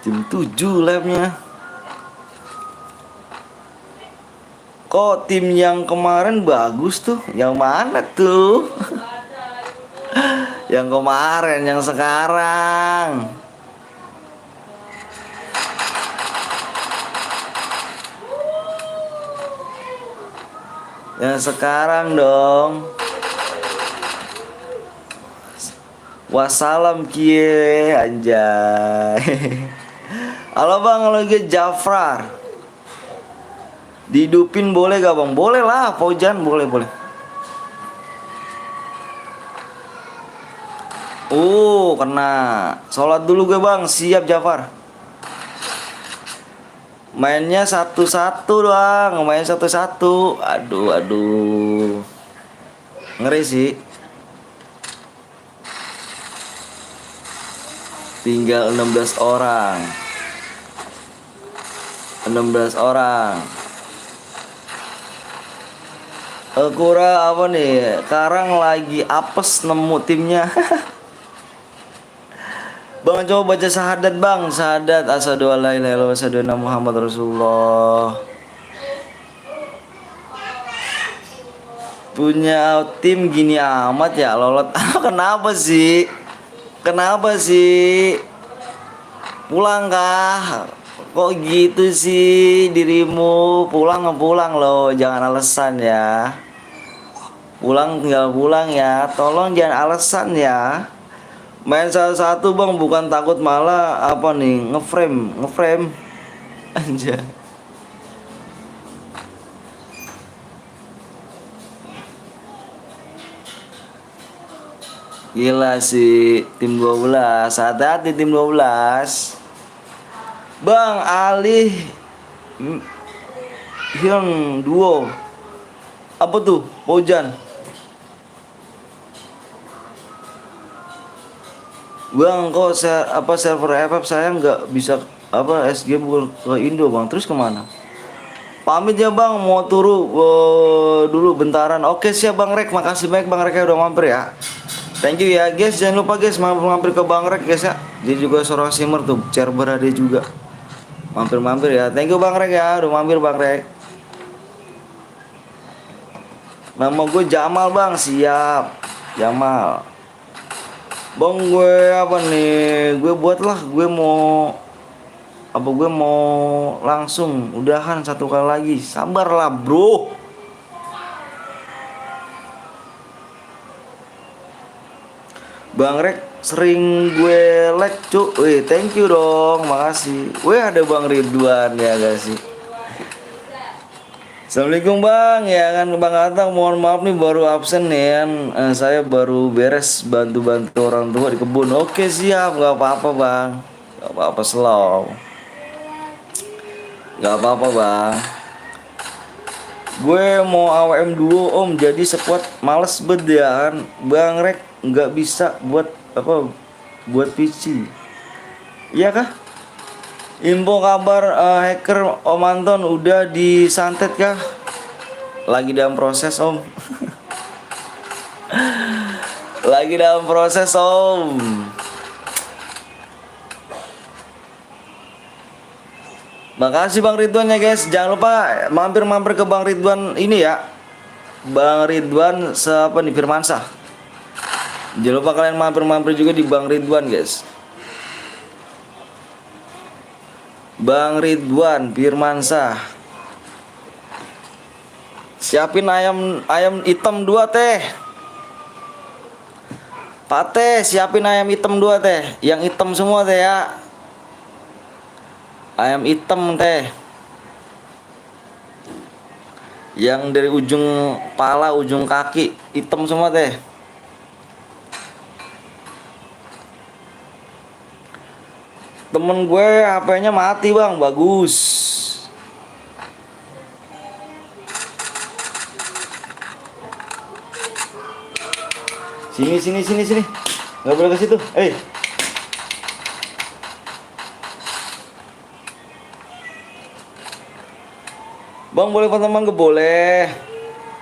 Jam 7 labnya. Kok tim yang kemarin bagus tuh? Yang mana tuh? Yang kemarin, yang sekarang. Yang sekarang dong. Wassalam kie anjay. Halo bang, halo gue Jafrar. Dihidupin boleh gak bang? Boleh lah, Faujan boleh. Kena. Sholat dulu gue bang. Siap Jafar. Mainnya satu-satu doang. Main satu-satu. Aduh, aduh. Ngeri sih. Tinggal 16 orang. 16 orang. Kura apa nih? Sekarang lagi apes nemu timnya. Bang coba baca syahadat bang. Syahadat asyhadu alla ilaha illallah wa asyhadu anna Muhammad Rasulullah. Punya tim gini amat ya lolot. Kenapa sih? Kenapa sih? Pulang kah? Kok gitu sih dirimu? Pulang loh, jangan alasan ya. Pulang tinggal pulang ya. Tolong jangan alasan ya. Main satu-satu bang, bukan takut malah apa nih ngeframe aja. Gila sih tim 12. Hati-hati tim 12. Bang Ali Hyun duo. Apa tuh? Pojan. Bang kok server FF saya nggak bisa SG bukan ke Indo bang, terus kemana? Pamit ya bang, mau turu dulu bentaran. Oke siap bang Rek, makasih banyak bang Rek ya udah mampir ya. Thank you ya guys, jangan lupa guys mampir ke bang Rek guys ya. Dia juga seorang simmer tuh, Cerber ada juga. Mampir ya, thank you bang Rek ya udah mampir bang Rek. Nama gue Jamal bang, siap Jamal. Bang gue apa nih? Gue mau langsung udahan satu kali lagi. Sabarlah, bro. Bang Rek sering gue like, cuk. Wih, thank you dong. Makasih. Wih, ada Bang Ridwan ya, guys sih. Assalamualaikum bang, ya kan bang Atang, mohon maaf nih baru absen nih kan, saya baru beres bantu-bantu orang tua di kebun. Oke siap, nggak apa-apa bang, nggak apa-apa slow, nggak apa-apa bang. Gue mau AWM duo om, jadi sekuat males banget ya kan, bang Rek nggak bisa buat PC, iya kah? Info kabar hacker Om Anton udah disantet kah? Lagi dalam proses om. Lagi dalam proses om. Makasih Bang Ridwan ya guys. Jangan lupa mampir-mampir ke Bang Ridwan ini ya. Bang Ridwan nih Firmansyah. Jangan lupa kalian mampir-mampir juga di Bang Ridwan guys. Bang Ridwan Firmansyah. Siapin ayam hitam 2 teh. Pak teh, siapin ayam hitam 2 teh. Yang hitam semua teh ya. Ayam hitam teh. Yang dari ujung pala, ujung kaki hitam semua teh. Temen gue HP-nya mati bang, bagus. Sini. Nggak boleh ke situ. Bang boleh teman ke boleh.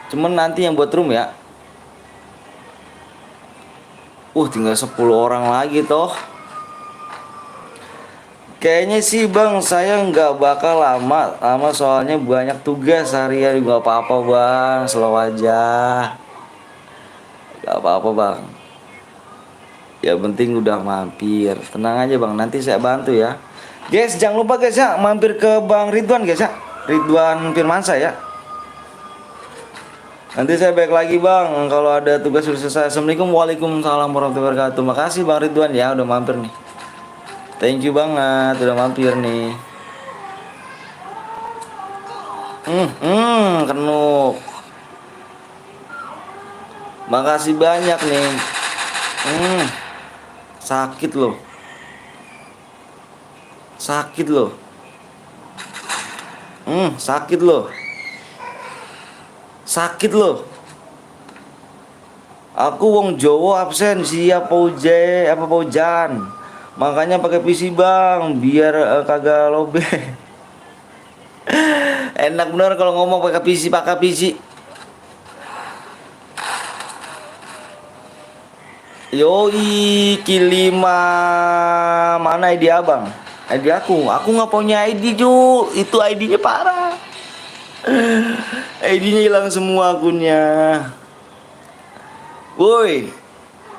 Cuman nanti yang buat room ya. Tinggal 10 orang lagi toh. Kayaknya sih bang saya nggak bakal lama soalnya banyak tugas harian. Nggak apa-apa bang, slow aja. Nggak apa-apa bang. Ya penting udah mampir. Tenang aja bang, nanti saya bantu ya. Guys jangan lupa guys ya mampir ke Bang Ridwan guys ya. Ridwan Firmansyah ya. Nanti saya balik lagi bang kalau ada tugas sudah selesai. Assalamualaikum waalaikumsalam warahmatullahi wabarakatuh. Makasih Bang Ridwan ya udah mampir nih. Thank you banget udah mampir nih. Kenuk. Makasih banyak nih. Sakit loh. Sakit loh. Sakit loh. Sakit loh. Aku wong Jawa absen siap pauje apa paujan. Makanya pakai PC Bang biar kagak lobeh. Enak bener kalau ngomong pakai PC. Yoi, Kilima. Mana ID abang? ID aku nggak punya ID Ju. Itu ID-nya parah. ID-nya hilang semua akunnya. Woi,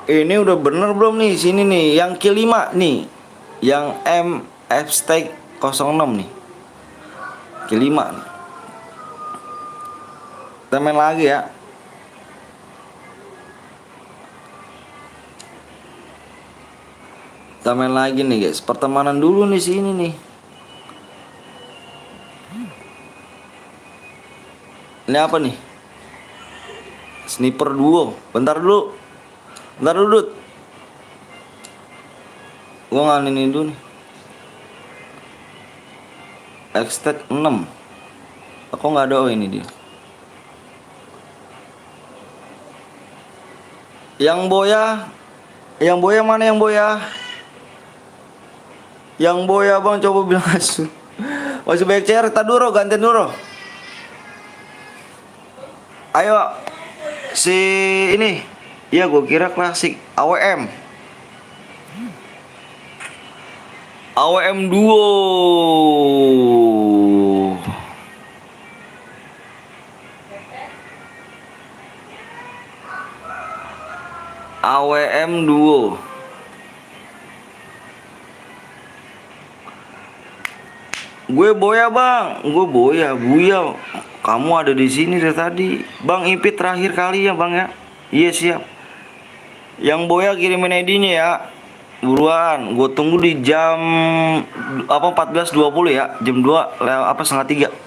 ini udah bener belum nih? Sini nih, yang Kilima nih, yang MF Stake 06 nih, Kilima nih. Kita main lagi ya. Kita main lagi nih guys. Pertemanan dulu nih sini nih. Ini apa nih? Sniper duo. Bentar dulu. Dut. Gua ngalin ini dulu nih. Extend 6. Aku nggak ada. Oh ini dia. Yang boya mana yang boya? Yang boya bang coba bilang asu. Masih banyak CR, taduro gantian dulu. Ayo si ini. Iya gue kira klasik AWM. AWM duo. AWM duo. Gue boya bang, gue boya, buya. Kamu ada di sini dari tadi, bang. Ipit terakhir kali ya bang ya. Iya siap. Yang boya kirimin ID-nya ya. Buruan, gue tunggu di jam apa 14.20 ya, jam 2 apa setengah 3.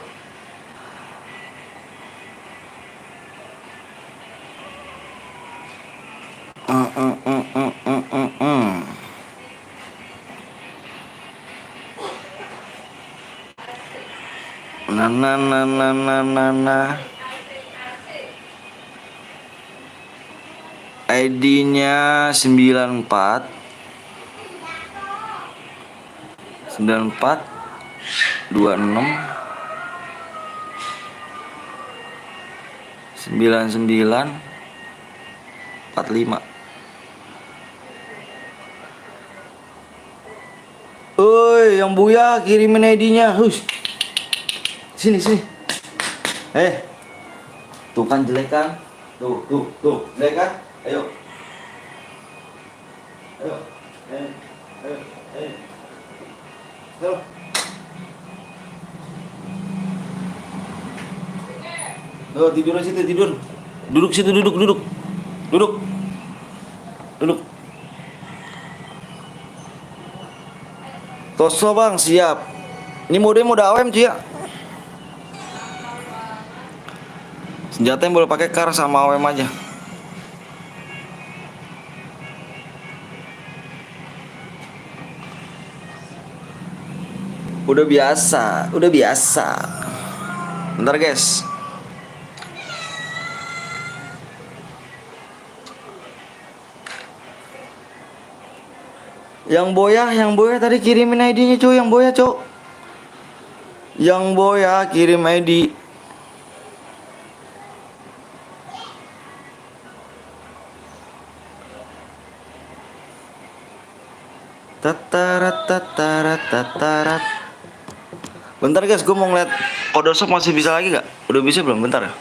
Nah. ID-nya 94 26 99 45. Oi, yang Buya kirimin ID-nya. Hush. Sini. Tuh kan jelek kan? Tuh, jelek kan? Ayo. Tuh, tidur situ, tidur. Duduk situ, duduk. Toso bang, siap. Ini mode AWM cuy ya. Senjata yang boleh pakai kar sama AWM aja. Udah biasa. Bentar guys. Yang boya tadi kirimin ID-nya cuy, yang boya cuy. Yang boya kirim ID. Tatarat. Bentar guys, gue mau ngeliat Kodosok masih bisa lagi gak? Udah bisa belum? Bentar ya.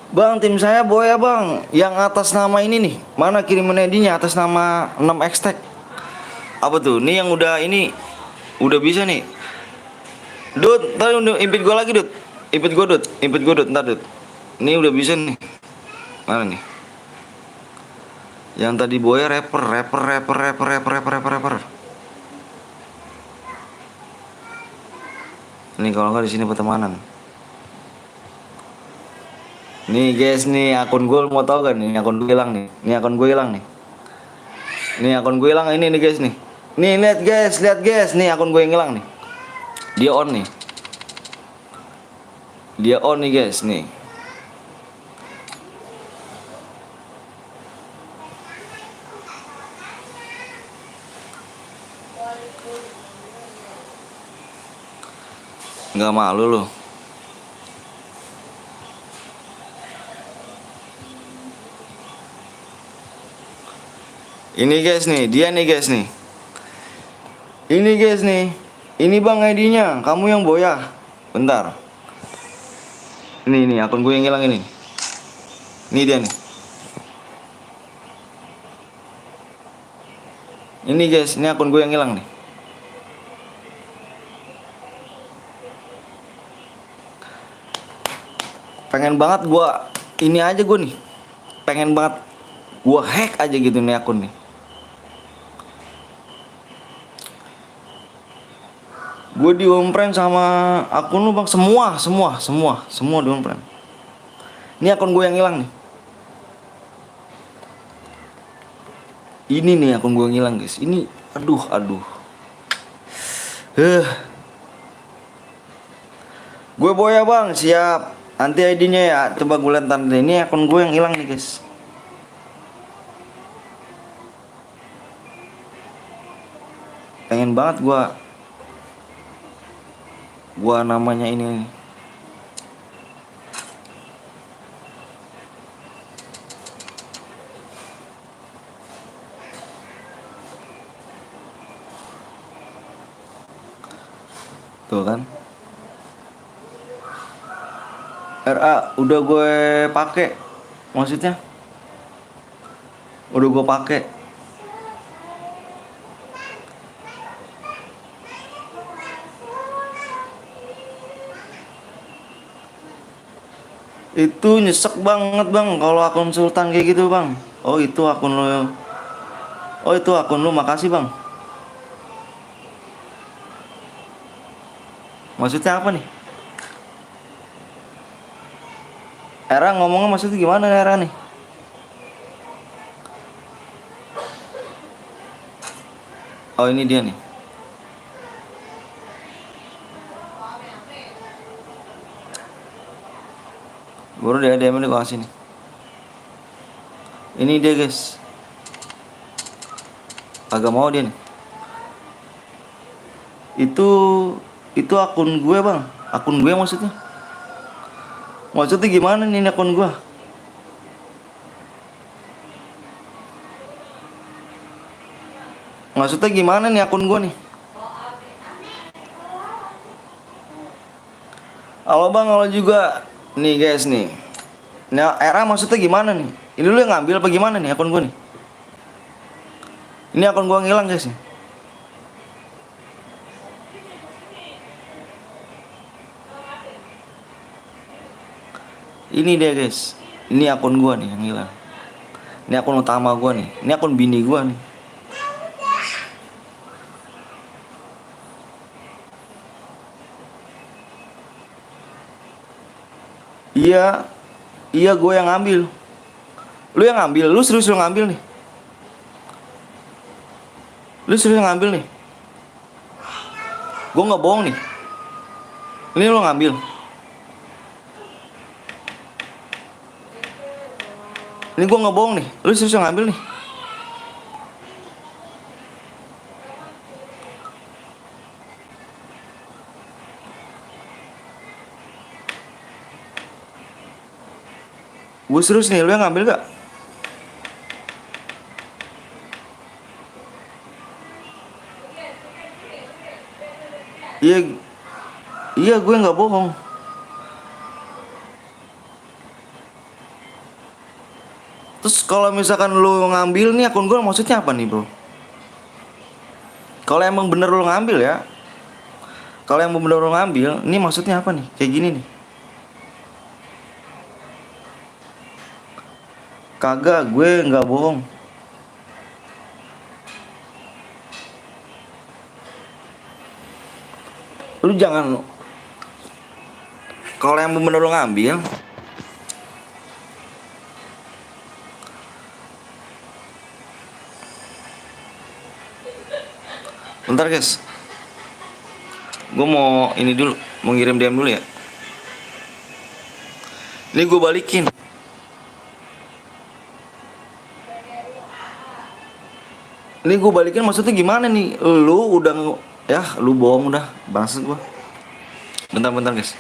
Bang, tim saya boya bang. Yang atas nama ini nih. Mana kirimin ID-nya atas nama 6 Xtech. Apa tuh? Nih yang udah ini udah bisa nih. Dut, ntar impit gua lagi, Dut. Impit gua, Dut. Impit gua, Dut. Ntar, Dut. Ini udah bisa nih. Mana nih? Yang tadi boya rapper. Ini kalau nggak di sini pertemanan. Nih guys, nih akun gue mau tau gak nih akun gue hilang nih. Nih akun gue hilang nih. Nih akun gue hilang ini nih guys nih. Nih lihat guys, nih akun gue yang hilang nih. Dia on nih. Dia on nih guys nih. Nggak malu loh. Ini guys nih, dia nih guys nih. Ini guys nih. Ini bang ID-nya, kamu yang boya. Bentar. Ini akun gue yang hilang ini. Ini dia nih. Ini guys, ini akun gue yang hilang nih. Pengen banget gua ini aja gue nih. Pengen banget gua hack aja gitu nih akun nih. Gue di on-prem sama akun lu bang, semua di on-prem. Ini akun gue yang hilang nih. Ini nih akun gue yang hilang guys. Ini aduh. Gue boya bang, siap. Nanti ID-nya ya, coba gue lihat tanda. Ini akun gue yang hilang nih guys. Pengen banget gua namanya ini. Tuh kan. RA udah gue pakai. Maksudnya udah gue pakai. Itu nyesek banget bang kalau akun Sultan kayak gitu bang. Oh itu akun lo, makasih bang. Maksudnya apa nih? Era ngomongnya maksudnya gimana Era nih? Oh ini dia nih. Baru dia DM ini gua kasih nih. Ini dia guys. Agak mau dia nih. Itu akun gue bang. Akun gue maksudnya. Maksudnya gimana nih ini akun gue? Maksudnya gimana nih akun gue nih? Halo bang, halo juga. Nih guys nih. Nah, era maksudnya gimana nih? Ini lu yang ngambil apa gimana nih akun gue nih? Ini akun gue yang hilang guys nih. Ini dia guys. Ini akun gue nih yang hilang. Ini akun utama gue nih. Ini akun bini gue nih. Iya gue yang ngambil. Lu yang ngambil, lu serius lu ngambil nih. Lu serius ngambil nih. Gue nggak bohong nih. Ini lu ngambil. Ini gue nggak bohong nih. Lu serius ngambil nih. Gue serius nih, lu yang ngambil gak? Iya gue nggak bohong. Terus kalau misalkan lu ngambil nih akun gue maksudnya apa nih bro? Kalau emang bener lo ngambil ya, kalau emang bener lo ngambil, ini maksudnya apa nih? Kayak gini nih. Kagak, gue nggak bohong. Lu jangan, kalau yang bener lo ngambil, bentar guys, gue mau ini dulu, mau ngirim DM dulu ya. Ini gue balikin. Ini gue balikin maksudnya gimana nih? Lu udah ya, lu bohong udah, bangsat gue. Bentar guys.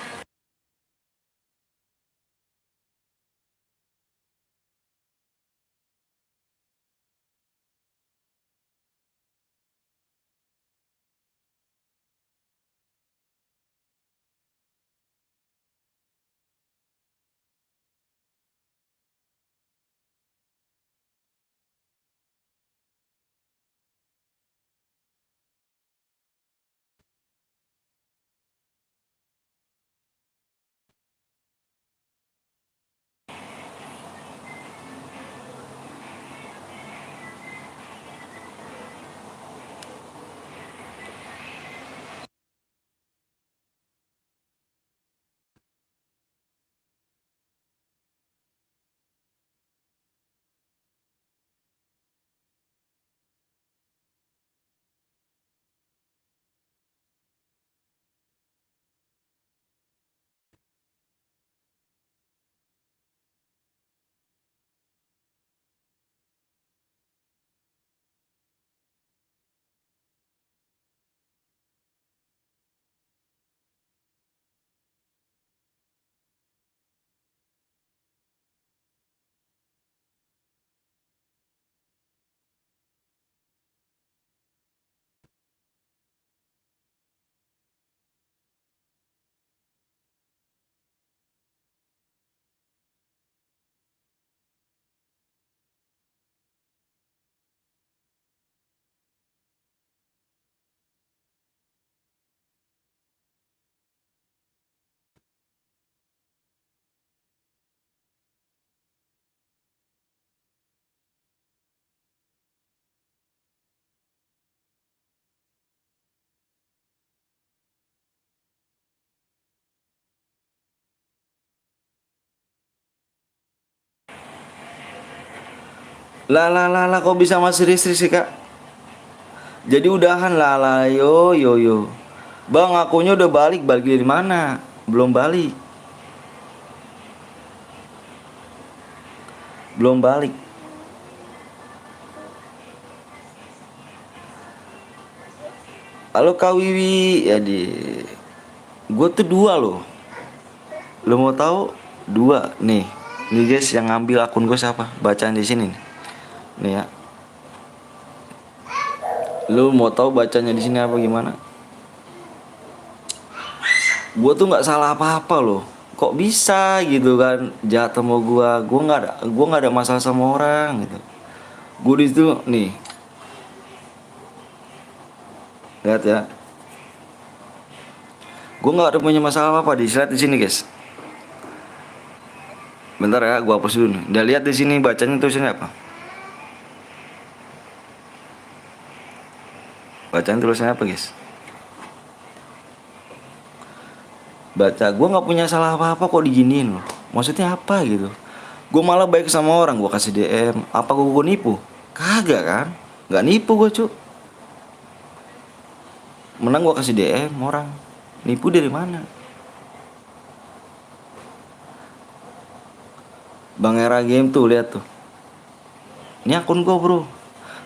Lah, kok bisa masih istri sih kak? Jadi udahan lah, yo. Bang, akunya udah balik dari mana? Belum balik. Belum balik. Halo Kak Wiwi, ya di. Gue tuh dua loh. Lo mau tahu? Dua nih. Nih guys, yang ngambil akun gue siapa? Bacaan di sini nih. Nih ya. Lu mau tahu bacanya di sini apa gimana? Gue tuh nggak salah apa-apa loh. Kok bisa gitu kan jahat sama gue? Gue nggak ada masalah sama orang gitu. Gue di situ nih. Lihat ya. Gue nggak ada punya masalah apa-apa. Lihat di sini guys. Bentar ya, gue hapus dulu nih. Udah lihat di sini bacanya tulisannya apa? Bacaan tulisannya apa guys? Baca, gue nggak punya salah apa-apa kok diginiin loh. Maksudnya apa gitu? Gue malah baik sama orang, gue kasih DM. Apa gue nipu? Kagak kan? Nggak nipu gue cuk. Menang gue kasih DM orang. Nipu dari mana? Bang Era Game tuh lihat tuh. Ini akun gue bro.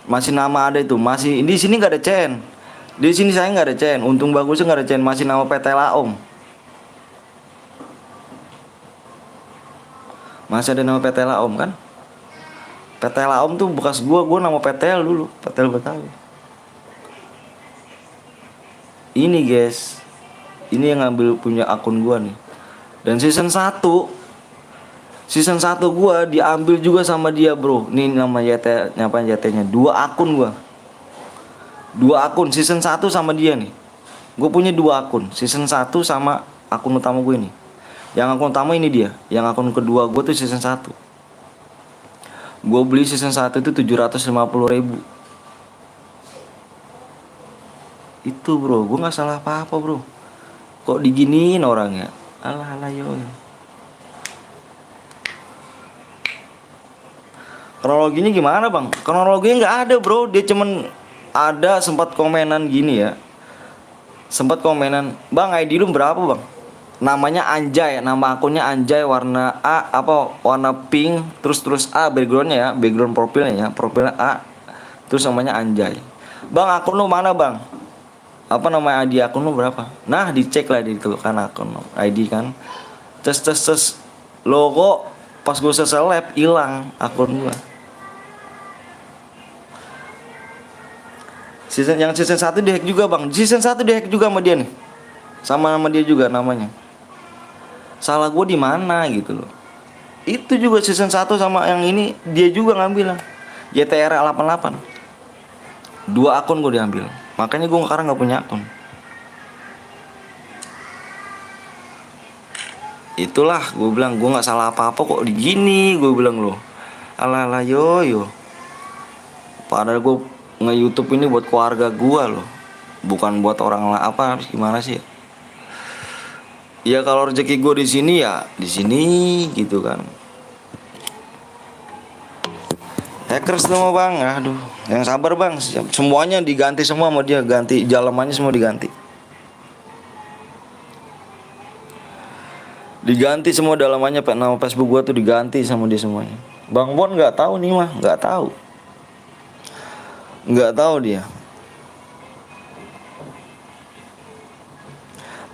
Masih nama ada itu. Masih di sini nggak ada chain. Di sini saya nggak ada chain. Untung bagusnya nggak ada chain. Masih nama PT Laom. Masih ada nama PT Laom kan? PT Laom tuh bekas gue nama PTL dulu, PTL Betawi. Ini guys, ini yang ngambil punya akun gue nih. Dan season 1 gue diambil juga sama dia bro. Ini nama YT, nya 2 akun gue. Dua akun season 1 sama dia nih. Gue punya dua akun, season 1 sama akun utama gue ini. Yang akun utama ini dia, yang akun kedua gue tuh season 1. Gue beli season 1 itu 750.000. Itu bro, gue gak salah apa-apa bro. Kok diginiin orangnya? Alah alah yo. Kronologinya gimana bang? Kronologinya nggak ada bro. Dia cuman ada sempat komenan gini ya. Sempat komenan, bang ID lu berapa bang? Namanya Anjay, nama akunnya Anjay, warna A apa warna pink, terus A backgroundnya ya, background profilnya ya, profilnya A, terus namanya Anjay. Bang akun lu mana bang? Apa nama ID akun lu berapa? Nah dicek lah di itu kan akun ID kan. Tes logo pas gue seleb hilang akun gua. Season 1 dihack juga bang. Season 1 dihack juga sama dia nih. Sama nama dia juga namanya. Salah gue di mana gitu loh. Itu juga season 1 sama yang ini dia juga ngambil YTR 88. Dua akun gue diambil. Makanya gue sekarang nggak punya akun. Itulah gue bilang gue nggak salah apa-apa kok digini gue bilang loh. Alah alah yo. Padahal gue nge-YouTube ini buat keluarga gua loh. Bukan buat orang lah apa gimana sih? Ya kalau rezeki gua di sini ya di sini gitu kan. Hackers semua bang, aduh, yang sabar bang. Semuanya diganti semua sama dia, ganti jalamannya semua diganti. Diganti semua dalamannya, nama Facebook gua tuh diganti sama dia semuanya. Bang Bon nggak tahu nih mah, nggak tahu dia.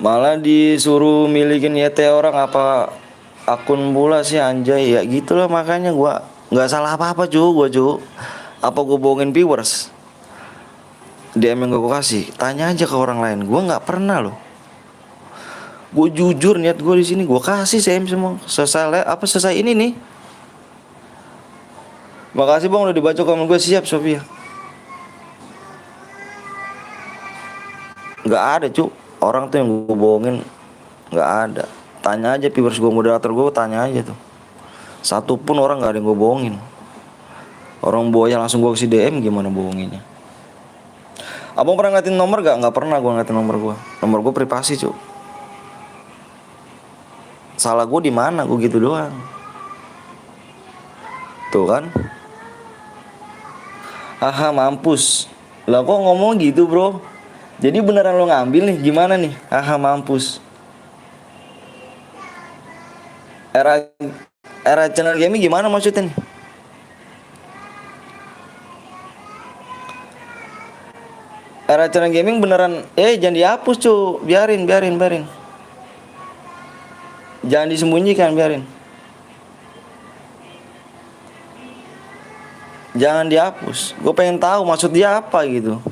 Malah disuruh milikin YT orang apa akun pula sih anjay ya gitulah. Makanya gua nggak salah apa-apa gua apa gua bohongin viewers. DM yang gua kasih tanya aja ke orang lain, gua nggak pernah loh. Gue jujur niat gue di sini gue kasih CM semua selesai ini nih. Makasih bang udah dibaca komen gue. Siap Sofia. Nggak ada cu orang tuh yang gue bohongin, nggak ada. Tanya aja viewers gue, moderator gue, tanya aja tuh. Satu pun orang nggak ada yang gue bohongin. Orang bohongnya langsung gue kasih DM, gimana bohonginnya? Abang pernah ngeliatin nomor gak? Nggak pernah gue ngeliatin nomor gue. Nomor gue privasi cu. Salah gue di mana? Gue gitu doang. Tuh kan? Aha mampus. Lah kok ngomong gitu bro? Jadi beneran lo ngambil nih, gimana nih? Aha mampus. Era channel gaming gimana maksudnya nih? Era channel gaming beneran jangan dihapus cu, biarin. Jangan disembunyikan, biarin. Jangan dihapus. Gue pengen tahu maksud dia apa gitu.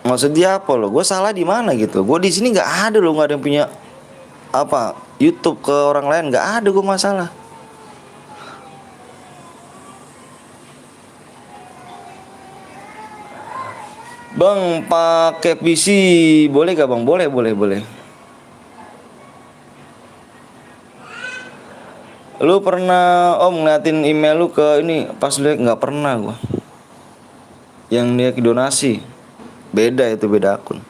Maksud dia apa lo? Gue salah di mana gitu? Gue di sini nggak ada lo, nggak ada yang punya apa YouTube ke orang lain, nggak ada gue masalah. Bang pakai PC boleh gak bang? Boleh. Lu pernah ngeliatin email lu ke ini pas lihat? Nggak pernah gua. Yang dia donasi beda, itu beda akun.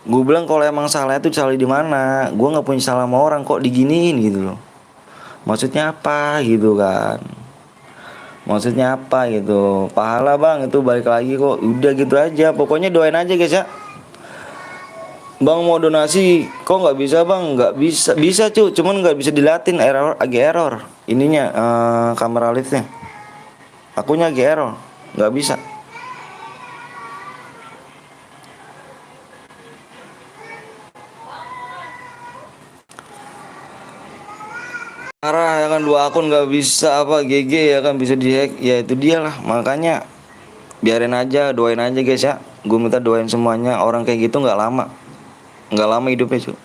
Gue bilang kalau emang salah itu salah di mana? Gue nggak punya salah sama orang kok diginiin gitu loh. Maksudnya apa gitu kan? Maksudnya apa gitu? Pahala bang itu balik lagi kok. Udah gitu aja. Pokoknya doain aja guys ya. Bang mau donasi kok nggak bisa bang? Nggak bisa cuy, cuman nggak bisa dilatin, error ininya kamera liftnya, akunya lagi error, nggak bisa. Parah ya kan, dua akun nggak bisa apa GG ya kan, bisa dihack ya, itu dia lah. Makanya biarin aja, doain aja guys ya. Gue minta doain semuanya, orang kayak gitu nggak lama hidupnya cuy.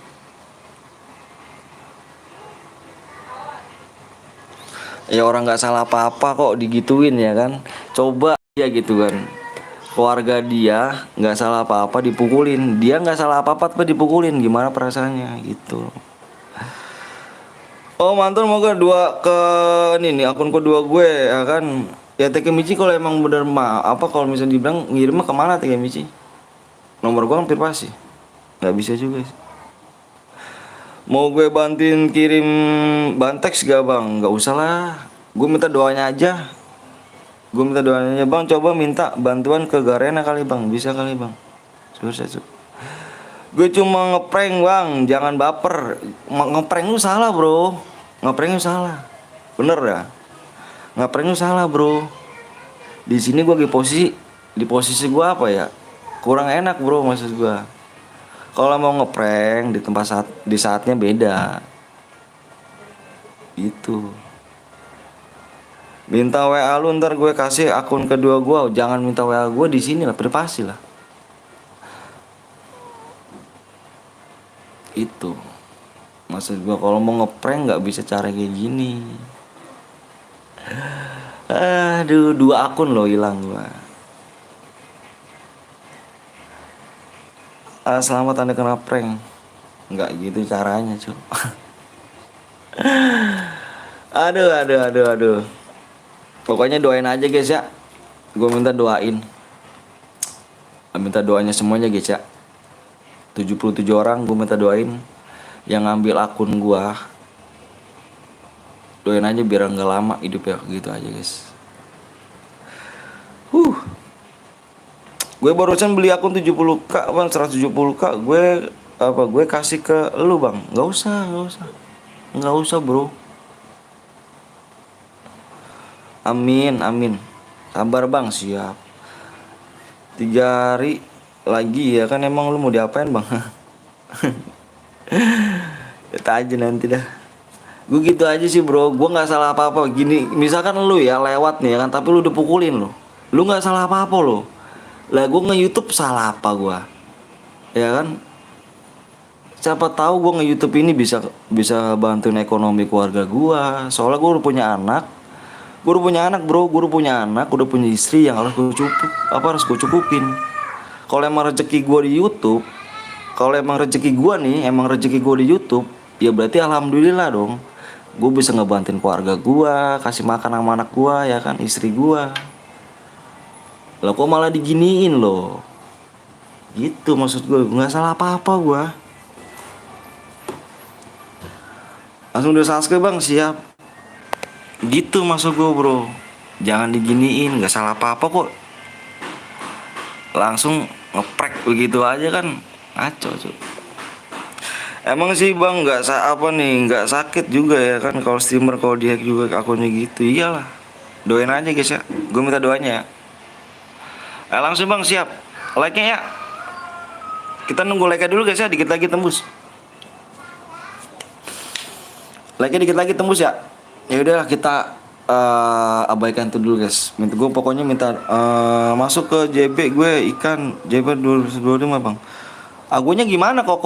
Ya orang nggak salah apa-apa kok digituin ya kan. Coba ya gitu kan. Keluarga dia nggak salah apa-apa dipukulin. Dia nggak salah apa-apa tapi dipukulin. Gimana perasaannya gitu. Oh mantul mau ke ini nih akun kedua gue ya kan. Ya Tekemichi kalau emang bener mah apa kalau misalnya dibilang ngirimnya kemana Tekemichi? Nomor gue hampir pasti. Nggak bisa juga sih. Mau gue bantuin kirim bantex gak bang? Nggak usah lah. Gue minta doanya aja. Gue minta doanya aja bang. Coba minta bantuan ke Garena kali bang. Bisa kali bang. Susah. Gue cuma ngeprank bang. Jangan baper. Ngeprank lu salah bro. Ngeprank lu salah. Bener ya? Ngeprank lu salah bro. Di sini gue di posisi gue apa ya? Kurang enak bro maksud gue. Kalau mau ngeprank di saatnya beda. Itu. Minta WA lu ntar gue kasih akun kedua gue. Jangan minta WA gue di sini lah, privasi lah. Itu. Maksud gue kalau mau ngeprank nggak bisa cara kayak gini. Aduh, 2 akun loh hilang gue. Selamat anda kena prank. Nggak gitu caranya cuy. Aduh. Pokoknya doain aja guys ya. Gue minta doain. Minta doanya semuanya guys ya. 77 orang gue minta doain. Yang ngambil akun gue. Doain aja biar nggak lama hidupnya gitu aja guys. Gue barusan beli akun 70k bang, 170k. Gue kasih ke lu bang. Nggak usah bro. Amin. Sabar bang, siap. 3 hari lagi ya kan, emang lu mau diapain bang? Kita aja nanti dah. Gue gitu aja sih bro. Gue nggak salah apa-apa. Gini, misalkan lu ya lewat nih ya kan, tapi lu udah pukulin lo. Lu nggak salah apa-apa lo. Lah gue nge-YouTube salah apa gue? Ya kan? Siapa tahu gue nge-YouTube ini bisa bantuin ekonomi keluarga gue. Soalnya gue udah punya anak. Bro. Gue udah punya anak, udah punya istri yang harus gue cukupin. Kalau emang rezeki gue di YouTube, emang rezeki gue di YouTube, ya berarti alhamdulillah dong. Gue bisa ngebantuin keluarga gue, kasih makan sama anak gue ya kan, istri gue. Lah kok malah diginiin loh. Gitu maksud gue, nggak salah apa-apa gue. Langsung udah subscribe bang, siap. Gitu maksud gue bro. Jangan diginiin, nggak salah apa-apa kok. Langsung ngeprek begitu aja kan, ngaco cuy. Emang sih bang nggak sakit juga ya kan kalau streamer kalau dihack juga akunnya gitu. Iyalah. Doain aja guys ya. Gue minta doanya ya. Langsung bang, siap. Like-nya ya. Kita nunggu like-nya dulu guys ya, dikit lagi tembus. Like-nya dikit lagi tembus ya. Ya udahlah kita abaikan itu dulu guys. Gue pokoknya minta masuk ke JB gue ikan JB 2025 bang. Akunnya gimana kok?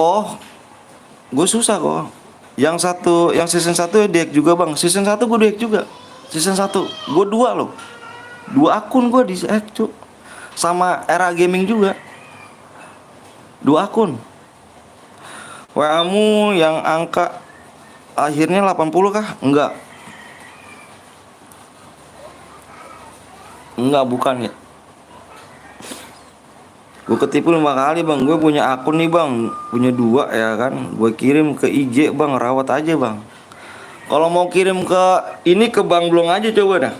Gue susah kok. Yang season 1 ya dihack juga bang. Season 1 gue dihack juga. Season 1 gue 2 loh. 2 akun gue di-hack cuy. Sama Era Gaming juga 2 akun. WA-mu yang angka akhirnya 80 kah? Enggak, bukan ya. Gue ketipu 5 kali bang. Gue punya akun nih bang, punya 2 ya kan. Gue kirim ke IG bang, rawat aja bang. Kalau mau kirim ke ini ke Bang Blong aja coba dah.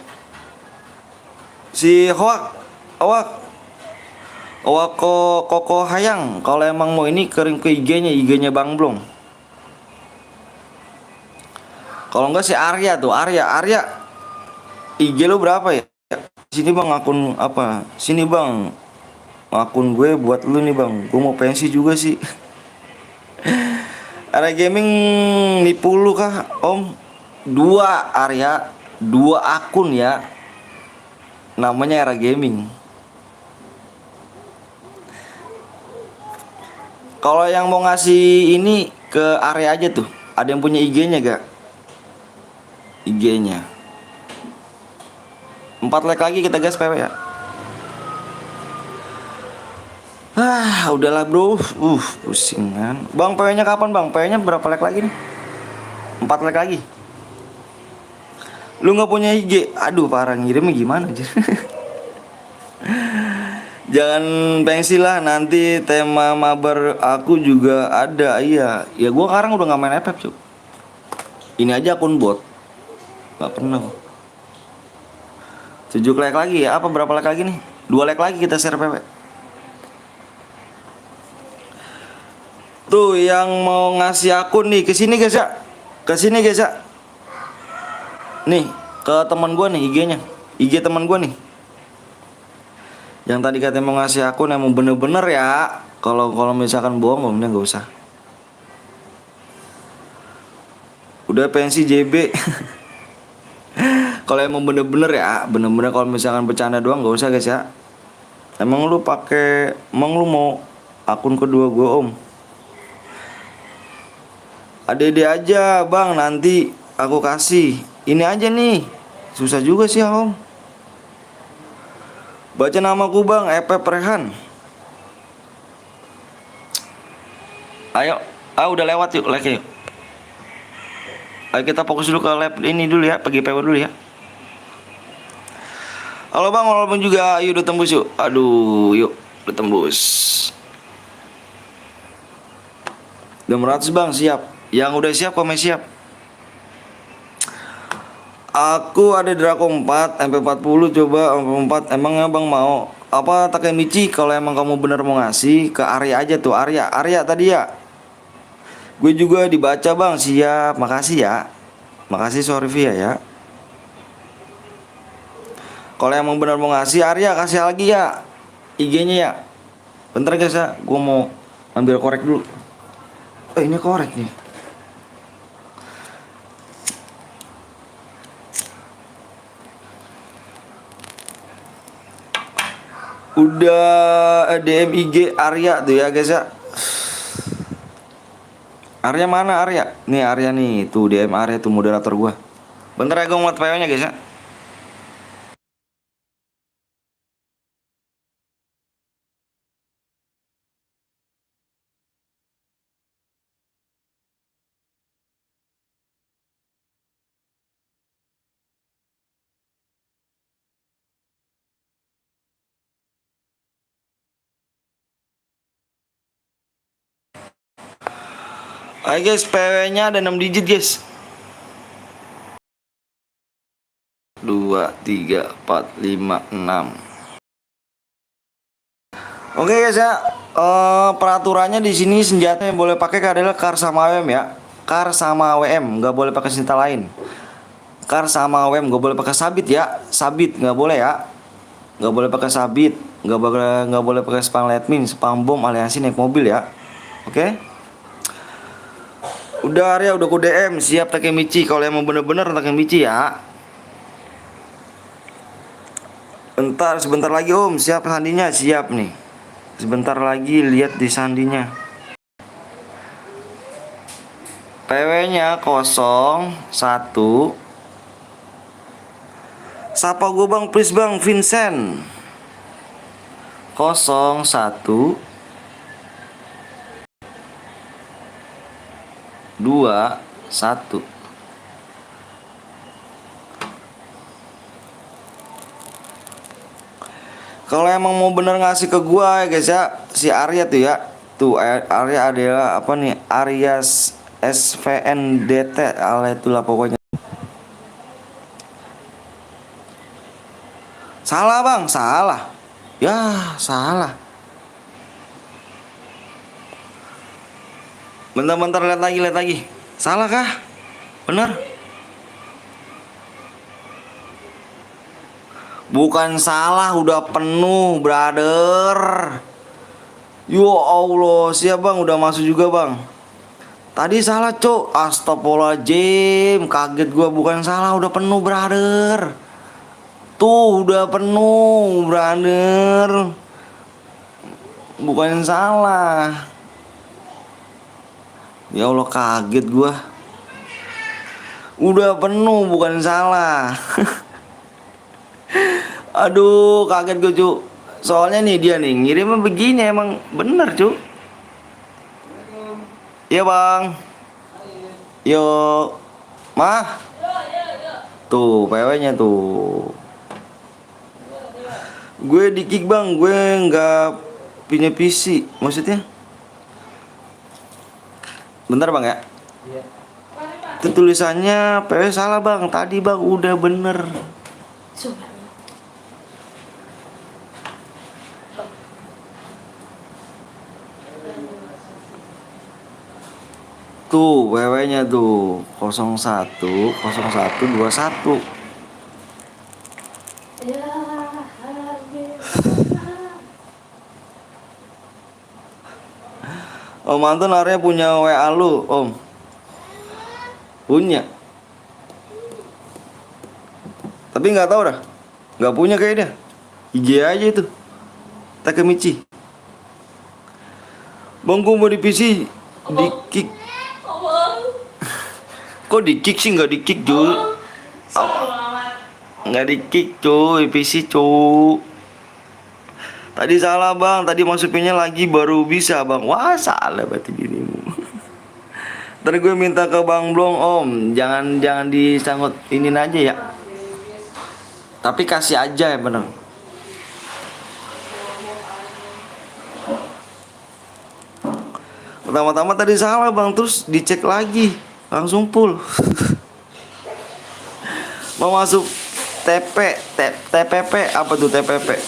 Si Koko Hayang. Kalau emang mau ini kirim ke IG-nya Bang Blong. Kalau enggak si Arya tuh, Arya. IG lu berapa ya? Sini bang akun apa? Sini bang. Akun gue buat lu nih bang. Gue mau pensi juga sih. Arya Gaming nipu lu kah om? 2 Arya, 2 akun ya. Namanya Arya Gaming. Kalau yang mau ngasih ini ke Arya aja tuh. Ada yang punya IG-nya gak? IG-nya. 4 leg lagi kita gas PW ya. Udahlah bro. Pusing kan. Bang, PW-nya kapan bang? PW-nya berapa leg lagi nih? 4 leg lagi. Lu nggak punya IG? Aduh parah, ngirimnya gimana aja. Jangan pensil lah, nanti tema mabar aku juga ada. Iya, ya gua sekarang udah nggak main FF cuy. Ini aja akun bot. Nggak pernah. 7 like lagi ya? Apa berapa like lagi nih? 2 like lagi kita share PW. Tuh yang mau ngasih akun nih, kesini guys ya. Kesini guys ya. Nih, ke teman gua nih IG-nya. IG teman gua nih. Yang tadi katanya mau ngasih akun emang bener-bener ya. Kalau misalkan bohong, ngomongnya nggak usah. Udah pensi JB. Kalau emang bener-bener ya, bener-bener kalau misalkan bercanda doang nggak usah guys ya. Emang lu mau akun kedua gue om? Ade aja bang, nanti aku kasih. Ini aja nih, susah juga sih om. Baca namaku bang, Epep Rehan. Ayo, udah lewat yuk, like yuk. Ayo kita fokus dulu ke lab ini dulu ya, pergi PW dulu ya. Halo bang, walaupun juga, yuk udah tembus yuk. Aduh, yuk udah tembus. 600 bang, siap. Yang udah siap, komen siap. Aku ada Draco 4, MP40 coba MP4. Emang abang mau apa Takemichi? Kalau emang kamu bener mau ngasih ke Arya aja tuh, Arya tadi ya. Gue juga dibaca bang, siap. Makasih ya. Makasih sorry via ya. Kalau emang bener mau ngasih Arya, kasih lagi ya IG-nya ya. Bentar guys ya, gue mau ambil korek dulu. Ini korek nih. Udah DM IG Arya tuh ya guys ya. Arya mana Arya? Nih Arya nih, tuh DM Arya tuh moderator gua. Bentar ya gue mau PO-nya guys ya. Ayo guys, PW-nya ada 6 digit guys. 2, 3, 4, 5, 6. Oke guys ya, peraturannya di sini senjata yang boleh pakai adalah kar sama WM ya. Kar sama WM, nggak boleh pakai senjata lain. Kar sama WM nggak boleh pakai sabit ya, sabit nggak boleh ya. Nggak boleh pakai sabit, nggak boleh pakai spam letmin, spam bom, aliansi naik mobil ya. Oke? Udah Arya, udah ku DM, siap Takemichi. Kalau emang bener-bener Takemichi ya. Sebentar lagi om, siap sandinya, siap nih. Sebentar lagi lihat di sandinya. PW-nya 01. Sapa gue bang, please bang, Vincent. 01 2 1. Kalau emang mau bener ngasih ke gua ya guys ya, si Arya tuh ya. Tuh Arya adalah apa nih? Arya SVNDT ala itulah pokoknya. Salah bang, salah. Ya, salah. Bentar-bentar lihat lagi. Salah kah? Bener? Bukan salah, udah penuh, brother. Yo Allah, siap bang, udah masuk juga bang. Tadi salah cok, astagfirullahaladzim, kaget gua, bukan salah, udah penuh brother. Tuh udah penuh brother. Bukan salah. Ya Allah, kaget gua. Udah penuh, bukan salah. Aduh, kaget gue, Cuk. Soalnya nih dia nih ngirimnya begini emang bener, Cuk. Iya, Bang. Yuk. Mah. Tuh, PW-nya tuh. Gue di kick, Bang. Gue nggak punya PC. Maksudnya? Bentar, Bang ya. Itu tulisannya PW salah, Bang. Tadi, Bang, udah bener. Coba. Tuh, WW-nya tuh 01 21. Ya, habis. Om Anton Arya punya WA lu, Om. Punya. Tapi nggak tahu dah. Nggak punya kayaknya. IG aja itu. Takemichi. Bang, gua mau di PC di kick. Abang. Kok di kick sih, nggak di kick, Jul? Salah banget. Nggak di kick, cuy. PC, cuy. Tadi salah, Bang. Tadi masukinnya lagi baru bisa, Bang. Wah, salah berarti ginimu. Ntar gue minta ke Bang Blong, Om. Jangan disangkut inin aja ya. Tapi kasih aja ya, bener. Pertama-tama tadi salah, Bang. Terus dicek lagi. Langsung full. Mau masuk TPP. Apa tuh TPP?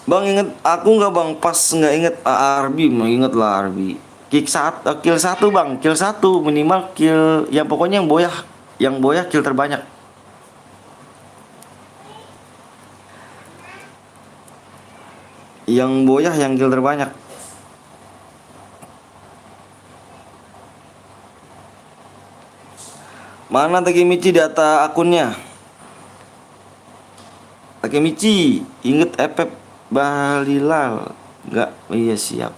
Bang, inget aku nggak, Bang? Pas nggak inget Arbi, mau inget lah Arbi. Kill satu, Bang. Kill satu minimal kill. Ya pokoknya yang boyah kill terbanyak. Yang boyah yang kill terbanyak. Mana Takemichi data akunnya? Takemichi, inget Epep Balilal? Enggak, iya siap.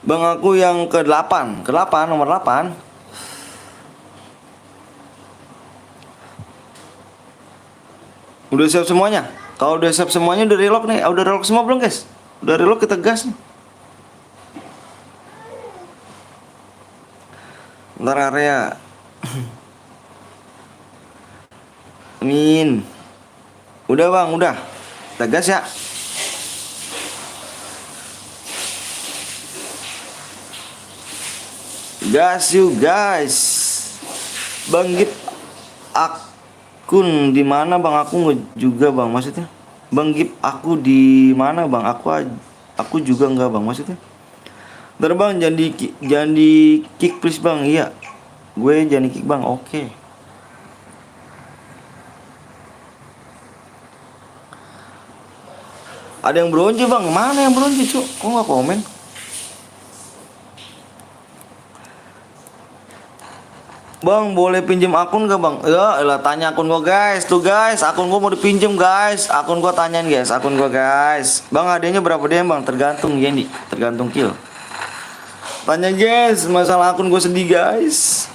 Bang, aku yang ke-8, nomor 8. Udah siap semuanya? Kalau udah siap semuanya udah relock nih. Udah relock semua belum, guys? Udah relock, kita gas nih. Ntar area. Amin. Udah, Bang, udah. Kita gas ya. Gas you guys. Bang, Gip akun di mana, Bang? Aku juga, Bang, maksudnya. Bang, Gip aku di mana, Bang? Aku juga enggak, Bang, maksudnya. Ntar, Bang, jangan di kick please, Bang. Iya. Gue jangan di kick, Bang. Oke. Ada yang bronze, Bang. Mana yang bronze, Cuk? Kok nggak komen? Bang, boleh pinjem akun gak, Bang? Ya elah, tanya akun gua, guys. Tuh, guys, akun gua mau dipinjem, guys. Akun gua tanyain, guys. Akun gua, guys. Bang, adanya berapa DM, Bang? Tergantung Yendi, tergantung kill. Tanya, guys, masalah akun gua sedih, guys.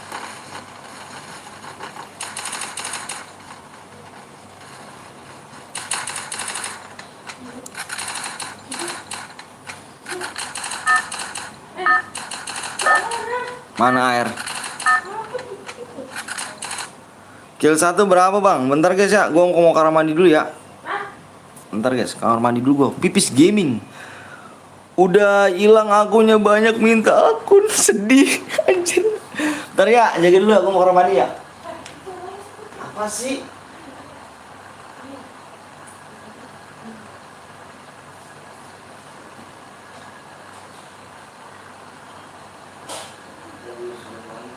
Mana air? Kill 1 berapa, Bang? Bentar, guys ya. Gua mau kamar mandi dulu ya. Bentar, guys. Kamar mandi dulu gua. Pipis gaming. Udah hilang akunnya, banyak minta akun. Sedih. Anjir. Bentar ya, jaga dulu, aku mau kamar mandi ya. Apa sih?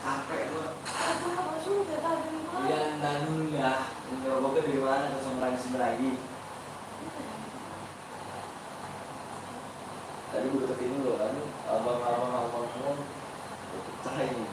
Capek gua. Iya, ntar dulu ya. Ngerokoknya dari mana? Ke lagi. Tadi gue deketin dulu kan. Abang pecah ini.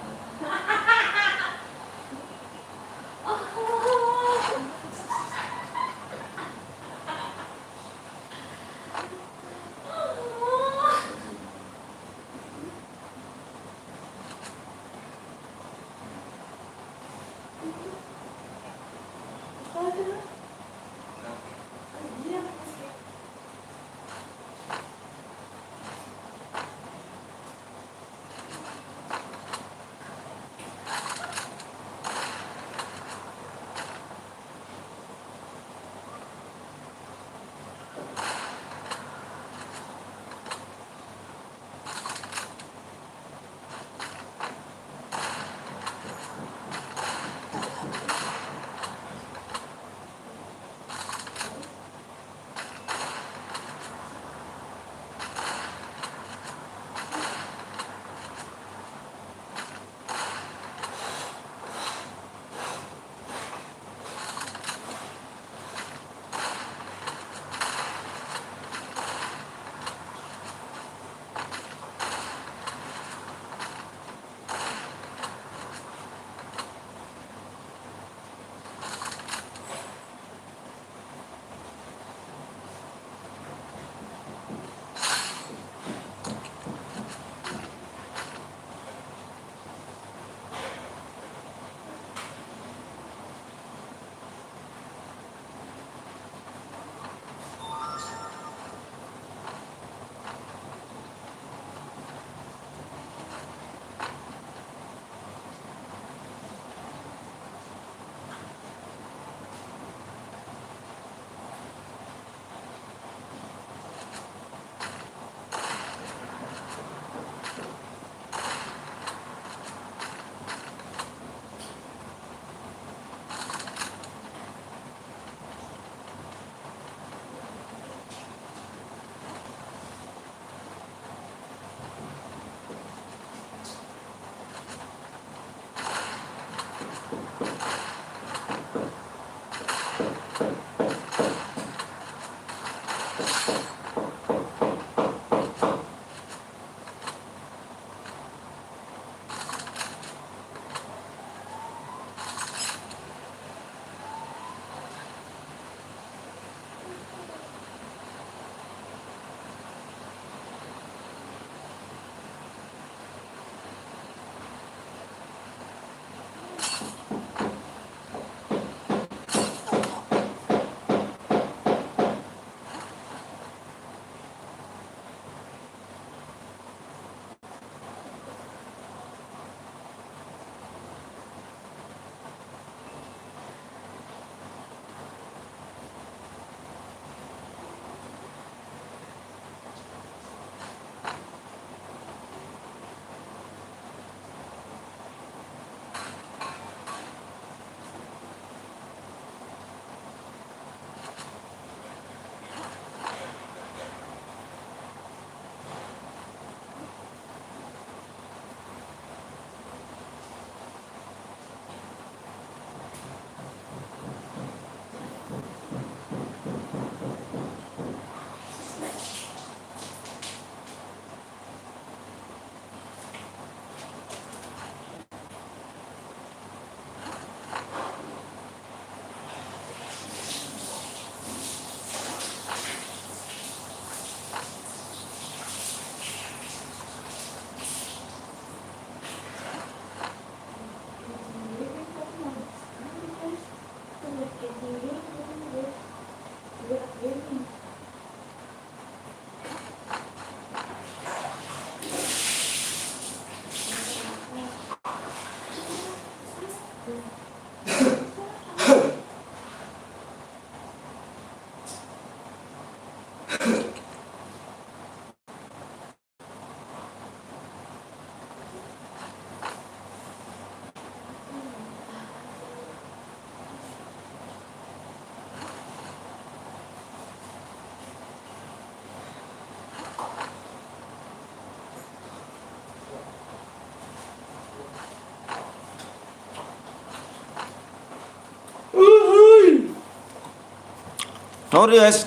Norias.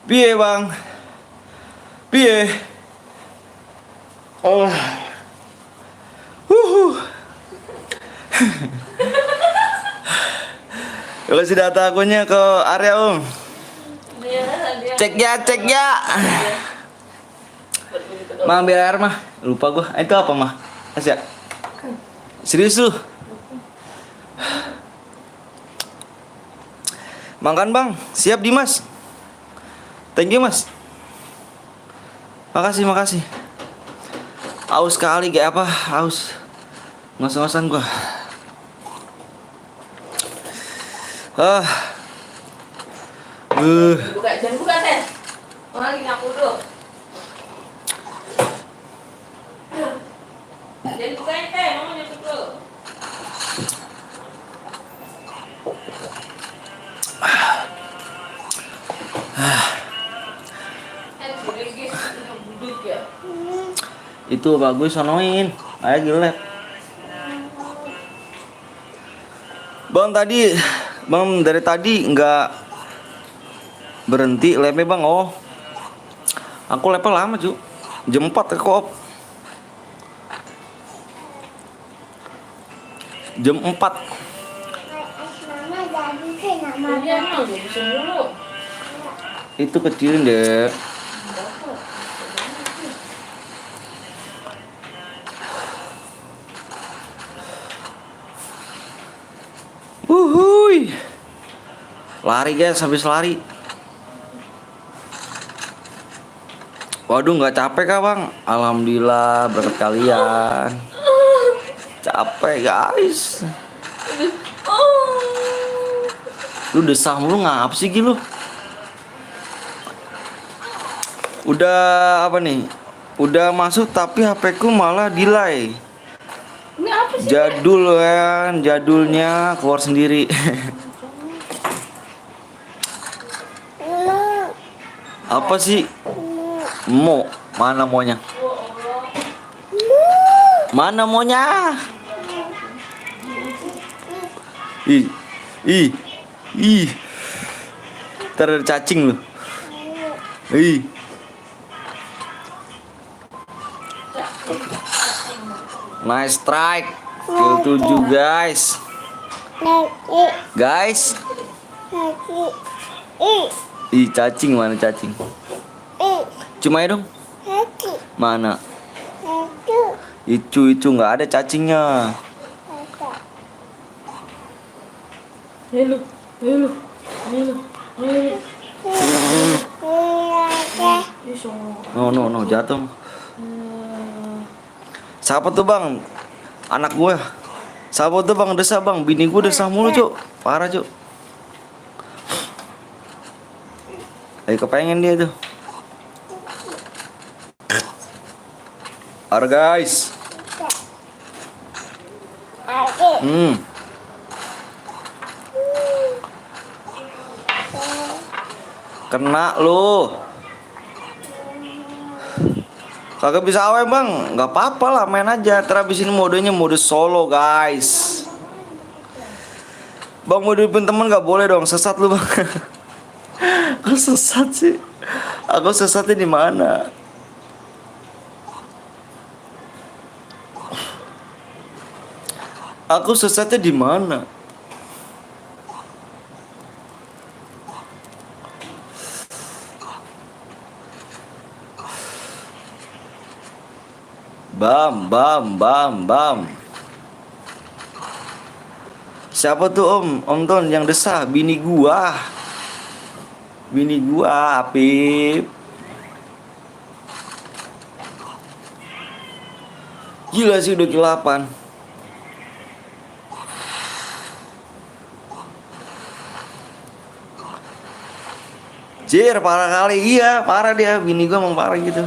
Piye, Bang? Piye? Oh. Kasih data akunnya ke area, Om. Cek ya. Ma, ambil air, mah. Lupa gua. Itu apa, mah? Asia. Serius lu? Makan bang, siap Dimas. Thank you mas. Makasih, makasih. Aus kali kayak apa? Aus. Ngos-ngosan gua. Ah. Buka, jangan buka Teh. Orang lagi ngaku dulu. Jangan bukain Teh, mama nyebut dulu. Budut ya. Itu bagus sonoin. Ayo gilek. Bang tadi, bang dari tadi nggak berhenti lepnya bang. Oh, aku lepnya lama cu. Jam 4 ke koop. Jam 4. Mama jadi kena mama. Iya, emang dia bisa dulu. Itu kecilin deh. Wuhui. Lari guys, habis lari. Waduh, nggak capek kah bang? Alhamdulillah berkat kalian. Capek guys. Lu desah mulu ngap sih gitu. Udah apa nih? Udah masuk tapi HP ku malah delay. Ini apa sih? Jadul kan, jadulnya keluar sendiri. Apa sih? Mana maunya? Mana maunya? Ih, ih, ih. Ntar ada cacing lu. Ih. Nice strike. Kill 7 guys. Lagi, Guys. lagi, Ih, cacing mana cacing? Cuma ya dong. lagi, Mana? lagi, Itu nggak ada cacingnya. Halo, halo, halo, halo. Iso. No, jatuh. Siapa tuh bang? Anak gue. Siapa tuh bang desah bang? Bini gue desah mulu cuk. Parah cuk. Kepengen dia tuh. Guys. lagi. Kena lu. Kagak bisa awe bang. Nggak apa-apa lah, main aja. Terus ini modenya mode solo guys. Bang mau hidupin temen nggak boleh dong. Sesat lu bang. Kok sesat sih? Aku sesatnya di mana? Aku sesatnya di mana? Bam. Siapa tuh Om Ton yang desah? Bini gua, Apip. Gila sih udah ke-8. Jir, parah kali. Iya, parah dia. Bini gua emang parah gitu.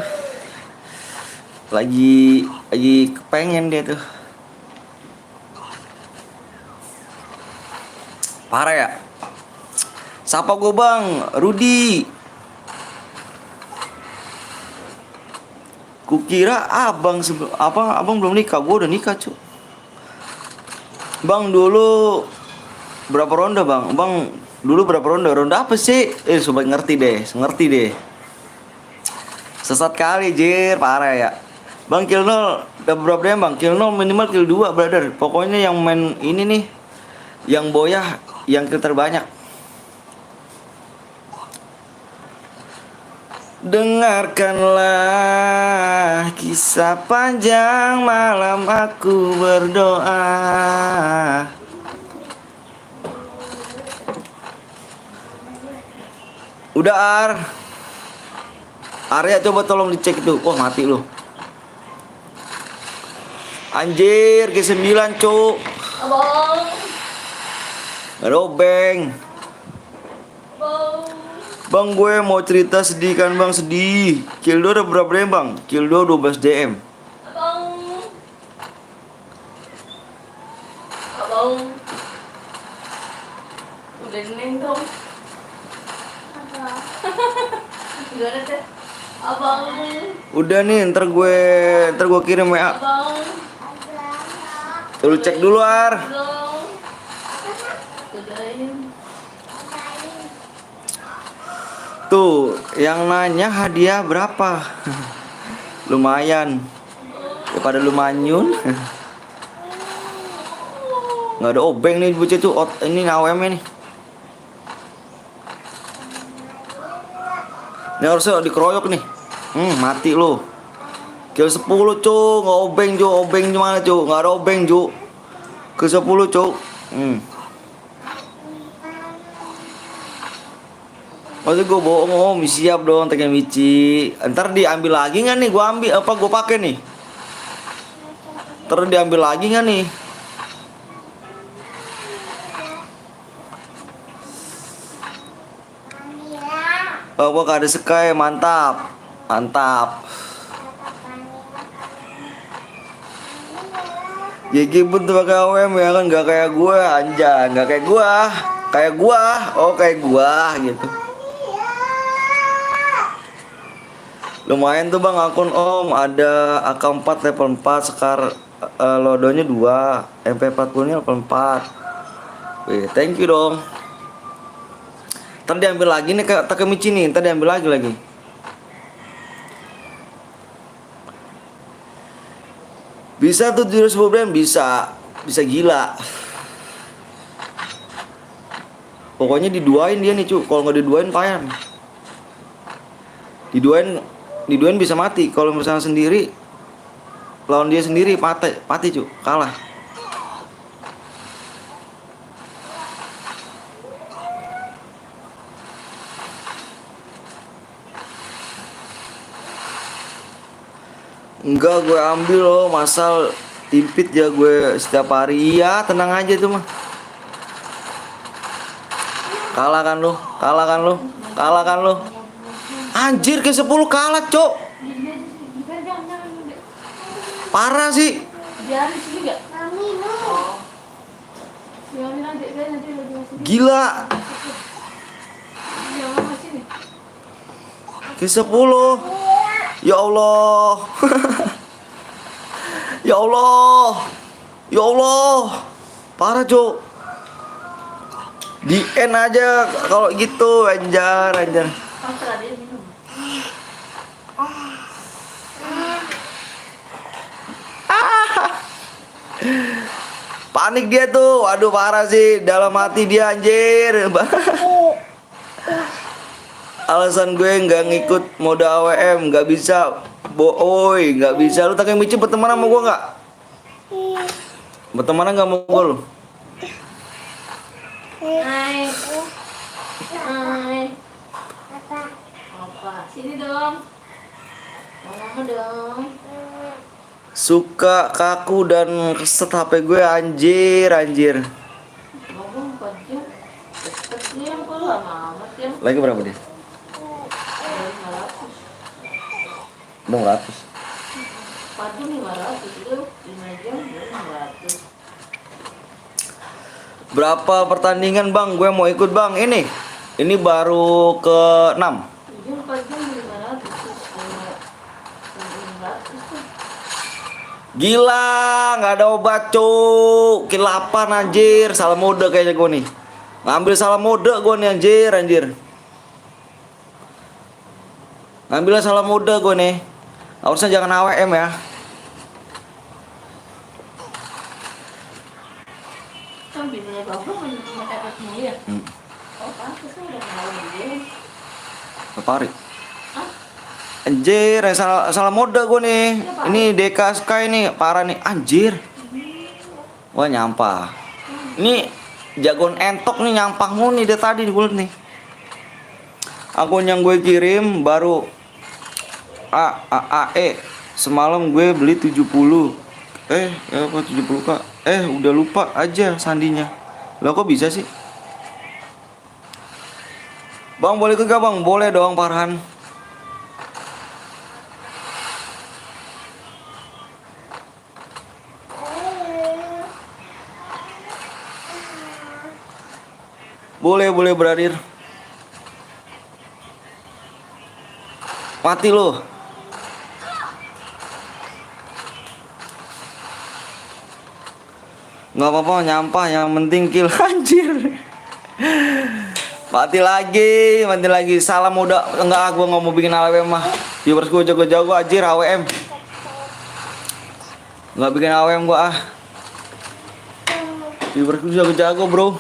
Lagi kepengen dia tuh. Parah ya. Sapa gue bang, Rudi. Kukira abang belum nikah. Gue udah nikah cu. Bang dulu berapa ronde bang? Bang dulu berapa ronde? Ronde apa sih? Sobat ngerti deh. Sesat kali jir, parah ya. Bang kill 0 udah berapa dia bang? Kill 0 minimal kill 2 brother. Pokoknya yang main ini nih, yang boyah, yang kill terbanyak. Dengarkanlah kisah panjang malam aku berdoa. Udah Ar. Arya coba tolong dicek itu. Wah mati lu. Anjir, ke-9 cuk. Abang. Gak ada obeng. Abang. Bang gue mau cerita sedih kan bang, sedih. Kildo ada berapa DM bang? Kildo 12 DM. Abang. Abang. Udah neng dong. Gimana teh? Abang. Udah nih, ntar gue kirim WA. Abang. Lu cek dulu Ar. Dong. Udahin. Tuh, yang nanya hadiah berapa? Lumayan. Daripada lu manyun. Nggak ada obeng nih bocah tuh. Ini AWM nih. Ini harusnya dikeroyok nih. Mati lu. Kill 10 cuk, nggak obeng cuk. Obeng gimana cuk? Nggak ada obeng cuk. Ke 10 cuk. Maksud gue bohong, siap dong Tekken Michi. Ntar diambil lagi nggak nih? Gue ambil apa gue pakai nih? Ntar diambil lagi nggak nih? Oh, gue ada Sky, mantap. Mantap. Gigi pun tuh pakai AWM ya kan, nggak kayak gue anjay, nggak kayak gue, kayak gue, oh kayak gue gitu. Lumayan tuh bang akun om, ada AK4 level 4 sekar lodonya 2, MP40 nya level 4. Wih, thank you dong. Ntar diambil lagi nih ke Takemichi nih, ntar diambil lagi. Bisa tuh 710 brand, bisa gila. Pokoknya diduain dia nih cu, kalau nggak diduain payah. Diduain bisa mati. Kalau misalnya sendiri lawan dia sendiri mati cu, kalah. Enggak, gue ambil loh, masal timpit ya gue setiap hari. Iya, tenang aja tuh mah. Kalah kan lu. Anjir, ke 10 kalah, cok. Parah sih. Biarin sini nggak? Oh. Biarin nanti lagi masih. Gila. Ya mama sini. Ke 10. Ya Allah. Ya Allah. Parah, cok. Di end aja kalau gitu, anjar. Pasrah dia minum. Panik dia tuh. Aduh parah sih, dalam hati dia anjir. Alasan gue nggak ngikut mode AWM, nggak bisa. Boy, nggak bisa. Lu Takemichi berteman sama gue nggak? Berteman nggak mau gue lu? Hai. Apa? Sini dong. Mama dong. Suka kaku dan keset HP gue anjir. Ngomong baju. Cepet dia kok lama amat ya. Lagi berapa dia? 500. 600. Padu 500 itu 5 jam 500. Berapa pertandingan bang? Gue mau ikut bang. Ini baru ke 6. Iya 4 jam 500. 500 tuh. Gila, nggak ada obat cuk. Kill 8 anjir. Salah mode kayaknya gue nih. Ngambil salah mode gue nih anjir. Ngambil salah mode gue nih. Harusnya jangan AWM ya. Kan bininya bapak menekan ya. Oh pantas kan udah kenal dia. Kepari. Anjir, yang salah mode gue nih. Ini DK Sky nih, parah nih. Anjir. Wah, nyampah. Ini jagoan entok nih, nyampah mulu nih dari tadi di bulut nih. Akun yang gue kirim baru AE. Semalam gue beli 70. Apa 70 kak? Udah lupa aja sandinya. Lah kok bisa sih? Bang boleh ke gak bang? Boleh dong Farhan. Boleh beradir. Mati lo. Nggak apa-apa nyampah, yang penting kill. Anjir. Mati lagi. Salam udah. Enggak, gua nggak mau bikin AWM mah. Viewers gua jago-jago anjir AWM. Nggak bikin AWM gua ah. Viewers gua jago-jago bro.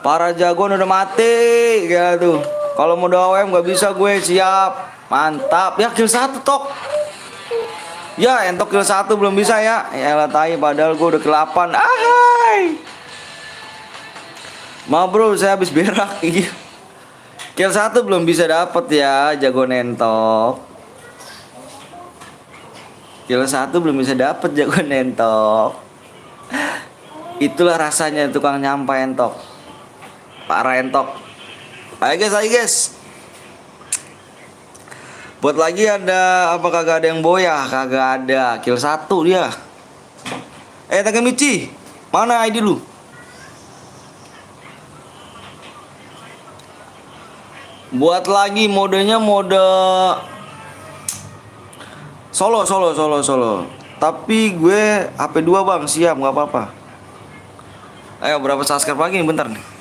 Para jagoan udah mati gitu. Kalau mau AWM gak bisa gue, siap. Mantap. Ya kill 1 tok. Ya entok kill 1 belum bisa ya. Yalah tai, padahal gue udah kill 8. Ahai. Ma bro, saya habis berak. Iya. Kill 1 belum bisa dapet ya, jago nentok. Kill 1 belum bisa dapet, jago nentok. Itulah rasanya tukang nyampai entok. Parah entok. Ayo guys. Buat lagi ada apa, kagak ada yang boyah? Kagak ada. Kill 1 dia. Takemichi, mana ID lu? Buat lagi modenya mode solo. Tapi gue HP 2 bang, siap nggak apa-apa. Ayo berapa subscribe lagi nih, bentar nih.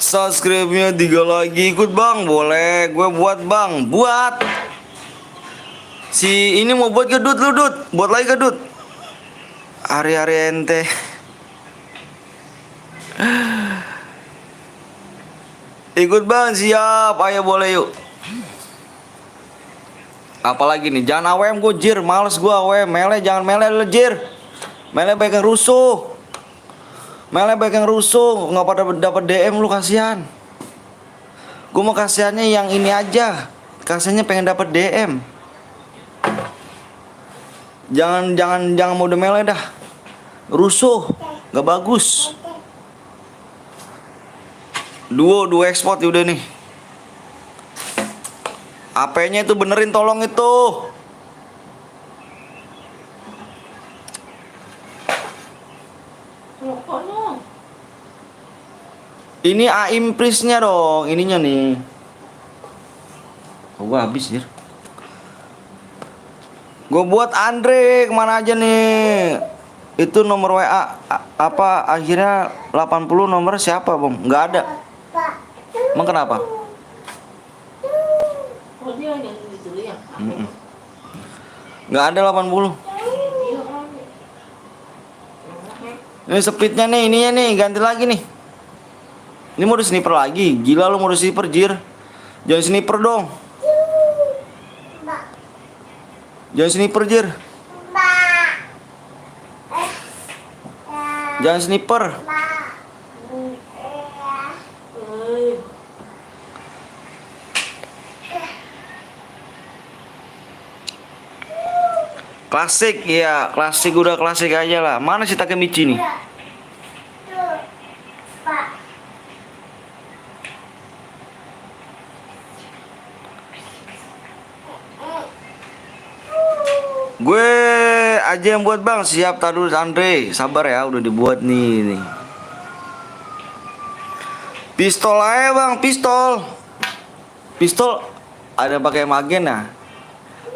Subscribe-nya 3 lagi, ikut bang, boleh. Gue buat bang, buat. Si ini mau buat gedut lu Dut, buat lagi gedut. Hari-hari ente. Ikut bang, siap, ayo boleh yuk. Apalagi nih, jangan AWM gue jir, males gue AWM. Mele jangan mele lu jir. Mele baik yang rusuh. Nggak pada dapat DM lu, kasihan. Gue mau kasihannya yang ini aja. Kasihannya pengen dapat DM. Jangan mode mele dah. Rusuh, nggak bagus. Duo export ya udah nih. AP-nya itu benerin tolong itu. Rokoknya. Ini AIM prisnya dong, ininya nih. Oh, gua habis ya. Gue buat Andre, kemana aja nih? Itu nomor WA apa akhirnya 80, nomor siapa bang? Nggak ada. Emang kenapa? Oh dia yang itu ya. Nggak ada 80. Ini speednya nih, ininya nih, ganti lagi nih. Ini mode sniper lagi. Gila lu mode sniper jir. Jangan sniper dong. Jangan sniper jir. Jangan sniper. Klasik ya, klasik udah klasik aja lah. Mana si Takemichi nih? Gue aja yang buat bang, siap. Tadul Andre, sabar ya, udah dibuat nih. Pistol aja bang, pistol ada yang pakai magen ya.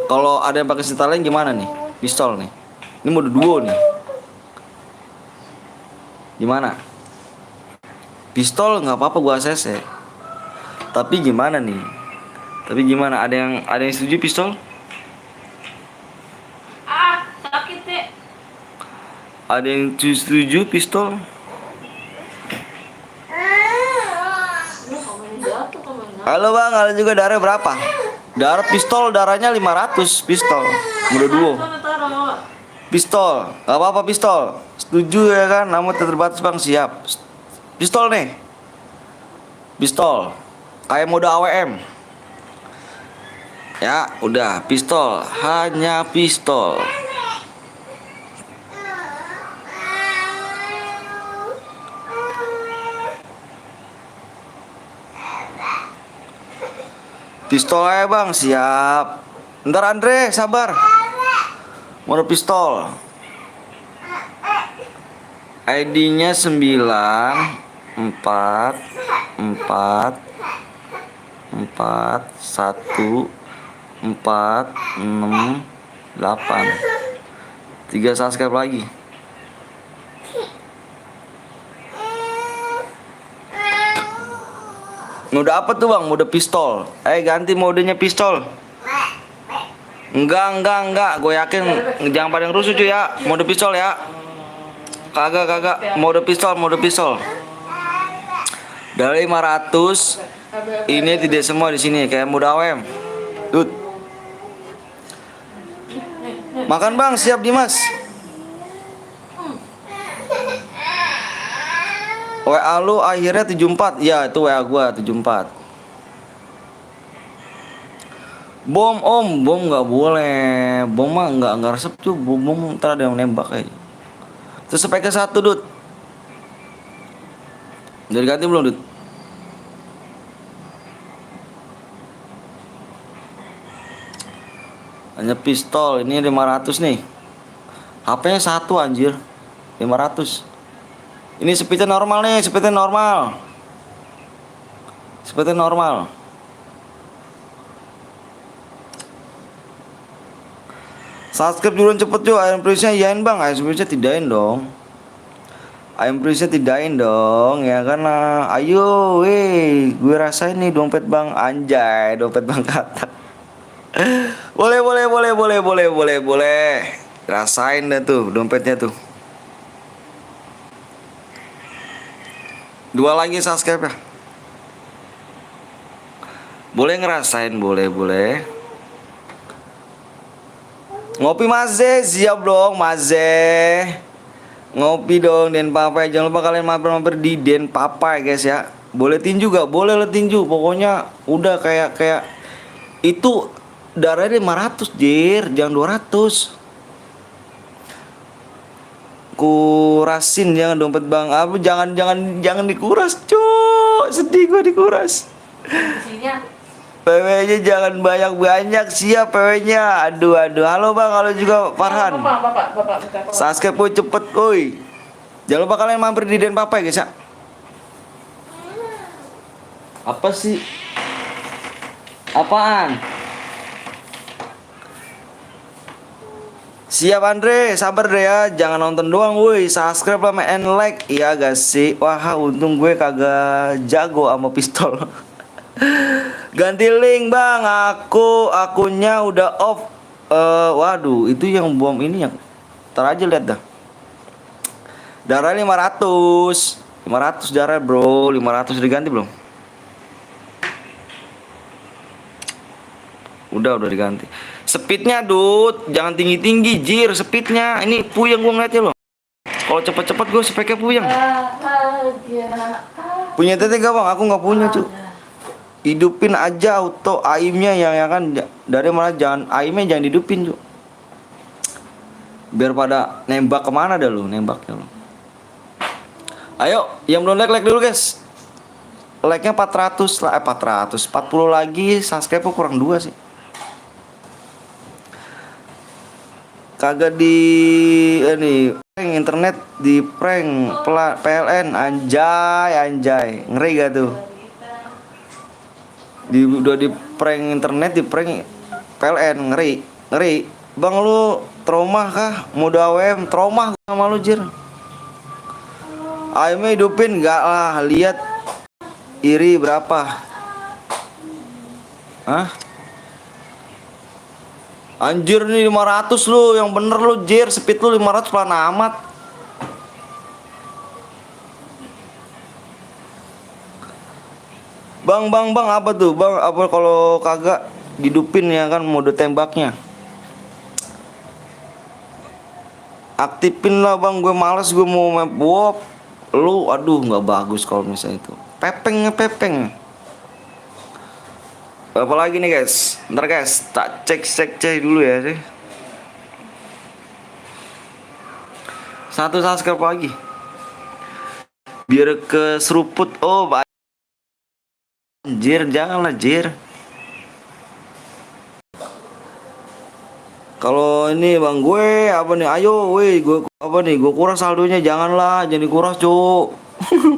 Kalau ada yang pakai senjata lain gimana nih? Pistol nih, ini mode duo nih. Gimana? Pistol nggak apa-apa gua ACC. Tapi gimana nih? Ada yang setuju pistol? Sakit deh. Ada yang setuju pistol? Lu komen jatuh komen. Halo bang, ada juga darah berapa? Darah pistol darahnya 500 pistol. Mode duo. Mana taruh? Pistol. Gak apa-apa pistol. Setuju ya kan? Namun terbatas bang, siap. Pistol nih. Pistol. Kayak mode AWM. Ya, udah pistol. Hanya pistol. Pistol aja bang, siap. Ntar Andre, sabar. Mode pistol. ID-nya 9 4 4 4 1 4 6 8. 3 subscribe lagi. Mode apa tuh bang? Mode pistol. Ganti modenya pistol. Enggak. Gue yakin jangan pada ngerusuh cuy ya. Mode pistol ya. Kagak. Mode pistol. Dari 500 ini tidak semua di sini kayak mode AWM. Tut. Makan bang, siap Dimas. WA lu akhirnya 74. Ya, itu WA gua 74. Bom om, bom nggak boleh. Bom mah nggak resep tuh. Bom ntar ada yang nembak kayak. Terus sampai ke 1 Dut. Udah diganti belum Dut? Hanya pistol, ini 500 nih. HP-nya 1 anjir. 500. Ini speednya normal nih, speednya normal. Subscribe duluan cepet cuy. Ayam Prinsnya iyain bang. Ayam Prinsnya tidain dong. Ya karena ayo gue rasain nih dompet bang. Anjay, dompet bang kata. Boleh. Rasain dah tuh dompetnya tuh. 2 lagi subscribe ya. Boleh ngerasain, boleh. Ngopi Maze, siap dong Maze. Ngopi dong Den Papai. Jangan lupa kalian mampir di Den Papai guys ya. Boleh tinju gak? Boleh lah tinju. Pokoknya udah kayak itu darahnya 500 jir, jangan 200. Kurasin jangan dompet bang. Apa jangan dikuras cuk. Sedih gua dikuras. Isinya PW-nya jangan banyak siap PW-nya. Aduh. Halo bang, halo juga Farhan. Bapak. Subscribe boy cepet boy. Jangan lupa kalian mampir di Den Papai guys ya. Apa sih? Apaan? Siap Andre, sabar deh ya, jangan nonton doang woi, subscribe sama and like. Iya gak sih? Wah, untung gue kagak jago sama pistol. Ganti link bang, akunnya udah off. Waduh, itu yang bom ini yang ntar aja lihat dah. Darah 500 darah bro, 500 diganti belum? Udah diganti. Speednya Dut, jangan tinggi jir speednya. Ini puyeng gue ngeliatnya loh. Kalau cepet-cepet gue speknya puyeng. Punya tete gak bang? Aku nggak punya cuy. Hidupin aja auto aimnya yang kan dari mana, jangan aimnya jangan hidupin cuy. Biar pada nembak kemana dah lu nembaknya lu. Ayo yang belum like dulu guys. Like-nya 400 lah, 440 lagi, subscribe kurang 2 sih. Kagak di ini prank internet, di prank PLN. Anjay ngeri gak tuh? Udah di prank internet, di prank PLN, ngeri bang. Lu trauma kah? Mode AWM trauma sama lu jir. Aimnya hidupin gak lah, lihat iri berapa. Hah? Anjir nih 500 lu, yang bener lu jir, speed lu 500 pelan amat. Bang apa tuh? Bang, apa kalau kagak dihidupin ya kan mode tembaknya. Aktifin lah bang, gue males gue mau map WoW. Lu aduh nggak bagus kalau misalnya itu. Pepeng. Apalagi nih guys, ntar guys tak cek dulu ya sih. 1 subscribe lagi biar ke seruput. Oh Jir, janganlah Jir. Kalau ini bang gue apa nih, ayo weh gue apa nih, gue kuras saldonya, janganlah jadi kuras cuk.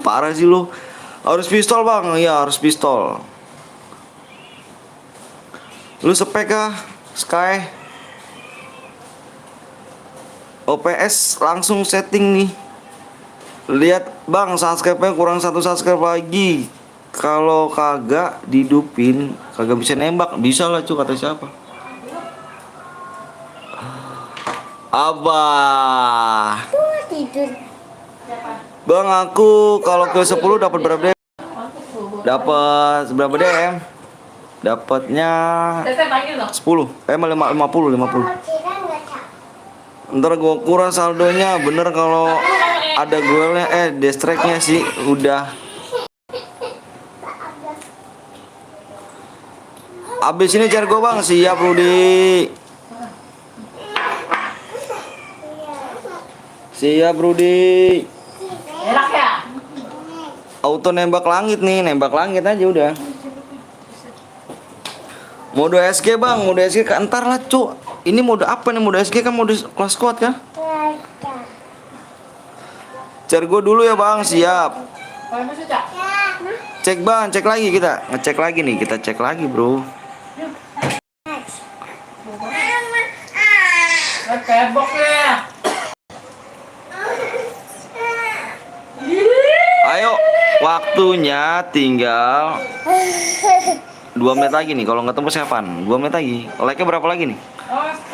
Parah sih lu. Harus pistol bang, iya harus pistol. Lu spek kah Sky? OPS langsung setting nih. Lihat bang, subscribe-nya kurang 1 subscribe lagi. Kalau kagak didupin kagak bisa nembak. Bisa lah cu, kata siapa? Abah. Tidur. Bang aku kalau ke 10 dapat berapa DM? Dapat berapa DM? Dapatnya Teteh panggil dong. 10. 50. Kira nggak tak? Ntar gua kuras saldonya bener kalau ada goalnya destriknya sih udah. Abis ini cari gua bang, siap Rudi. Siap Rudi. Enak ya? Auto nembak langit nih, nembak langit aja udah. Mode SG bang, mode SG kan entar lah cu. Ini mode apa nih, mode SG kan mode kelas squad kan? Cari gue dulu ya bang, siap. Kalau masih cak. Cek bang, cek lagi kita. Ngecek lagi nih, kita cek lagi bro. Kebok ya. Ayo, waktunya tinggal 2 menit lagi nih. Kalau nggak tembus kapan? 2 menit lagi. Like-nya berapa lagi nih?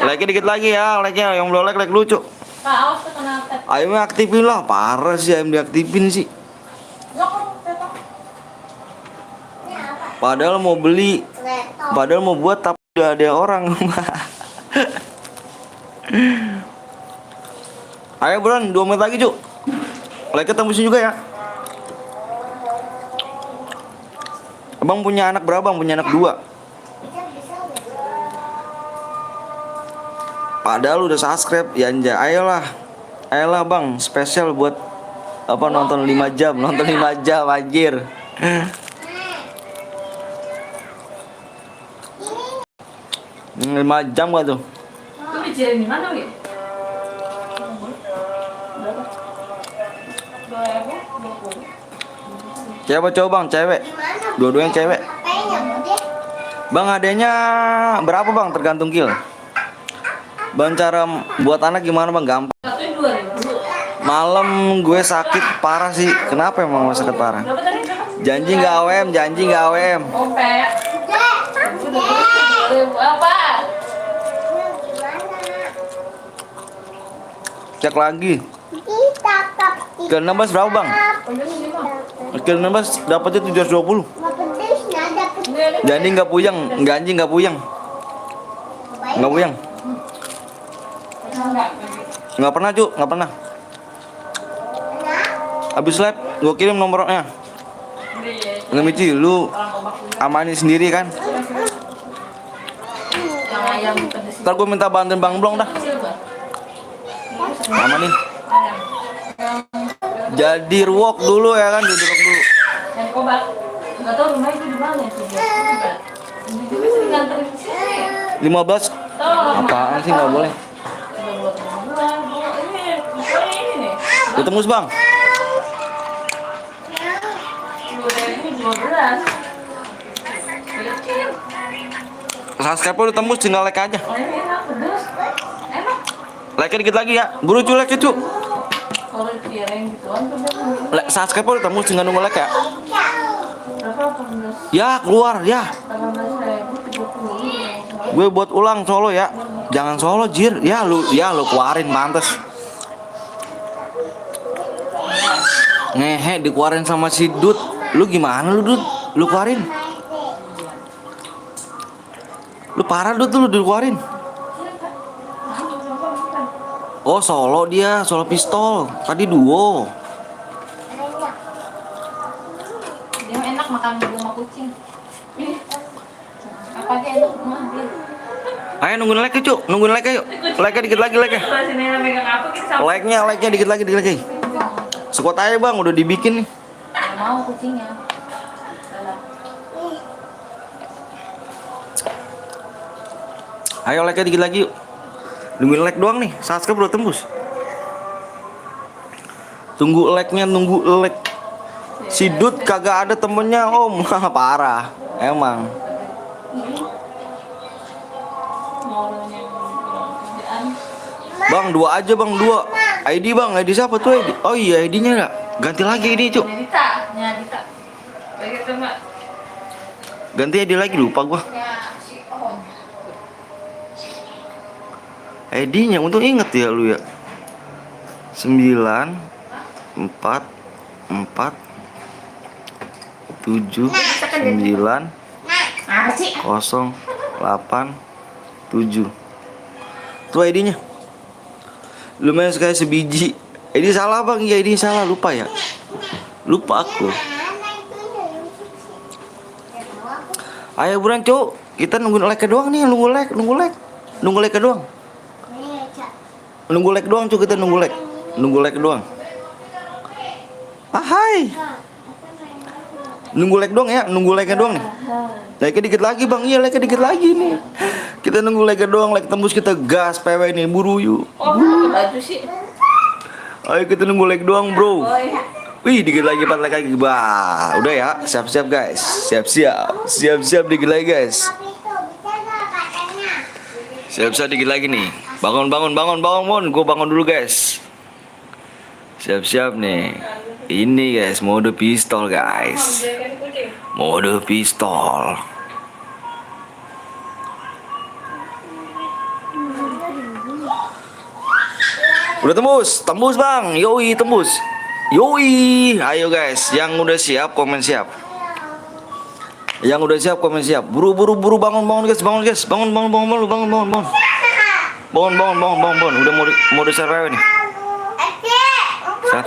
Like-nya dikit lagi ya. Like-nya yang belum like lucu. Kak, awas tuh kena tep. Ayo aktifin lah, parah sih ayam diaktifin sih. Padahal mau beli, padahal mau buat tapi udah ada orang. Ayo buruan, 2 menit lagi cu. Like-nya tembusin juga ya. Abang punya anak berapa bang? Punya anak 2. Padahal udah subscribe ya anja. Ayolah bang, spesial buat apa, nonton 5 jam, nonton 5 jam anjir. 5 jam gak tuh? Itu dijirin di mana ya? Berapa? 2.000, 20. Siapa coba bang? Cewek? Dua-duanya cewek. Bang adanya berapa bang? Tergantung kill. Bang cara buat anak gimana bang? Gampang. Satunya 2.000. Malam gue sakit parah sih. Kenapa emang gue sakit parah? Berapa tadi? Berapa? Janji nggak AWM, janji nggak AWM. Ope. Udah 2.000 apa? Cek lagi. Kita kap. Kill 16 berapa bang? Kill 16 dapatnya 720. Mau pedes nggak dapet. Janji nggak puyeng, janji nggak puyeng, nggak puyeng. Nggak pernah cu, nggak pernah. Abis live, gue kirim nomornya. Nggak Mici, lu amanin sendiri kan? Yang ayam pedes. Ntar gue minta bantuin Bang Blong dah. Amanin. Jadi ruwok dulu ya kan, duduk dulu. Yang kobak. Nggak tahu rumah itu di mana sih. Ini juga sering nganterin ke sini. 15. Apaan sih nggak boleh? Ini nih. Udah tembus bang. 2012. Subscribe udah tembus, tinggal like aja. Oh ini enak, pedes. Enak. Like dikit lagi ya. Buru cu, like cu. Kalau dipiring gituan pedes. Subscribe udah tembus, tinggal nunggu like ya. Berapa pedes? Ya keluar ya. 18.030. Gue buat ulang solo ya. Jangan solo jir. Ya lu keluarin pantes. Ngehe dikeluarin sama si Dut. Lu gimana lu Dut? Lu keluarin. Lu parah Dut, lu dikeluarin. Oh solo dia, solo pistol. Tadi duo. Dia mah enak makan di rumah kucing. Apa dia enak rumah dia? Ayo nungguin like Cuk, nungguin like yuk. Like dikit lagi like. Kalau si Nena megang apa kita sama. Like-nya dikit lagi dikit lagi. Sekuat aja Bang, udah dibikin nih. Nggak mau kucingnya. Salah. Ayo like dikit lagi yuk. Nungguin like doang nih, subscribe udah tembus. Tunggu like-nya, nunggu like. Si Dut kagak ada temennya Om. Parah, emang. Mau yang kerjaan. Bang, dua aja Bang, dua. ID Bang, ID siapa tuh ID? Oh iya ID-nya enggak. Ganti lagi ID Cuk. Nyadita. Bagi itu Mbak. Ganti ID lagi lupa gua. Ya si Om. ID-nya untung inget ya lu ya. 9 4 4 7 9 Apa sih? 0 8 7. Tuh ID-nya. Lumayan sekali sebiji. ID salah Bang, ya ID salah, lupa ya. Lupa aku. Ayo buruan Cuk. Kita nungguin like doang nih, nunggu like. Nunggu like doang. Nunggu like doang Cuk, kita nunggu like. Nunggu like doang. Ah, hai. Nunggu like doang ya, nunggu like doang nih. Like dikit lagi Bang, iya like dikit lagi nih. Kita nunggu like doang, like tembus kita gas PW nih, buru yuk. Oh, pakai baju sih. Ayo kita nunggu like doang bro. Oh iya. Wih dikit lagi 4 like lagi. Bah, udah ya, siap-siap guys. Siap-siap dikit lagi guys. Siap-siap dikit lagi nih. Bangun. Gue bangun dulu guys. Siap-siap nih. Ini guys, mode pistol guys. Mode pistol. Udah tembus Bang. Yoi tembus. Yoi. Ayo guys, yang udah siap komen siap. Yang udah siap komen siap. Buru bangun guys. Bangun. Udah mode survival nih.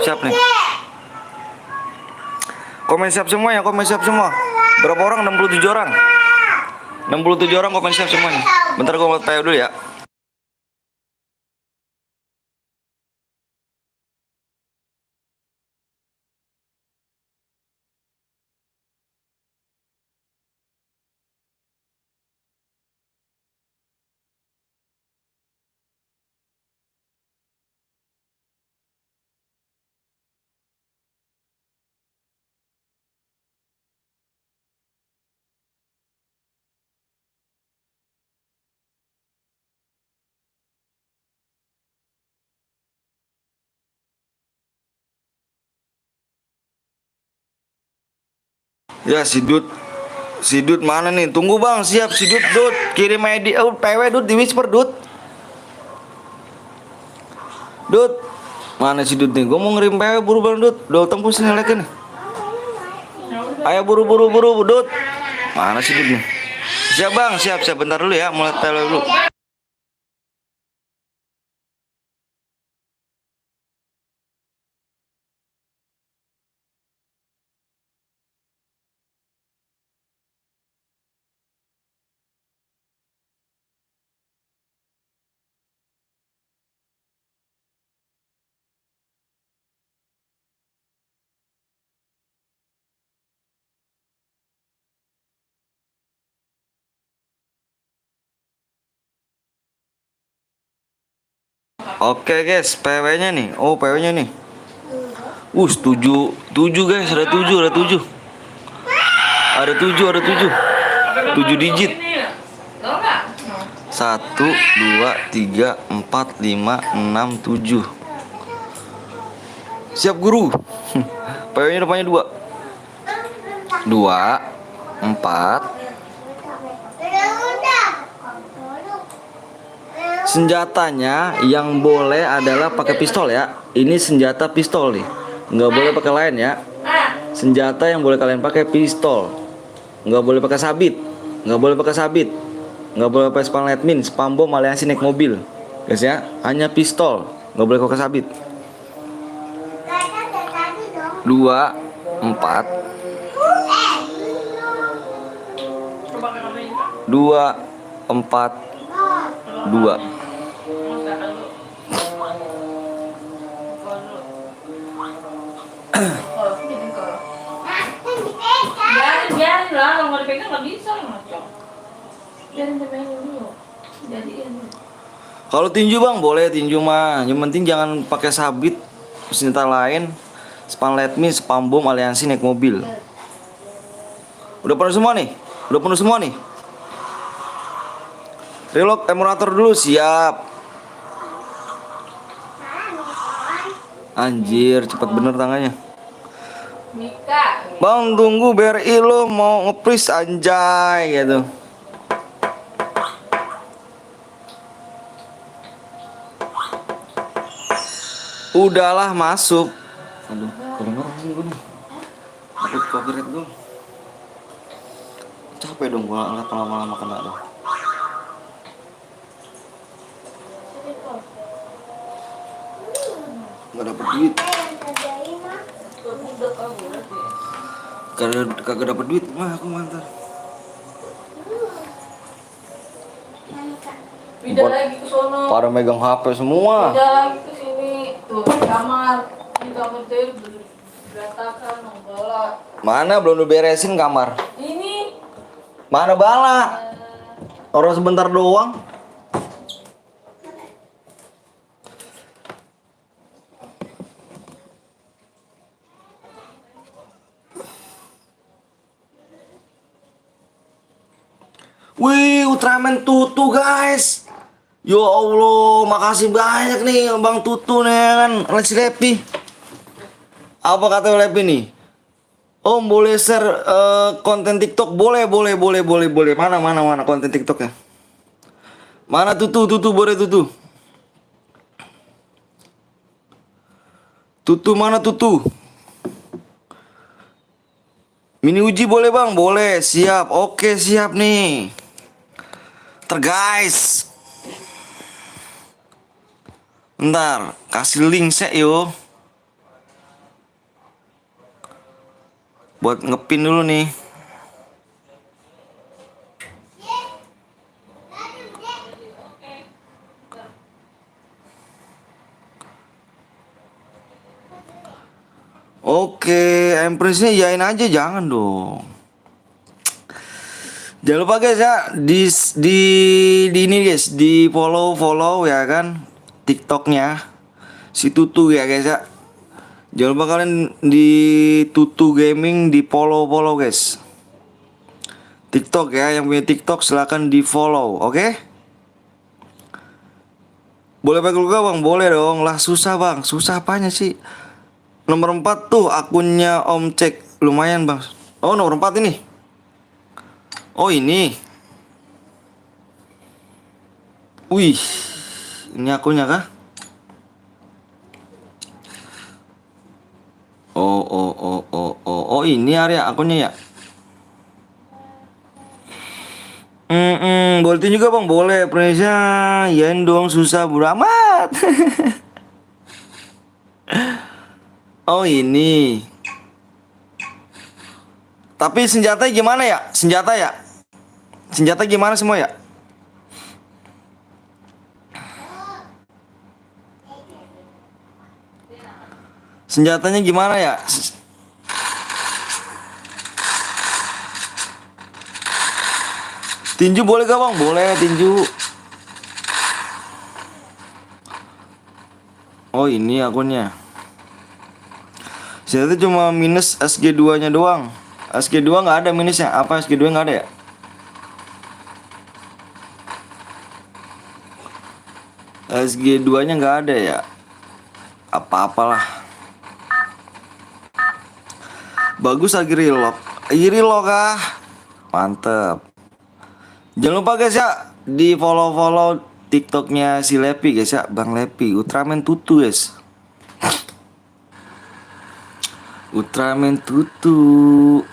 Siap nih. Komen siap semua ya, komen siap semua. Berapa orang? 67 orang. 67 orang komen siap semuanya. Bentar gue mau tanya dulu ya. Ya si Dut mana nih? Tunggu Bang, siap si Dut. Kirim ID, PW Dut di whisper Dut. Mana si Dut nih? Gue mau ngirim PW buru Bang Dut. Udah tembus nih like nih. Ayo buru Dut. Mana si Dut nih? Siap Bang, siap bentar dulu ya, mulai PW dulu. Oke guys, PW-nya nih. Oh, PW-nya nih. 7 guys, ada 7. Ada 7 digit. 1 2 3 4 5 6 7. Siap guru. PW-nya depannya 2. 4. Senjatanya yang boleh adalah pakai pistol ya. Ini senjata pistol nih. Nggak boleh pakai lain ya. Senjata yang boleh kalian pakai pistol. Nggak boleh pakai sabit. Nggak boleh pakai spam admin, spam bom aliansi naik mobil. Guys ya, hanya pistol, nggak boleh kokas sabit. Kakak dari tadi dong. 2 4 Coba kakak main Kak. 2 4 2. Mas kakak dulu. Kau dulu. Kalau aku jadi kau. Nah, kan dipegang. Biarin lah, kalau nggak dipegang nggak bisa macam. Biarin dia mainin dulu. Jadiin. Kalau tinju bang boleh tinju mah, yang penting jangan pakai sabit, senjata lain, spam letmi, spam bom aliansi naik mobil. Udah penuh semua nih, udah penuh semua nih. Reload emulator dulu siap. Anjir cepet bener tangannya. Mika. Bang tunggu BRI lo mau nge-freeze anjay gitu. Udahlah masuk. Aduh, kedengeran sih gue nih. Takut copyright dong. Capek dong gua ngeliat lama-lama kena dong. Nggak dapet duit. Yang kerjain mah. Udah kau berarti. Kagak dapet duit mah aku mantar. Pindah lagi ke sono. Para megang HP semua. Pindah lagi ke sini. Tuh, di kamar. Di kamar tidur berantakan, nonggola. Mana belum diberesin kamar? Ini Mana bala? Orang sebentar doang. Wih, Ultraman Tutu guys. Ya Allah, makasih banyak nih Bang Tutu nih kan, Leci Lepi. Apa kata Lepi nih? Om boleh share konten TikTok? Boleh. Mana konten TikToknya? Mana Tutu boleh Tutu? Tutu mana Tutu? Mini uji boleh bang? Boleh, siap. Oke siap nih. Guys. Bentar, kasih link sek yo. Buat ngepin dulu nih. Oke, Empressnya yain aja jangan dong. Jangan lupa guys ya di ini guys, di follow ya kan TikToknya si Tutu ya guys ya. Jangan lupa kalian di Tutu Gaming di follow guys. TikTok ya, yang punya TikTok silahkan di follow, oke? Boleh pakai juga bang, boleh dong. Lah susah bang, susah apanya sih? Nomor 4 tuh akunnya Om Cek, lumayan bang. Oh nomor 4 ini. Oh ini. Wih, ini akunnya kah? Oh ini area akunnya ya. Boleh juga bang, boleh. Presa, yen dong susah beramat. Oh ini. Tapi senjata gimana ya? Senjata gimana semua ya? Senjatanya gimana ya? Tinju boleh gak bang? Boleh tinju. Oh ini akunnya. Senjata cuma minus SG2 nya doang. SG2 nggak ada minusnya. Apa SG2 nggak ada ya? SG2 nya nggak ada ya. Apa-apalah. Bagus lagi relock. Relock kah? Mantep. Jangan lupa guys ya, di follow TikToknya si Lepi guys ya, Bang Lepi, Ultraman Tutu guys. Ultraman Tutu.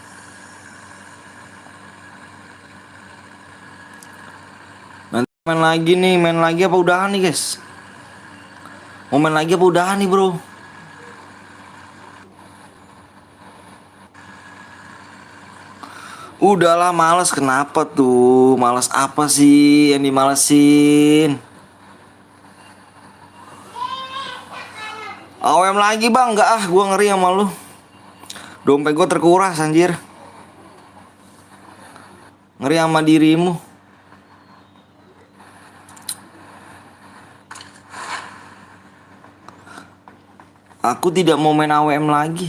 main lagi nih, main lagi apa udahan nih guys? Mau main lagi apa udahan nih bro? Udahlah males, kenapa tuh? Males apa sih yang dimalesin? AWM lagi bang, enggak ah, gua ngeri sama lu. Dompet gua terkuras anjir. Ngeri sama dirimu. Aku tidak mau main AWM lagi.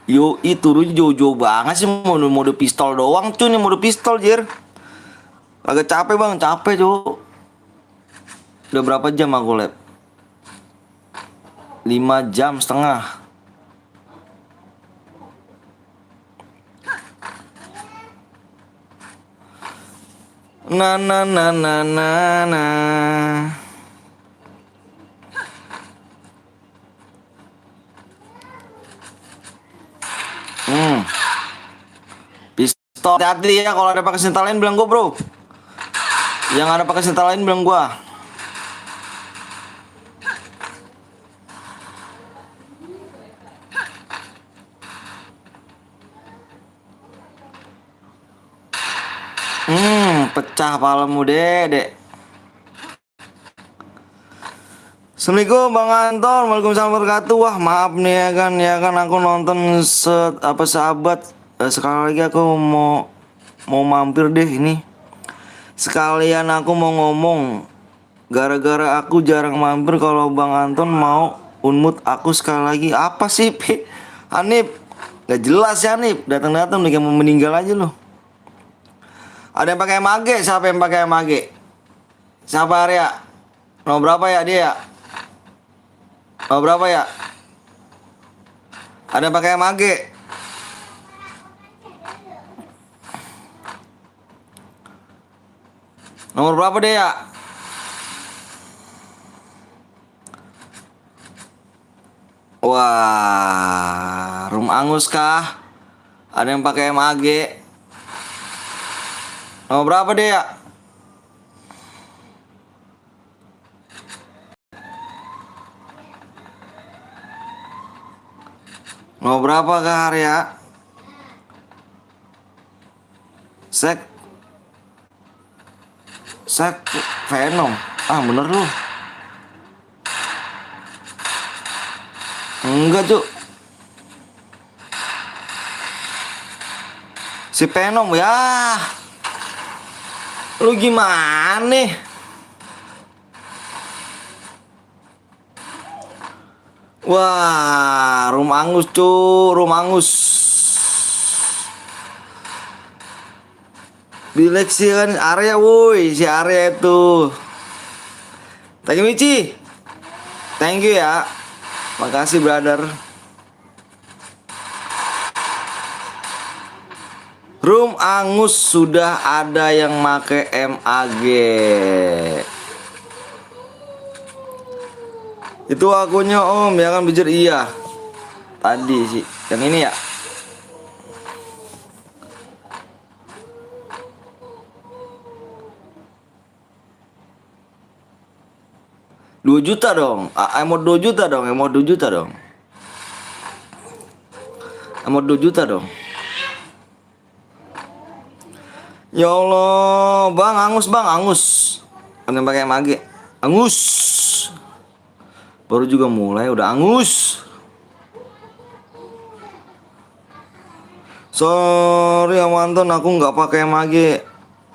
Yo, itu turun jauh-jauh banget sih, mode pistol doang cuy, nih mode pistol jir. Agak capek bang, capek cuy. Udah berapa jam aku lab? 5,5 jam. Na na na na na na. Pistol hati-hati ya, kalau ada pakai senjata lain bilang gua bro. Yang ada pakai senjata lain bilang gua. Pecah palemu dek. Assalamualaikum Bang Anton, waalaikumsalam warahmatullahi wabarakatuh. Wah maaf nih ya kan aku nonton sahabat. Sekali lagi aku mau mampir deh ini. Sekalian aku mau ngomong. Gara-gara aku jarang mampir, kalau Bang Anton mau unmut aku sekali lagi. Apa sih Hanif? Gak jelas ya Hanif, datang-datang udah kayak mau meninggal aja loh. Ada yang pakai mage? Siapa yang pakai mage? Siapa Arya? Nomor berapa ya dia ya? Nomor berapa ya? Ada yang pakai mage? Nomor berapa dia ya? Wah, room angus kah? Ada yang pakai mage? Nomor berapa deh ya? Nomor berapa kah Arya? Sek Venom. Ah bener lu. Enggak cuk. Si Venom ya. Lu gimana nih? Wah, room angus cu, room angus. Bilek sih kan Arya woi, si Arya itu. Thank you Michi. Thank you ya. Makasih brother. Room angus sudah ada yang make MAG. Itu akunnya om ya kan bijir iya. Tadi sih yang ini ya. $2 juta dong. Emot 2 juta dong, emot 2 juta dong. Emot 2 juta dong. Ya Allah, bang angus bang angus. Yang pakai mage, angus. Baru juga mulai udah angus. Sorry ya mantan, aku nggak pakai mage.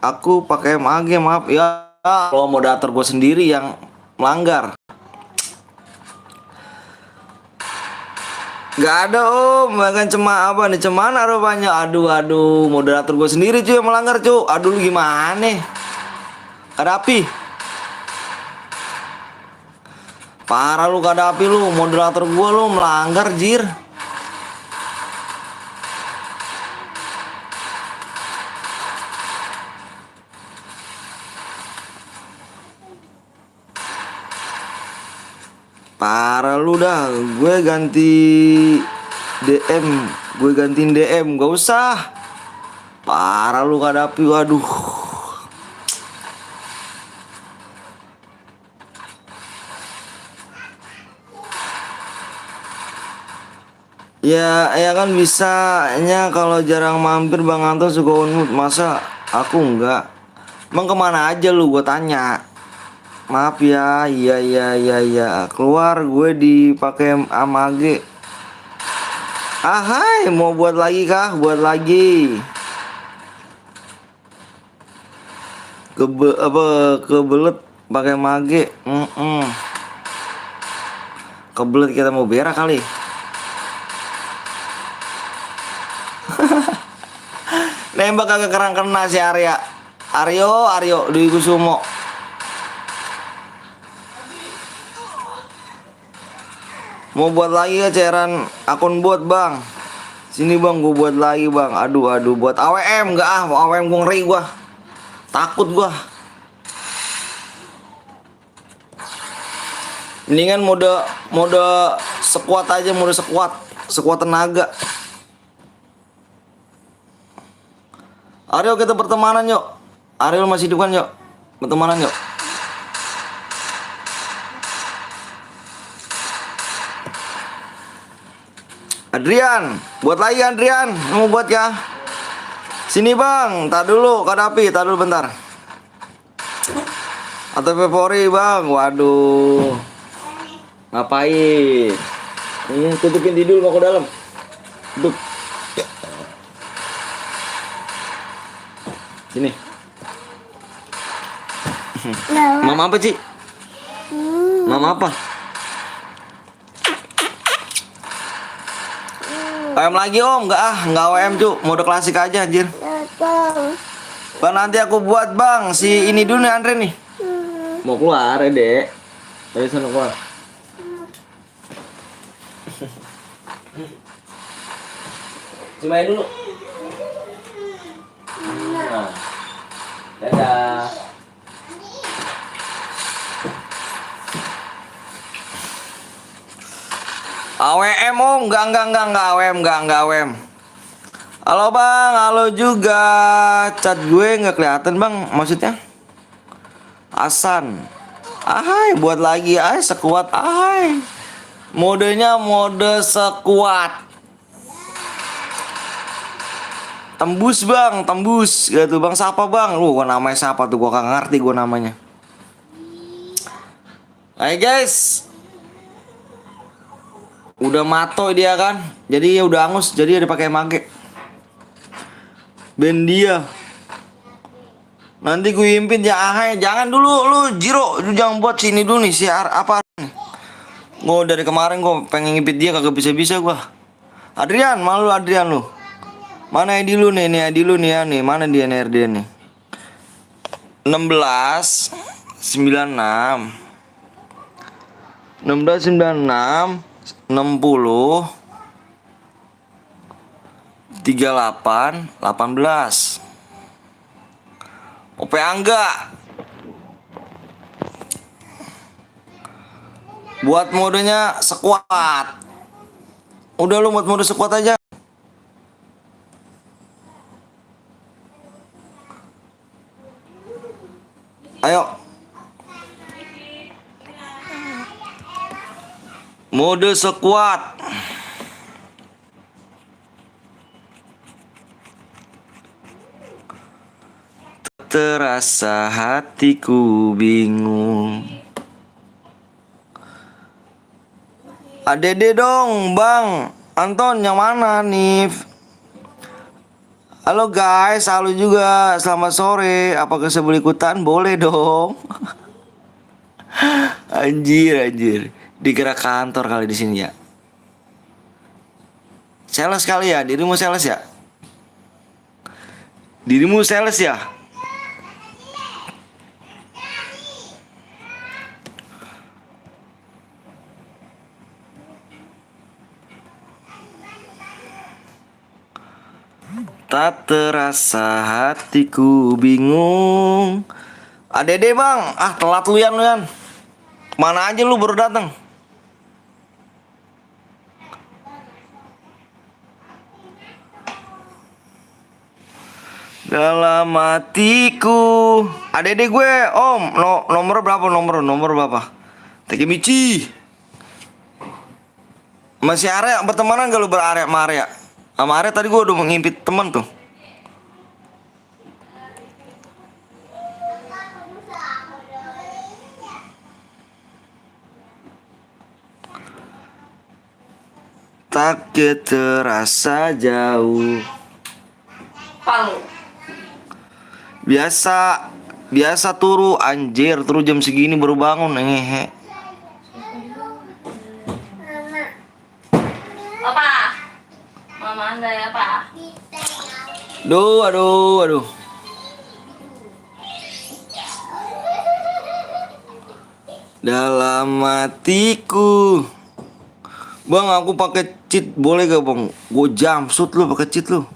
Aku pakai mage, maaf ya. Kalau moderator gue sendiri yang melanggar. Gak ada om, bahkan apa nih cemana rupanya. Aduh, moderator gue sendiri cuy yang melanggar cuy. Aduh lu gimana? Ada api. Parah lu gak ada api lu, moderator gue lu melanggar jir. Parah lu dah, gue ganti DM, gue gantiin DM, gak usah. Parah lu Kak Dapi, waduh. Ya kan bisanya kalau jarang mampir Bang Anto suka unmute. Masa aku enggak? Emang kemana aja lu, gue tanya. Maaf ya, iya. Keluar gue dipakai amage. Hai, mau buat lagi kah? Buat lagi. Kebelet pakai mage. Kebelet kita mau berak kali. Nembak kagak kena si Arya. Aryo Dwi Kusumo. Mau buat lagi ya cairan akun buat Bang. Sini Bang, gue buat lagi Bang. Aduh buat AWM enggak ah, AWM gue ngeri gua. Takut gua. Mendingan mode sekuat aja, mode sekuat tenaga. Aryo kita pertemanan yuk. Aryo masih hidup kan yuk. Pertemanan yuk. Adrian, buat lagi Adrian. Mau buat ya? Sini Bang, tar dulu Kak Dapi, tar dulu bentar. Atau Februari Bang, waduh. Ngapain? Ini tutupin dulu mau ke dalam. Tutup. Sini. Mama apa Ci? Mama apa? AWM lagi Om, enggak AWM cu, mode klasik aja anjir. Bang nanti aku buat Bang, si ini dulu nih Andre nih. Mau keluar ya Dek. Dari sana keluar. Cimain dulu. Nah. Dadah. AWM Om, enggak AWM. Halo Bang, halo juga. Chat gue nggak kelihatan Bang, maksudnya. Asan. Ahai, buat lagi sekuat ahai. Modenya mode sekuat. Tembus Bang, tembus gitu Bang. Siapa Bang? Gua namanya siapa tuh? Gua kagak ngerti gua namanya. Hai guys. Udah mato dia kan. Jadi ya udah angus, jadi dia pakai mage. Ben dia. Nanti gue impin ya ahai. Jangan dulu lu Jiro, lu jangan buat sini dulu nih si apa nih. Gua dari kemarin gua pengen ngipit dia kagak bisa-bisa gua. Adrian, malu Adrian lu. Mana ID lu nih? Nih ID lu nih ya nih. Mana dia nih RD nih? 16 96 60 38 18. OP Angga. Buat modenya sekuat. Udah lu buat mode sekuat aja. Ayo. Mode sekuat. Terasa hatiku bingung. ADD dong Bang Anton, yang mana nih? Halo guys, halo juga, selamat sore. Apakah saya boleh ikutan? Boleh dong. Anjir. Dikira kantor kali di sini ya. Sales kali ya, dirimu sales ya? Dirimu sales ya? Tak terasa hatiku bingung. ADD Bang, telat lu Yan. Mana aja lu baru datang? dalam hatiku. Adek gue, Om. Nomor berapa? Nomor berapa? Takemichi. Masih Arya bertemanan gak lu berarea sama Arya? Sama Arya tadi gue udah mengimpit teman tuh. Tak terasa jauh. Palu. Biasa turu anjir, turu jam segini baru bangun ngehe. Apa? Mama Anda ya, Pak. Aduh. Dalam hatiku. Bang, aku pakai cheat boleh gak, Bang? Gue jumpsuit lu pakai cheat lu.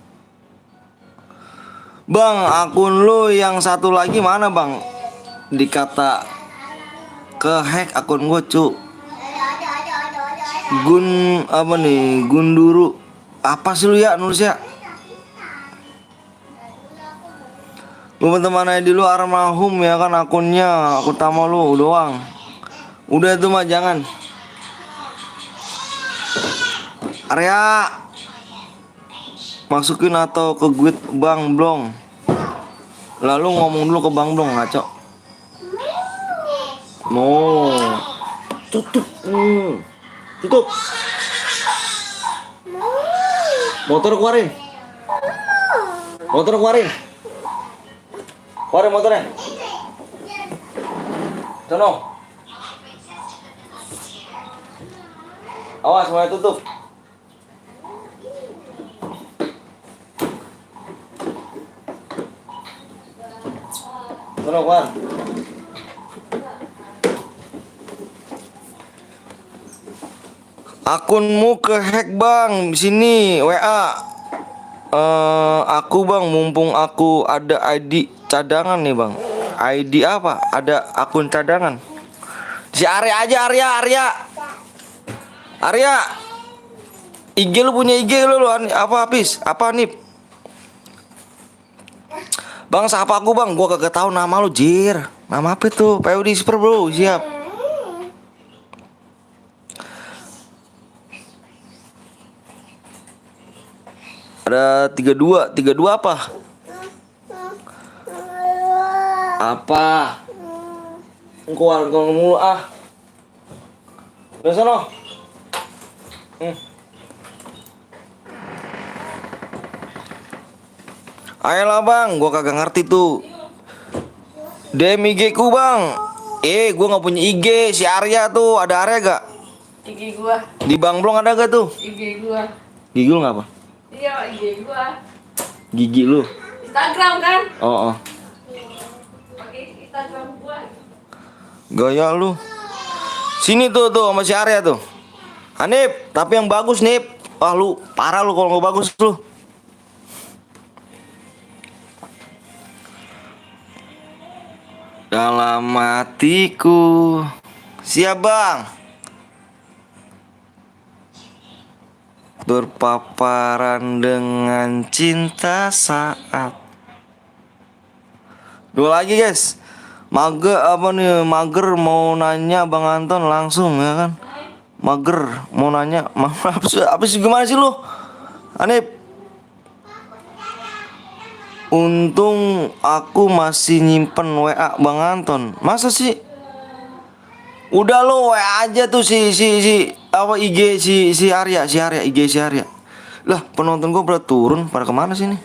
Bang, akun lu yang satu lagi mana, Bang? Dikata ke-hack akun gue, Cuk. Apa nih? Gunduru. Apa sih lu ya nulis ya? Lu teman aja dulu almarhum ya kan akunnya. Akun utama lu doang. Udah itu mah jangan. Arya masukin atau ke guide Bang Blong. Lalu ngomong dulu ke Bang Blong, ngaco. Tutup. Tutup. Motor keluarin. Keluarin motornya. Sono. Awas, mulai tutup. Sono, keluar. Akunmu ke-hack, Bang. Sini WA. Aku, Bang, mumpung aku ada ID cadangan nih, Bang. ID apa? Ada akun cadangan. Si Arya aja, Arya. IG lu punya IG lu apa habis? Apa Nip? Bang, sapa aku, Bang. Gua kagak tahu nama lu, jir. Nama apa itu? POD Super, Bro. Siap. Ada 32 apa? Apa? Keluar mulu ah. Udah sono. Ayolah, Bang, gua kagak ngerti tuh. DM IG ku, Bang. Gua nggak punya IG. Si Arya tuh, ada Arya gak? IG gua. Di Bang Blong ada gak tuh? IG gua. Gigi lu ngapa? Iya, IG gua. Gigi lu. Instagram kan? Oh. Pakai Instagram gua. Gaya lu. Sini tuh sama si Arya tuh. Hanif, tapi yang bagus, Nip. Wah, lu parah lu kalau nggak bagus lu. Dalam hatiku. Siap, Bang. Berpaparan dengan cinta saat. Dua lagi, guys. Mager mau nanya Bang Anton langsung ya kan. Mager mau nanya. Apa sih gimana sih lu? Hanif. Untung aku masih nyimpen WA Bang Anton. Masa sih? Udah lo WA aja tuh si apa IG si Arya, IG si Arya. Lah, penonton gua pada turun, pada kemana sih nih?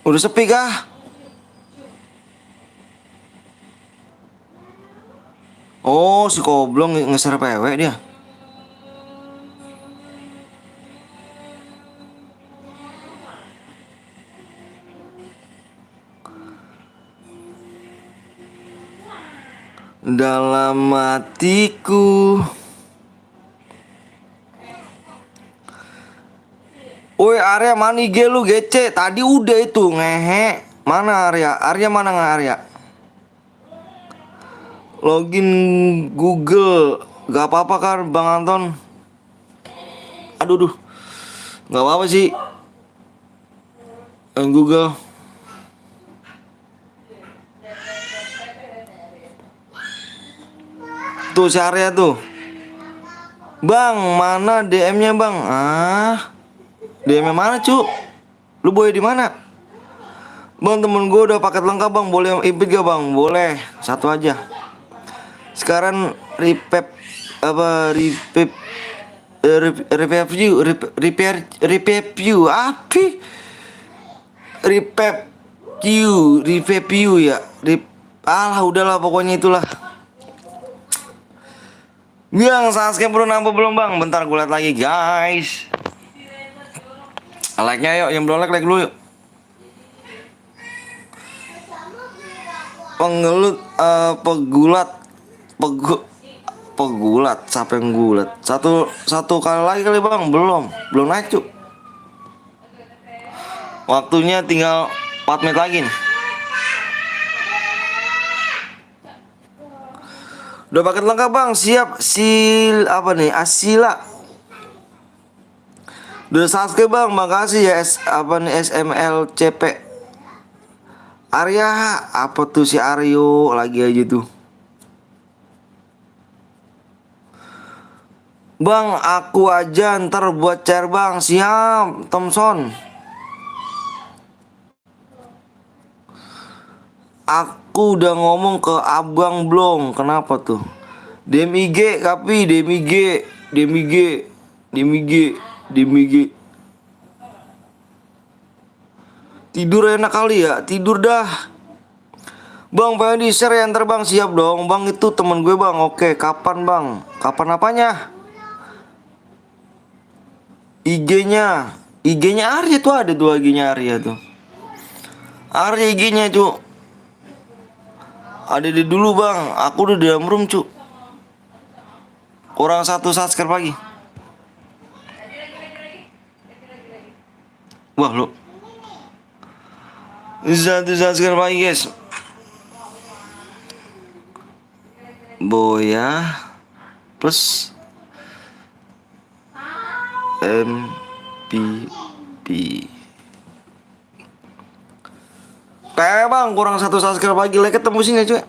Udah sepi kah? Oh, si Koblong ngeser PW dia. Dalam hatiku. Woi, Arya mana IG lu GC? Tadi udah itu ngehe. Mana Arya? Arya mana nggak Arya? Login Google. Gak apa-apa kan Bang Anton? Aduh. Gak apa-apa sih. Google. Tuh si Arya tuh. Bang, mana DM-nya bang? DM-nya mana cu? Lu boy di mana? Bang, temen gue udah paket lengkap bang, boleh invite gak bang? Boleh, satu aja. Sekarang review ya. Alah udahlah pokoknya itulah. Bilang subscribe bro, nambah belum bang? Bentar gue liat lagi guys. Like-nya yuk, yang belum like dulu yuk. Pengelut pegulat siapa yang gulat? Satu kali lagi kali bang, belum naik cuk. Waktunya tinggal 4 menit lagi nih. Udah paket lengkap bang, siap apa nih? Asila. Udah subscribe bang, makasih ya SMLCP. Arya, apa tuh si Aryo lagi aja tuh. Bang, aku aja ntar buat share bang, siap Thompson. Aku udah ngomong ke abang belum, kenapa tuh? DMIG, tapi DMIG. Tidur enak kali ya, tidur dah. Bang, pengen di share ya ntar bang, siap dong. Bang itu temen gue bang, oke kapan bang? Kapan apanya? IG-nya Arya tuh ada tuh, IG-nya Arya tuh. Arya IG-nya cu. Ada di dulu bang, aku udah di dalam room cu. Kurang 1 subscribe lagi. Wah lu 1 subscribe lagi guys. Boya plus MPP. Kayak bang, kurang 1 subscribe lagi. Like tembus sini cuy.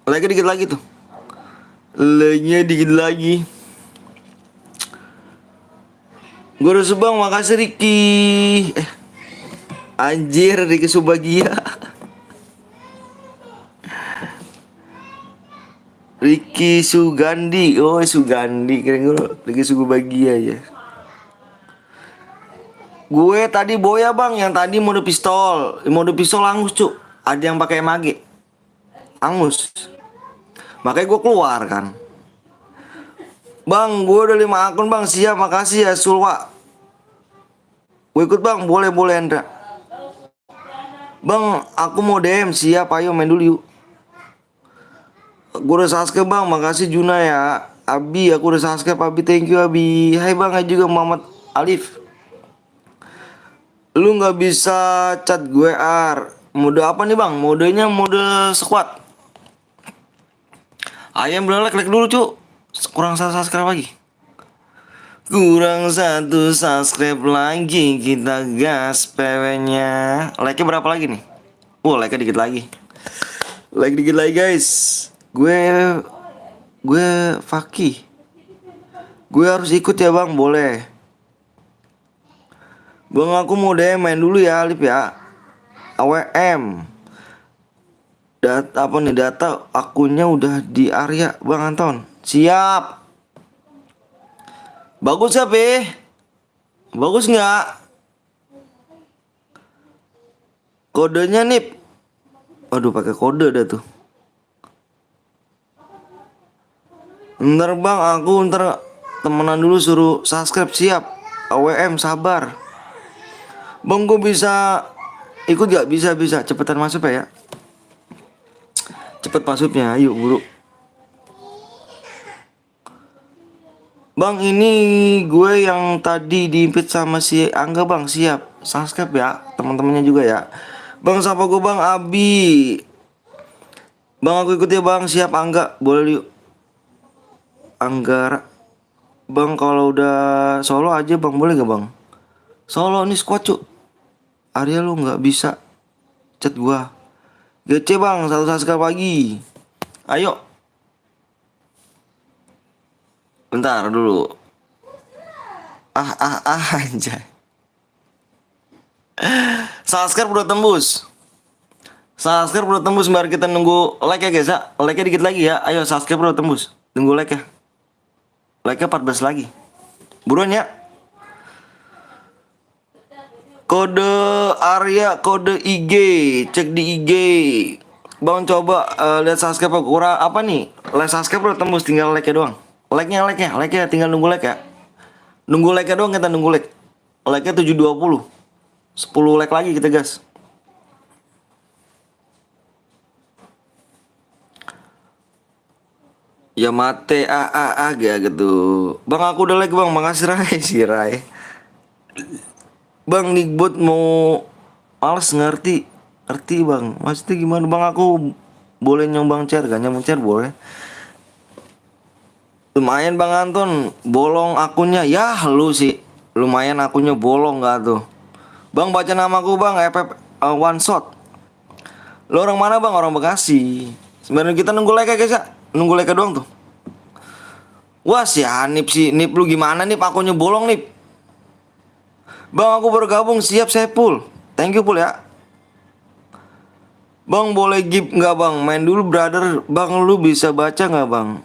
Like dikit lagi tuh. Like-nya dikit lagi. Gue udah bang, makasih Ricky. Anjir, Ricky Subagia. Ricky Sugandi. Oh Sugandi, keren gue Ricky Subagia ya. Gue tadi boya bang, yang tadi mode pistol angus cuk. Ada yang pakai mage angus, makanya gue keluar kan. Bang, gue udah 5 akun bang, siap makasih ya Sulwa. Gue ikut bang, boleh Andra. Bang, aku mau DM, siap ayo main dulu yuk. Gue udah subscribe bang, makasih Juna ya. Abi, aku udah subscribe Abi, thank you Abi. Hai bang, hai juga Muhammad Alif. Lu nggak bisa chat gue mode apa nih bang? Modenya mode squad. Ayam belum like dulu cuk. Kurang 1 subscribe lagi. Kurang 1 subscribe lagi. Kita gas PW-nya. Like-nya berapa lagi nih? Like-nya dikit lagi. Like dikit lagi guys. Gue Fakih. Gue harus ikut ya bang, boleh. Bang, aku mau DM main dulu ya Alif ya. AWM. Data apa nih? Data akunnya udah di Arya Bang Anton. Siap. Bagus ya Pe? Bagus nggak? Kodenya nih. Aduh pakai kode dah tuh. Ntar bang, aku ntar temenan dulu suruh subscribe, siap. AWM sabar. Bang, gue bisa ikut gak? Bisa. Cepetan masuk ya. Cepet masuknya, ayo buru. Bang, ini gue yang tadi diimpit sama si Angga bang, siap. Subscribe ya, teman-temannya juga ya. Bang, sapa gue bang, Abi. Bang, aku ikut ya bang, siap Angga, boleh yuk. Anggara. Bang, kalau udah solo aja bang, boleh gak bang? Solo nih squad cuk. Arya lu nggak bisa chat gua. GC bang, satu subscribe lagi. Ayo. Bentar dulu. Anjay. Subscribe udah tembus. Subscribe udah tembus, mari kita nunggu like ya guys ya. Like-nya dikit lagi ya. Ayo subscribe udah tembus. Tunggu like ya. Like-nya 14 lagi. Buruan ya. Kode Arya, kode IG, cek di IG. Bang coba lihat subscribe kurang apa nih? Like subscribe udah tembus, tinggal like-nya doang. Like-nya tinggal nunggu like ya. Nunggu like-nya doang, kita nunggu like. Like-nya 720. 10 like lagi kita gas. Ya mate gak gitu. Bang aku udah like bang, makasih Rai si Rai. Bang Nickbot mau males ngerti. Ngerti bang. Maksudnya gimana bang, aku boleh nyumbang share gak? Nyumbang share boleh. Lumayan bang Anton, bolong akunnya. Ya lu sih. Lumayan akunnya bolong gak tuh. Bang baca namaku bang, one shot. Lo orang mana bang? Orang Bekasi. Sebenarnya kita nunggu like ya guys ya. Nunggu like doang tuh. Wah si Hanif sih, Nip lu gimana Nip, akunnya bolong Nip. Bang aku baru gabung, siap saya Pul. Thank you Pul ya. Bang boleh gift nggak bang? Main dulu brother. Bang lu bisa baca nggak bang?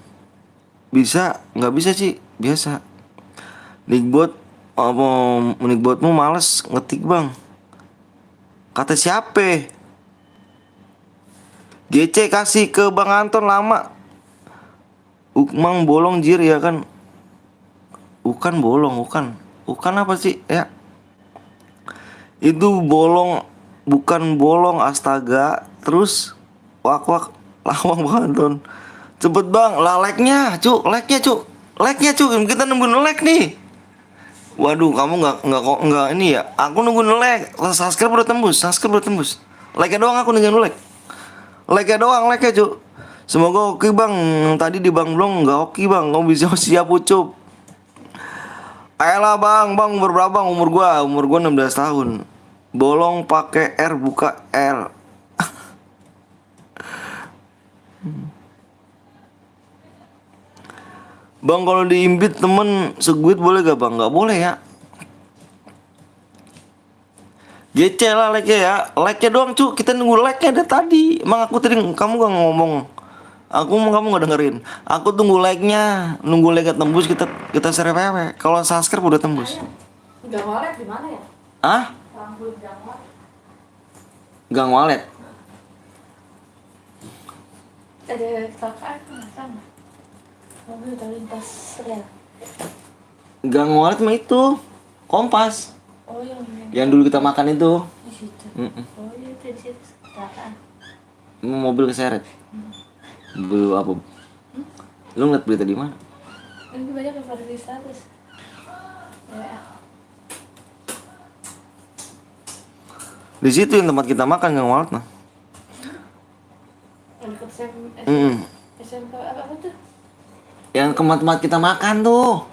Bisa, nggak bisa sih, biasa. Nickbot, apa Nickbotmu males ngetik bang? Kata siapa? GC kasih ke Bang Anton lama. Ukmang bolong jir ya kan? Bukan bolong, bukan apa sih ya? Itu bolong, bukan bolong astaga. Terus wak lawang Bang Anton. Cepet bang, lah like-nya cu, kita nunggu like nih. Waduh kamu nggak ini ya? Aku nunggu like, subscribe udah tembus, like-nya doang aku nunggu like. Like-nya doang, like-nya cu. Semoga oke bang. Tadi di Bang Blong nggak oke bang. Kamu bisa siap ucup. Ayolah bang umur berapa bang? Umur gua 16 tahun. Bolong pakai R buka L. Bang kalau diimbit temen seguit boleh gak bang? Gak boleh ya. GC lah like ya. Like-nya doang cu. Kita nunggu like-nya dari tadi. Emang aku tadi kamu gak ngomong. Kamu gak dengerin. Aku tunggu like-nya. Nunggu like tembus kita share PW. Kalau subscribe udah tembus. Gang walet di mana ya? Hah? Rambut gang walet. Gang walet. Ada kecelakaan nggak sama? Mobil terlintas rel. Gang walet mah itu Kompas. Oh yang ini. Yang dulu kita makan itu. Di situ. Mm-mm. Oh iya itu di situ kecelakaan. Mobil keseret. Mobil apa? Lu ngeliat berita di mana? Ini banyak yang pada di status. Ya. Di situ yang tempat kita makan Gang walet nah. Dekat SMK apa tuh? Yang tempat kita makan tuh.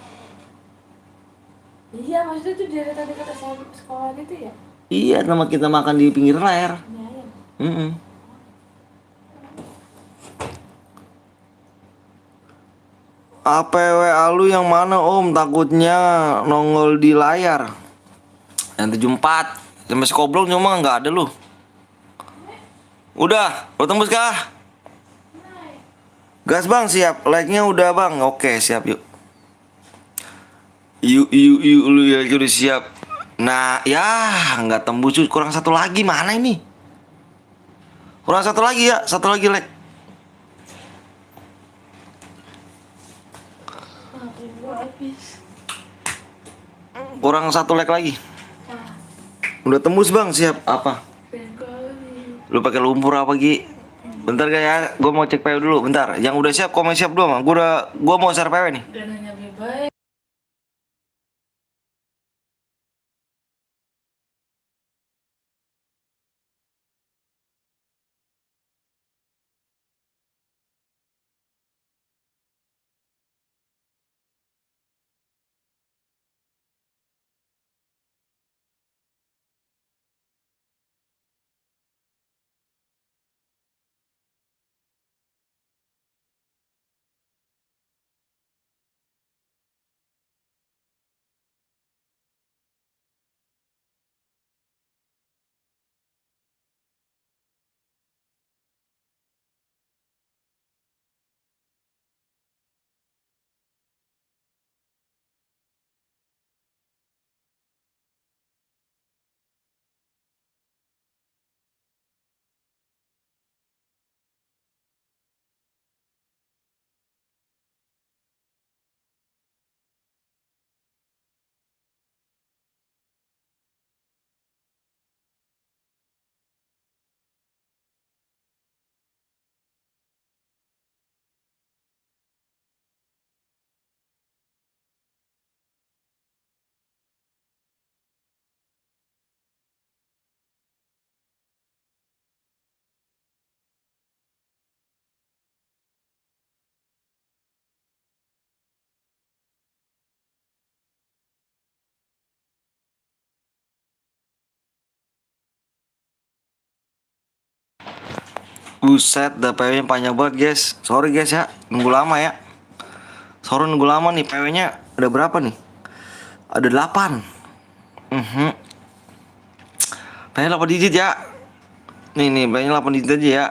Iya maksudnya tuh di dekat sekolah gitu ya? Iya, tempat kita makan di pinggir layar. Ini ayam. Mm-mm. APW lu yang mana om? Takutnya nongol di layar. Yang 74. Sampai sekoblong cuma nggak ada lu. Udah tembus kah? Gas bang, siap. Like-nya udah bang. Oke, siap yuk. Yuk lu ya udah siap. Nah, ya nggak tembus cuy. Kurang satu lagi, mana ini? Kurang satu lagi ya, satu lagi like. Habis. Kurang satu like lagi. Udah tembus bang, siap. Apa? Lu pakai lumpur apa Gi? Bentar gak ya, gue mau cek PW dulu. Bentar, yang udah siap komen siap dulu. Gue mau share PW nih. Dan hanya baik. Buset, dah PW-nya panjang banget guys. Sorry guys ya, nunggu lama ya. Sorry nunggu lama nih, PW-nya ada berapa nih? Ada 8. PW 8 digit ya. Nih, PW-nya 8 digit aja ya.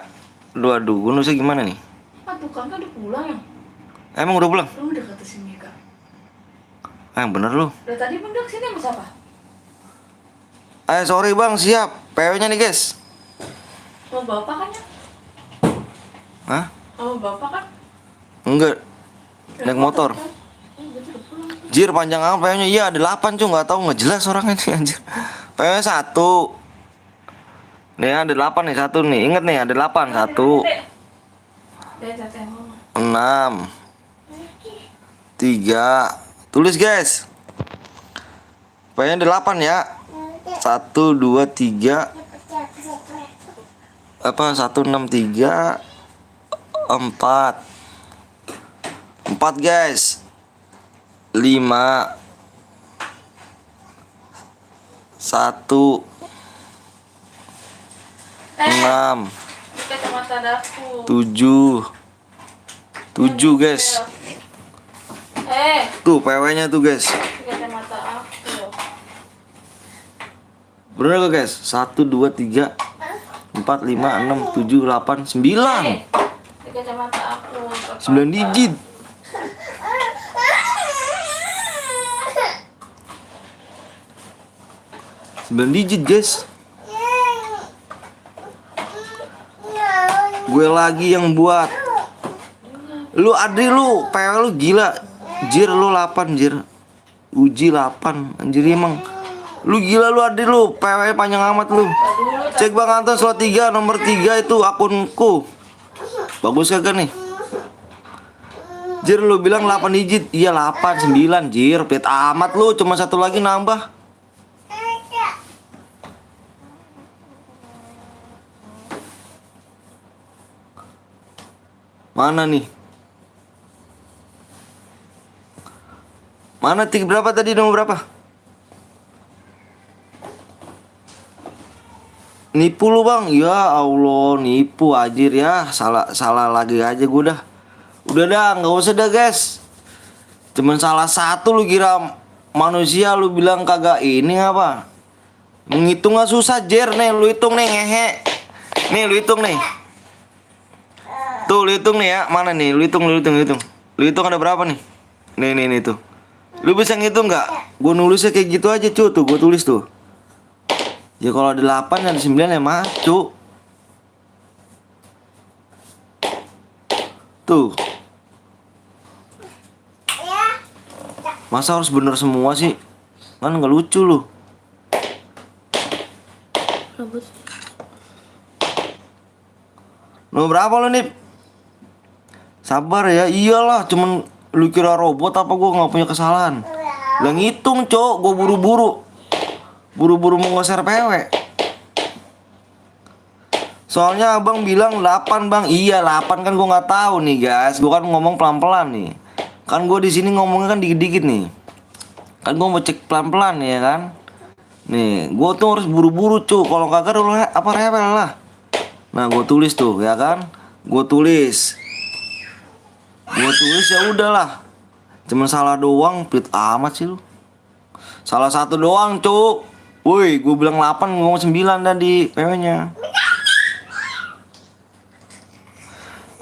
Aduh, gue nulisnya gimana nih? Tuh kan udah pulang ya? Emang udah pulang? Lu udah kata si Mika. Yang bener lu. Udah tadi bener sini sama siapa? Sorry bang, siap. PW-nya nih guys. Sama bapak kan ya? Hah? Sama bapak kan? Enggak. Naik motor. Berarti udah pulang. Jir, panjang amat PW-nya. Iya, ada 8 cuy, nggak tahu, nggak jelas orangnya nih anjir. PW 1. Nih ada 8 nih, 1 nih. Ingat nih, ada 8, 1. 6 3. Tulis guys. PW-nya ada 8 ya. 1 2 3. Apa 1 6 3 4 guys. 5 1 6 Kacamata daku. 7 guys. Tuh PW-nya tuh guys. Kacamata aku. Bener gak guys? 1 2 3 4 5 6 7 8 9. Kacamata aku. 9 digit. 9 digit guys. Gue lagi yang buat. Lu Adri lu, PW lu gila. Jir lu 8 jir. Uji 8 anjir emang. Lu gila lu Adri lu, PW panjang amat lu. Cek Bang Anton slot 3 nomor 3 itu akunku. Bagus kagak nih? Jir lu bilang 8 digit. Iya 8 9 jir. Pit amat lu, cuma satu lagi nambah. Mana nih? Mana tik berapa tadi, nomor berapa? Nipu lu bang, ya Allah nipu anjir ya, salah lagi aja gue dah. Udah dah, nggak usah dah guys. Cuman salah satu lu kira manusia, lu bilang kagak ini apa? Menghitung nggak susah jer nih, lu hitung nih ngehe. Nih lu hitung nih. Tuh lu hitung nih ya, mana nih? Lu hitung. Lu hitung ada berapa nih? Nih tuh. Lu bisa ngitung nggak? Gue nulisnya kayak gitu aja cu, tuh gue tulis tuh. Ya kalau ada 8 ada 9 ya mah cu. Tuh. Masa harus bener semua sih? Kan nggak lucu lu. Nomor berapa lu nih? Sabar ya, iyalah cuman lu kira robot apa gua nggak punya kesalahan. Lah ngitung cok, gua buru-buru mau ngeser PW. Soalnya abang bilang 8 bang, iya 8 kan gua nggak tahu nih guys, gua kan ngomong pelan-pelan nih. Kan gua di sini ngomongnya kan dikit-dikit nih. Kan gua mau cek pelan-pelan ya kan. Nih, gua tuh harus buru-buru cu, kalau kagak apa rewel lah. Nah, gua tulis tuh ya kan, gua tulis ya udahlah. Cuman salah doang, plit amat sih lu. Salah satu doang, cuk. Woi, gue bilang 8, ngomong 9 tadi PW-nya.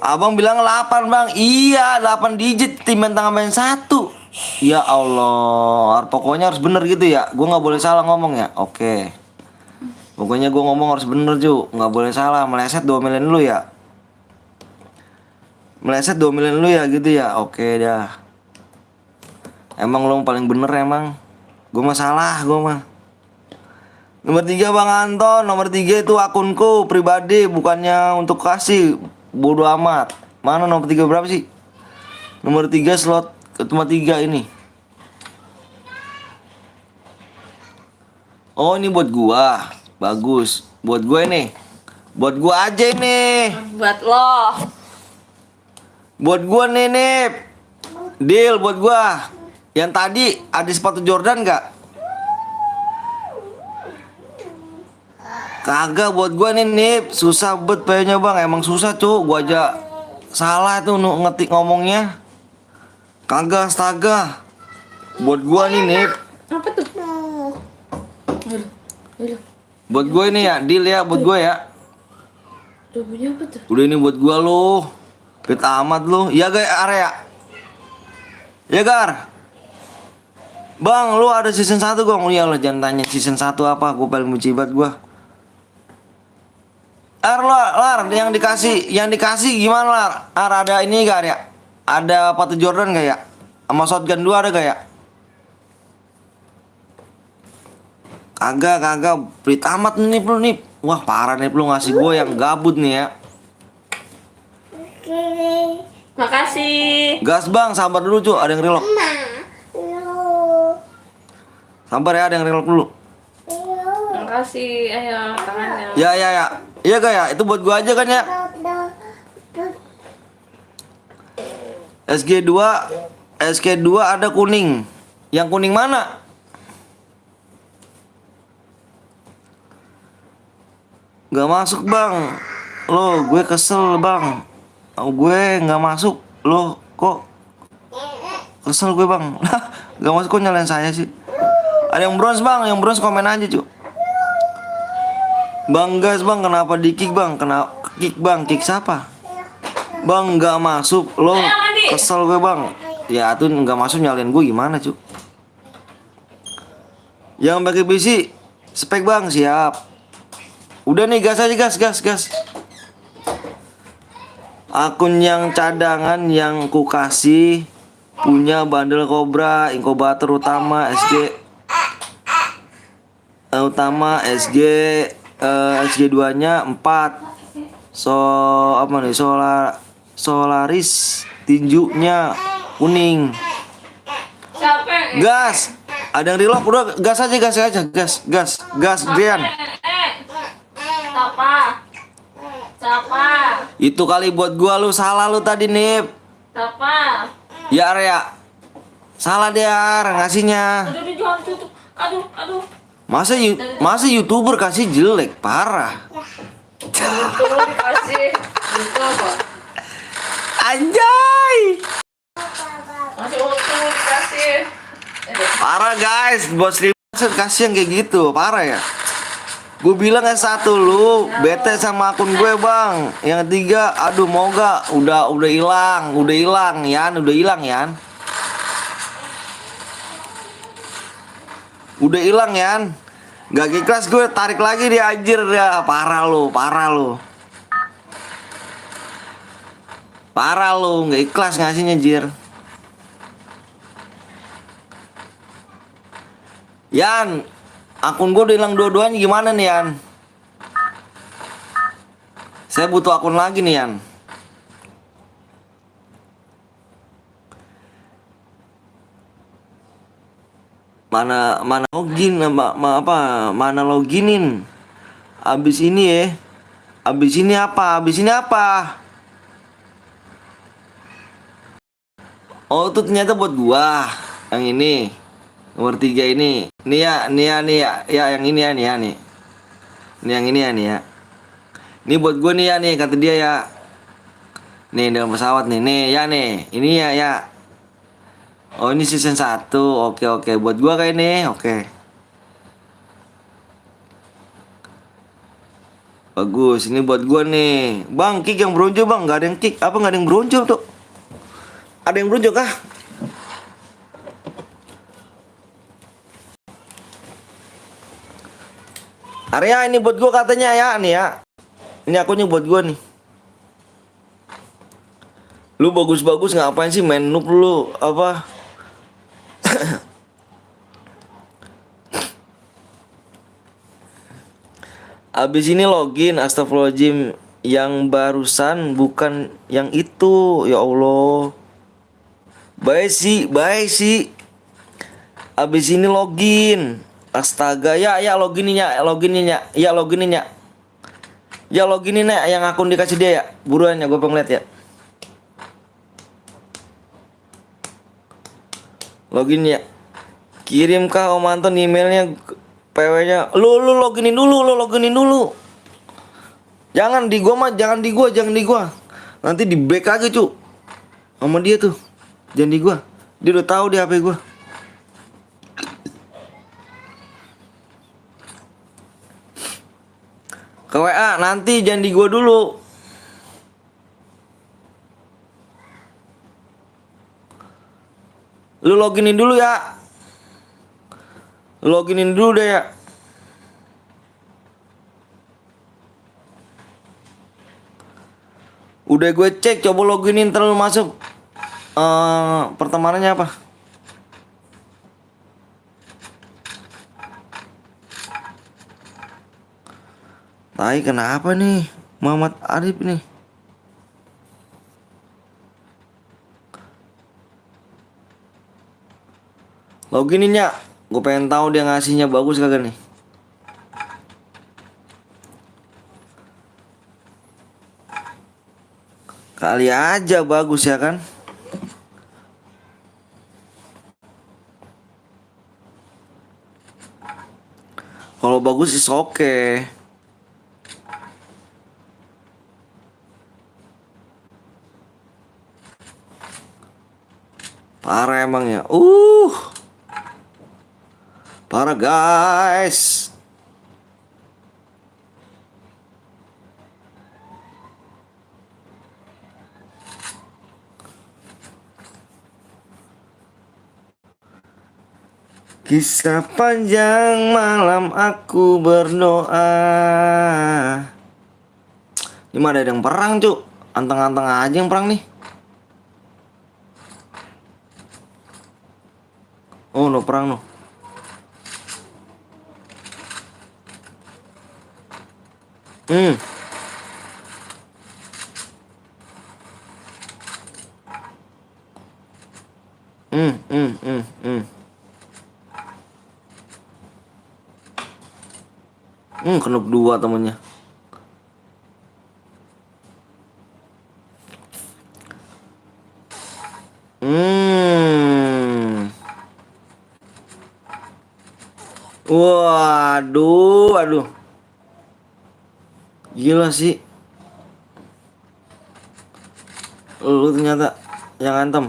Abang bilang 8, Bang. Iya, 8 digit timbang tambahin 1. Ya Allah, pokoknya harus bener gitu ya. Gue nggak boleh salah ngomong ya. Oke. Pokoknya gue ngomong harus bener, Cuk. Nggak boleh salah, meleset 2 miliar lu ya. Meleset 2 miliar lu ya gitu ya. Oke dah. Emang lu paling bener emang. Gue mah salah, gue mah. Nomor 3 Bang Anton. Nomor 3 itu akunku pribadi, bukannya untuk kasih. Bodoh amat. Mana nomor 3 berapa sih? Nomor 3 slot cuma 3 ini. Oh ini buat gua. Bagus. Buat gua ini. Buat gua aja ini. Buat lo. Buat gua nih Nip. Deal buat gua. Yang tadi ada sepatu Jordan gak? Kagak buat gua nih Nip, susah bet payahnya bang, emang susah cuk, gua aja salah tuh ngetik ngomongnya. Kagak astaga. Buat gua nih Nip, Apa tuh? Aduh, aduh. buat gua ini ya, deal ya buat gua ya. Udah bunyi apa tuh? Udah ini buat gua lo. Pita amat lo. Iya gak area? Ya Gar. Bang, lu ada season 1 gua. Oh iya lah, jangan tanya season 1 apa, gua paling benci banget gua. Lar, yang dikasih gimana Lar? Ada ini gak ya? Ada Patu Jordan gak ya? Sama shotgun 2 ada gak ya? Kagak, pelit amat nih lu nih. Wah parah nih lu ngasih gue yang gabut nih ya. Makasih. Gas bang, sabar dulu cu, ada yang relock. Sabar ya, ada yang relock dulu. Makasih, ayo tangannya. Ya. Iya gak ya? Itu buat gue aja kan ya. SG2 ada kuning. Yang kuning mana? Gak masuk bang. Lo gue kesel bang. Gue gak masuk. Lo kok kesel gue bang. Gak masuk kok nyalain saya sih. Ada yang bronze bang. Yang bronze komen aja cu. Bang gas bang, kenapa di kick bang? Kena kick bang, kick siapa? Bang gak masuk. Lo kesel gue bang. Ya tuh gak masuk nyalain gue gimana cu. Yang pakai PC spek bang, siap. Udah nih gas aja gas. Akun yang cadangan yang ku kasih punya bandel Cobra, inkubator utama SG2 nya 4. Apa nih? Solaris tinjunya kuning. Capek. Gas. Ada yang relock udah gas aja. Gas Brian. Siapa? Itu kali buat gua lu salah lu tadi Nip. Siapa? Ya Arya. Salah dia ngasihnya. Aduh, jangan tutup. Aduh. Masa YouTuber kasih jelek parah. Itu dikasih. Itu apa? Anjay. Masih utuh dikasih. Parah guys, buat streamer kasih yang kayak gitu, parah ya. Gue bilang S1 lu bete sama akun gue bang. Yang 3, aduh mau gak? Udah hilang Yan. Udah hilang Yan. Gak ikhlas gue tarik lagi dia anjir ya. Parah lu. Gak ikhlas ngasihnya jir. Yan, akun gue udah hilang dua-duanya gimana nih Yan? Saya butuh akun lagi nih Yan. Mana login mana loginin? Abis ini apa? Oh itu ternyata buat gua. Yang ini nomor 3 ini. Nih ya. Ya yang ini ya nih ya nih. Ini yang ini ya nih ya. Ini buat gua nih ya nih kata dia ya. Nih dalam pesawat nih. Nih ya nih. Ini ya. Oh ini season 1. Oke. Buat gua kayak ini. Oke. Bagus. Ini buat gua nih. Bang, kick yang bronjo bang. Gak ada yang kick. Apa gak ada yang bronjo tuh? Ada yang bronjo kah? Arya ini buat gua katanya ya nih ya. Ini akunnya buat gua nih. Lu bagus-bagus ngapain sih main noob lu apa? Abis ini login astagfirullahaladzim. Yang barusan bukan yang itu. Ya Allah. Baik sih. Abis ini login. Astaga, ya logininnya. Ya logininnya yang akun dikasih dia ya. Buruan ya, gue pengen lihat ya. Login ya. Kirimkah Om Anton emailnya? PW-nya. Lu loginin dulu. Jangan di gua mah, jangan di gua. Nanti di back lagi, Cuk. Sama dia tuh. Jangan di gua. Dia udah tahu di HP gua. Ke WA nanti jangan di gua dulu. Lu loginin dulu ya. Loginin dulu deh ya. Udah gue cek, coba loginin terus masuk. Pertemanannya apa? Tai kenapa nih Muhammad Arif nih? Loginin ya. Gue pengen tahu dia ngasihnya bagus kagak nih. Kali aja bagus ya kan? Kalau bagus is oke. Parah emang ya. Parah guys. Kisah panjang malam aku berdoa. Ini mah ada yang perang, Cuk. Anteng-anteng aja yang perang nih. Oh, no perang no. Hmm. Kenop dua temennya. Waduh. Gila sih. Lu ternyata yang antem.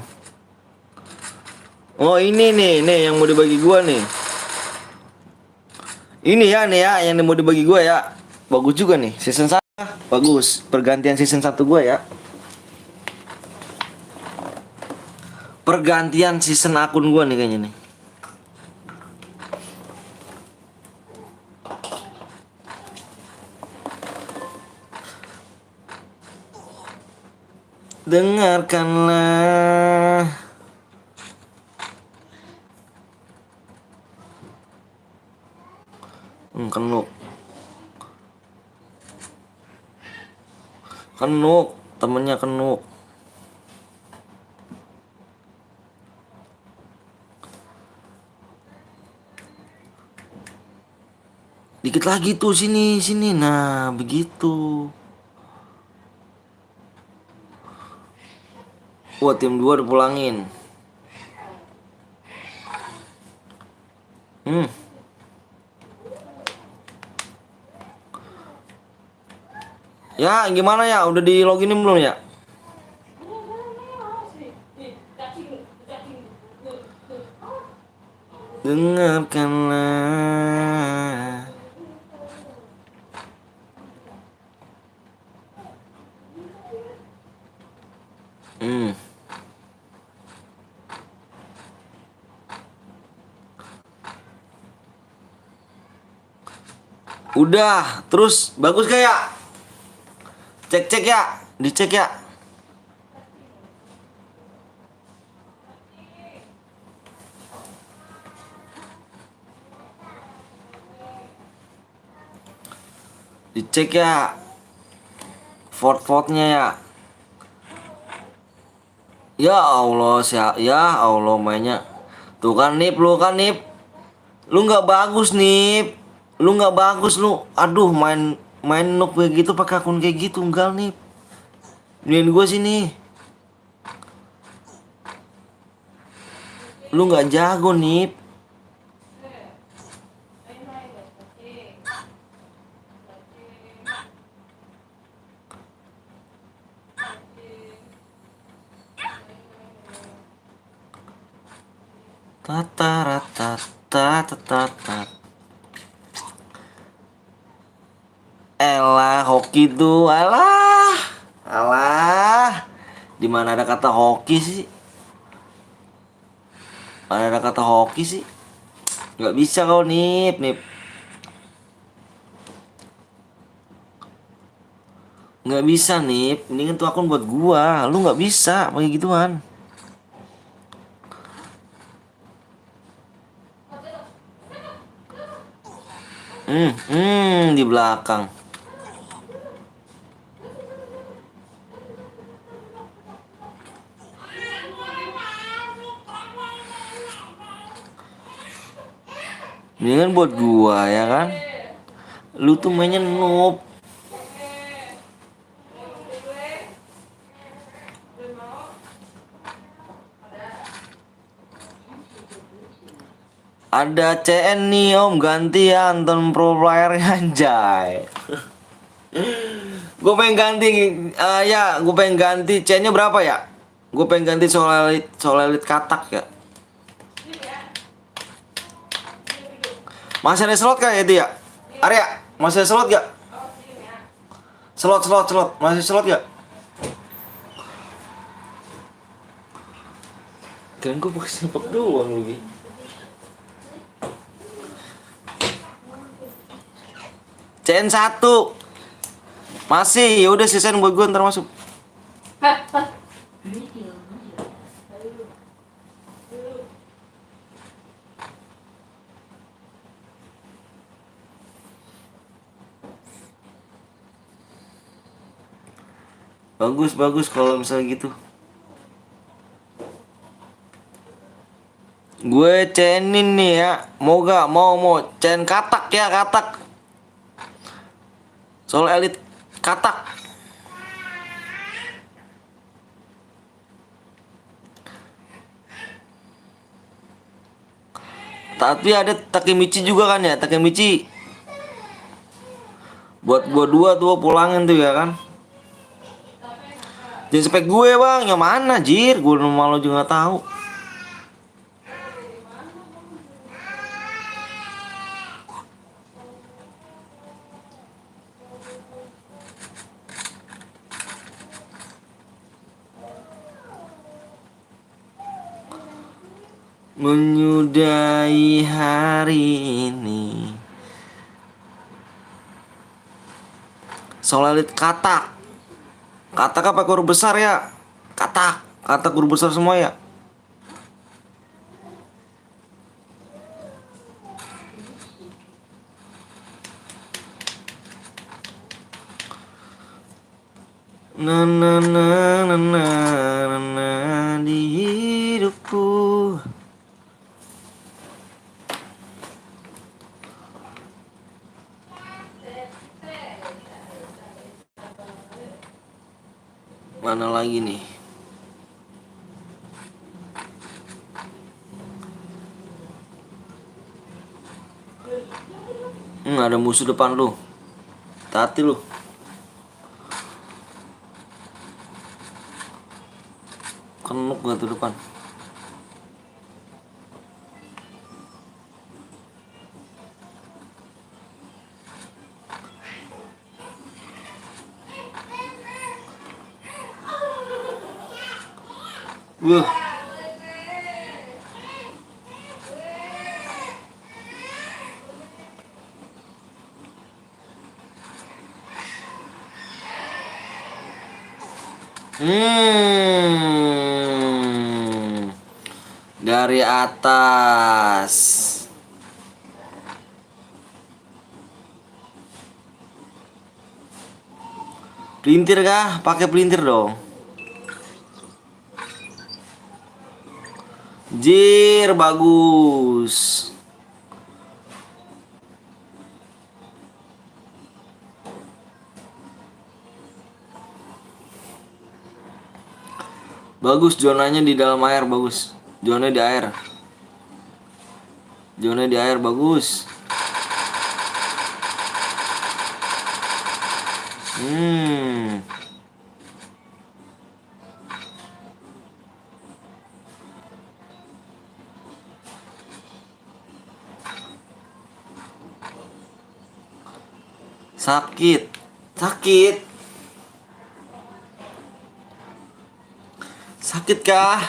Oh ini nih yang mau dibagi gua nih. Ini ya yang mau dibagi gua ya. Bagus juga nih season 1. Bagus. Pergantian season 1 gua ya. Pergantian season akun gua nih kayaknya nih. Dengarkanlah. Kenuk temennya kenuk. Dikit lagi tuh sini nah begitu. Wah tim 2 udah pulangin. Ya gimana ya, udah di loginin belum ya? Dengarkanlah. Udah, terus bagus kayak. Cek ya, dicek ya. Dicek ya. Vote-nya ya. Ya Allah, ya Allah mainnya. Tuh kan Nip, lu kan Nip. Lu nggak bagus Nip. Lu nggak bagus lu. Aduh main noob kayak gitu pakai akun kayak gitu enggak Nip. Iniin gua sini. Lu nggak jago Nip. Tataratatatatata. Elah, hoki tuh, alah, alah. Di mana ada kata hoki sih? Mana ada kata hoki sih? Nggak bisa kau nip, nip. Nggak bisa nip. Ini kan tuh akun buat gua. Lu nggak bisa pakai gituan. Di belakang. Ini kan buat gua ya kan. Lu tuh mainnya noob. Ada CN nih om, gantian nonton pro player anjay. Gue pengen ganti, ya gue pengen ganti CN-nya berapa ya? Gue pengen ganti Solelit katak ya. Masih ada slot kah itu ya? Arya, masih ada slot gak? Slot, masih slot gak? Keren gue pakai sepak doang lagi. CN 1 masih, ya udah sisain buat gue ntar masuk. Bagus kalau misalnya gitu. Gue cenin nih ya, mau gak? Mau cen katak ya, katak. Soal elit katak. Tapi ada Takemichi juga kan ya, Takemichi. Buat gua dua tuh pulangin tuh ya kan. Jangan spek gue bang, yang mana jir? Gue malu juga nggak tahu. Menyudahi hari ini. Solelit katak. Katak apa huruf besar ya? Katak huruf besar semua ya. Na di hidupku. Mana lagi nih? Ada musuh depan lu. Hati lu. Kenuk gak tuh depan? Wah. Dari atas. Pelintir kah? Pakai pelintir dong. Jir, bagus. Bagus zonanya di dalam air, bagus. Zona di air. Zona di air bagus. Sakit. Sakit. Sakit kah?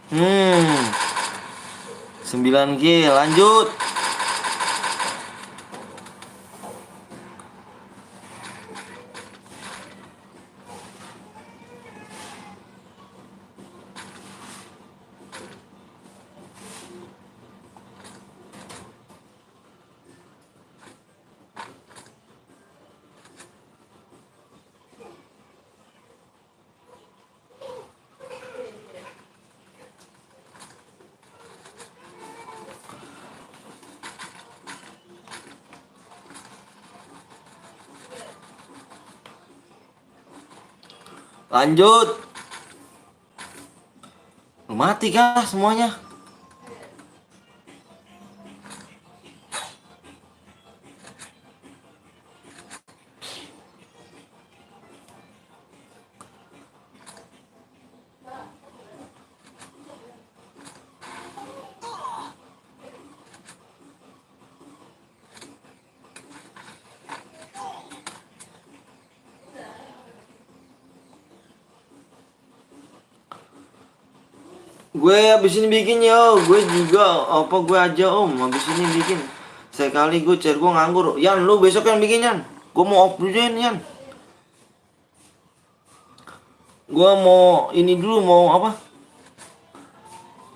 Hmm. 9 kill, lanjut. Lanjut. Mati kah semuanya? Gue habis ini bikin yo, gue juga apa gue aja om, habis ini bikin. Sekali gue gue nganggur. Yan, lu besok yang bikin Yan. Gue mau off dulu Yan. Gue mau ini dulu mau apa?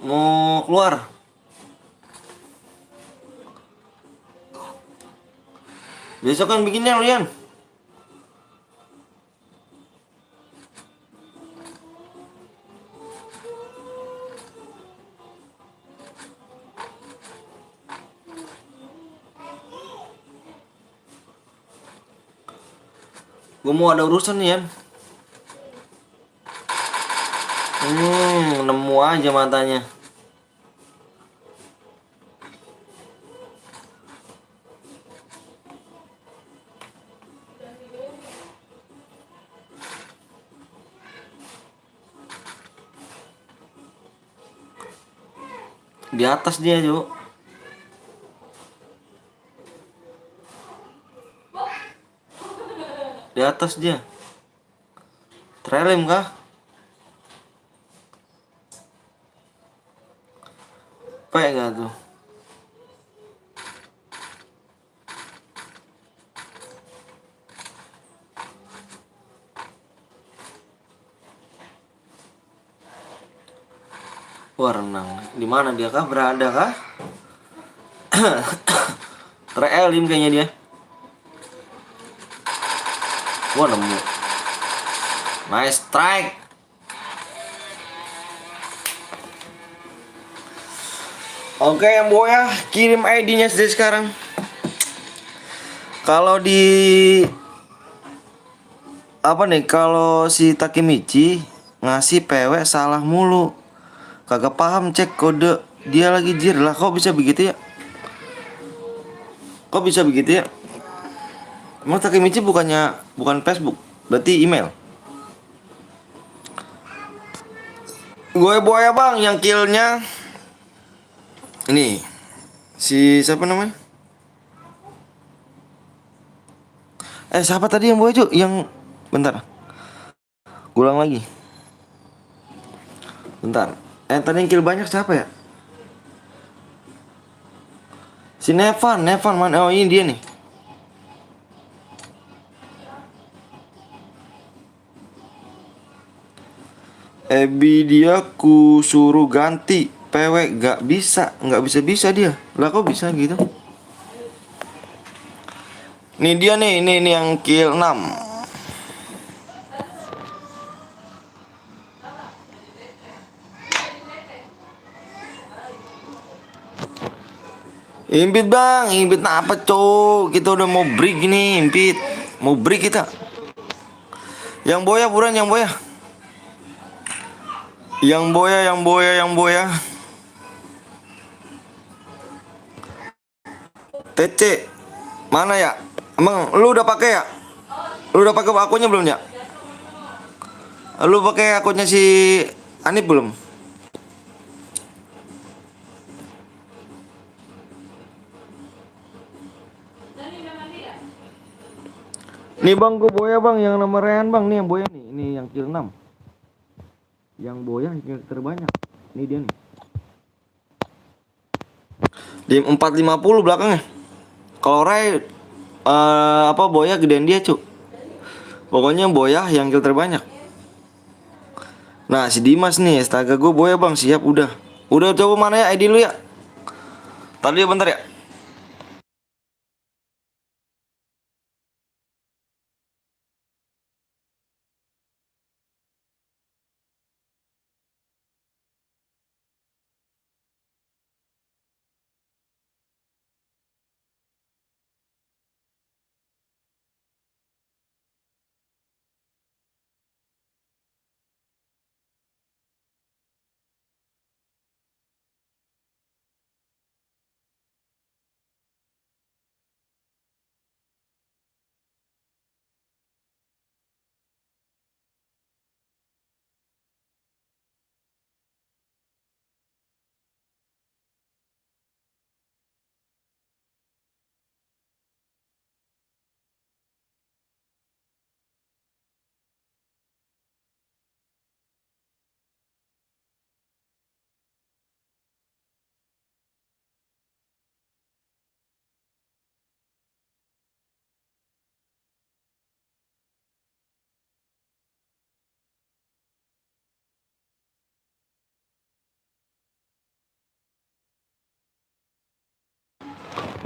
Mau keluar. Besok kan bikin Yan, lu Yan. Gue mau ada urusan nih Yan. Nemu aja matanya. Di atas dia, Juk. Di atas dia. Trelem kah? Pek gak tuh? Wah, renang. Di mana dia kah? Berada kah? Trelim kayaknya dia. Wah, nemu. Nice strike. Oke, yang boya kirim ID-nya sendiri sekarang. Kalau di apa nih? Kalau si Takemichi ngasih PW salah mulu. Kagak paham cek kode dia lagi jir lah. Kok bisa begitu ya? Kok bisa begitu ya? Emang Takemichi bukan Facebook, berarti email. Gue boya bang yang killnya. Ini si siapa namanya? Siapa tadi yang boya Cuk? Yang bentar. Ulang lagi. Bentar. Tadi yang kill banyak siapa ya? Si Nevan mana? Oh ini dia nih. Ebi dia ku suruh ganti PW nggak bisa dia. Lah kok bisa gitu? Nih dia nih, ini yang kill 6. Impit bang, impit apa cok? Kita udah mau break nih, impit. Mau break kita. Yang boya buruan, yang boya. Yang boya. TC. Mana ya? Emang lu udah pakai ya? Lu udah pakai akunnya belum ya? Lu pakai akunnya si Anip belum? Nih bang, gue boya bang, yang nomor Rehan bang, nih yang boya nih, ini yang kill 6. Yang boya yang terbanyak, ini dia nih. Di 450 belakangnya. Kalau Ray apa boya gedean dia cu. Pokoknya boya yang kill terbanyak. Nah si Dimas nih, astaga gue boya bang, siap udah. Udah coba mana ya ID lu ya? Tadi bentar ya.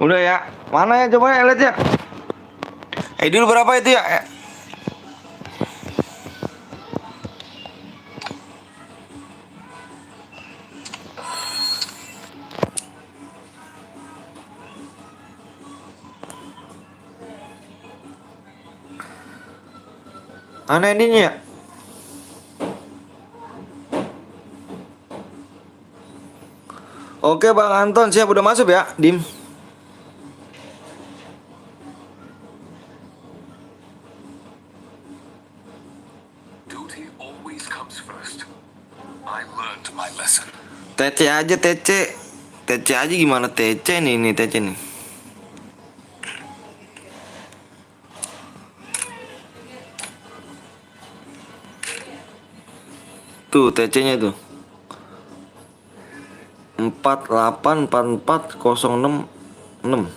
Udah ya. Mana ya coba ya lihat ya. ID lu berapa itu ya? Mana ID-nya ya? Oke Bang Anton, siap udah masuk ya, Dim. Duty always comes first. I learned my lesson. TC aja TC. TC aja gimana TC nih, ini TC nih. Tuh TC-nya tuh. 4844066.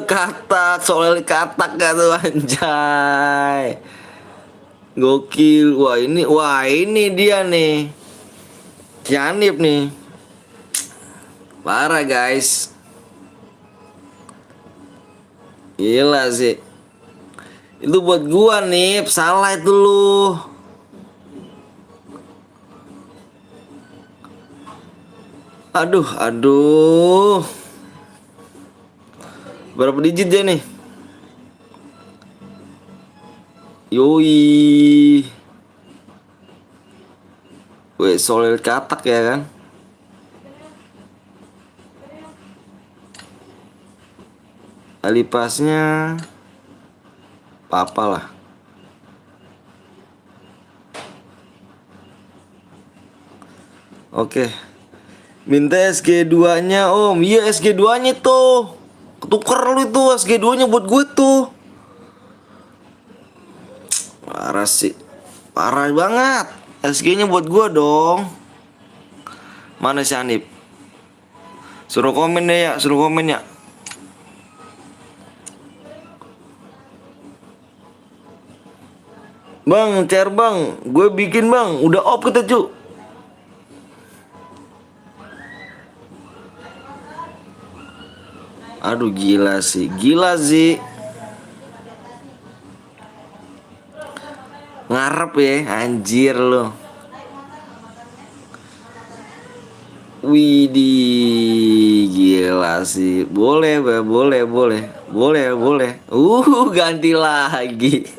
Katak, soal katak gak tuh anjay. Gokil. Wah ini dia nih. Janip nih. Parah guys. Gila sih. Itu buat gua nih, salah itu lu. Aduh. Berapa digit dia nih? Yoi. Weh, solid katak ya kan? Alipasnya apa lah. Oke. Minta SG2 nya om. Iya SG2 nya tuh. Ketuker lu itu SG2 nya buat gue tuh. Parah sih. Parah banget. SG nya buat gue dong. Mana si Anip? Suruh komen deh ya. Suruh komen ya. Bang, cair bang, gue bikin bang, udah off kita cu. Aduh gila sih. Ngarep ya, anjir lo. Widih, gila sih. Boleh. Ganti lagi.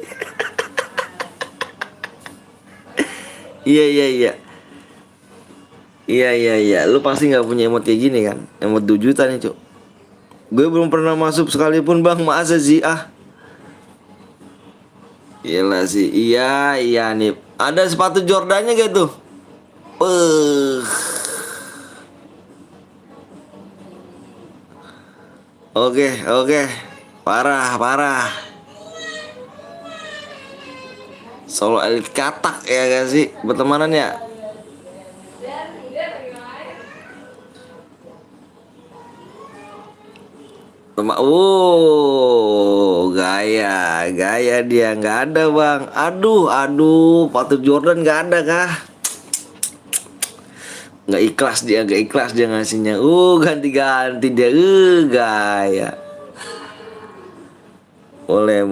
Iya. Iya. Lu pasti nggak punya emot kayak gini kan? Emot 2 juta nih, Cuk. Gue belum pernah masuk sekalipun, Bang. Masa sih ah? Gila sih. Iya nih. Ada sepatu Jordannya gak tuh? Oke. Parah. Solo elit katak ya gak sih? Pertemanan ya? Gaya dia nggak ada bang. Aduh, patut Jordan nggak ada kah? Nggak ikhlas dia ngasihnya. Ganti dia. Gaya. Boleh.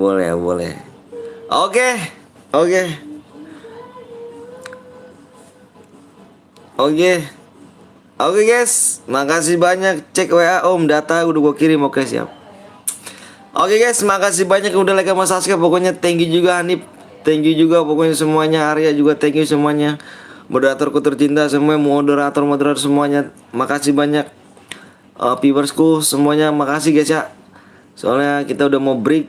Oke guys, makasih banyak. Cek WA Om, data udah gua kirim. Oke siap. Oke guys, makasih banyak yang udah like sama subscribe. Pokoknya thank you juga Hanif, thank you juga pokoknya semuanya. Arya juga thank you semuanya. Moderatorku tercinta semua, moderator semuanya. Makasih banyak. Viewersku semuanya, makasih guys ya. Soalnya kita udah mau break.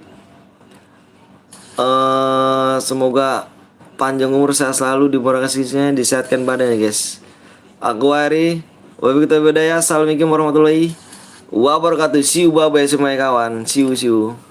Semoga panjang umur, sehat selalu, dimurahkan, disehatkan badannya guys. Aku Ari, wabillahi taufiq hidayah. Assalamualaikum warahmatullahi wabarakatuh. See you, bye bye semuanya kawan. See you.